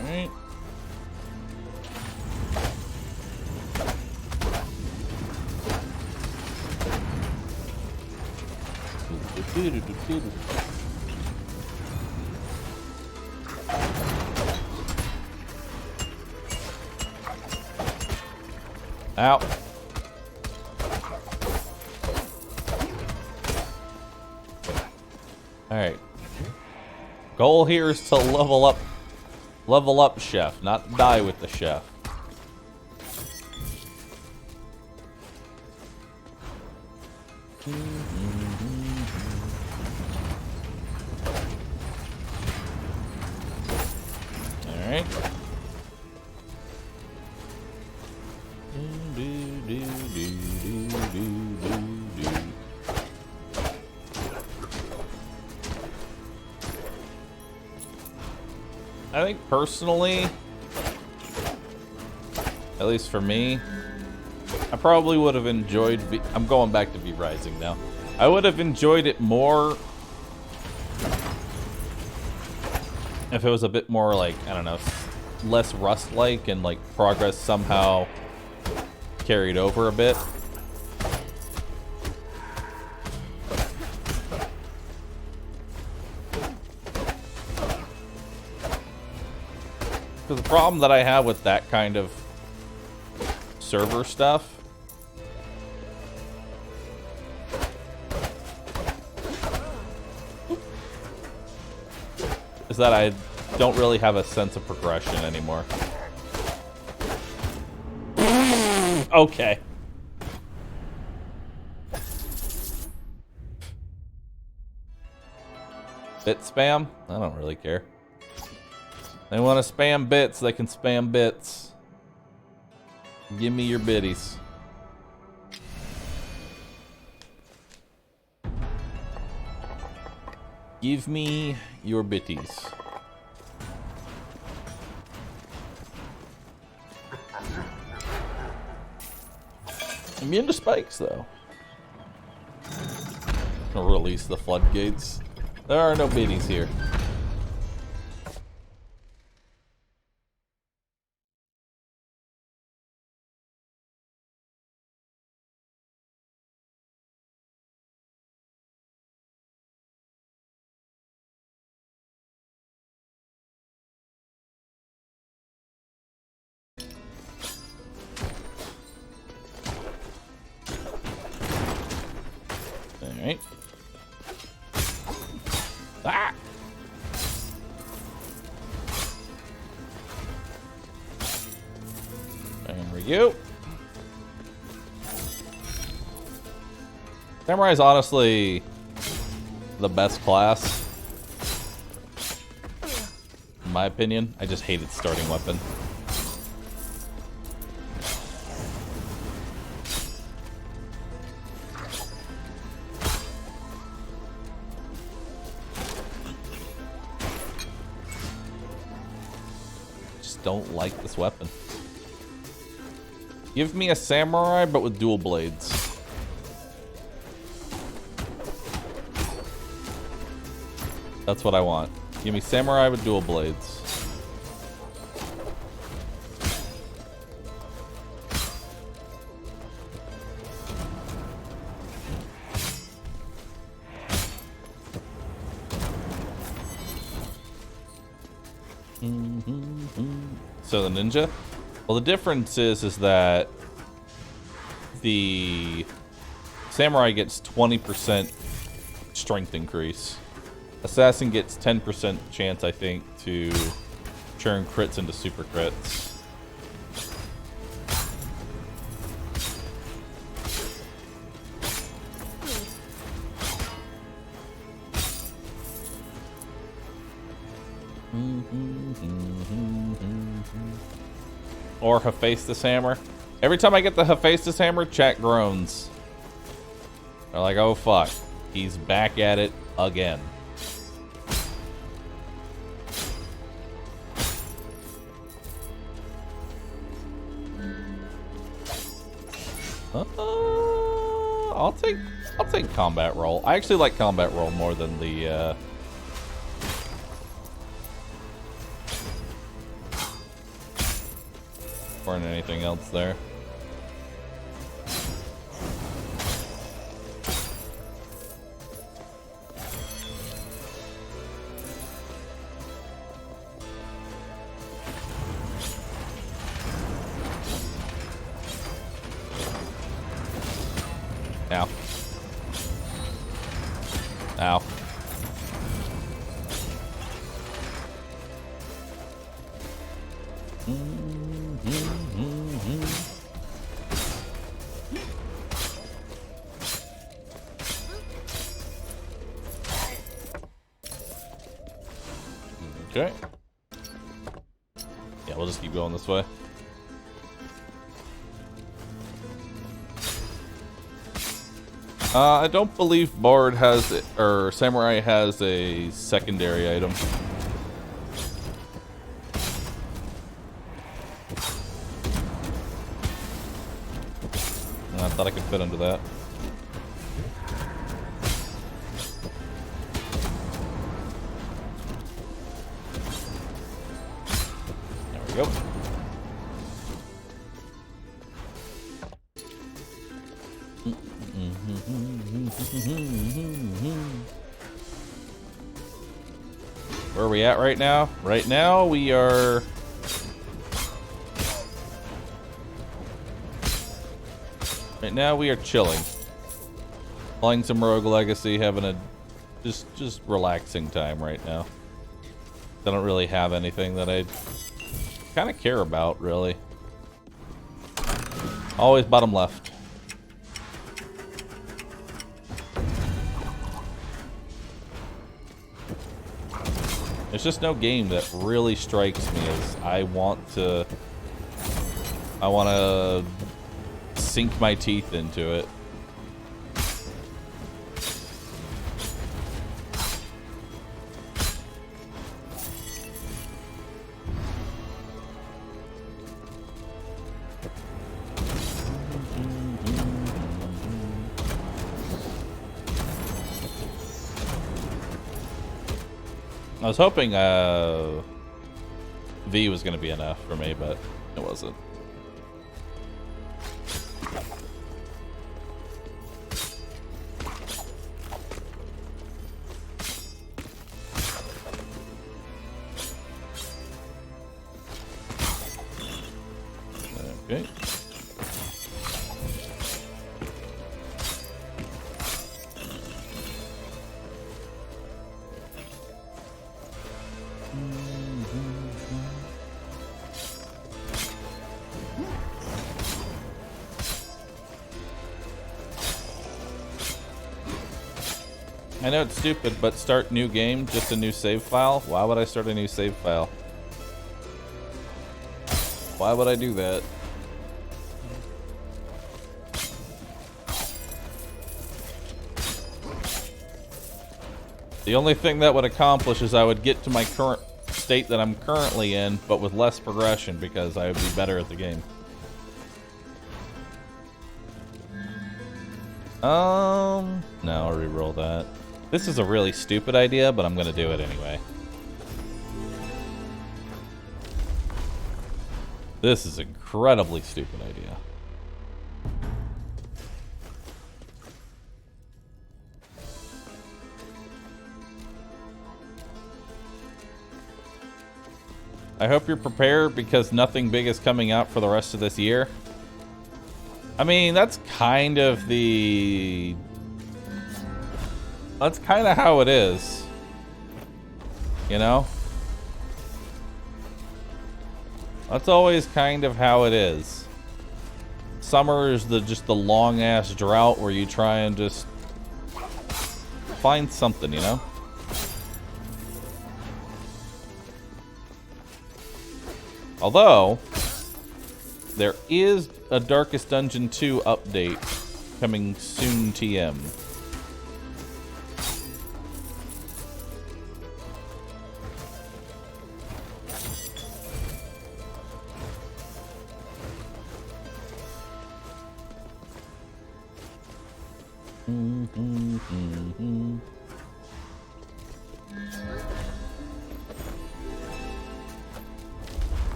Alright. Ow. Alright. Goal here is to level up Chef, not die with the Chef. Alright. I think personally, at least for me, I probably would have enjoyed I'm going back to V Rising now. I would have enjoyed it more if it was a bit more like, I don't know, less Rust-like and like progress somehow carried over a bit. Because the problem that I have with that kind of server stuff is that I don't really have a sense of progression anymore. Okay. Bit spam? I don't really care. They want to spam bits, they can spam bits. Give me your biddies. Give me your bitties. Immune to spikes, though. I'll release the floodgates. There are no biddies here. Alright. Ah! you. Samurai is honestly the best class, in my opinion. I just hate its starting weapon. Just don't like this weapon. Give me a samurai, but with dual blades. That's what I want. Give me samurai with dual blades. So the ninja? Well, the difference is that the samurai gets 20% strength increase. Assassin gets 10% chance, I think, to turn crits into super crits. Or Hephaestus Hammer. Every time I get the Hephaestus Hammer, chat groans. They're like, oh fuck, he's back at it again. I'll take combat roll. I actually like combat roll more than the or anything else there. Ow. Ow. Okay. Yeah, we'll just keep going this way. I don't believe Bard has, or Samurai has a secondary item. I thought I could fit under that. There we go. Where are we at right now? Right now we are... Right now we are chilling. Playing some Rogue Legacy, having a just relaxing time right now. I don't really have anything that I kind of care about, really. Always bottom left. There's just no game that really strikes me as I want to sink my teeth into it. I was hoping V was going to be enough for me, but it wasn't. Okay. I know it's stupid, but start new game, just a new save file? Why would I start a new save file? Why would I do that? The only thing that would accomplish is I would get to my current state that I'm currently in, but with less progression because I would be better at the game. No, I'll reroll that. This is a really stupid idea, but I'm gonna do it anyway. This is an incredibly stupid idea. I hope you're prepared because nothing big is coming out for the rest of this year. I mean, that's kind of the... That's kind of how it is. You know? That's always kind of how it is. Summer is just the long-ass drought where you try and just find something, you know? Although, there is a Darkest Dungeon 2 update coming soon, TM.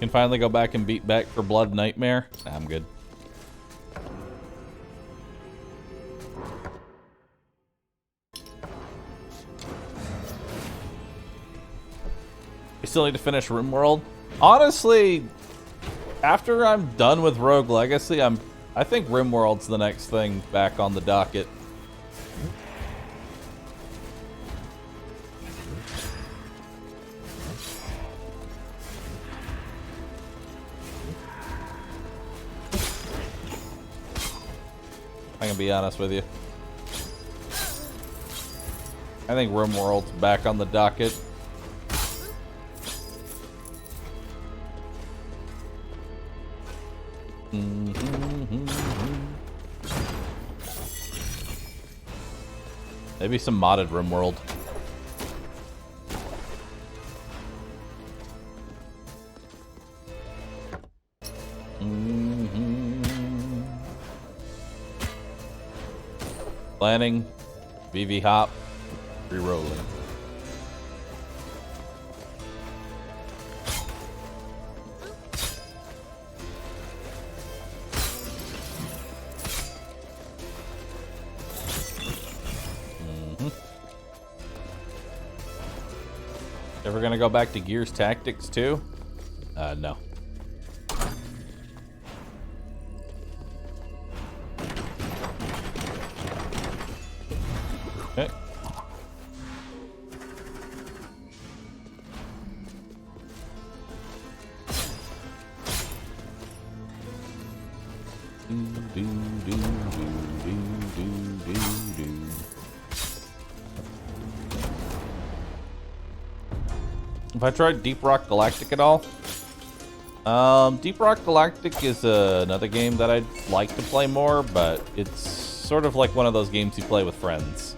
Can finally go back and beat Back for Blood Nightmare. Nah, I'm good. We still need to finish RimWorld. Honestly, after I'm done with Rogue Legacy, I think RimWorld's the next thing back on the docket. I'm gonna be honest with you. I think RimWorld's back on the docket. Maybe some modded RimWorld. Planning, VV hop, re-rolling. Ever gonna go back to Gears Tactics too? No. Okay. Have I tried Deep Rock Galactic at all? Deep Rock Galactic is another game that I'd like to play more, but it's sort of like one of those games you play with friends.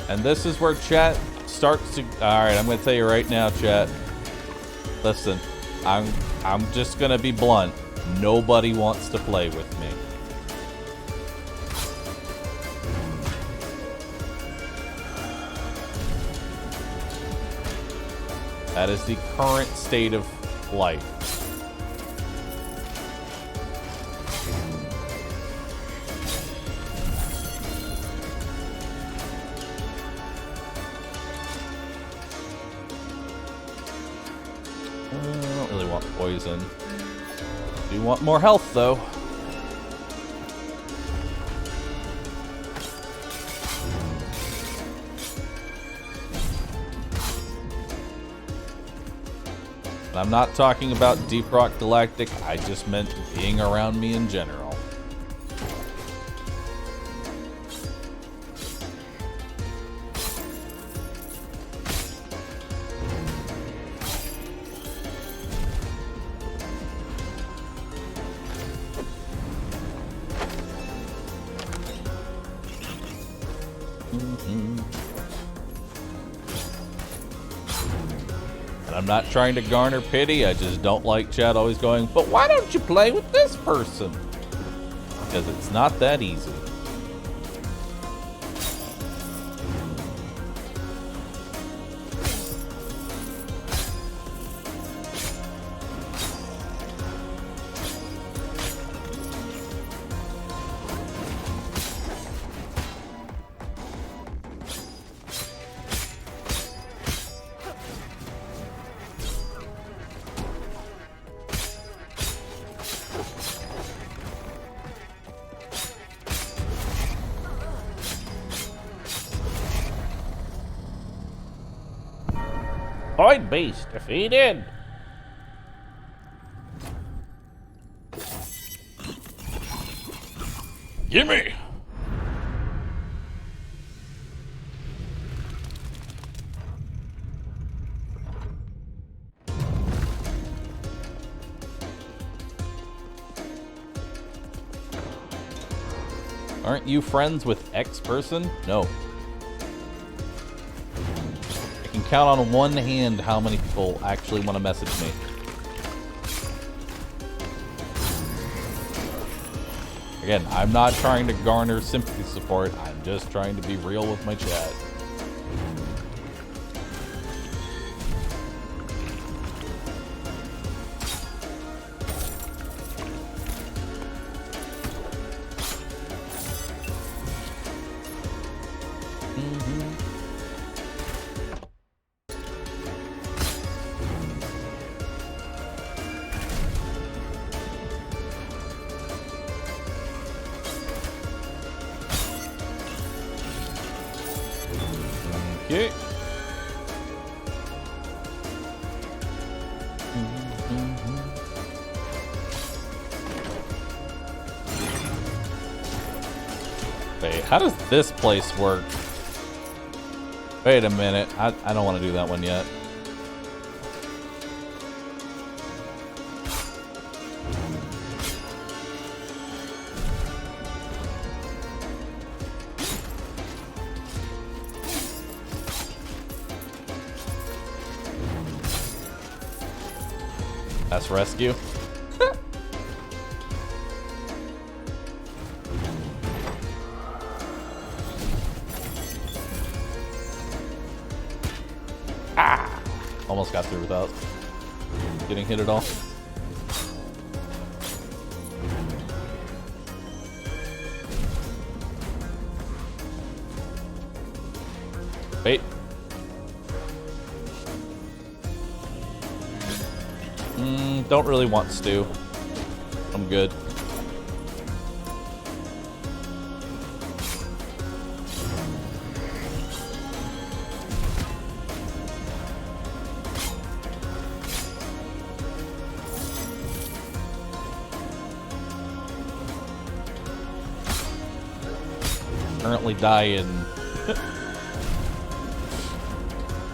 And this is where chat starts to... Alright, I'm going to tell you right now, chat. Listen, I'm just going to be blunt. Nobody wants to play with me. That is the current state of life. want poison. Do want more health, though. And I'm not talking about Deep Rock Galactic, I just meant being around me in general. And I'm not trying to garner pity, I just don't like chat always going, but why don't you play with this person? Because it's not that easy. Void Beast defeated. Gimme! Aren't you friends with X person? No. I can count on one hand how many people actually want to message me. Again, I'm not trying to garner sympathy support, I'm just trying to be real with my chat. Okay. Wait, how does this place work? Wait a minute. I don't want to do that one yet. That's rescue. Ah! Almost got through without getting hit at all. Wait. Don't really want stew. I'm good. Currently die in...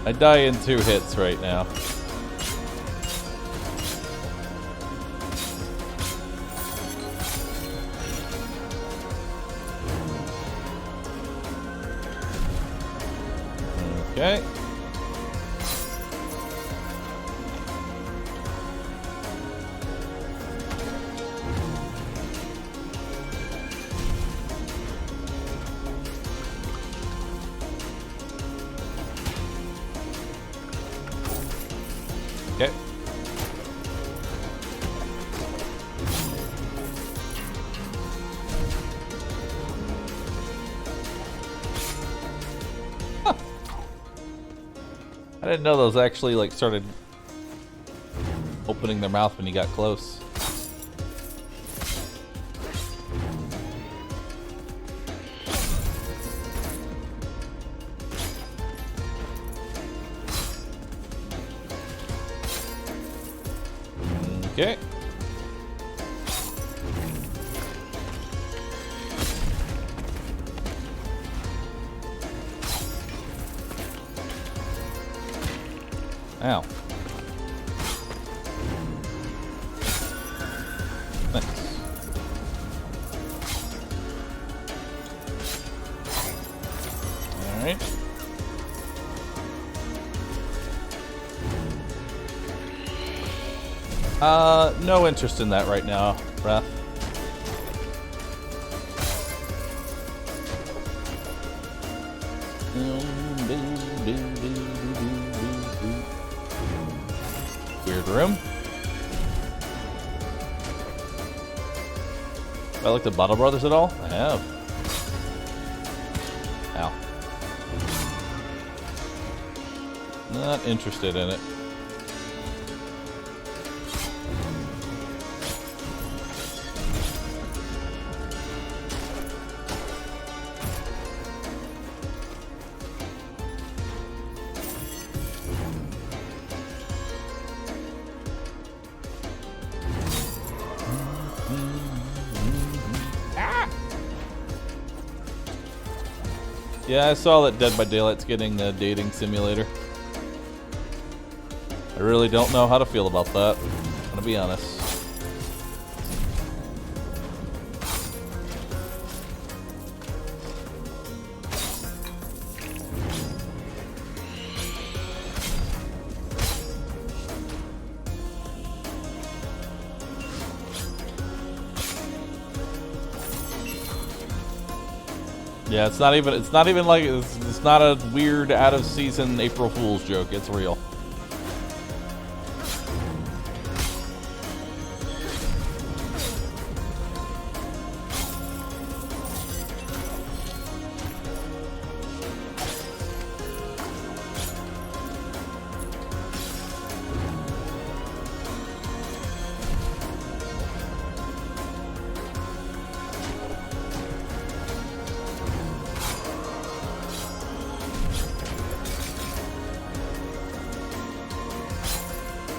I die in 2 hits right now. Okay. Okay. I didn't know those actually like started opening their mouth when you got close. Okay. Ow. Thanks. Alright. No interest in that right now, Wrath. Weird room. Have I looked at Bottle Brothers at all? I have. Ow. Not interested in it. Yeah, I saw that Dead by Daylight's getting a dating simulator. I really don't know how to feel about that. I'm gonna be honest. Yeah, it's not even like it's not a weird out of season April Fool's joke. It's real.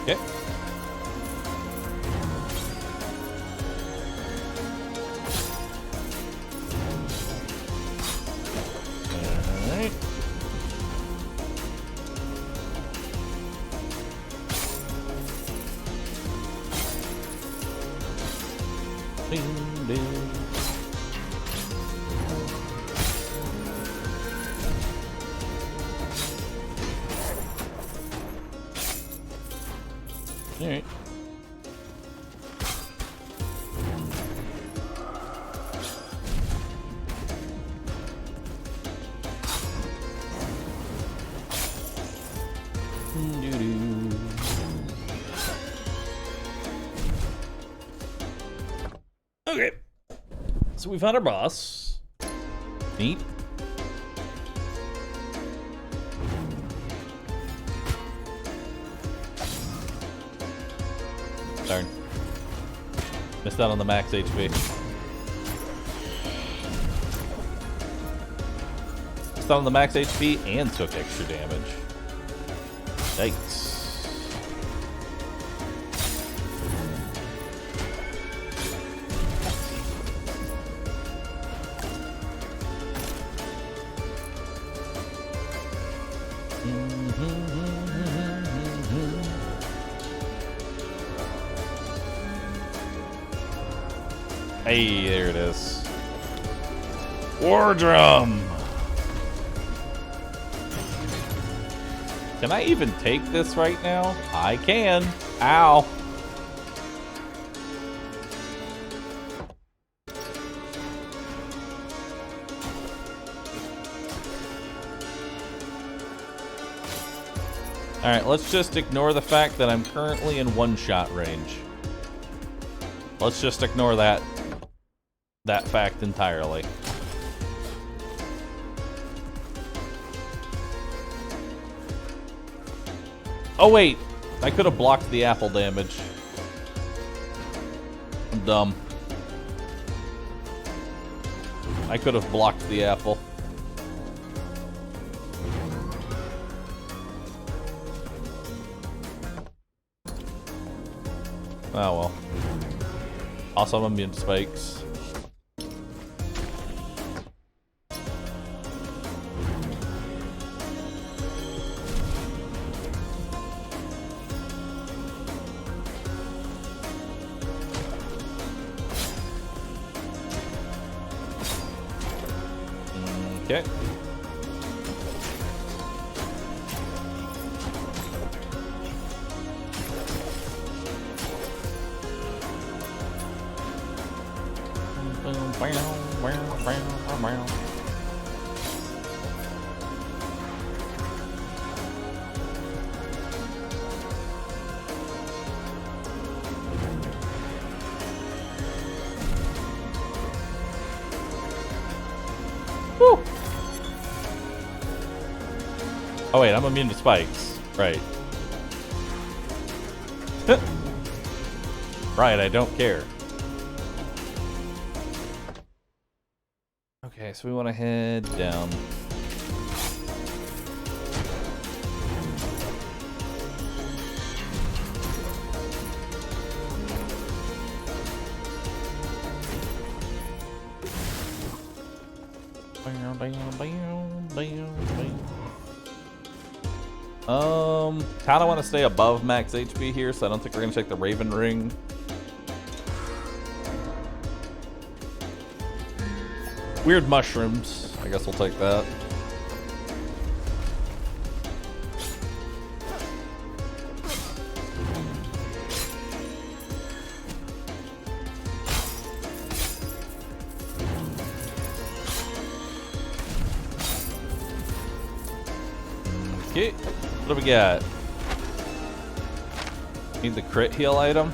Okay. Alright. Ding, ding. All right. Doo-doo. Okay. So we found our boss. Neat. Darn. Missed out on the max HP. Missed out on the max HP and took extra damage. Yikes. Hey, there it is. War drum. Can I even take this right now? I can. Ow. Alright, let's just ignore the fact that I'm currently in one-shot range. Let's just ignore that fact entirely. Oh wait, I could have blocked the apple damage. I'm dumb. I could have blocked the apple. Oh well. Also, I'm immune to spikes. Okay. Woo. Oh wait, I'm immune to spikes. Right. Right, I don't care. Okay, so we want to head down. Kind of want to stay above max HP here, so I don't think we're gonna take the Raven Ring. Weird mushrooms. I guess we'll take that. Okay, what do we got? Need the crit heal item?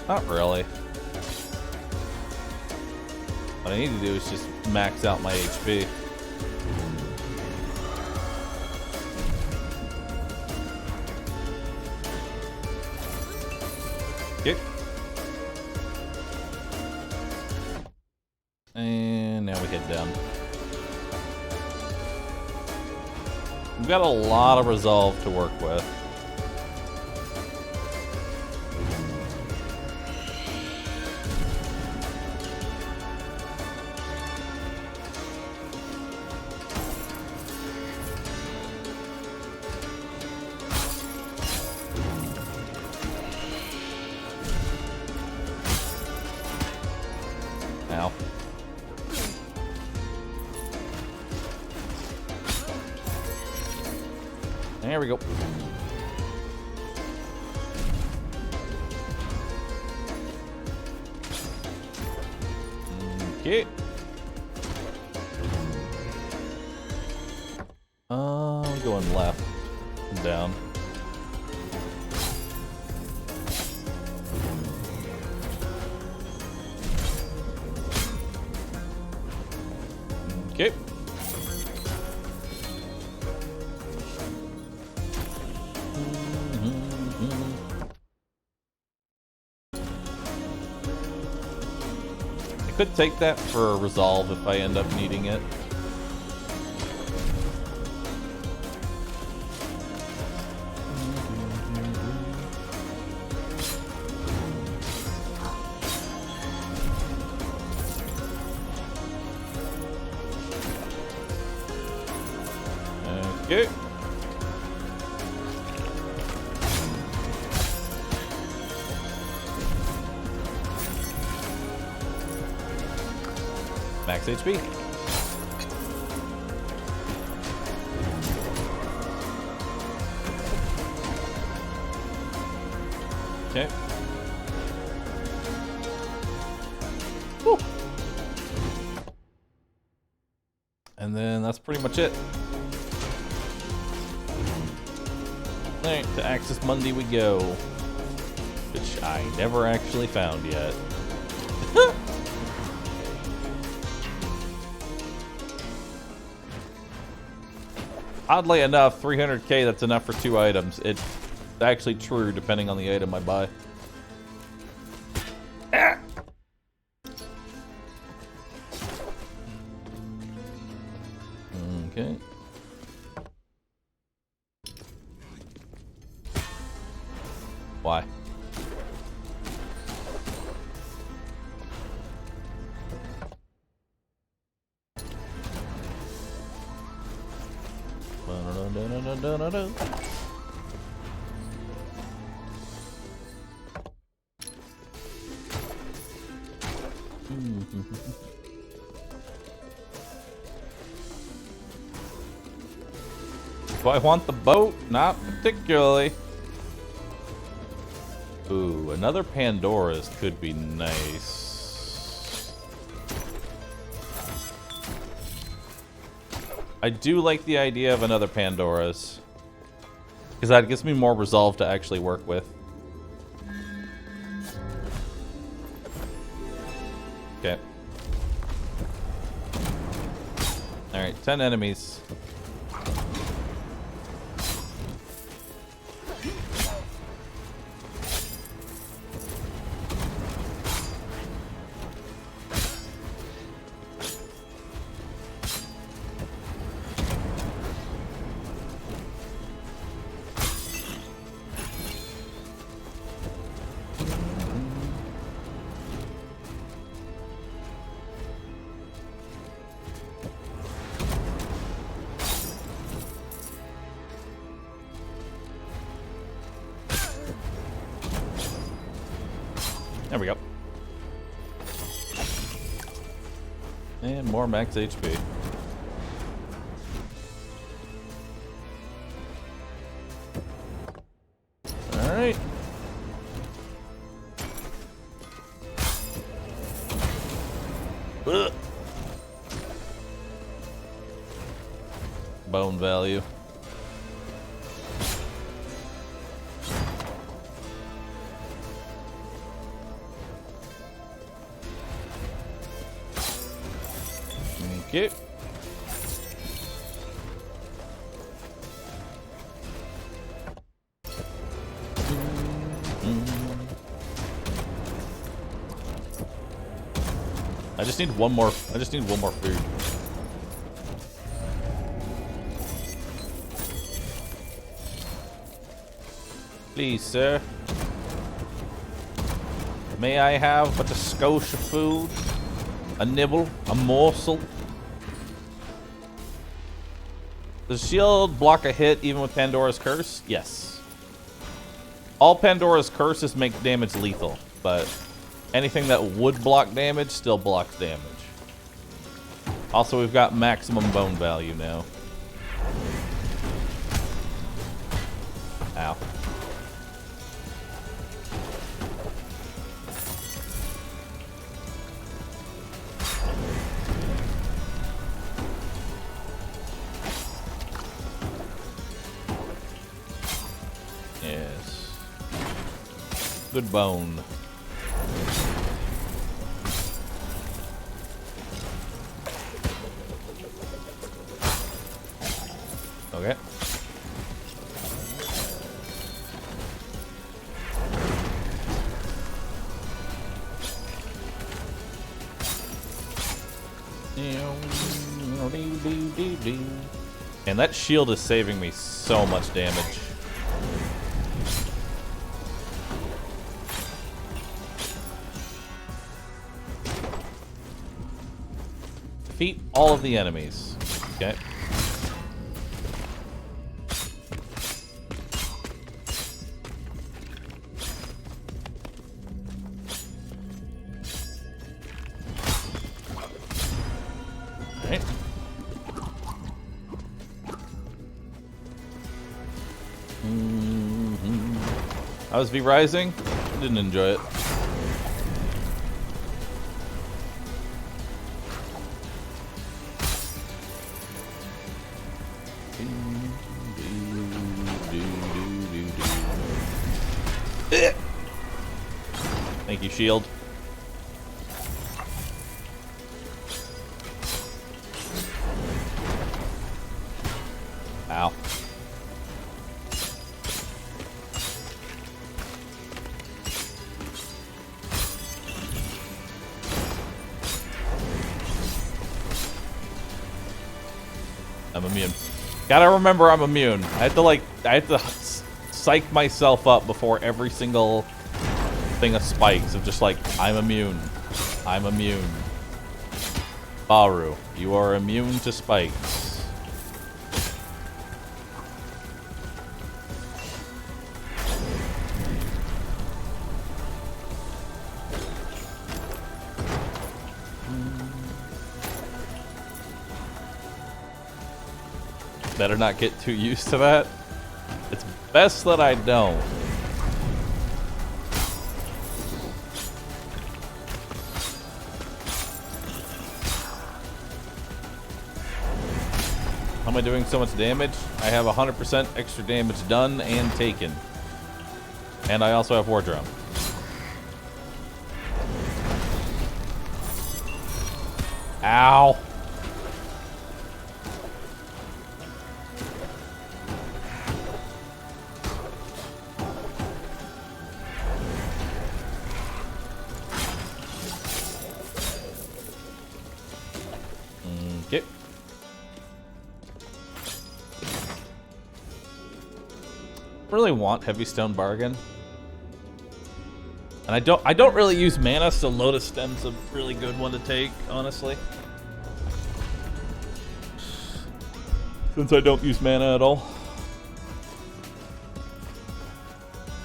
Not really. What I need to do is just max out my HP. Okay. And now we head down. We've got a lot of resolve to work with. Ow. There we go. Okay. Going left and down. Okay. I could take that for a resolve if I end up needing it. Okay. Max HP. Okay. Woo. And then that's pretty much it. Alright, to Axis Mundi we go. Which I never actually found yet. Oddly enough, 300k, that's enough for 2 items. It It's actually true, depending on the item I buy. Ah! Okay. Why? Do I want the boat? Not particularly. Ooh, another Pandora's could be nice. I do like the idea of another Pandora's, because that gives me more resolve to actually work with. Okay. Alright, 10 enemies. There we go. And more max HP. Alright. Bone value. Okay. I just need one more food. Please, sir. May I have but a skosh of food? A nibble? A morsel? Does shield block a hit even with Pandora's Curse? Yes. All Pandora's Curses make damage lethal, but anything that would block damage still blocks damage. Also, we've got maximum bone value now. Ow. Yes. Good bone. Okay. And that shield is saving me so much damage. Defeat all of the enemies. Okay. Alright. How was V Rising? I didn't enjoy it. Thank you, shield. Ow. I'm immune. Gotta remember I'm immune. I have to psych myself up before every single thing of spikes of just like, I'm immune. I'm immune. Bahroo, you are immune to spikes. Better not get too used to that. It's best that I don't. How am I doing so much damage? I have 100% extra damage done and taken. And I also have War Drum. Ow. Okay. Really want Heavy Stone Bargain. And I don't really use mana, so Lotus Stem's a really good one to take, honestly. Since I don't use mana at all.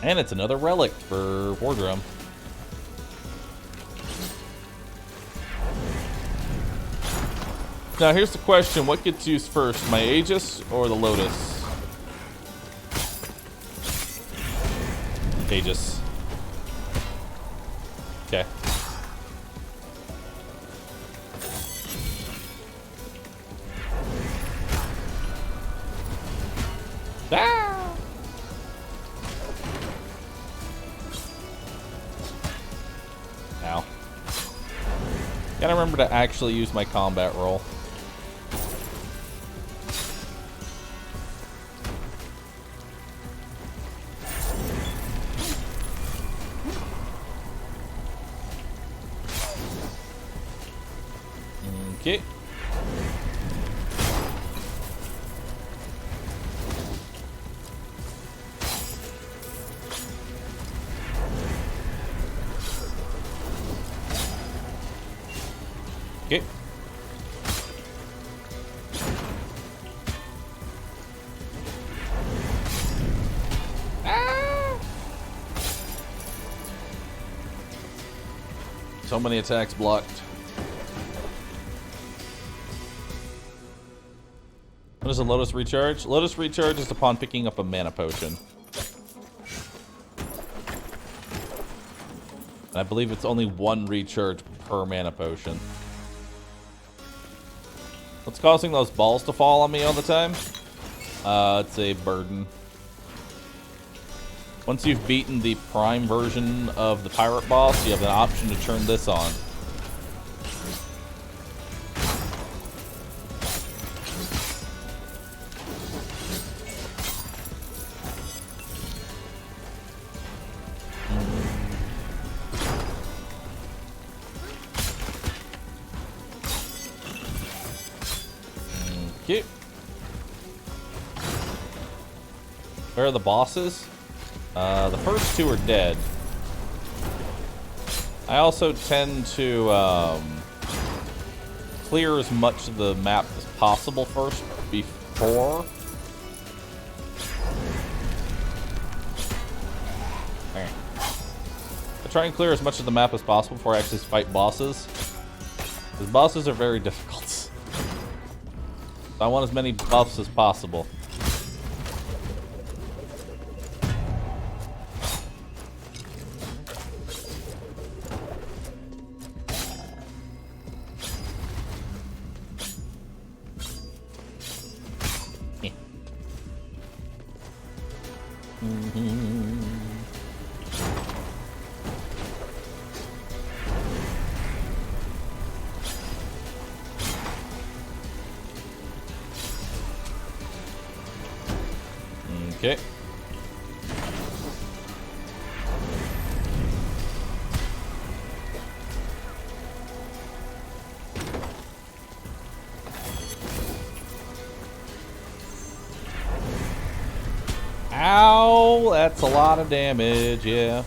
And it's another relic for War Drum. Now here's the question, what gets used first, my Aegis or the Lotus? Aegis. Okay. Ah! Ow. Gotta remember to actually use my combat roll. Okay. Okay. Ah! So many attacks blocked. What does a Lotus recharge? Lotus recharges upon picking up a mana potion. And I believe it's only one recharge per mana potion. What's causing those balls to fall on me all the time? It's a burden. Once you've beaten the prime version of the pirate boss, you have an option to turn this on. Okay. Where are the bosses? The first two are dead. I also tend to clear as much of the map as possible first before. Okay. I try and clear as much of the map as possible before I actually fight bosses. Because bosses are very difficult. I want as many buffs as possible. Okay. Ow! That's a lot of damage, yeah.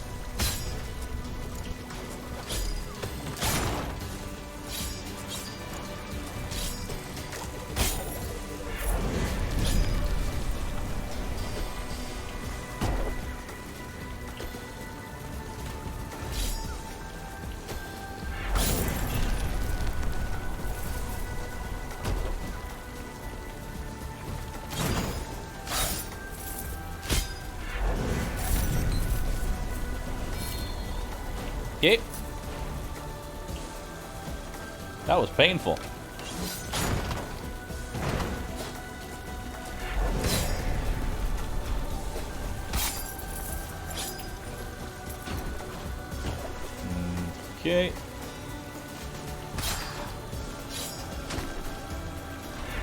Okay. That was painful. Okay.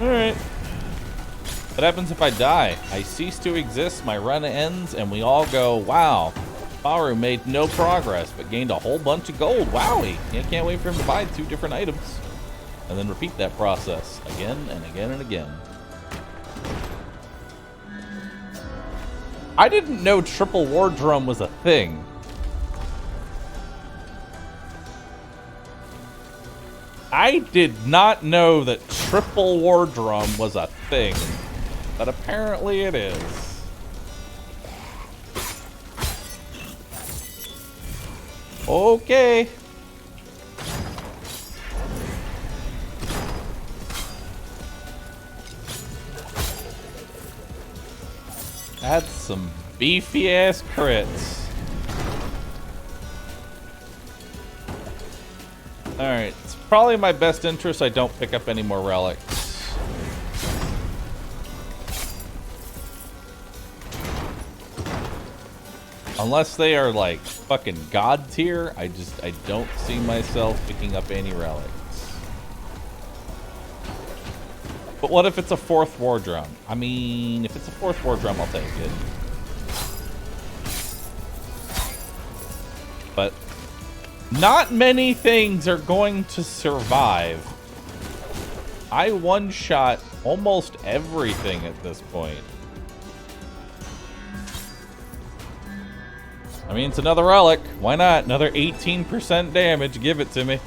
Alright. What happens if I die? I cease to exist, my run ends, and we all go, wow. Bahroo made no progress, but gained a whole bunch of gold. Wowie! I can't wait for him to buy 2 different items. And then repeat that process again and again and again. I didn't know triple war drum was a thing. I did not know that triple war drum was a thing. But apparently it is. Okay. That's some beefy ass crits. Alright, it's probably in my best interest I don't pick up any more relics. Unless they are like fucking god tier, I don't see myself picking up any relics. But what if it's a 4th war drum? I mean, if it's a 4th war drum, I'll take it. But not many things are going to survive. I one-shot almost everything at this point. I mean, it's another relic. Why not? Another 18% damage. Give it to me.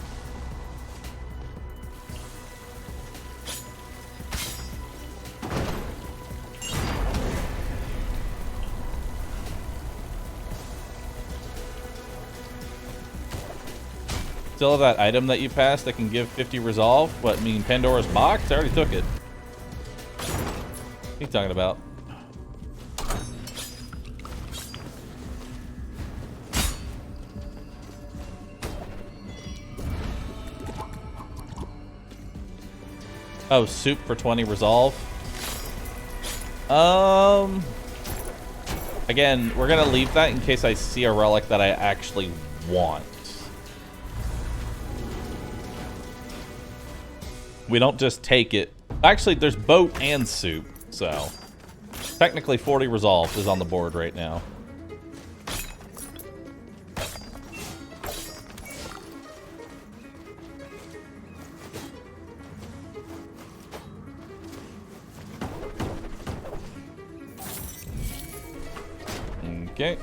Still have that item that you passed that can give 50 resolve? What, I mean Pandora's box? I already took it. What are you talking about? Oh, soup for 20 resolve. Again, we're gonna leave that in case I see a relic that I actually want. We don't just take it. Actually, there's boat and soup, so technically 40 resolve is on the board right now. Okay.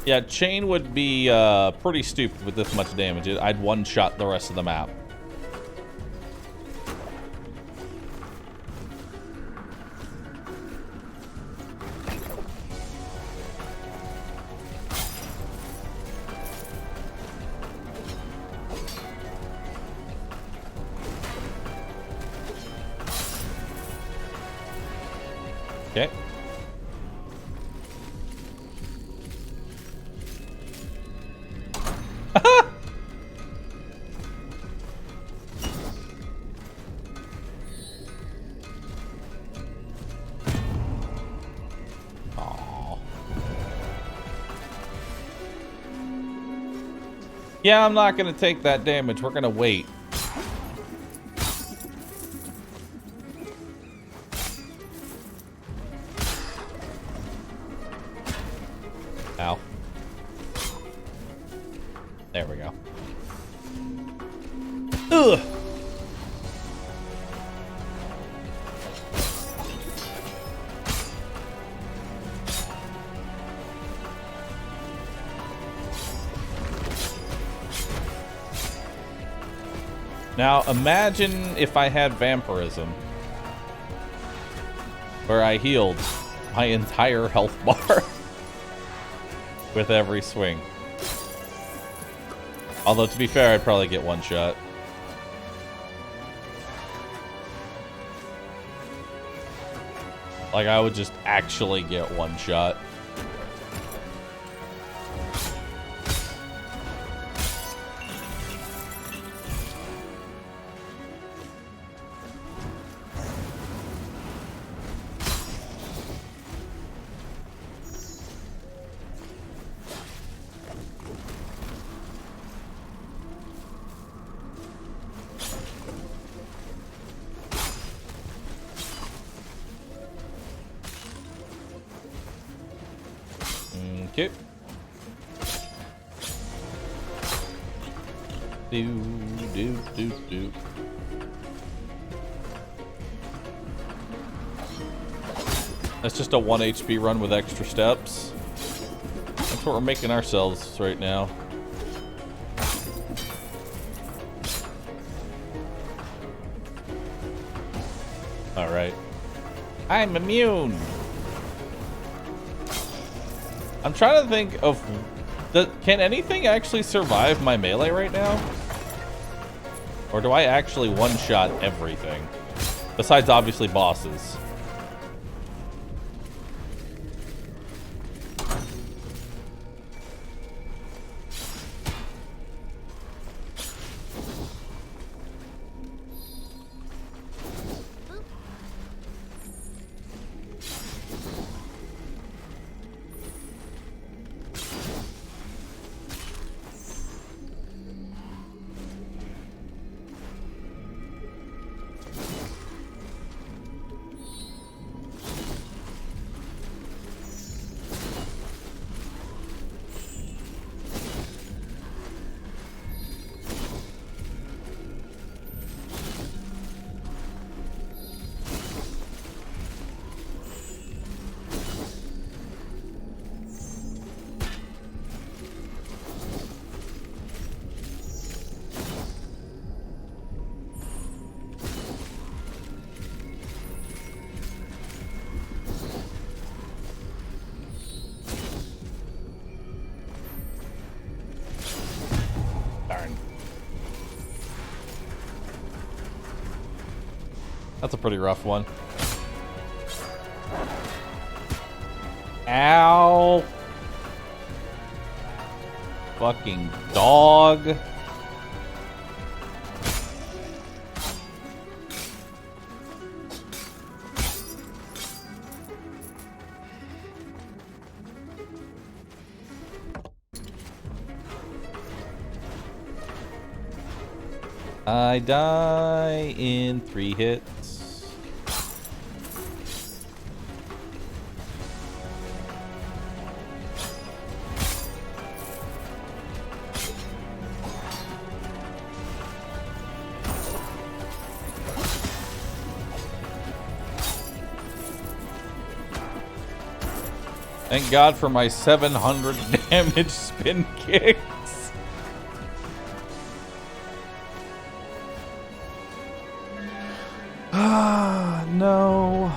Yeah, chain would be pretty stupid with this much damage. I'd one-shot the rest of the map. Okay. Yeah, I'm not gonna take that damage. We're gonna wait. Ow. There we go. Ugh. Now, imagine if I had vampirism, where I healed my entire health bar with every swing. Although, to be fair, I'd probably get one shot. Like, I would just actually get one shot. Okay. Do. That's just a 1 HP run with extra steps. That's what we're making ourselves right now. Alright. I'm immune! I'm trying to think of... can anything actually survive my melee right now? Or do I actually one-shot everything? Besides, obviously, bosses. That's a pretty rough one. Ow! Fucking dog. I die in 3 hits. Thank God for my 700 damage spin kicks. Ah, no.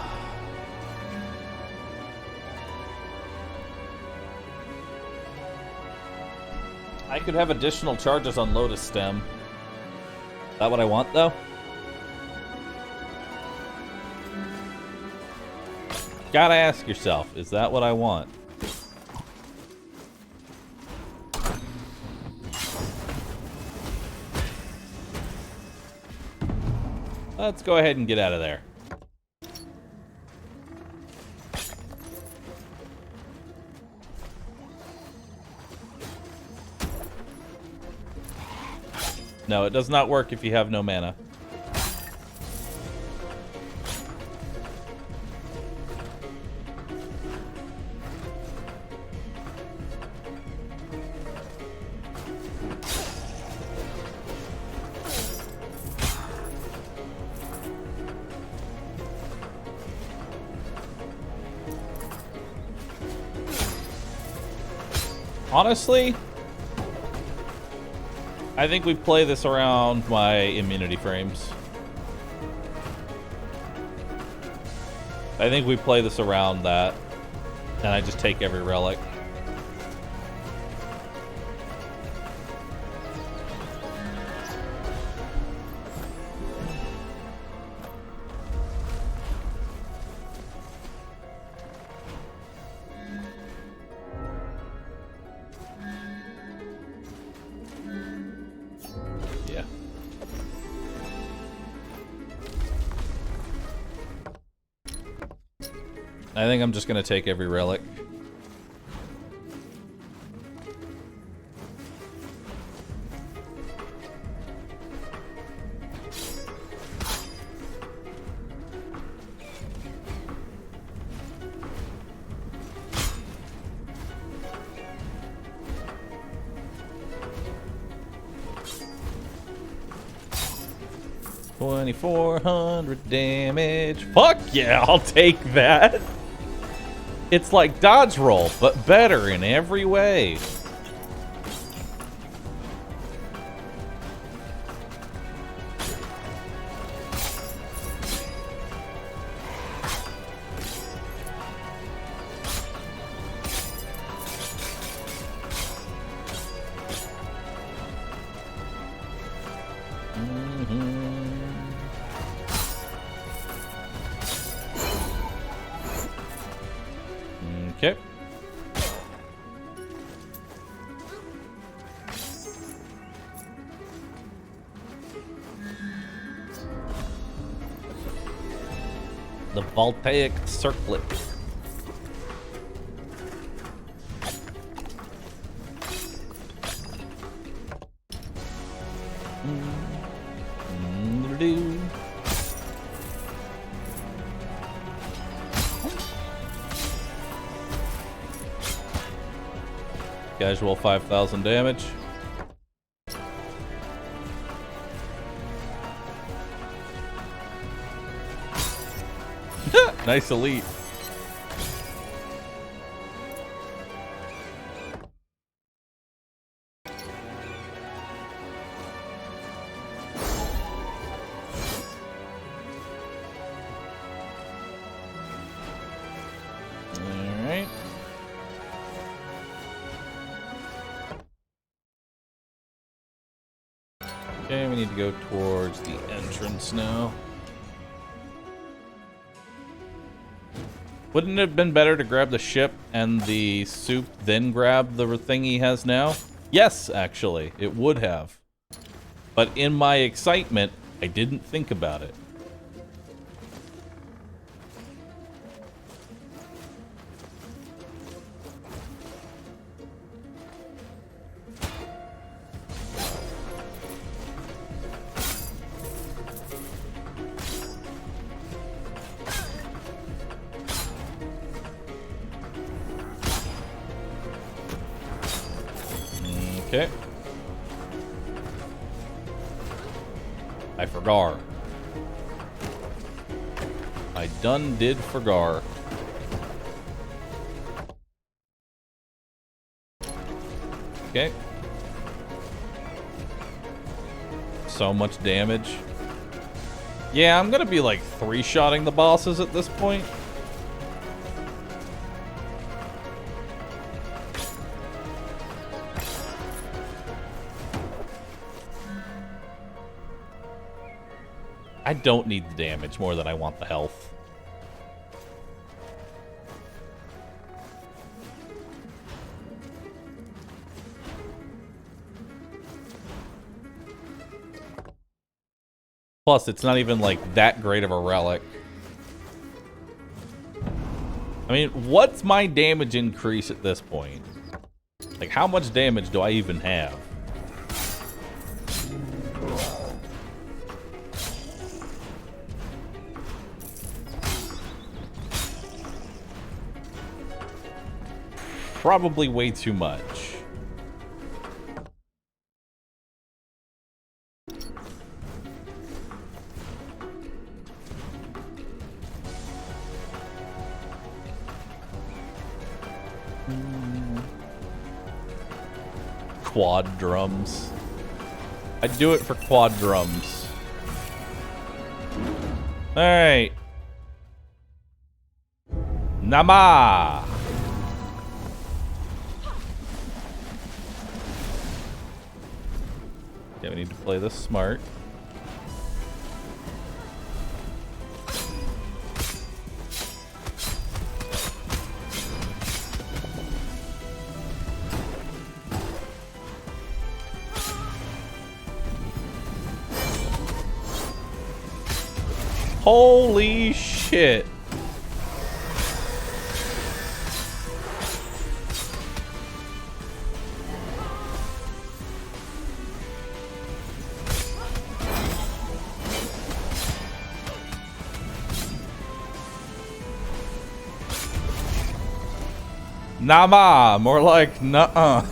I could have additional charges on Lotus Stem. Is that what I want, though? Gotta ask yourself, is that what I want? Let's go ahead and get out of there. No, it does not work if you have no mana. Honestly, I think we play this around my immunity frames. I think we play this around that. And I just take every relic. Yeah. I think I'm just gonna take every relic. $2,400 damage. Fuck yeah, I'll take that. It's like dodge roll, but better in every way. Okay. The voltaic circlet. Casual 5,000 damage. Nice elite. Alright. Okay, we need to go towards the entrance now. Wouldn't it have been better to grab the ship and the soup, then grab the thing he has now? Yes, actually, it would have. But in my excitement, I didn't think about it. Okay. I forgar. I done did forgar. Okay. So much damage. Yeah, I'm gonna be like 3-shotting the bosses at this point. I don't need the damage more than I want the health. Plus, it's not even like that great of a relic. I mean, what's my damage increase at this point? Like, how much damage do I even have? Probably way too much. Quad drums. I'd do it for quad drums. Alright. Nama! Okay, we need to play this smart. Holy shit. Nama, more like nuh-uh.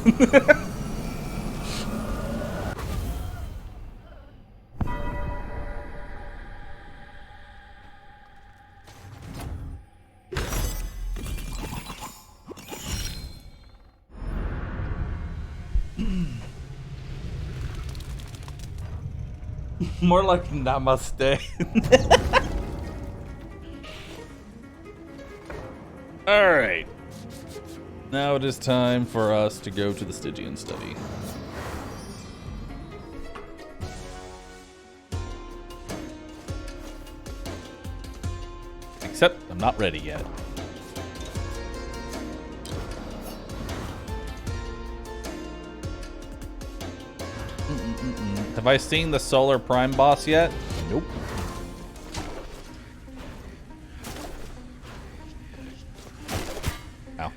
More like namaste. Alright. Now it is time for us to go to the Stygian study. Except I'm not ready yet. Have I seen the Solar Prime boss yet? Nope. Ow.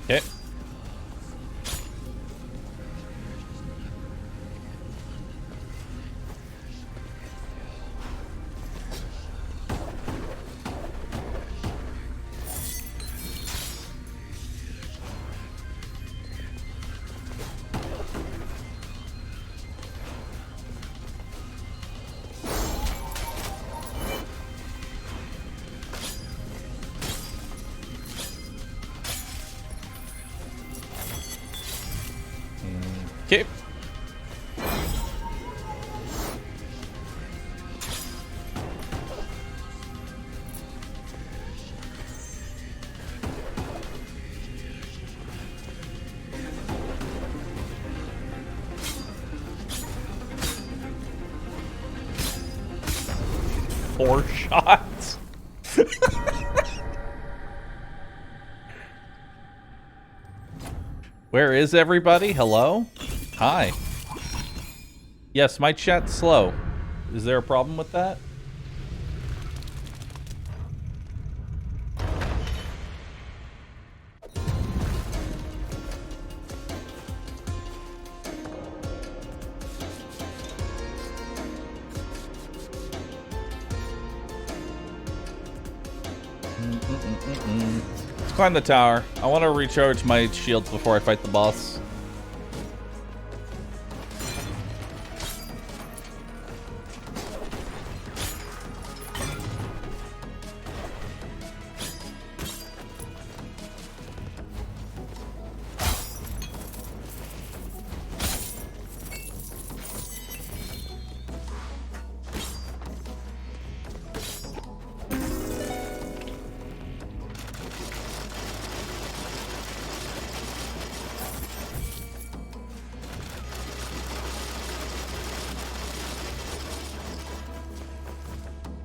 Okay. Okay. Four shots. Where is everybody? Hello? Hi. Yes, my chat's slow. Is there a problem with that? Let's climb the tower. I want to recharge my shields before I fight the boss.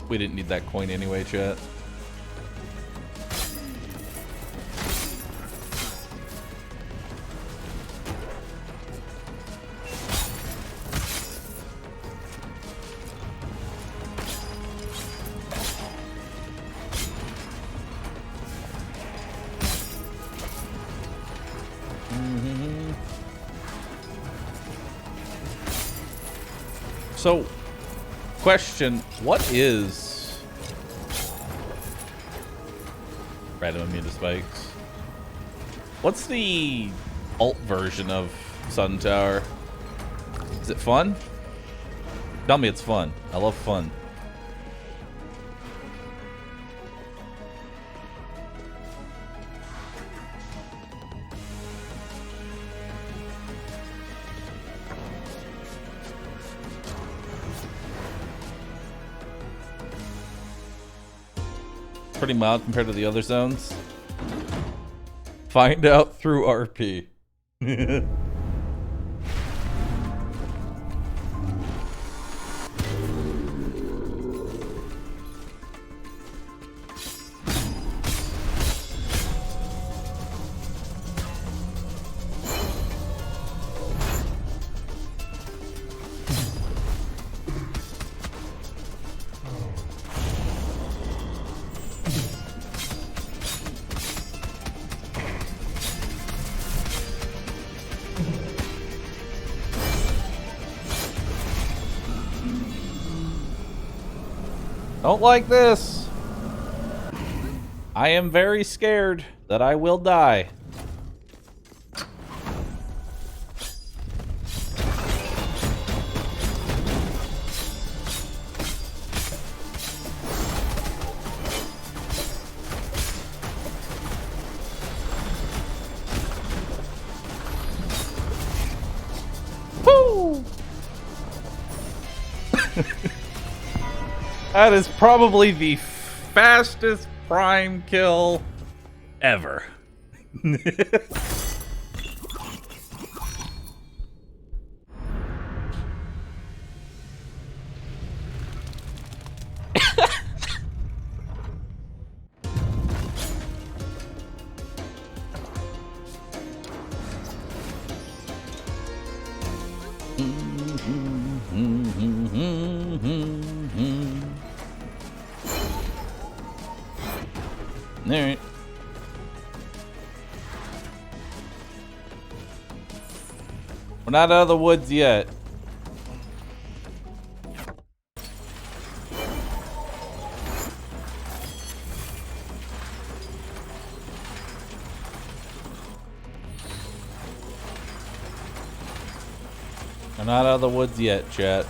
We didn't need that coin anyway, chat. So, question, what is random immune to spikes? What's the alt version of Sun Tower? Is it fun? Tell me it's fun. I love fun. Pretty mild compared to the other zones. Find out through RP. Don't like this. I am very scared that I will die. Woo! That is probably the fastest prime kill ever. Alright. We're not out of the woods yet. We're not out of the woods yet, chat.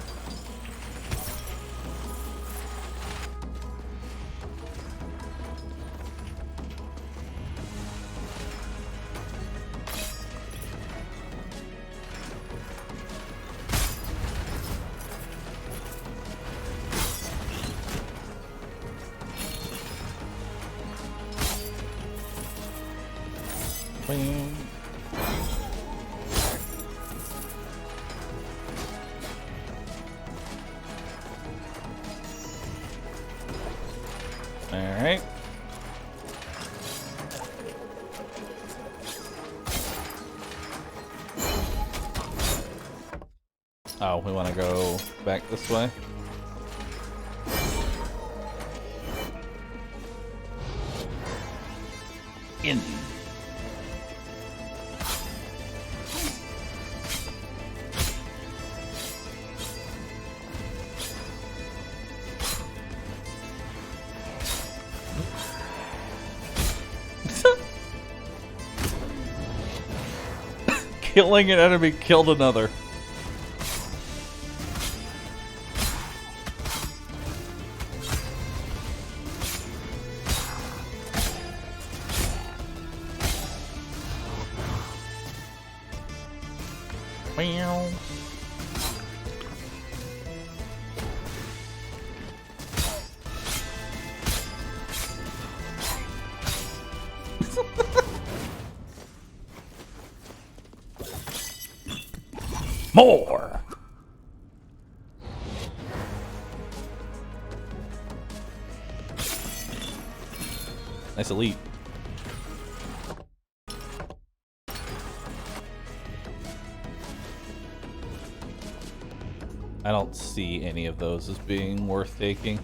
Alright. Oh, we want to go back this way. In. Killing an enemy killed another. Meow. More. Nice elite. I don't see any of those as being worth taking.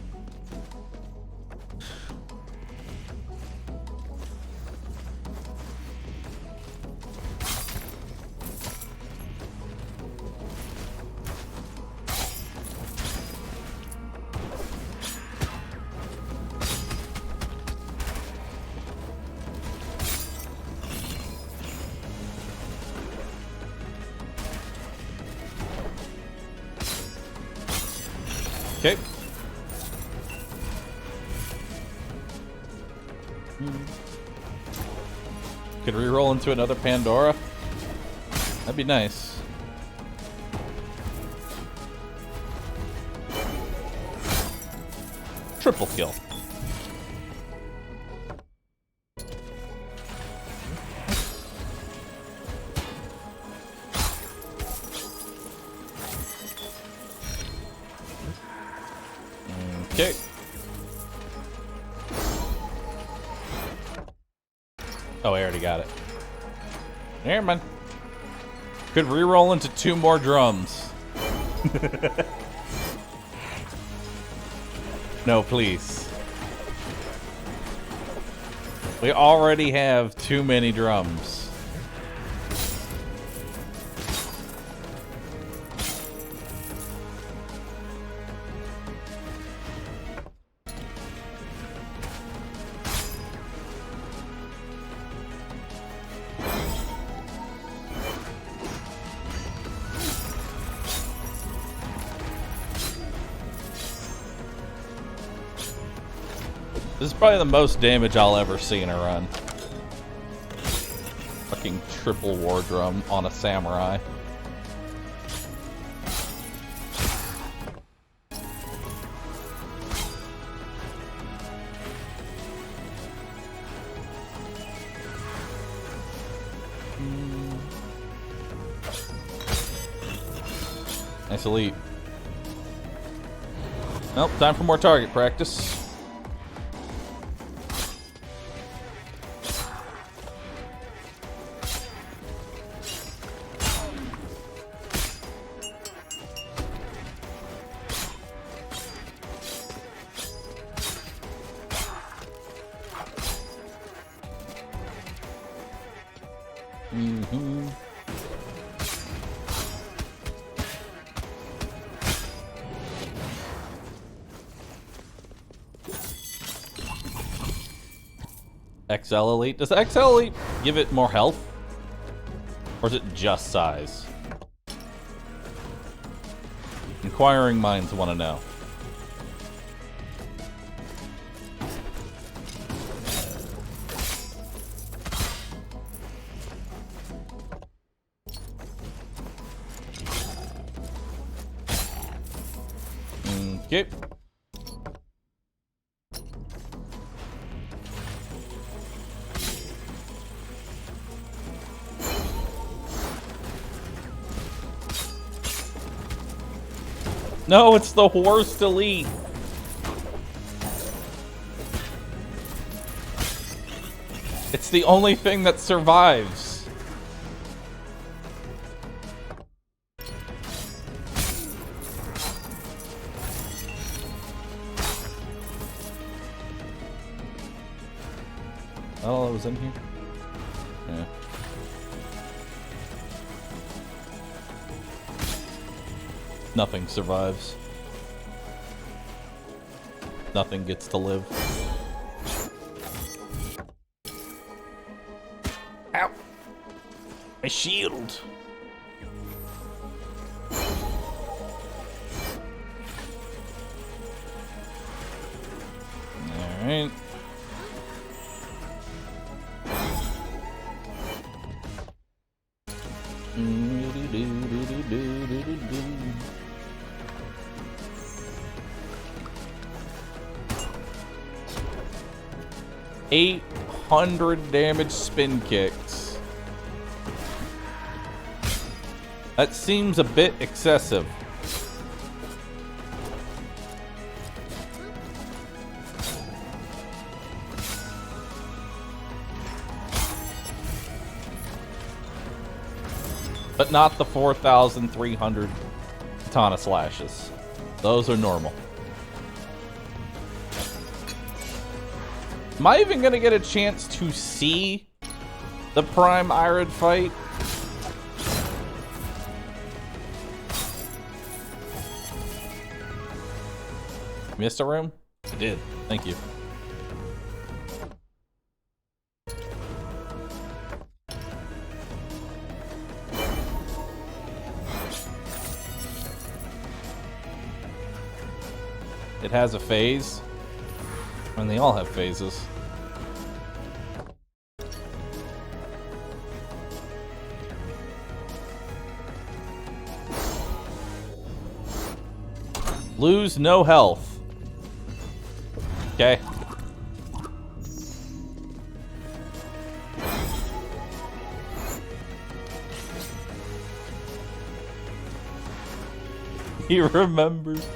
Okay. Could reroll into another Pandora. That'd be nice. Triple kill. Okay. Oh, I already got it. Never mind. Could reroll into 2 more drums. No, please. We already have too many drums. This is probably the most damage I'll ever see in a run. Fucking triple war drum on a samurai. Nice elite. Nope, time for more target practice. XL Elite. Does the XL Elite give it more health? Or is it just size? Inquiring minds want to know. Okay. No, it's the worst elite. It's the only thing that survives. Oh, it was in here? Yeah. Nothing survives. Nothing gets to live. Ow! My shield! Alright. $800 damage spin kicks. That seems a bit excessive. But not the 4,300 katana slashes. Those are normal. Am I even gonna get a chance to see the Prime Irid fight? Missed a room? I did. Thank you. it has a phase. And they all have phases. Lose no health. Okay. He remembers.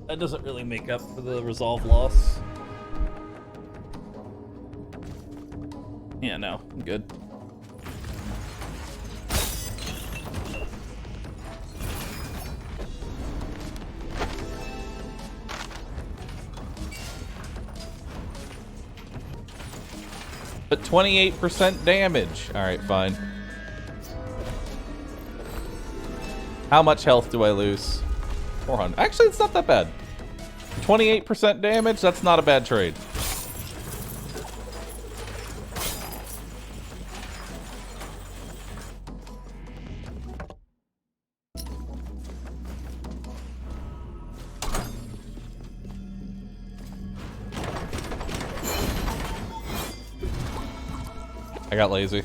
That doesn't really make up for the resolve loss. Yeah, no, I'm good. But 28% damage. Alright, fine. How much health do I lose? 400. Actually, it's not that bad. 28% damage, that's not a bad trade. I got lazy.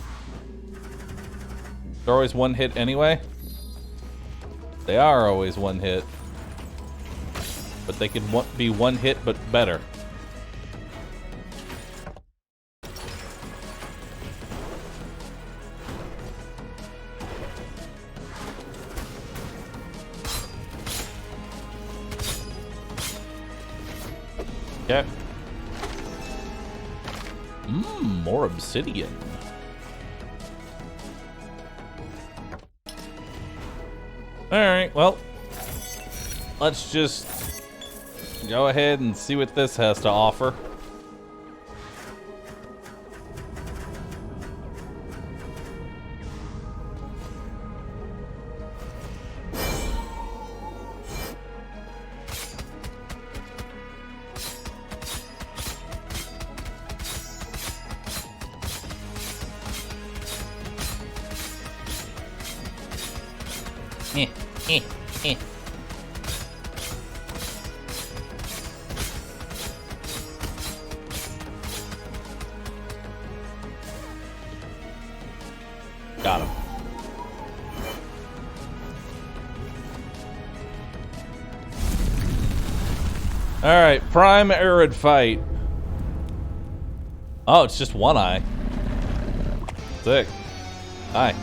They're always one hit anyway. They are always one hit. But they can be one hit, but better. Okay. More obsidian. Alright, well. Let's just go ahead and see what this has to offer. Got him. Alright, prime arid fight. Oh, it's just one eye. Sick. Hi.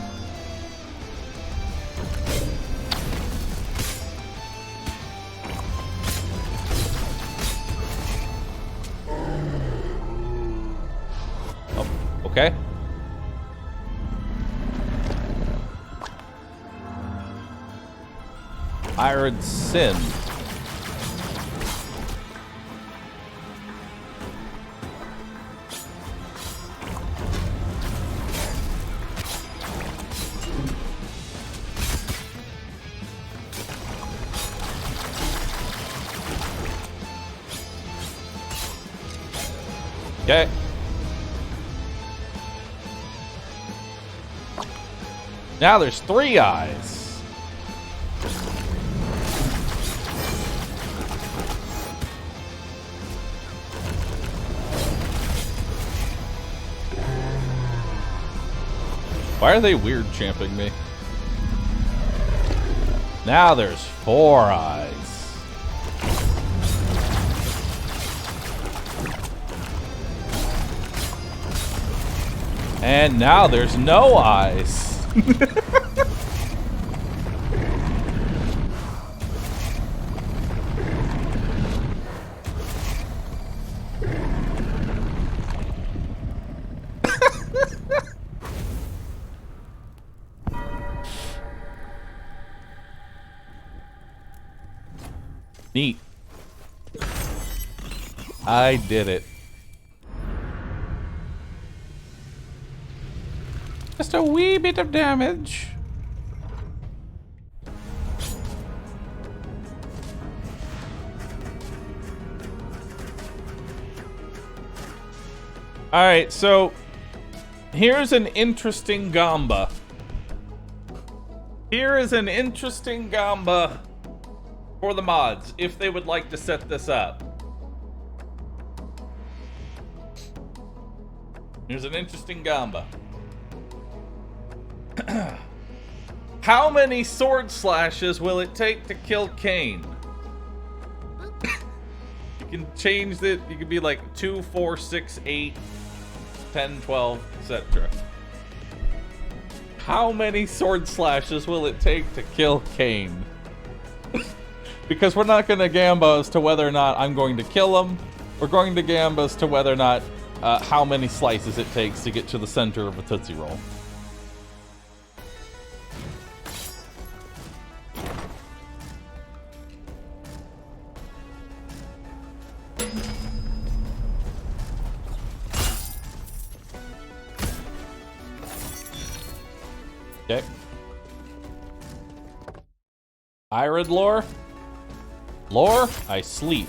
Oh, okay. Iron Sin. Okay. Now there's 3 eyes. Why are they weird champing me? Now there's 4 eyes. And now there's no eyes. Neat. I did it. Just a wee bit of damage. Alright, so here's an interesting gamba. Here is an interesting gamba for the mods, if they would like to set this up. Here's an interesting gamba. How many sword slashes will it take to kill Kane? You can change it. You can be like 2, 4, 6, 8, 10, 12, etc. How many sword slashes will it take to kill Kane? Because we're not going to gamba as to whether or not I'm going to kill him. We're going to gamba as to whether or not how many slices it takes to get to the center of a Tootsie Roll. Okay. Irid lore? Lore? I sleep.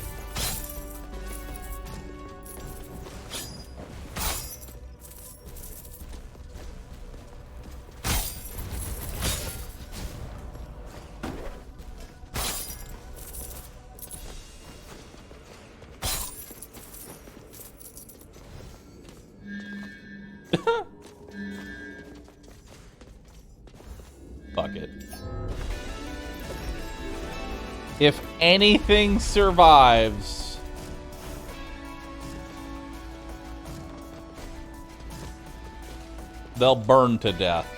Fuck it. If anything survives, they'll burn to death.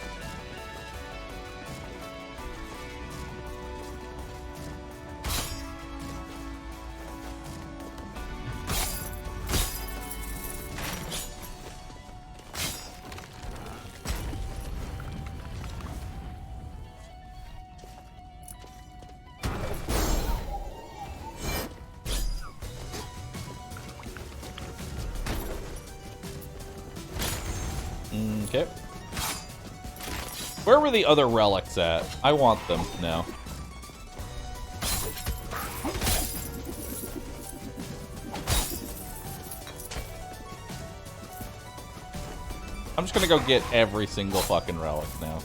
Okay. Where were the other relics at? I want them now. I'm just gonna go get every single fucking relic now.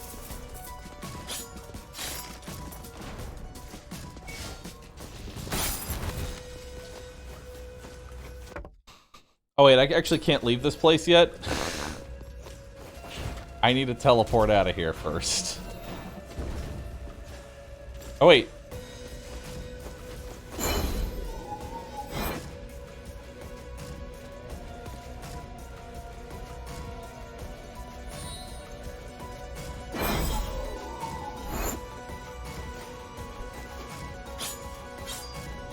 Oh wait, I actually can't leave this place yet? I need to teleport out of here first. Oh, wait.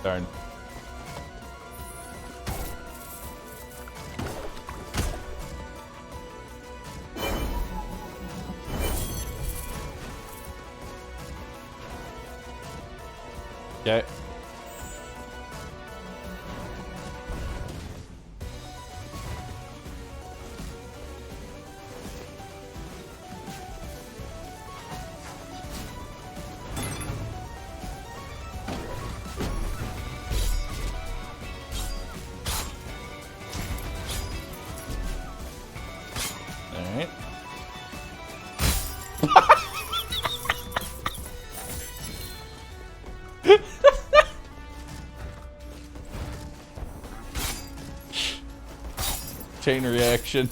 Darn. Okay. All right. Chain reaction.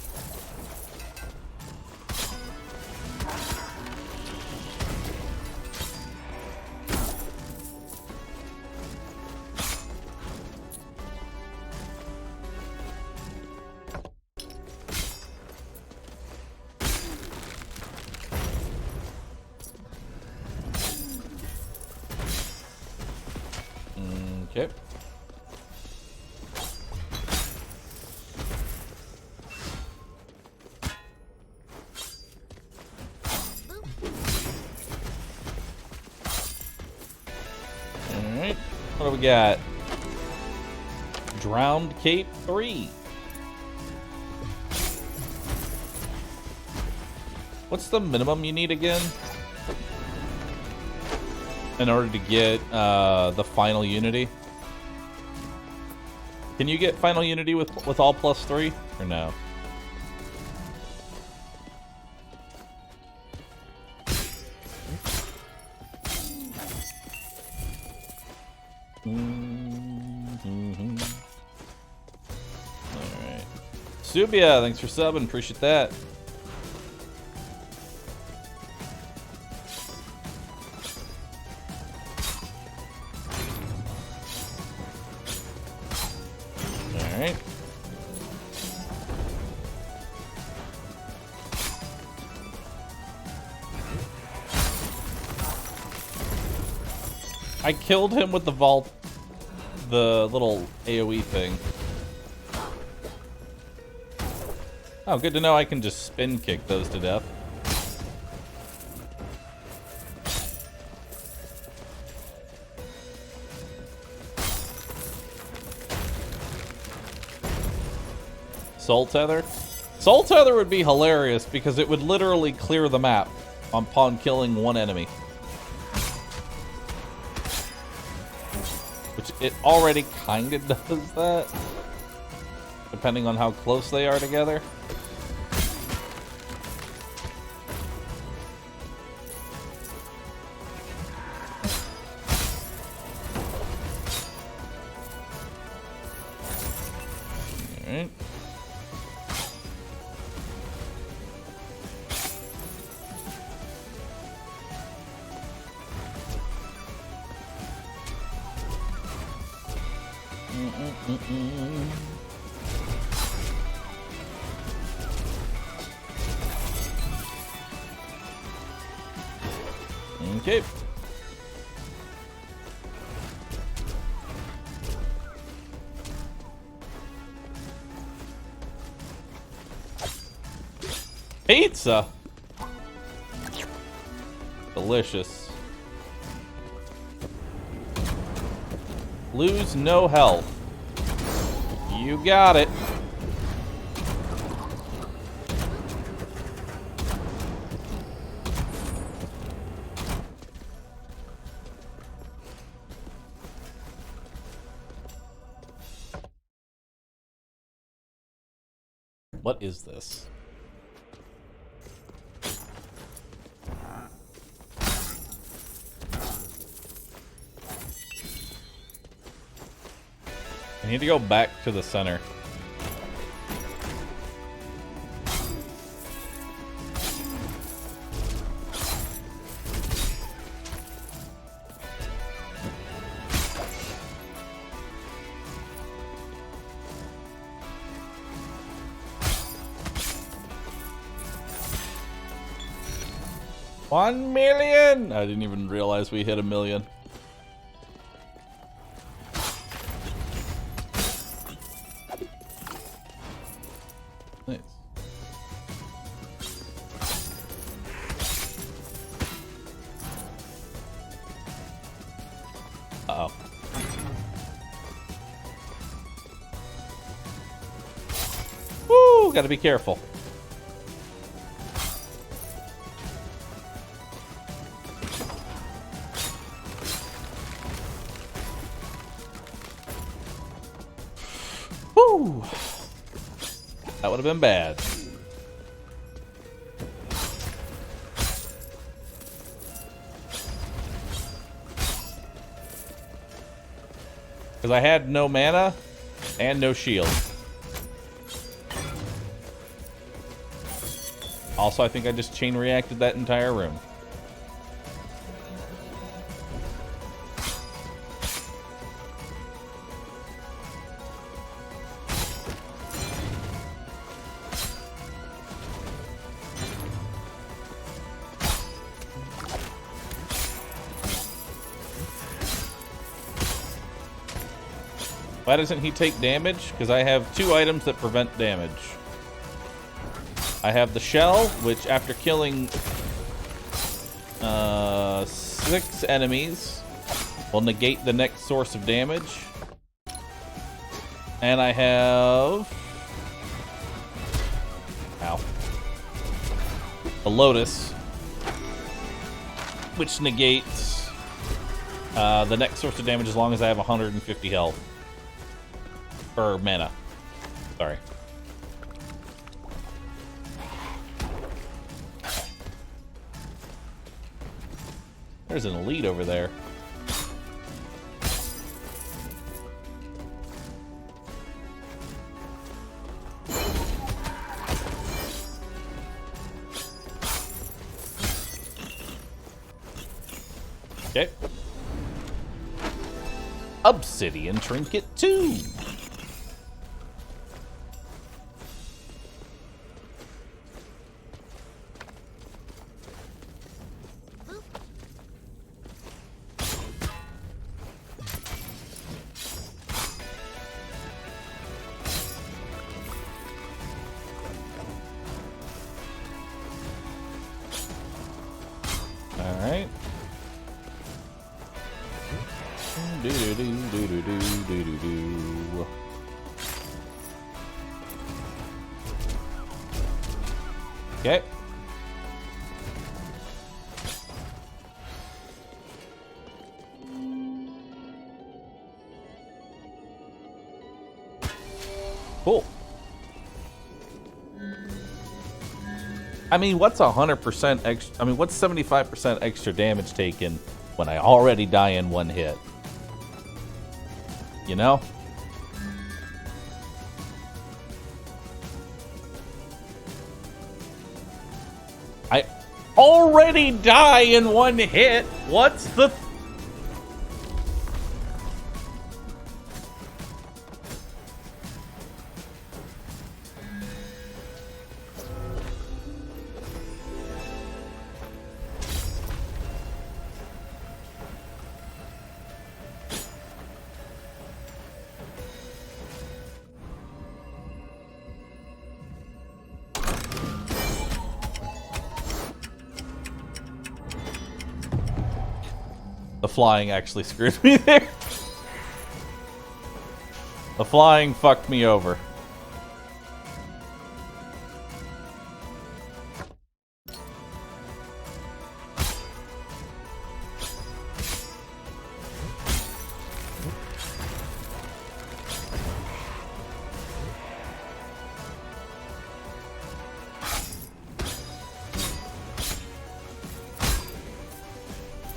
Okay. Alright, what do we got? Drowned Cape 3. What's the minimum you need again? In order to get the final unity? Can you get final unity with all +3? Or no? Subia, thanks for subbing. Appreciate that. Alright. I killed him with the vault, the little AoE thing. Oh, good to know I can just spin kick those to death. Soul Tether? Soul Tether would be hilarious because it would literally clear the map upon killing one enemy. Which it already kind of does that, depending on how close they are together. Alright. Okay. Pizza. Delicious. Lose no health. You got it. What is this? I need to go back to the center. $1 million! I didn't even realize we hit 1 million. Nice. Uh-oh. Woo! Gotta be careful. Woo! That would have been bad. Because I had no mana and no shield. Also, I think I just chain reacted that entire room. Why doesn't he take damage? Because I have 2 items that prevent damage. I have the shell, which after killing 6 enemies will negate the next source of damage. And I have... Ow. The Lotus, which negates the next source of damage as long as I have 150 health. Or mana. Sorry. There's an elite over there. Okay. Obsidian Trinket 2. Alright. Do-do-do-do-do-do-do-do-do. Okay. Cool. I mean, what's 100% extra? I mean, what's 75% extra damage taken when I already die in one hit? You know? I already die in one hit. What's the... The flying actually screwed me there. The flying fucked me over.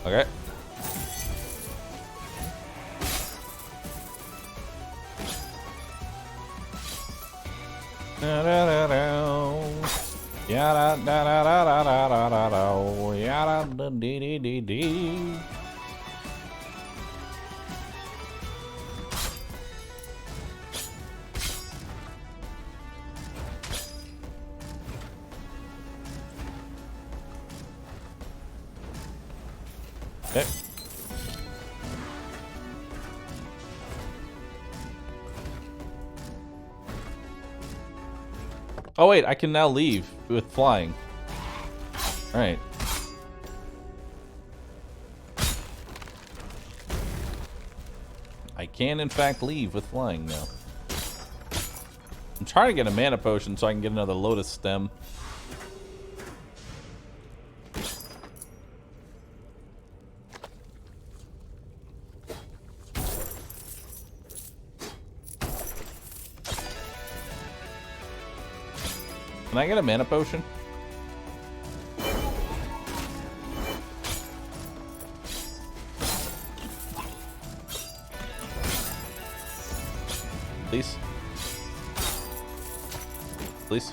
Okay. Okay. Oh wait, I can now leave with flying. Alright. I can in fact leave with flying now. I'm trying to get a mana potion so I can get another lotus stem. Can I get a mana potion? Please. Please.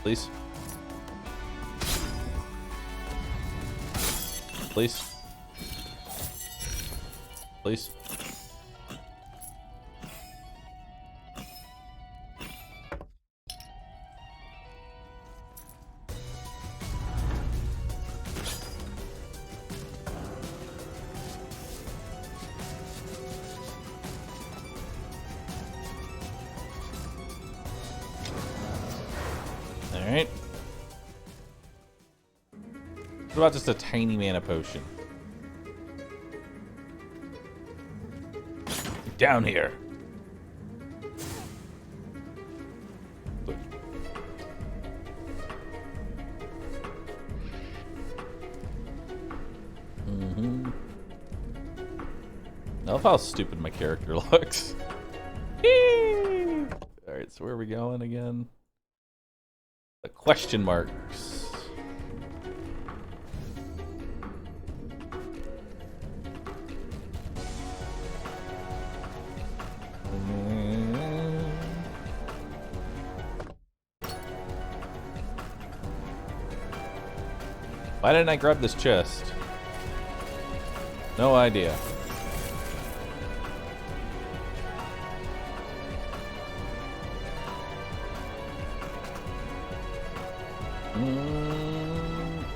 Please. Please. Please. Alright. What about just a tiny mana potion? Down here. I love how stupid my character looks. Alright, so where are we going again? The question marks. Why didn't I grab this chest? No idea.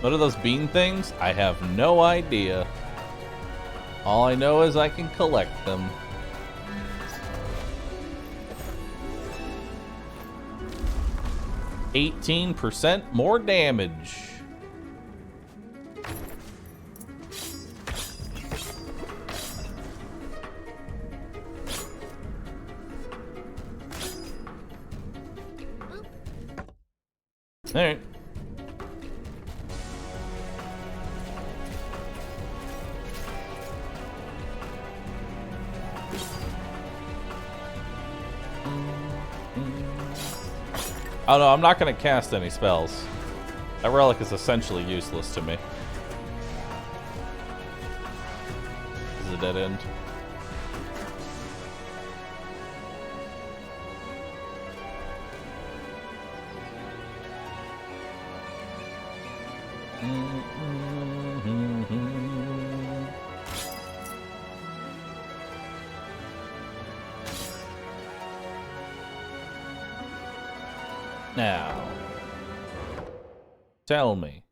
What are those bean things? I have no idea. All I know is I can collect them. %18 more damage. All right. Oh no, I'm not going to cast any spells. That relic is essentially useless to me. This is a dead end. Now, tell me.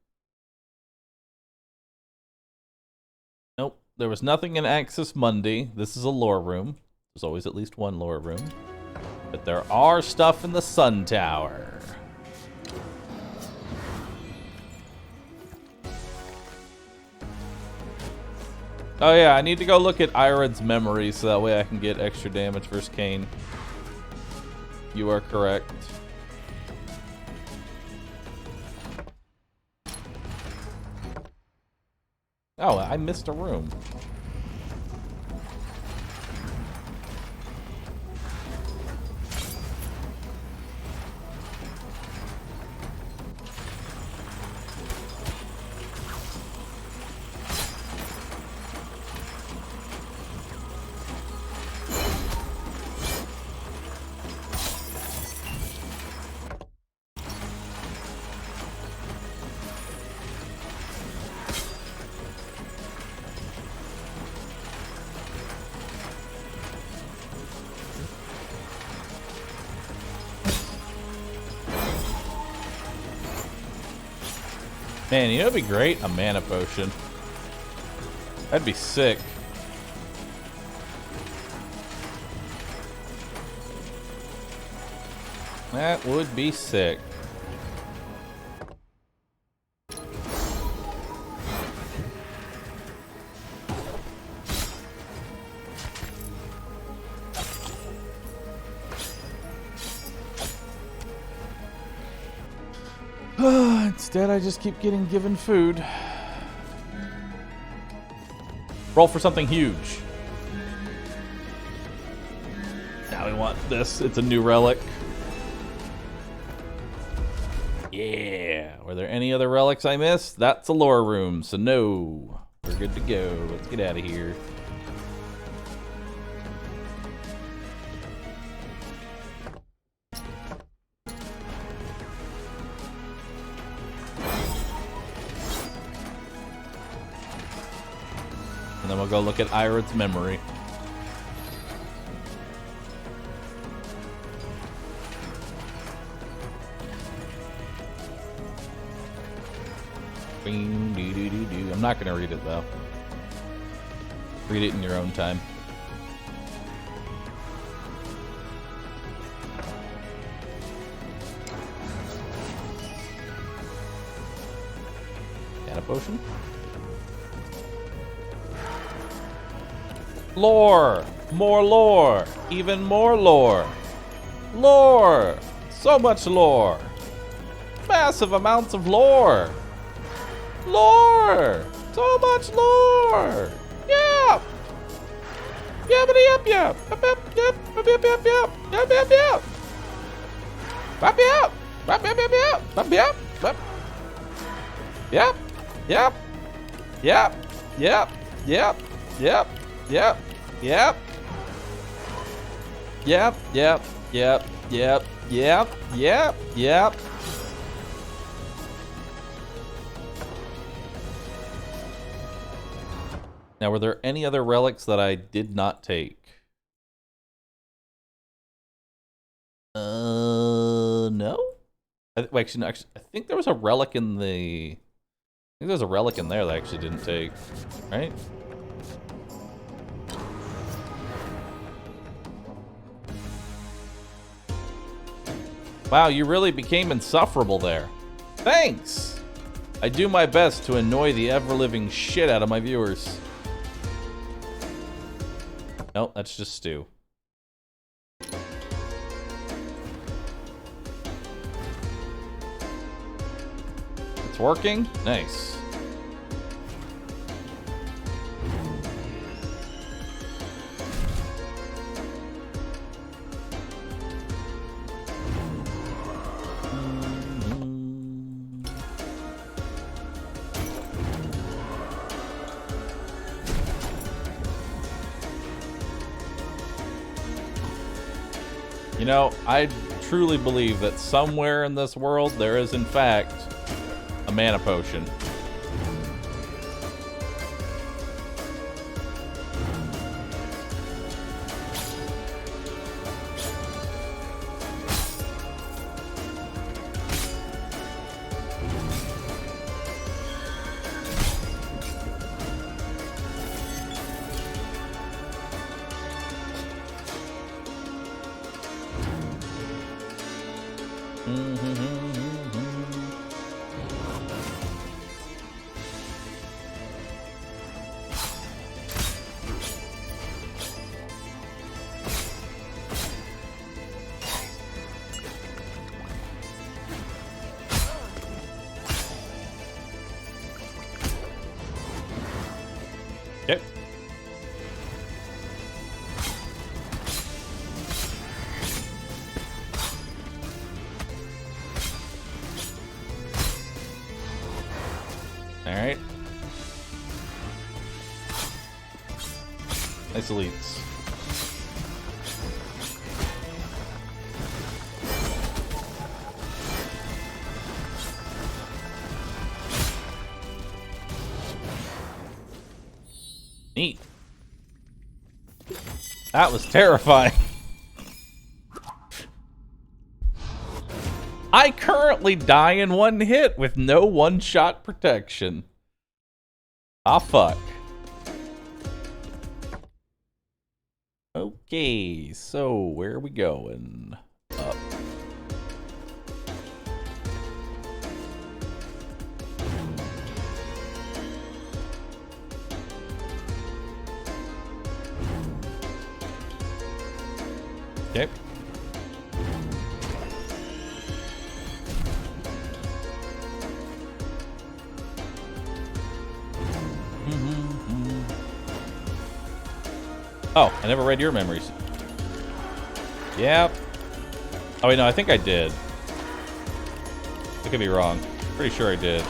Nope, there was nothing in Axis Mundi. This is a lore room. There's always at least one lore room. But there are stuff in the Sun Tower. Oh yeah, I need to go look at Irod's memory so that way I can get extra damage versus Kane. You are correct. Oh, I missed a room. Man, you know what'd be great? A mana potion. That'd be sick. That would be sick. Instead, I just keep getting given food. Roll for something huge. Now we want this. It's a new relic. Yeah. Were there any other relics I missed? That's a lore room, so no. We're good to go. Let's get out of here. And then we'll go look at Irod's memory. I'm not going to read it, though. Read it in your own time. Got a potion? Lore! More lore! Even more lore! Lore! So much lore! Massive amounts of lore! Lore! So much lore! Yeah! Yappity yap yap! Yap yap yap! Yap yap yap yap! Yap yap yap! Yap yap! Yap yap yap yap! Yap yap! Yap! Yap! Yap! Yap! Yap! Yep! Yep! Yep! Yep! Yep! Yep! Yep! Yep! Yep! Yep! Now, were there any other relics that I did not take? No. Actually, no, I think there was a relic in the. I think there's a relic in there that I actually didn't take, right? Wow, you really became insufferable there. Thanks! I do my best to annoy the ever-living shit out of my viewers. Nope, that's just stew. It's working? Nice. You know, I truly believe that somewhere in this world there is, in fact, a mana potion. Okay. All right. Nice elites. Neat. That was terrifying. I currently die in one hit with no one-shot protection. Ah, fuck. Okay, so where are we going? Up. Okay. Oh, I never read your memories. Yep. Oh, wait, no, I think I did. I could be wrong. Pretty sure I did.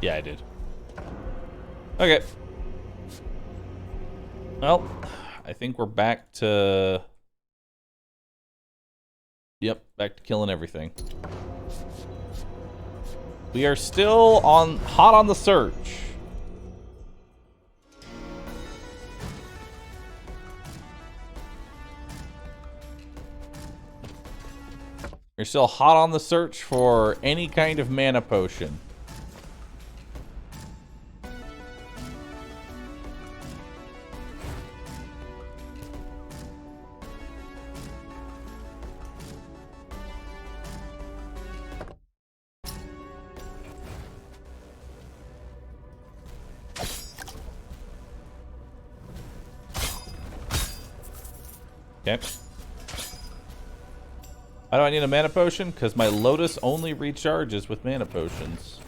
Yeah, I did. Okay. Well, I think we're back to... Yep, back to killing everything. We are still hot on the search. We're still hot on the search for any kind of mana potion. Okay. Why do I need a mana potion? Because my Lotus only recharges with mana potions.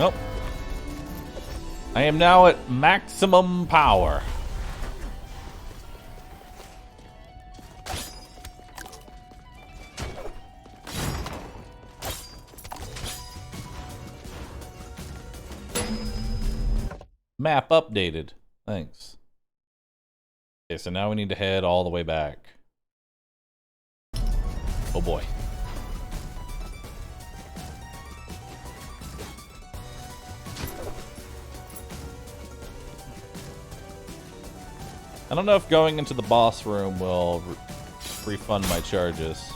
Nope. I am now at maximum power. Map updated. Thanks. Okay, so now we need to head all the way back. Oh boy. I don't know if going into the boss room will refund my charges.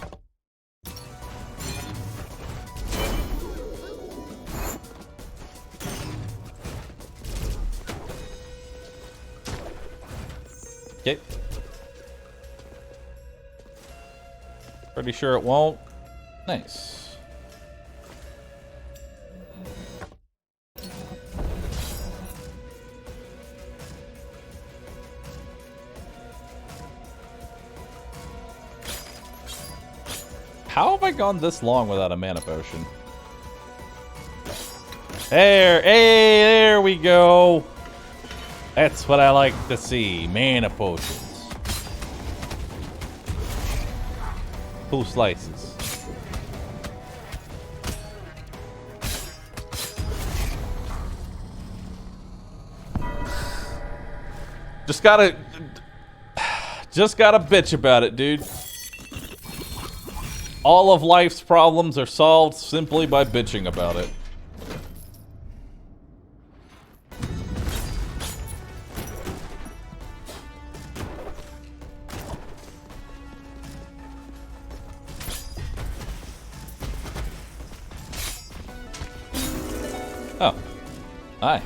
Okay. Pretty sure it won't. Nice. How have I gone this long without a mana potion? There we go. That's what I like to see. Mana potions. 2 slices. Just gotta bitch about it, dude. All of life's problems are solved simply by bitching about it. Oh. Hi.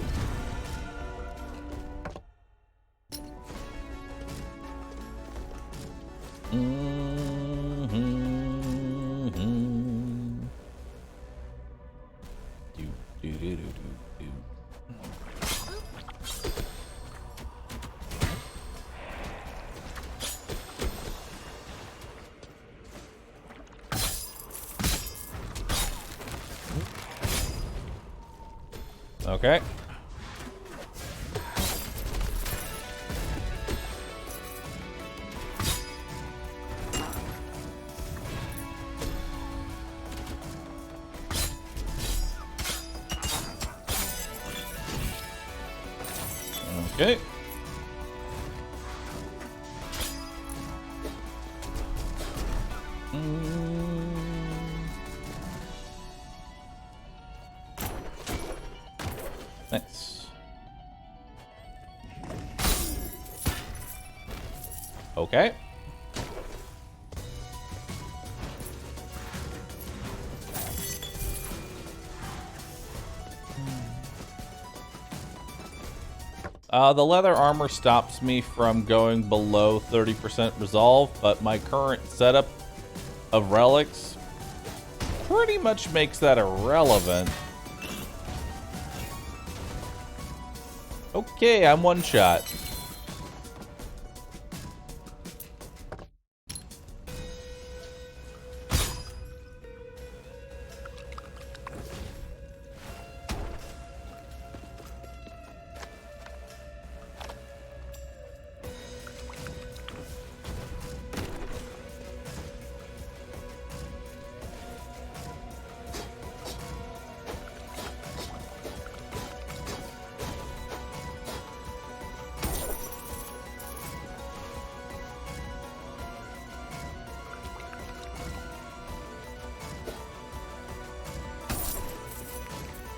Okay. Okay. Nice. Okay. The leather armor stops me from going below 30% resolve, but my current setup of relics pretty much makes that irrelevant. Okay, I'm one shot.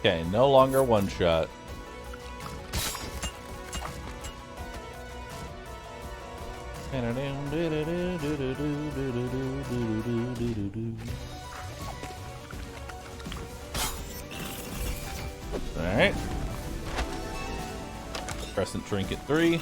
Okay, no longer one shot. Alright. Crescent Trinket 3.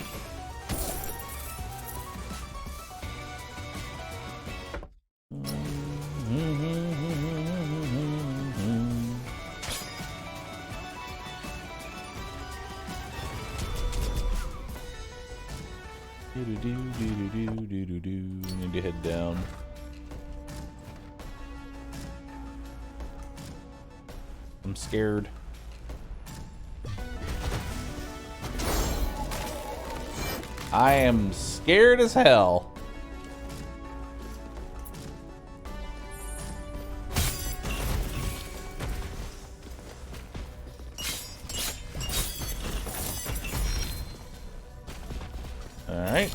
Need to head down. I'm scared. I am scared as hell. All right.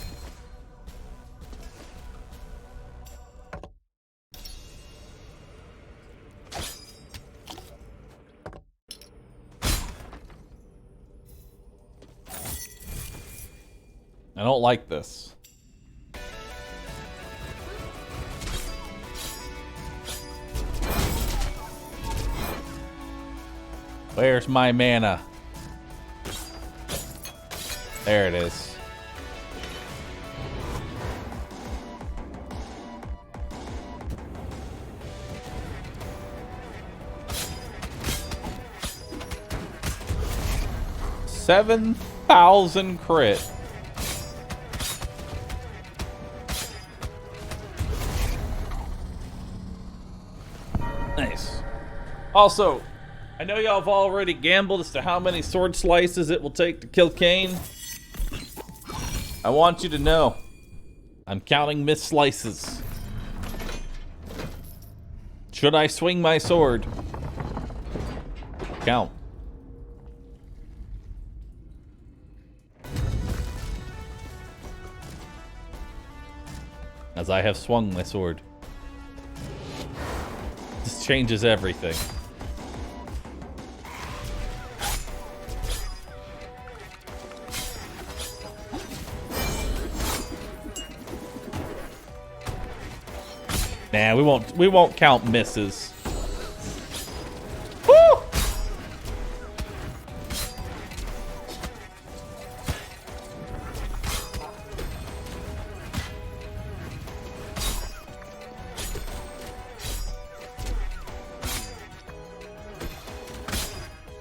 I don't like this. Where's my mana? There it is. $7,000 crit. Nice. Also, I know y'all have already gambled as to how many sword slices it will take to kill Kane. I want you to know, I'm counting missed slices. Should I swing my sword? Count. As I have swung my sword. This changes everything. Nah, we won't count misses. Woo!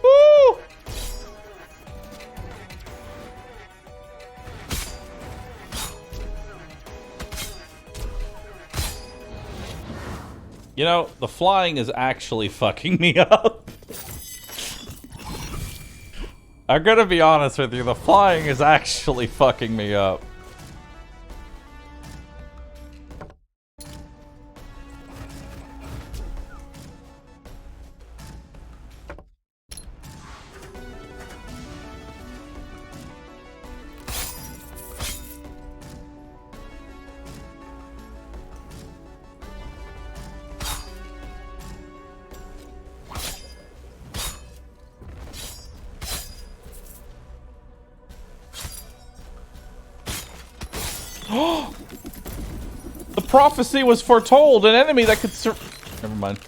Woo! You know, the flying is actually fucking me up. I'm gonna be honest with you, the flying is actually fucking me up. The prophecy was foretold. An enemy that could never mind.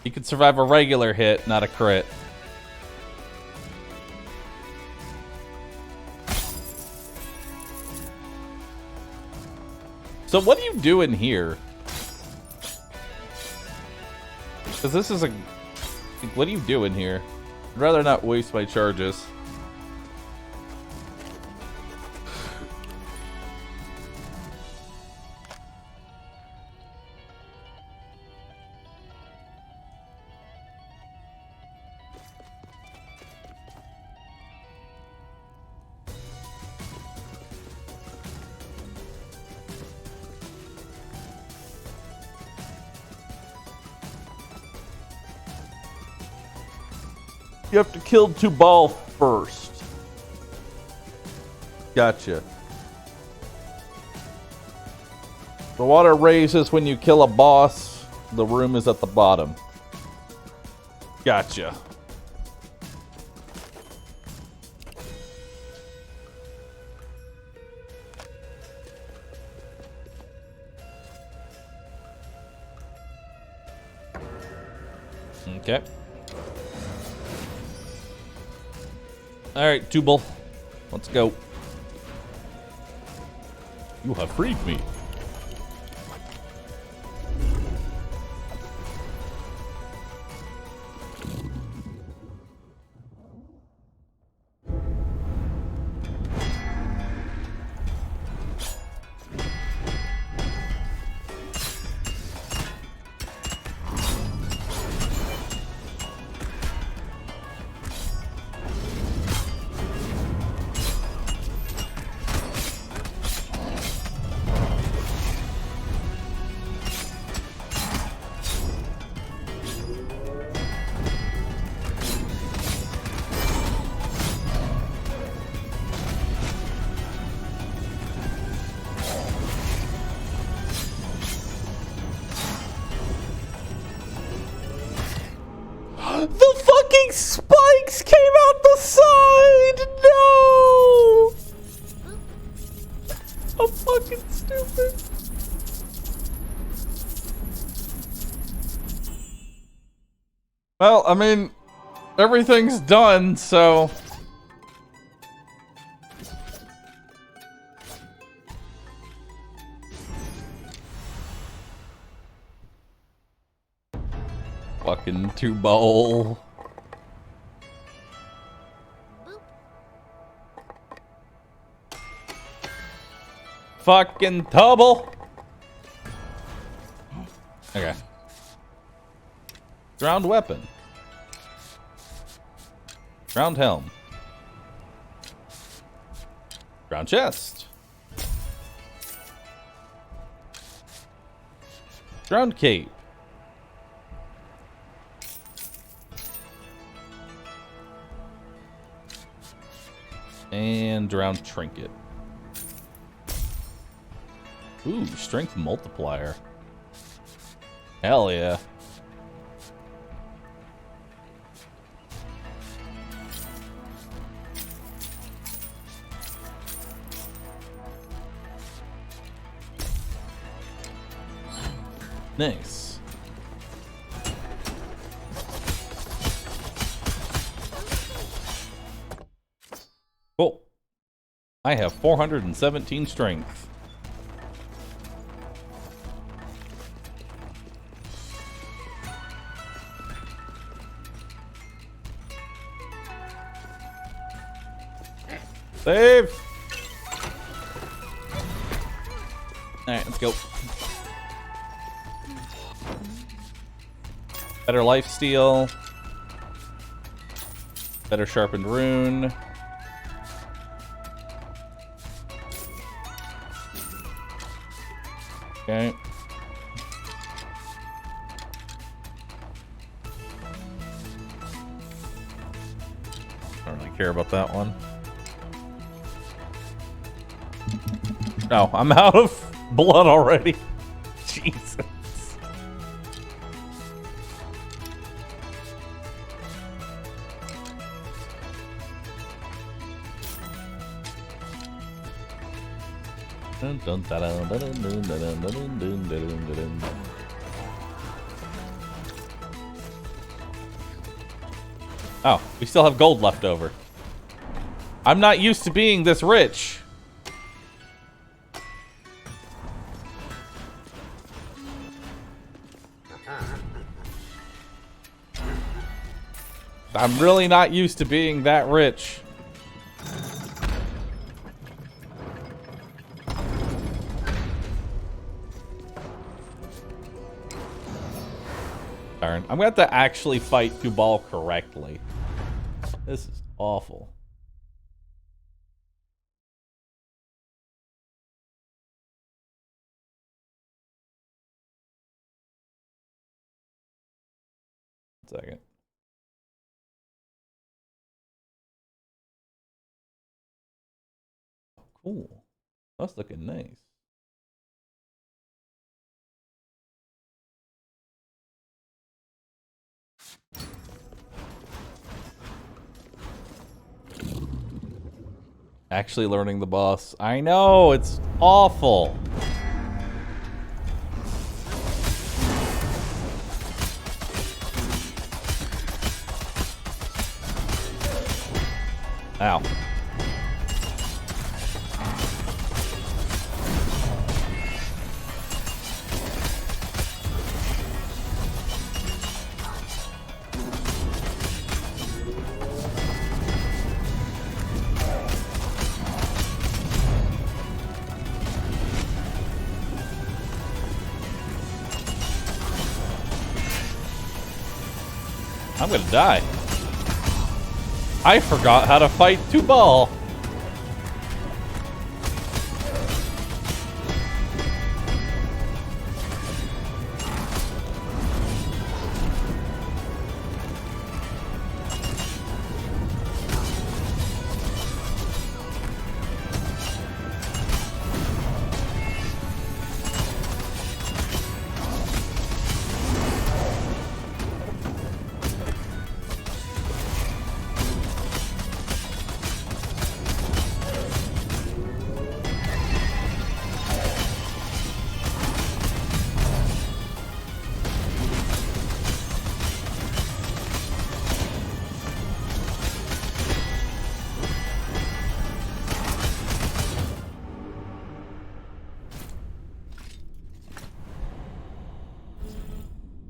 He could survive a regular hit, not a crit. So what do you do in here? Because this is a... What do you do in here? I'd rather not waste my charges. You have to kill Tubal first. Gotcha. The water raises when you kill a boss. The room is at the bottom. Gotcha. Okay. Alright, Tubal. Let's go. You have freed me. The fucking spikes came out the side! No! I'm fucking stupid. Well, I mean, everything's done, so... Fucking 2-bowl. Fucking double. Okay. Ground weapon. Ground helm. Ground chest. Ground cape. And drowned trinket. Ooh, strength multiplier. Hell yeah. Nice. Cool. I have 417 strength. Save! Alright, let's go. Better lifesteal. Better sharpened rune. Okay. Don't really care about that one. No, I'm out of blood already. Jesus. Oh, we still have gold left over. I'm not used to being this rich. I'm really not used to being that rich. Darn. I'm gonna have to actually fight Kubal correctly. This is awful. One second. Cool. That's looking nice. Actually learning the boss. I know, it's awful. Ow. I'm gonna die. I forgot how to fight Tubal.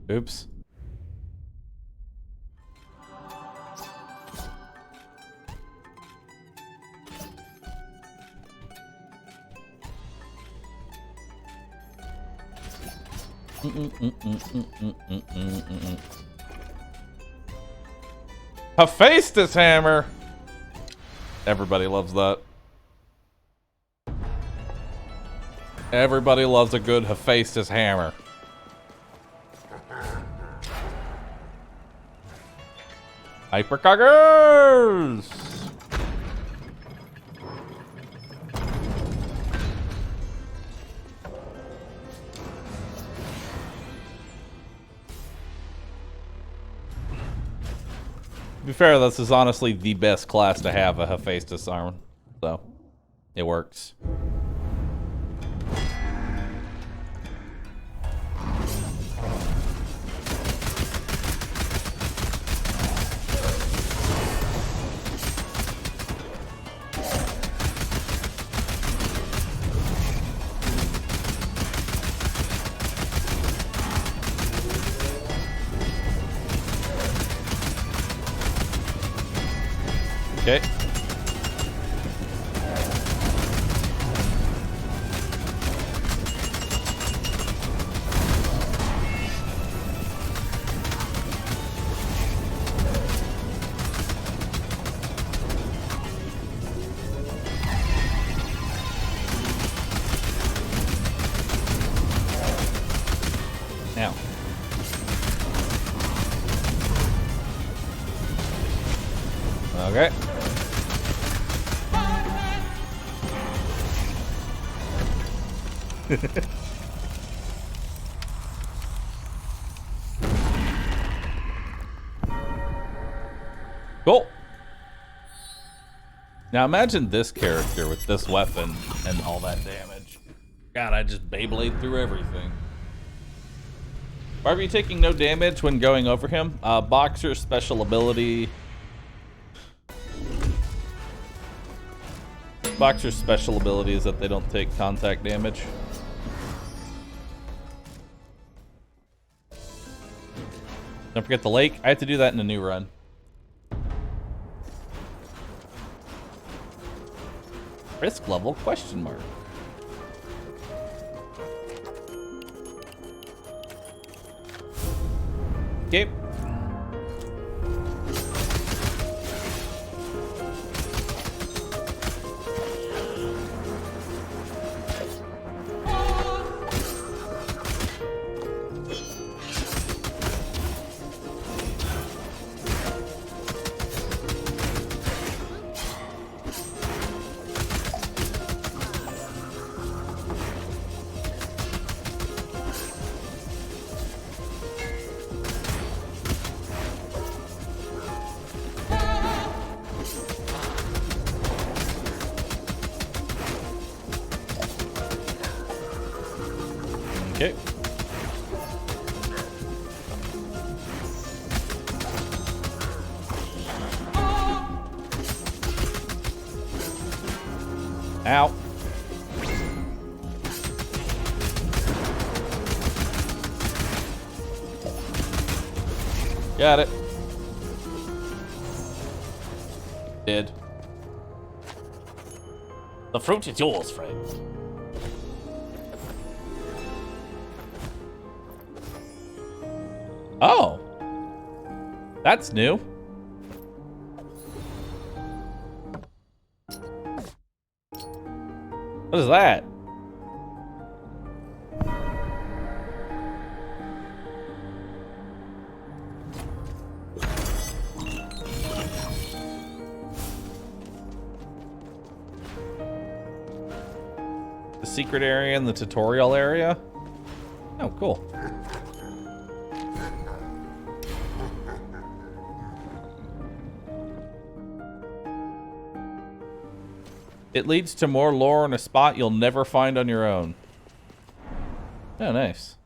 Oops. Hephaestus hammer. Everybody loves that. Everybody loves a good Hephaestus hammer. Hypercoggers! To be fair, this is honestly the best class to have a Hephaestus armor, so it works. Okay. Now. Okay. Cool. Now imagine this character with this weapon and all that damage. God, I just Beyblade through everything. Why are you taking no damage when going over him? Boxer's special ability. Boxer's special ability is that they don't take contact damage. Don't forget the lake. I have to do that in a new run. Risk level question mark. Okay. Okay. Ow. Got it. Did. The fruit is yours, friends. Oh. That's new. What is that? The secret area and the tutorial area? Oh, cool. It leads to more lore in a spot you'll never find on your own. Oh, nice.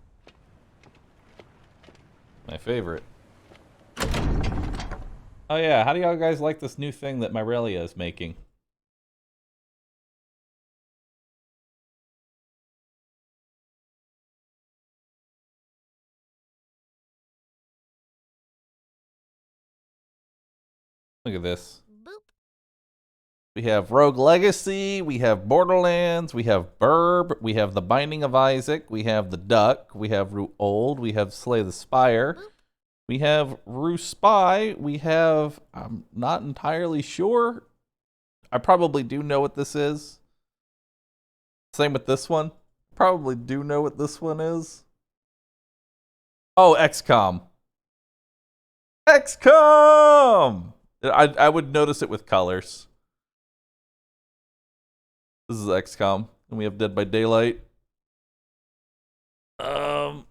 My favorite. Oh yeah, how do y'all guys like this new thing that Myrelia is making? Look at this. We have Rogue Legacy, we have Borderlands, we have Burb, we have The Binding of Isaac, we have The Duck, we have Rue Old, we have Slay the Spire, we have Rue Spy, we have, I'm not entirely sure. I probably do know what this is. Same with this one. Probably do know what this one is. Oh, XCOM. XCOM! I would notice it with colors. This is XCOM, and we have Dead by Daylight. I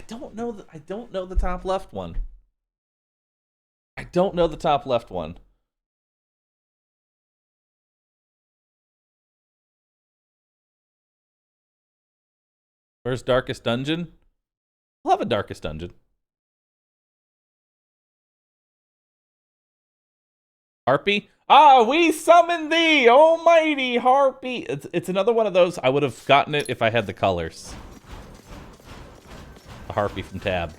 don't know the top left one. I don't know the top left one. Where's Darkest Dungeon? We'll have a Darkest Dungeon. Harpy? Ah, we summon thee, almighty Harpy! It's another one of those. I would have gotten it if I had the colors. A Harpy from Tab.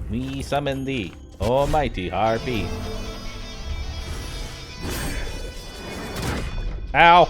We summon thee, almighty Harpy. Ow!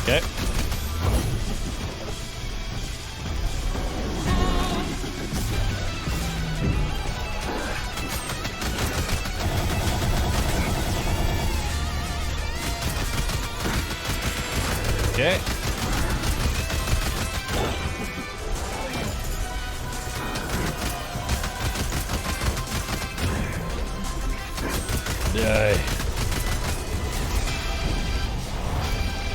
Okay. Okay. Die.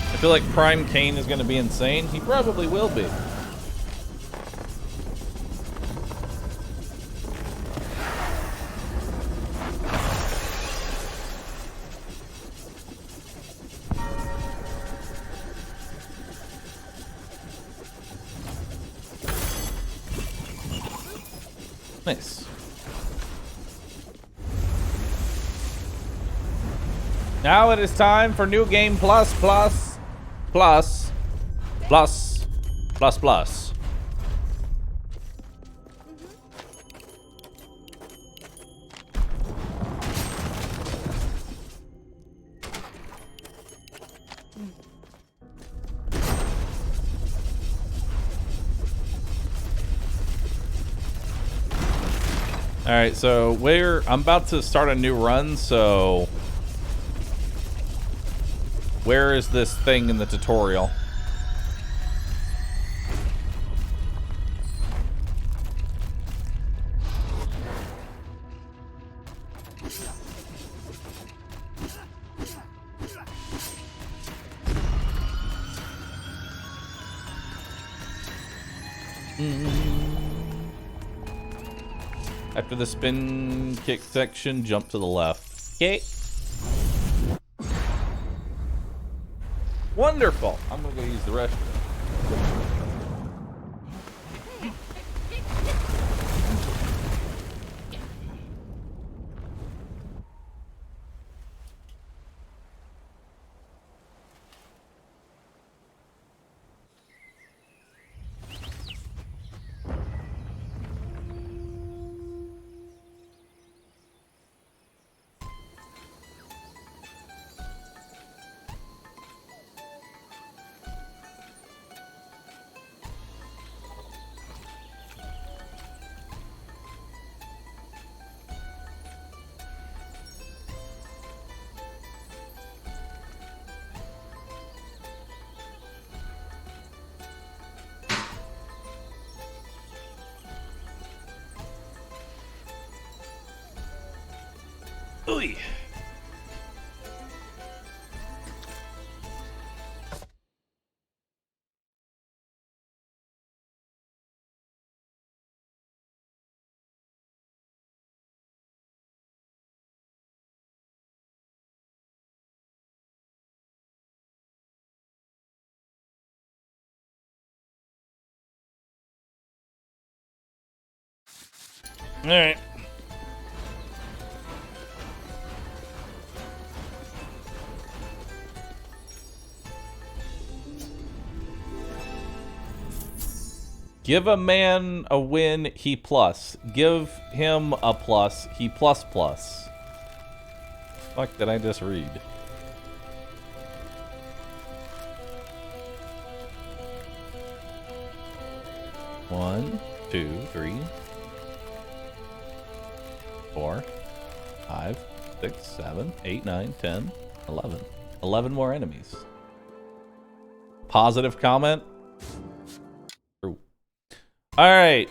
I feel like Prime Kane is going to be insane. He probably will be. Nice. Now it is time for New Game Plus. All right, so I'm about to start a new run, so where is this thing in the tutorial? After the spin kick section, jump to the left. Okay. Wonderful. I'm gonna go use the restroom. Ooh. All right. Give a man a win, he plus. Give him a plus, he plus plus. Fuck did I just read? One, 2, 3, 4, 5, 6, 7, 8, 9, 10, 11. 11 more enemies. Positive comment? True. All right.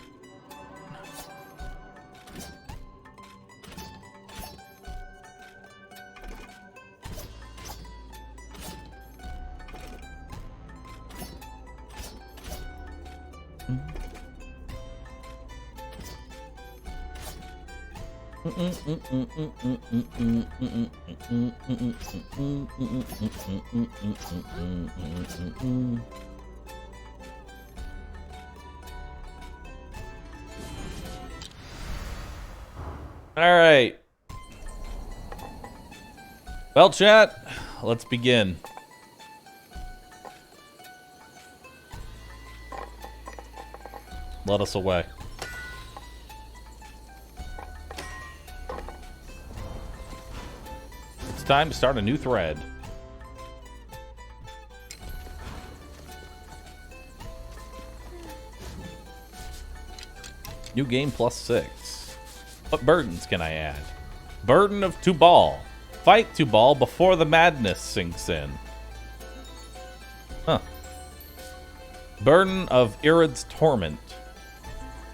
All right. Well, chat, let's begin. Let us away. It's time to start a new thread. New game +6. What burdens can I add? Burden of Tubal. Fight Tubal before the madness sinks in. Huh. Burden of Irid's Torment.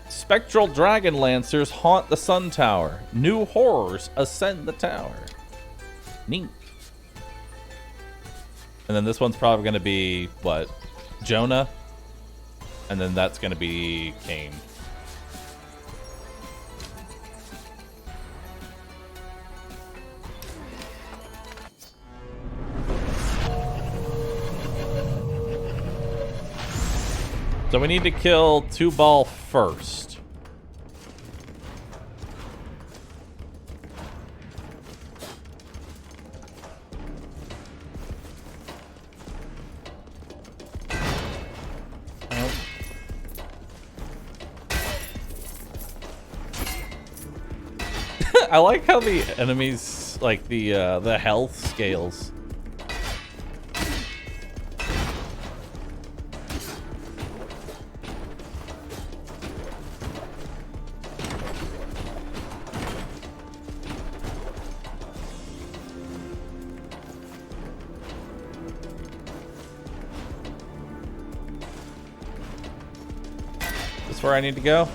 Spectral dragon lancers haunt the sun tower. New horrors ascend the tower. Neat. And then this one's probably going to be, what? Jonah? And then that's going to be Cain. So we need to kill Tubal first. I like how the enemies, like the health scales. Is this where I need to go?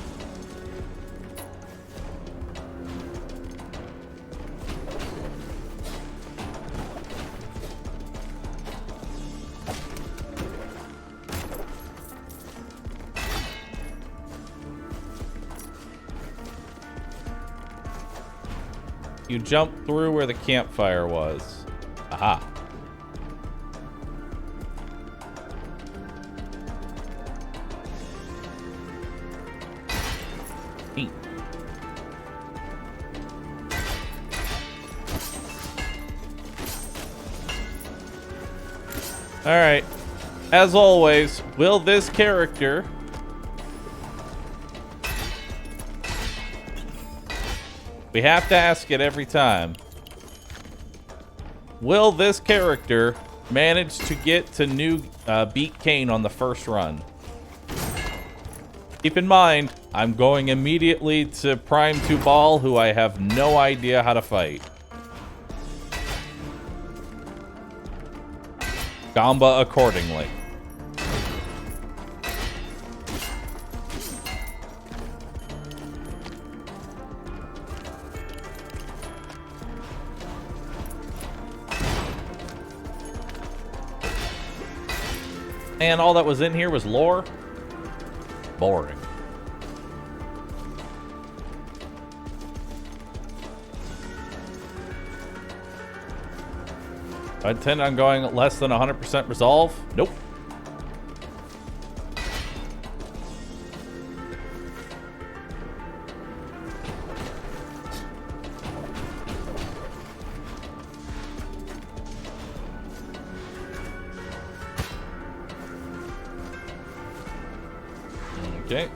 You jump through where the campfire was. Aha. Neat. All right. As always, will this character we have to ask it every time. Will this character manage to get to beat Cain on the first run? Keep in mind, I'm going immediately to Prime Tubal, who I have no idea how to fight. Gamba accordingly. And all that was in here was lore? Boring. I intend on going less than 100% resolve? Nope. Okay.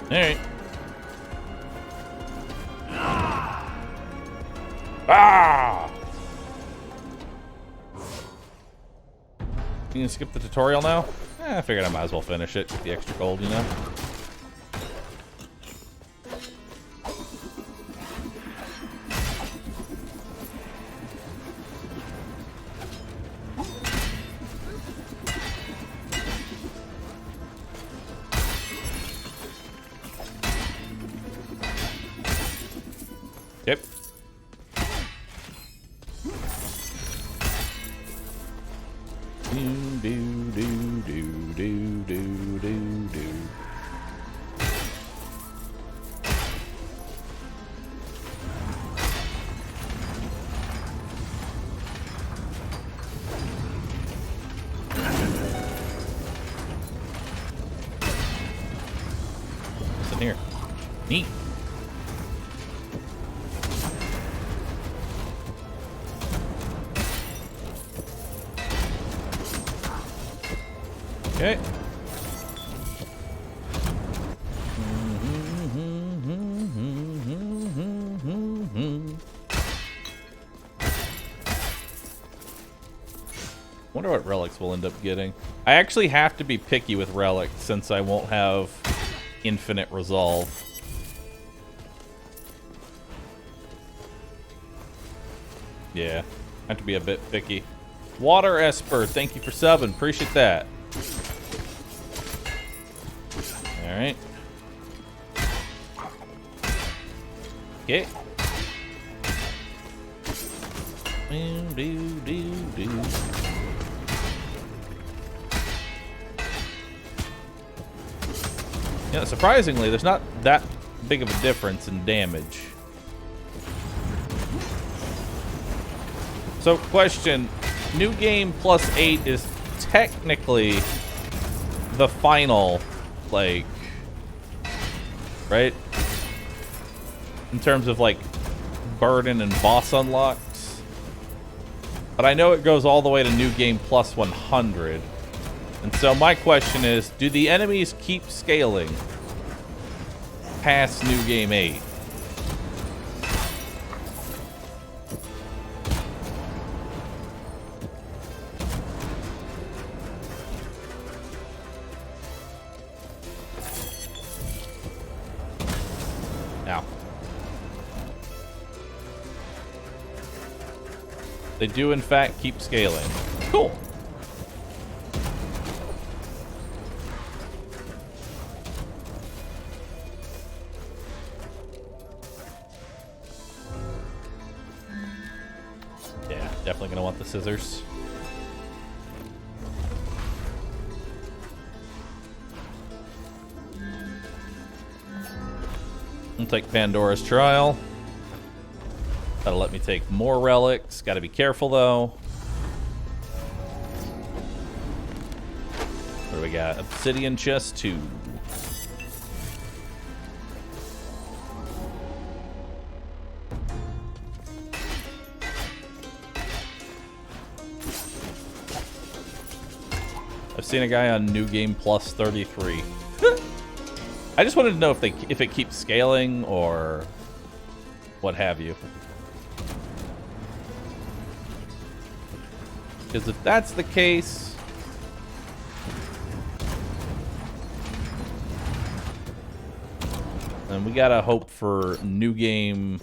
Alright. Ah! You can skip the tutorial now? I figured I might as well finish it. Get the extra gold, you know? Yep. What's in here? Neat. Okay. Wonder what relics we'll end up getting. I actually have to be picky with relics since I won't have infinite resolve. Yeah, I have to be a bit picky. Water Esper, thank you for subbing. Appreciate that. Alright. Okay. Yeah, surprisingly, there's not that big of a difference in damage. So, question. New game plus 8 is technically the final, like, right? In terms of, like, burden and boss unlocks. But I know it goes all the way to new game plus 100. And so my question is, do the enemies keep scaling past new game 8? Now, they do in fact keep scaling. Cool. Yeah, definitely gonna want the scissors. I'll take Pandora's Trial. That'll let me take more relics. Gotta be careful though. What do we got? Obsidian chest 2. I've seen a guy on New Game Plus 33. I just wanted to know if it keeps scaling or what have you. Because if that's the case... then we gotta hope for New Game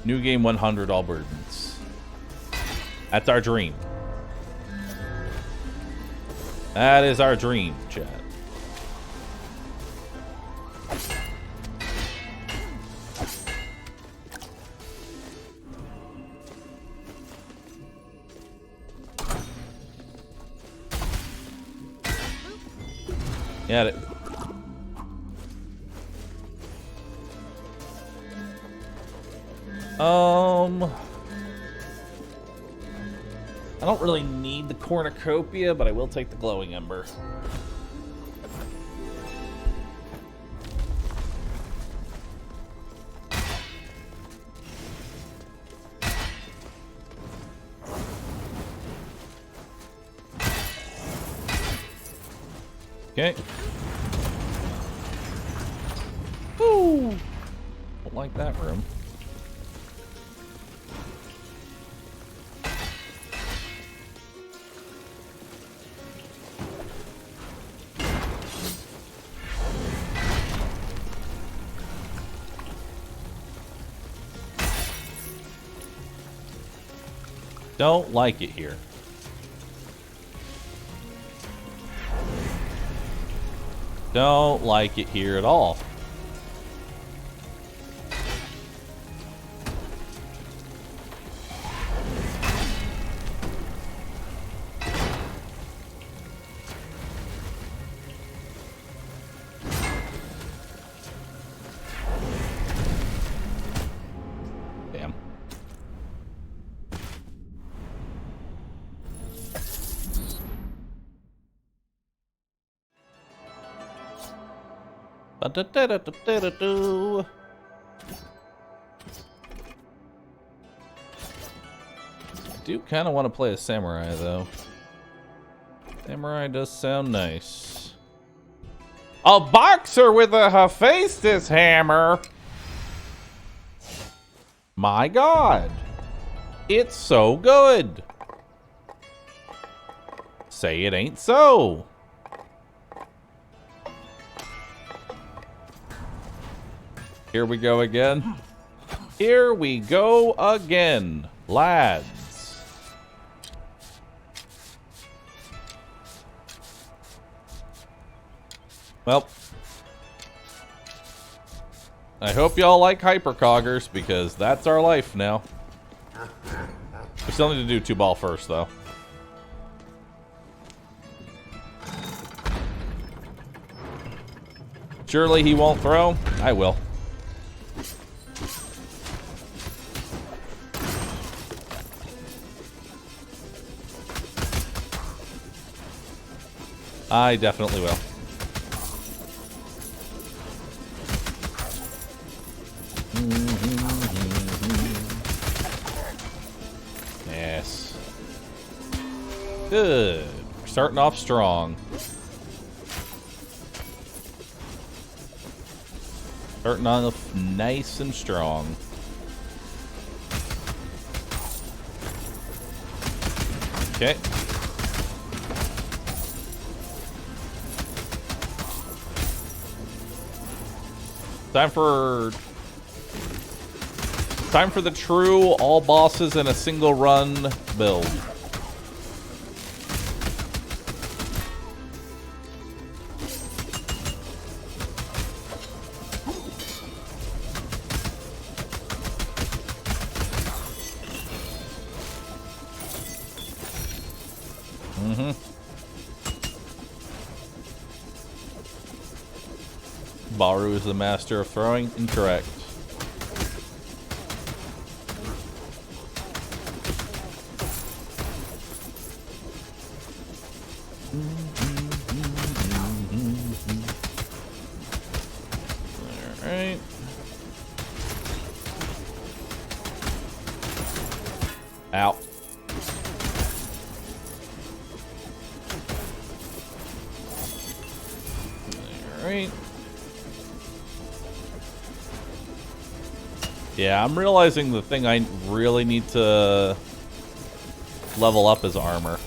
100 all burdens. That's our dream. That is our dream, chat. Got it. I don't really need the cornucopia, but I will take the glowing ember. Okay. Woo! Don't like that room. Don't like it here. Don't like it here at all. Damn. Ba-da-da-da-da-da-da. I do kind of want to play a samurai, though. Samurai does sound nice. A boxer with a Hephaestus hammer! My god! It's so good! Say it ain't so! Here we go again. Here we go again, lads. Well, I hope y'all like hypercoggers, because that's our life now. We still need to do 2-ball first, though. Surely he won't throw? I will. I definitely will. Yes. Good. We're starting off strong. Starting off nice and strong. Okay. Time for the true all bosses in a single run build. Bahroo is the master of throwing. Incorrect. Alright. Ow. Alright. Yeah, I'm realizing the thing I really need to level up his armor.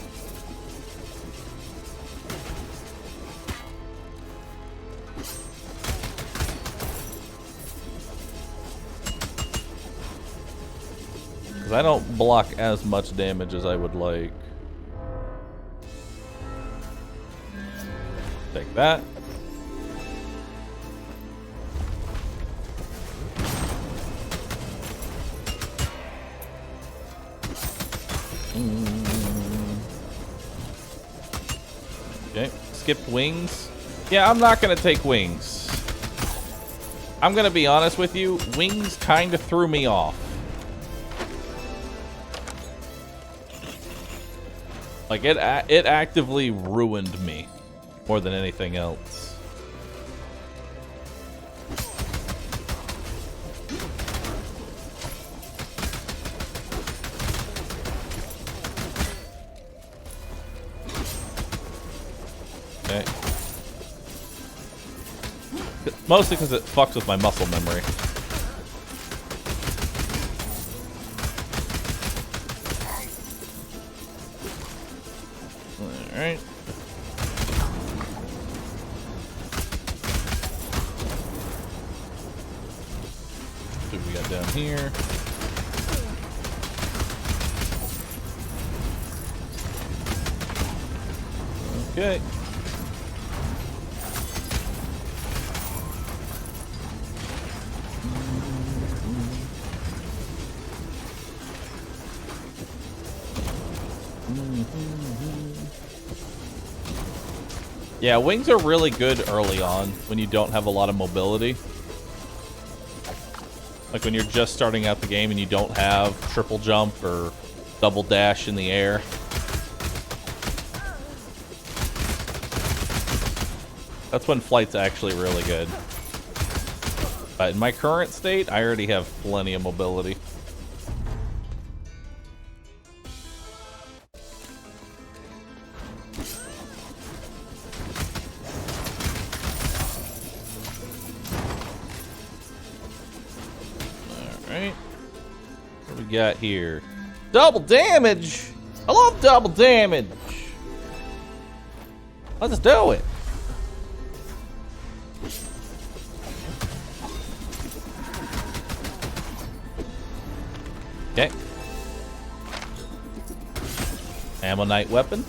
Because I don't block as much damage as I would like. Take that. Okay, skip wings. Yeah, I'm not gonna take wings. I'm gonna be honest with you, wings kind of threw me off. Like, it actively ruined me more than anything else. Okay. Mostly because it fucks with my muscle memory. Alright. What do we got down here? Okay. Yeah, wings are really good early on when you don't have a lot of mobility. Like when you're just starting out the game and you don't have triple jump or double dash in the air. That's when flight's actually really good. But in my current state, I already have plenty of mobility. Alright. What do we got here? Double damage! I love double damage! Let's do it! Okay. Ammonite weapon.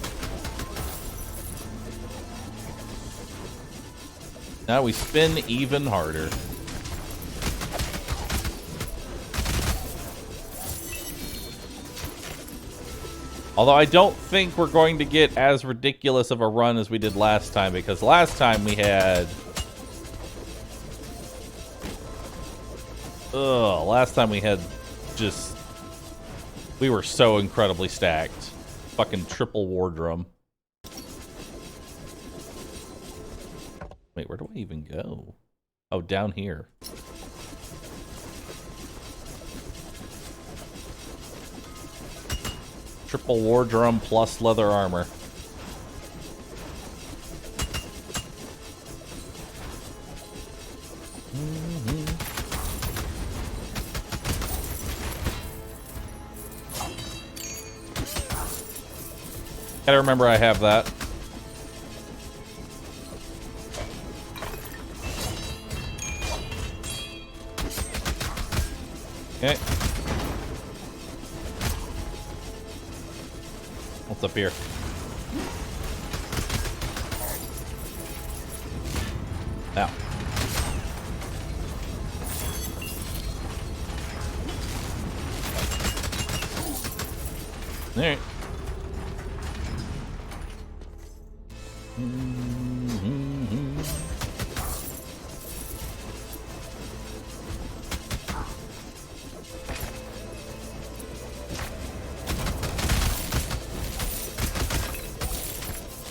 Now we spin even harder. Although I don't think we're going to get as ridiculous of a run as we did last time, because last time we had... last time we had just... We were so incredibly stacked. Fucking triple war drum. Wait, where do I even go? Oh, down here. Triple war drum plus leather armor. Gotta remember I have that. Okay. What's up here? Now. All right.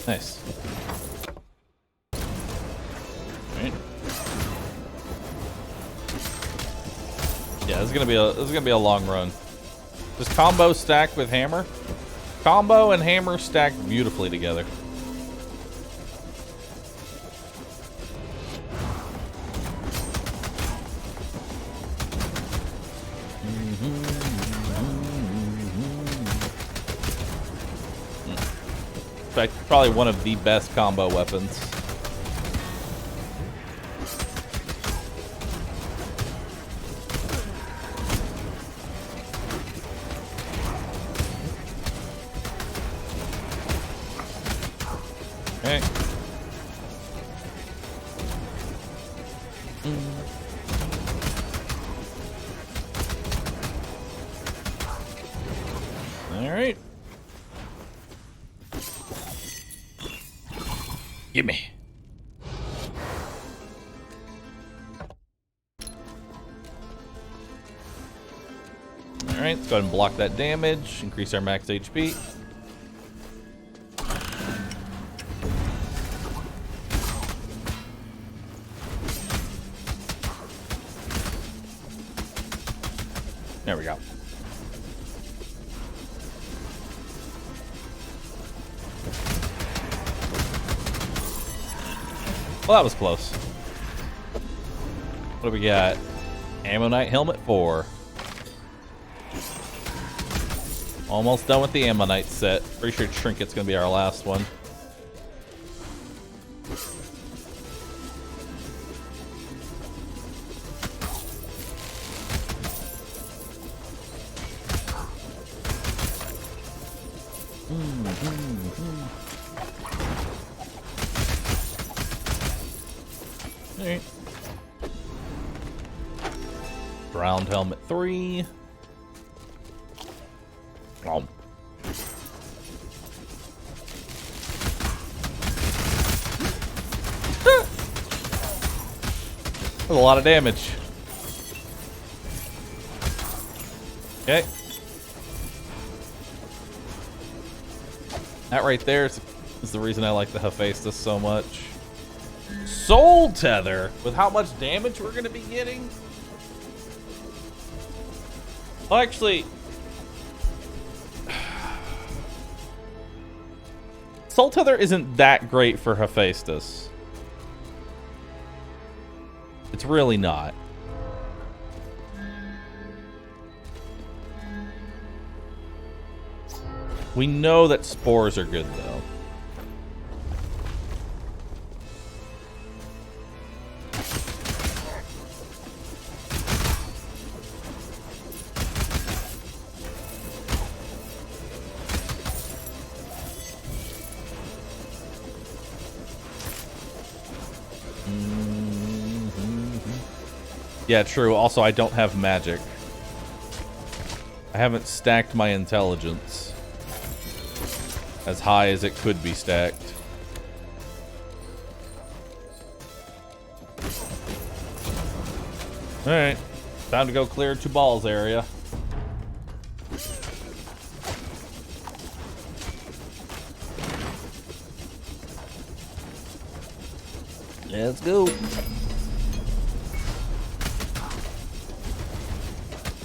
Nice. Right. Yeah, this is gonna be a long run. Does combo stack with hammer? Combo and hammer stack beautifully together. respect, probably one of the best combo weapons. Okay. All right. Gimme. All right, let's go ahead and block that damage, increase our max HP. There we go. Well, that was close. What do we got? Ammonite Helmet 4. Almost done with the Ammonite set. Pretty sure Trinket's gonna be our last one. Alright. Ground Helmet 3. Oh. That's a lot of damage. Okay. That right there is the reason I like the Hephaestus so much. Soul Tether! With how much damage we're going to be getting? Well, actually... Soul Tether isn't that great for Hephaestus. It's really not. We know that spores are good, though. Yeah, true. Also, I don't have magic. I haven't stacked my intelligence as high as it could be stacked. Alright. Time to go clear Tubal's area. Let's go.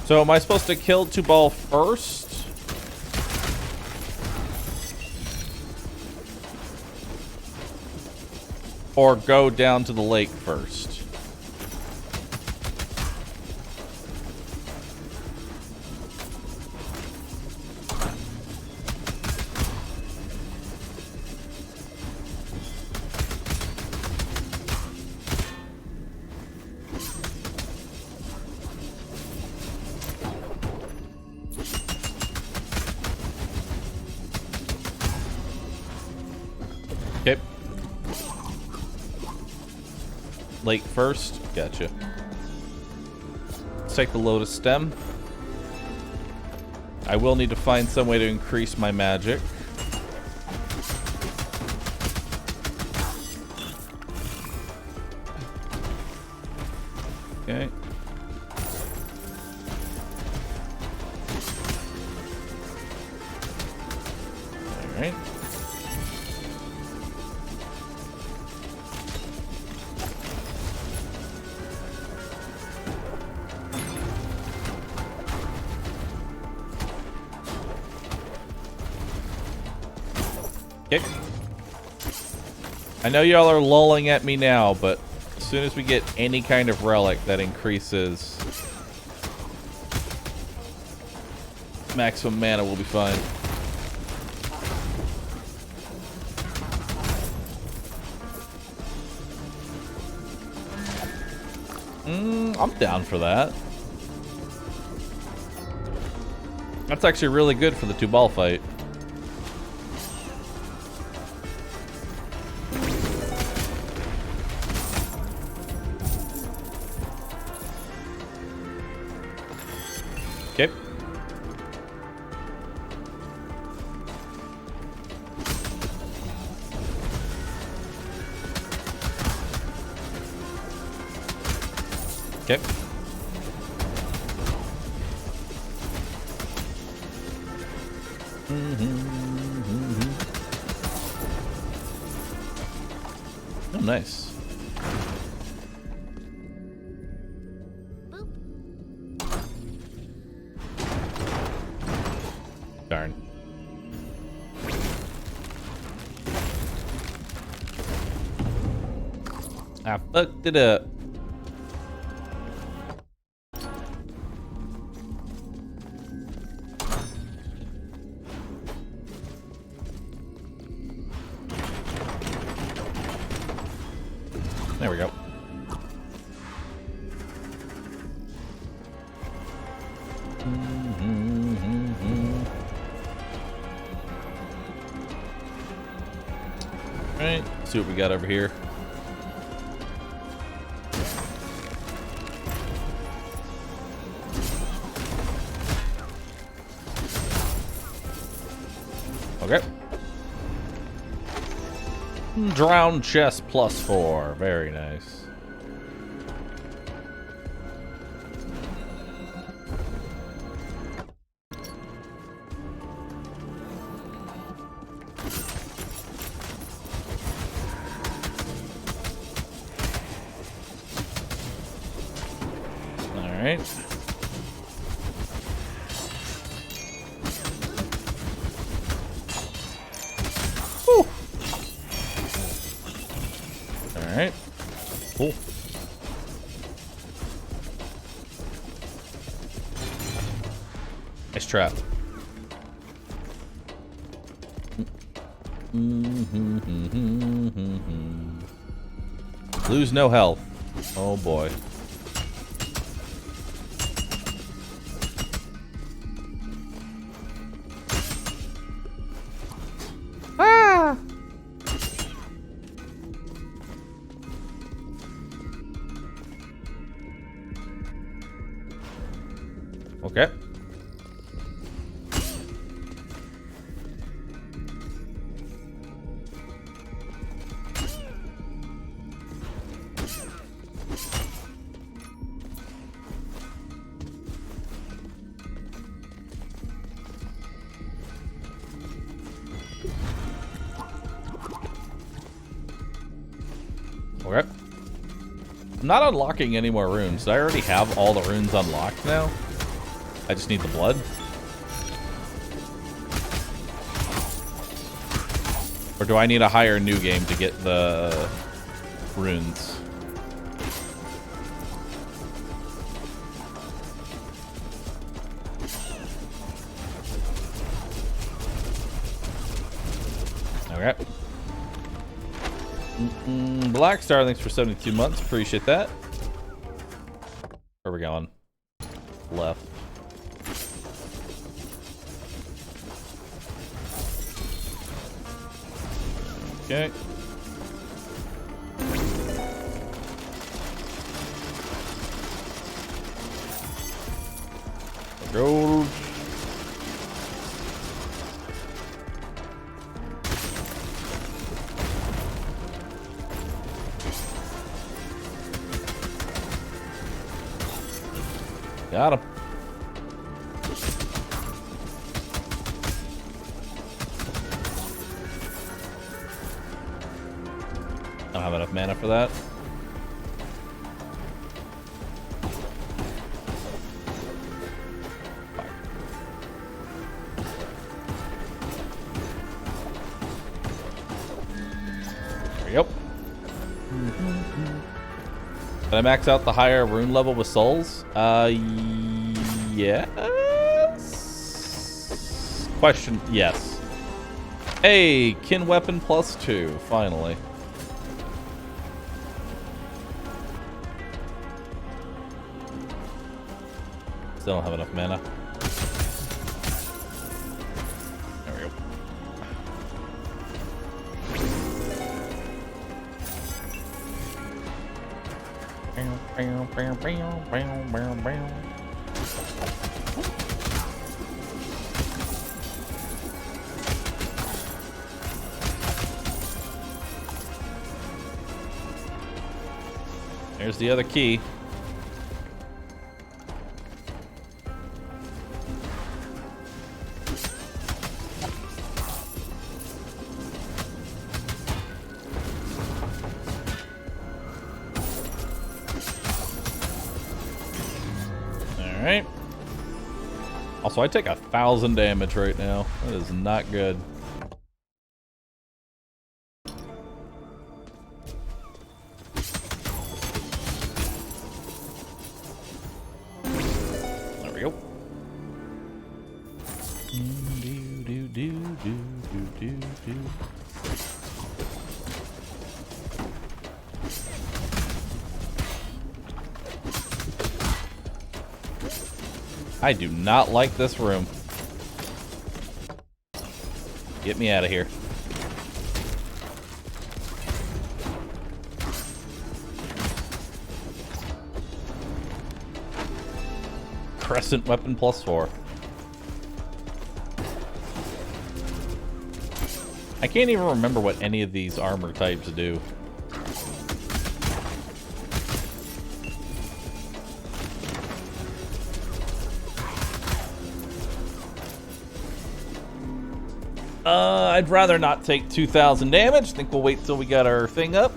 So am I supposed to kill Tubal first? Or go down to the lake first? Okay. Lake first. Gotcha. Let's take the Lotus Stem. I will need to find some way to increase my magic. Okay. All right. Okay. I know y'all are lolling at me now, but as soon as we get any kind of relic that increases maximum mana, we'll be fine. I'm down for that. That's actually really good for the 2-ball fight. Okay. Okay. Oh, nice. Darn. I fucked it up. There we go. All right, see what we got over here. Okay. Drown chest +4. Very nice. All right. Whew. All right. Cool. Nice trap. Lose no health. Oh boy. Ah! Okay. Okay. I'm not unlocking any more runes. I already have all the runes unlocked now. I just need the blood. Or do I need a higher new game to get the runes? Okay. Black Star, thanks for 72 months. Appreciate that. Where are we going? Left. Okay. Gold. Got him. I don't have enough mana for that. There we go. Did I max out the higher rune level with souls? Yes. Question, yes. Hey, kin weapon +2, finally. Still don't have enough mana. There we go. There's the other key. Alright. Also, I take 1,000 damage right now. That is not good. There we go. I do not like this room. Get me out of here. Crescent weapon +4. I can't even remember what any of these armor types do. I'd rather not take 2,000 damage. Think we'll wait till we got our thing up.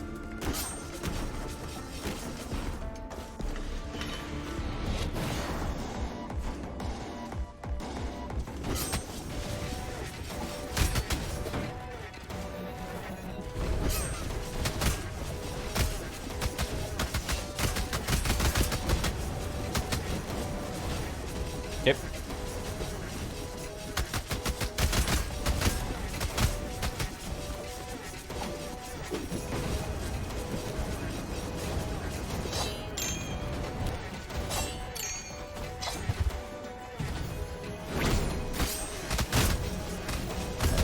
Yep.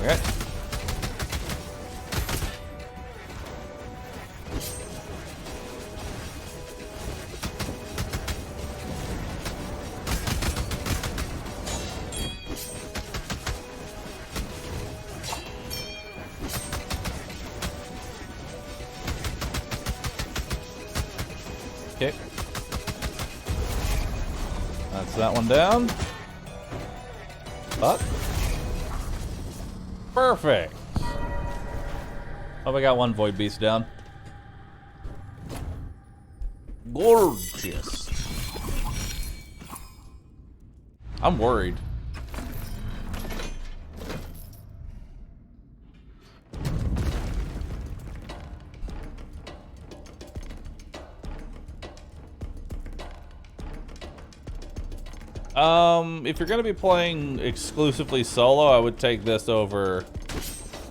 Okay. Okay. That's that one down. Up. Perfect. Oh, we got one void beast down. Gorgeous. I'm worried. If you're gonna be playing exclusively solo, I would take this over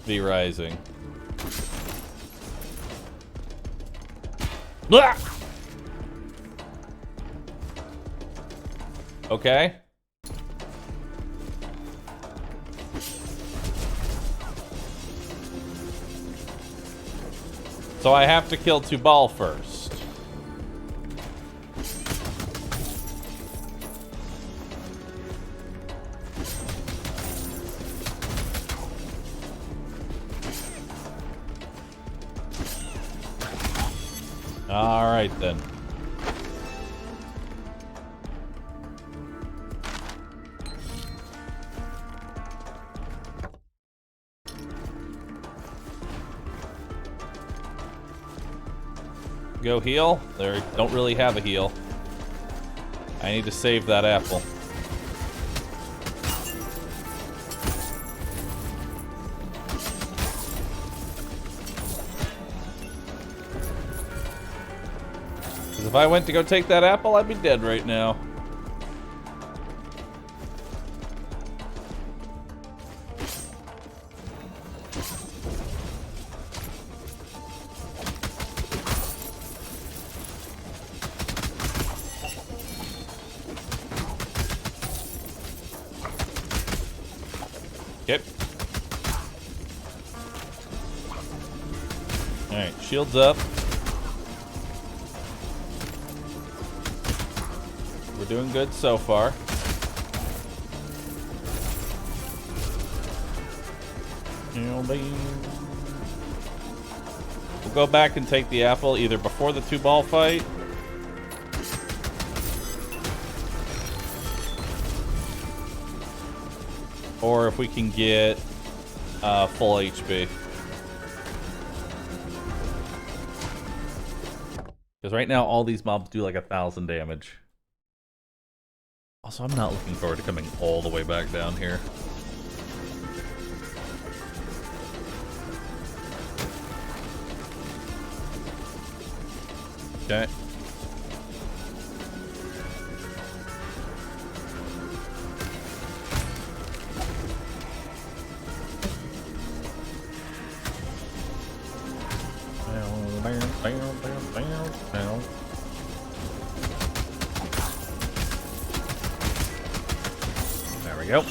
V Rising. Blah! Okay. So I have to kill Tubal first. All right then. Go heal. There, don't really have a heal. I need to save that apple. Because if I went to go take that apple, I'd be dead right now. Alright, shields up. We're doing good so far. We'll go back and take the apple either before the 2-ball fight or if we can get full HP. Because right now all these mobs do like 1,000 damage. Also, I'm not looking forward to coming all the way back down here. Okay. There we go.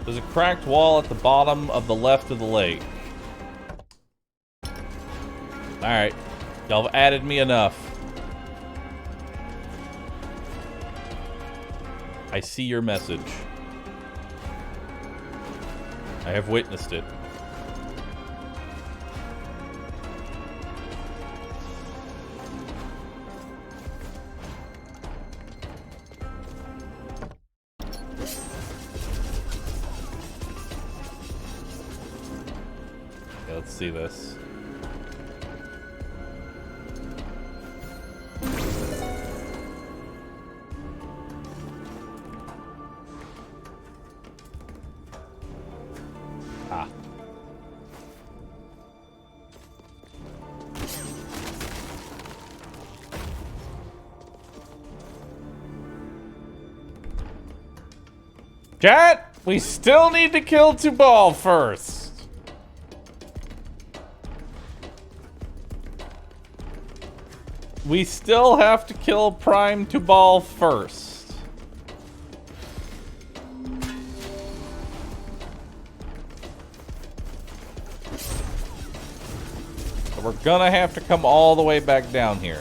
There's a cracked wall at the bottom of the left of the lake. Alright. Y'all have added me enough. I see your message. I have witnessed it. Okay, let's see this. Ah. Chat, we still need to kill Tubal first. We still have to kill Prime Tubal first. So we're gonna have to come all the way back down here.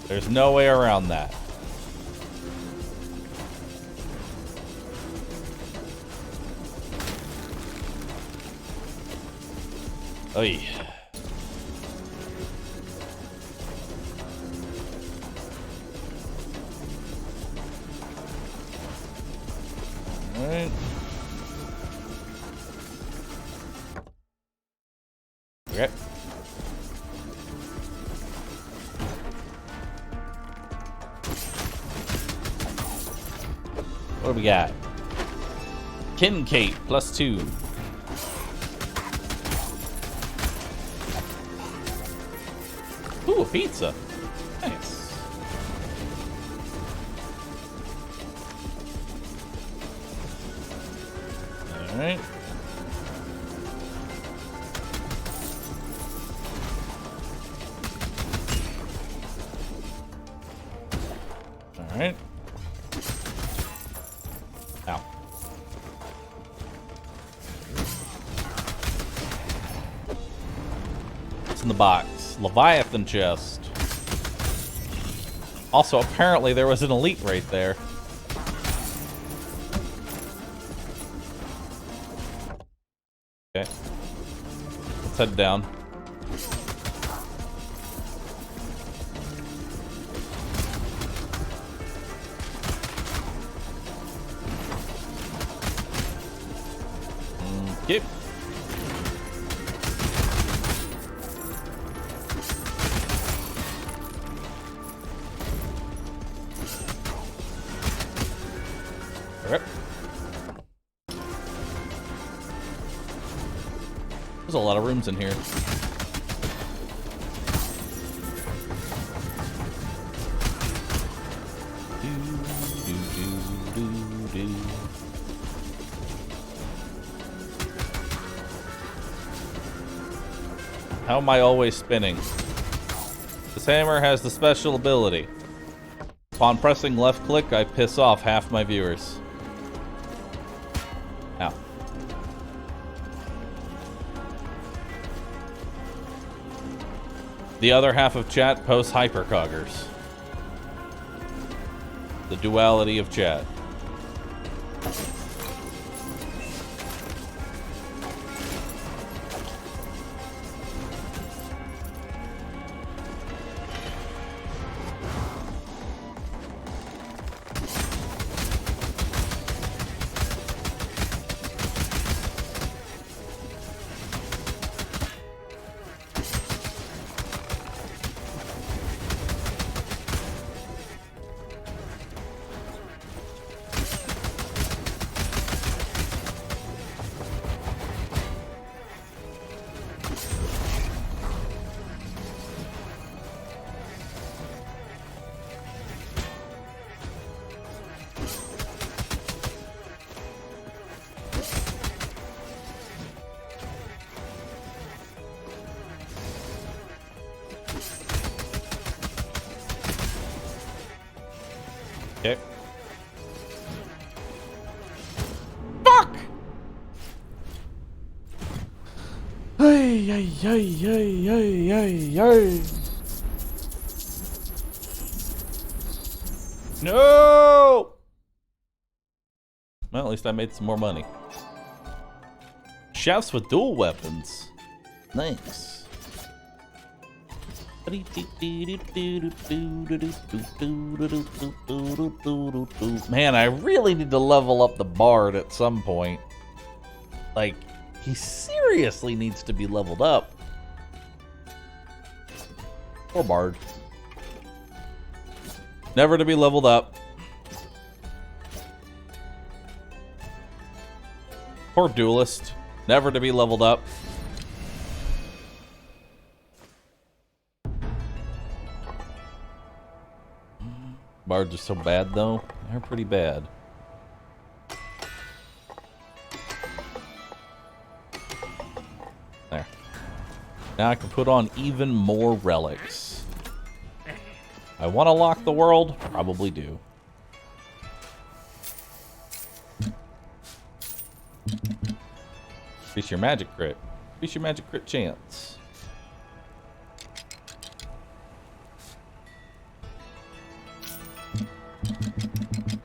There's no way around that. Oy. Alright. Okay. What do we got? Kincate +2. Ooh, a pizza. Nice. Alright. Alright. Ow. What's in the box? Leviathan chest. Also, apparently there was an elite right there. Okay. Let's head down. Yep. Okay. There's a lot of rooms in here. How am I always spinning? This hammer has the special ability. Upon pressing left click, I piss off half my viewers. Ow. The other half of chat posts hypercoggers. The duality of chat. Okay. Fuck! Hey, hey, hey, hey, hey, hey, hey. No! Well, at least I made some more money. Chefs with dual weapons. Thanks. Man, I really need to level up the Bard at some point. Like, he seriously needs to be leveled up. Poor Bard. Never to be leveled up. Poor Duelist. Never to be leveled up. Bards are so bad, though. They're pretty bad. There. Now I can put on even more relics. I want to lock the world? Probably do. Increase your magic crit. Increase your magic crit chance.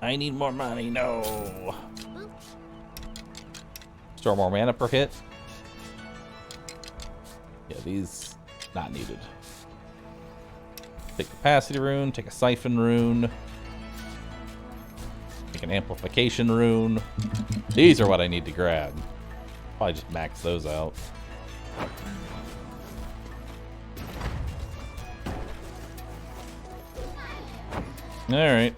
I need more money, no. Store more mana per hit. Yeah, these not needed. Take capacity rune, take a siphon rune. Take an amplification rune. These are what I need to grab. Probably just max those out. Alright.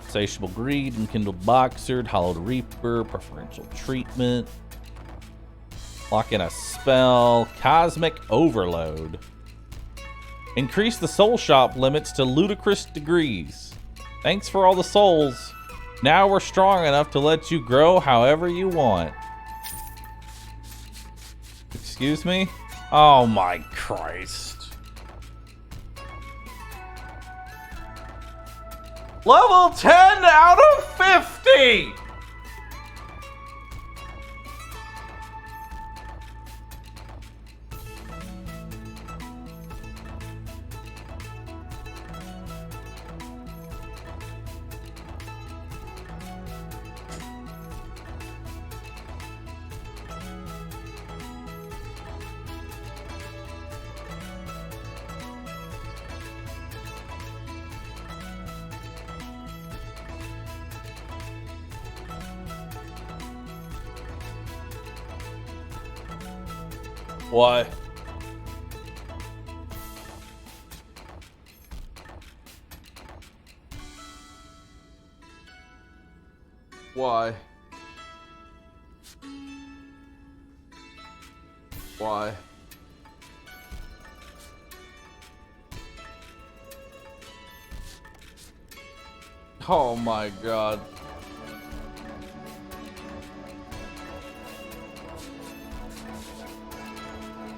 Insatiable Greed, Enkindled Boxer, Hollowed Reaper, Preferential Treatment. Lock in a spell. Cosmic Overload. Increase the soul shop limits to ludicrous degrees. Thanks for all the souls. Now we're strong enough to let you grow however you want. Excuse me? Oh my Christ. Level 10 out of 50! Why? Why? Why? Oh my God.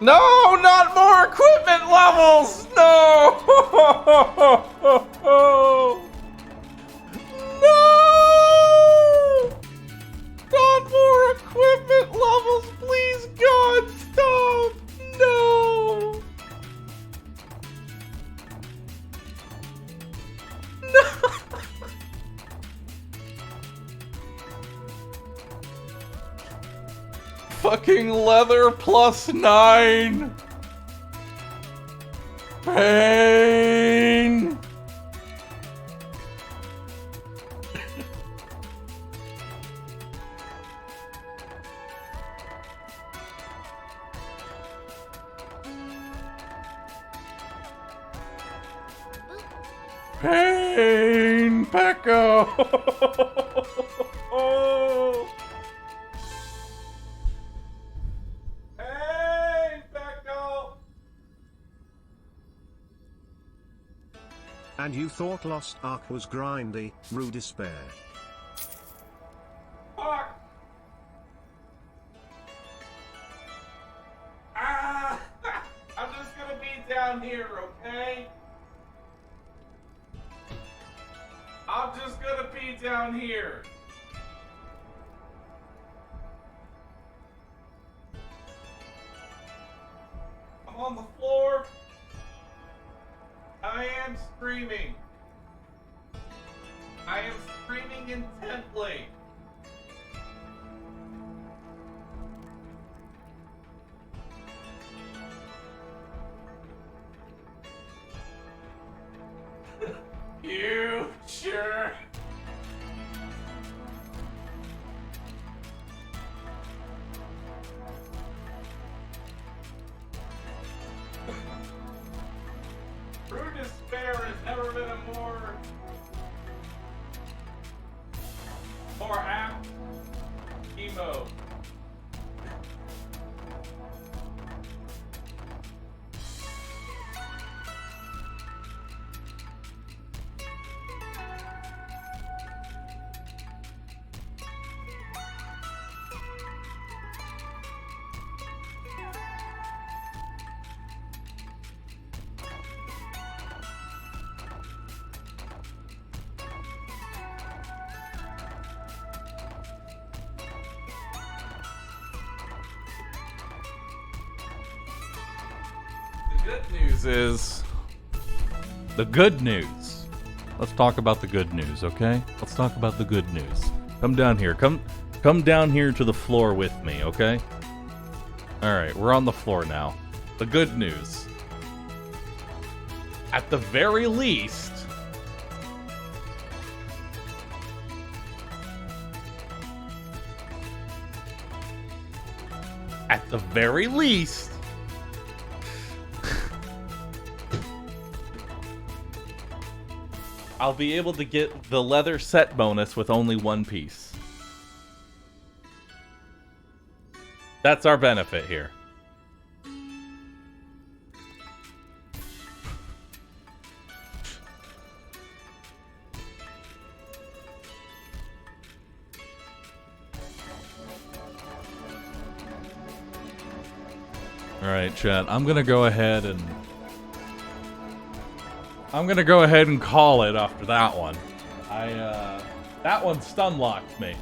No, not more equipment levels! No! No! Not more equipment levels, please, God, stop! No! No! Fucking leather +9! Pain! Pain, Pecco! Pain, Pecco! And you thought Lost Ark was grindy, Rue despair. Fuck! Ah! I'm just gonna be down here, okay? I'm just gonna be down here. I'm on the floor. I am screaming. I am screaming intently. Future. True despair has never been a more apt emo. The good news. Let's talk about the good news, okay? Let's talk about the good news. Come down here. Come down here to the floor with me, okay? Alright, we're on the floor now. The good news. At the very least, I'll be able to get the leather set bonus with only one piece. That's our benefit here. Alright, chat. I'm gonna go ahead and call it after that one. That one stun locked me.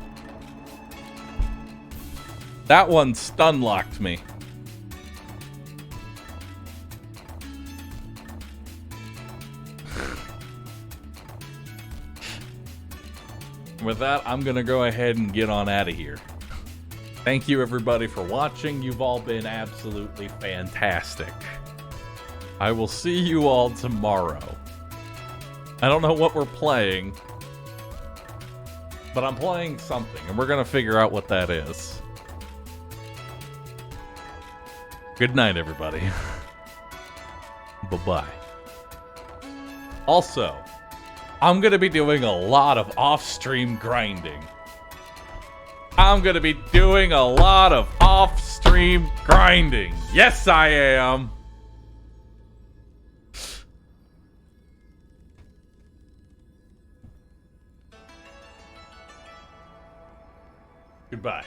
That one stun locked me. With that, I'm gonna go ahead and get on out of here. Thank you everybody for watching. You've all been absolutely fantastic. I will see you all tomorrow. I don't know what we're playing, but I'm playing something, and we're gonna figure out what that is. Good night, everybody. Bye-bye. Also, I'm gonna be doing a lot of off-stream grinding. Yes, I am. Goodbye.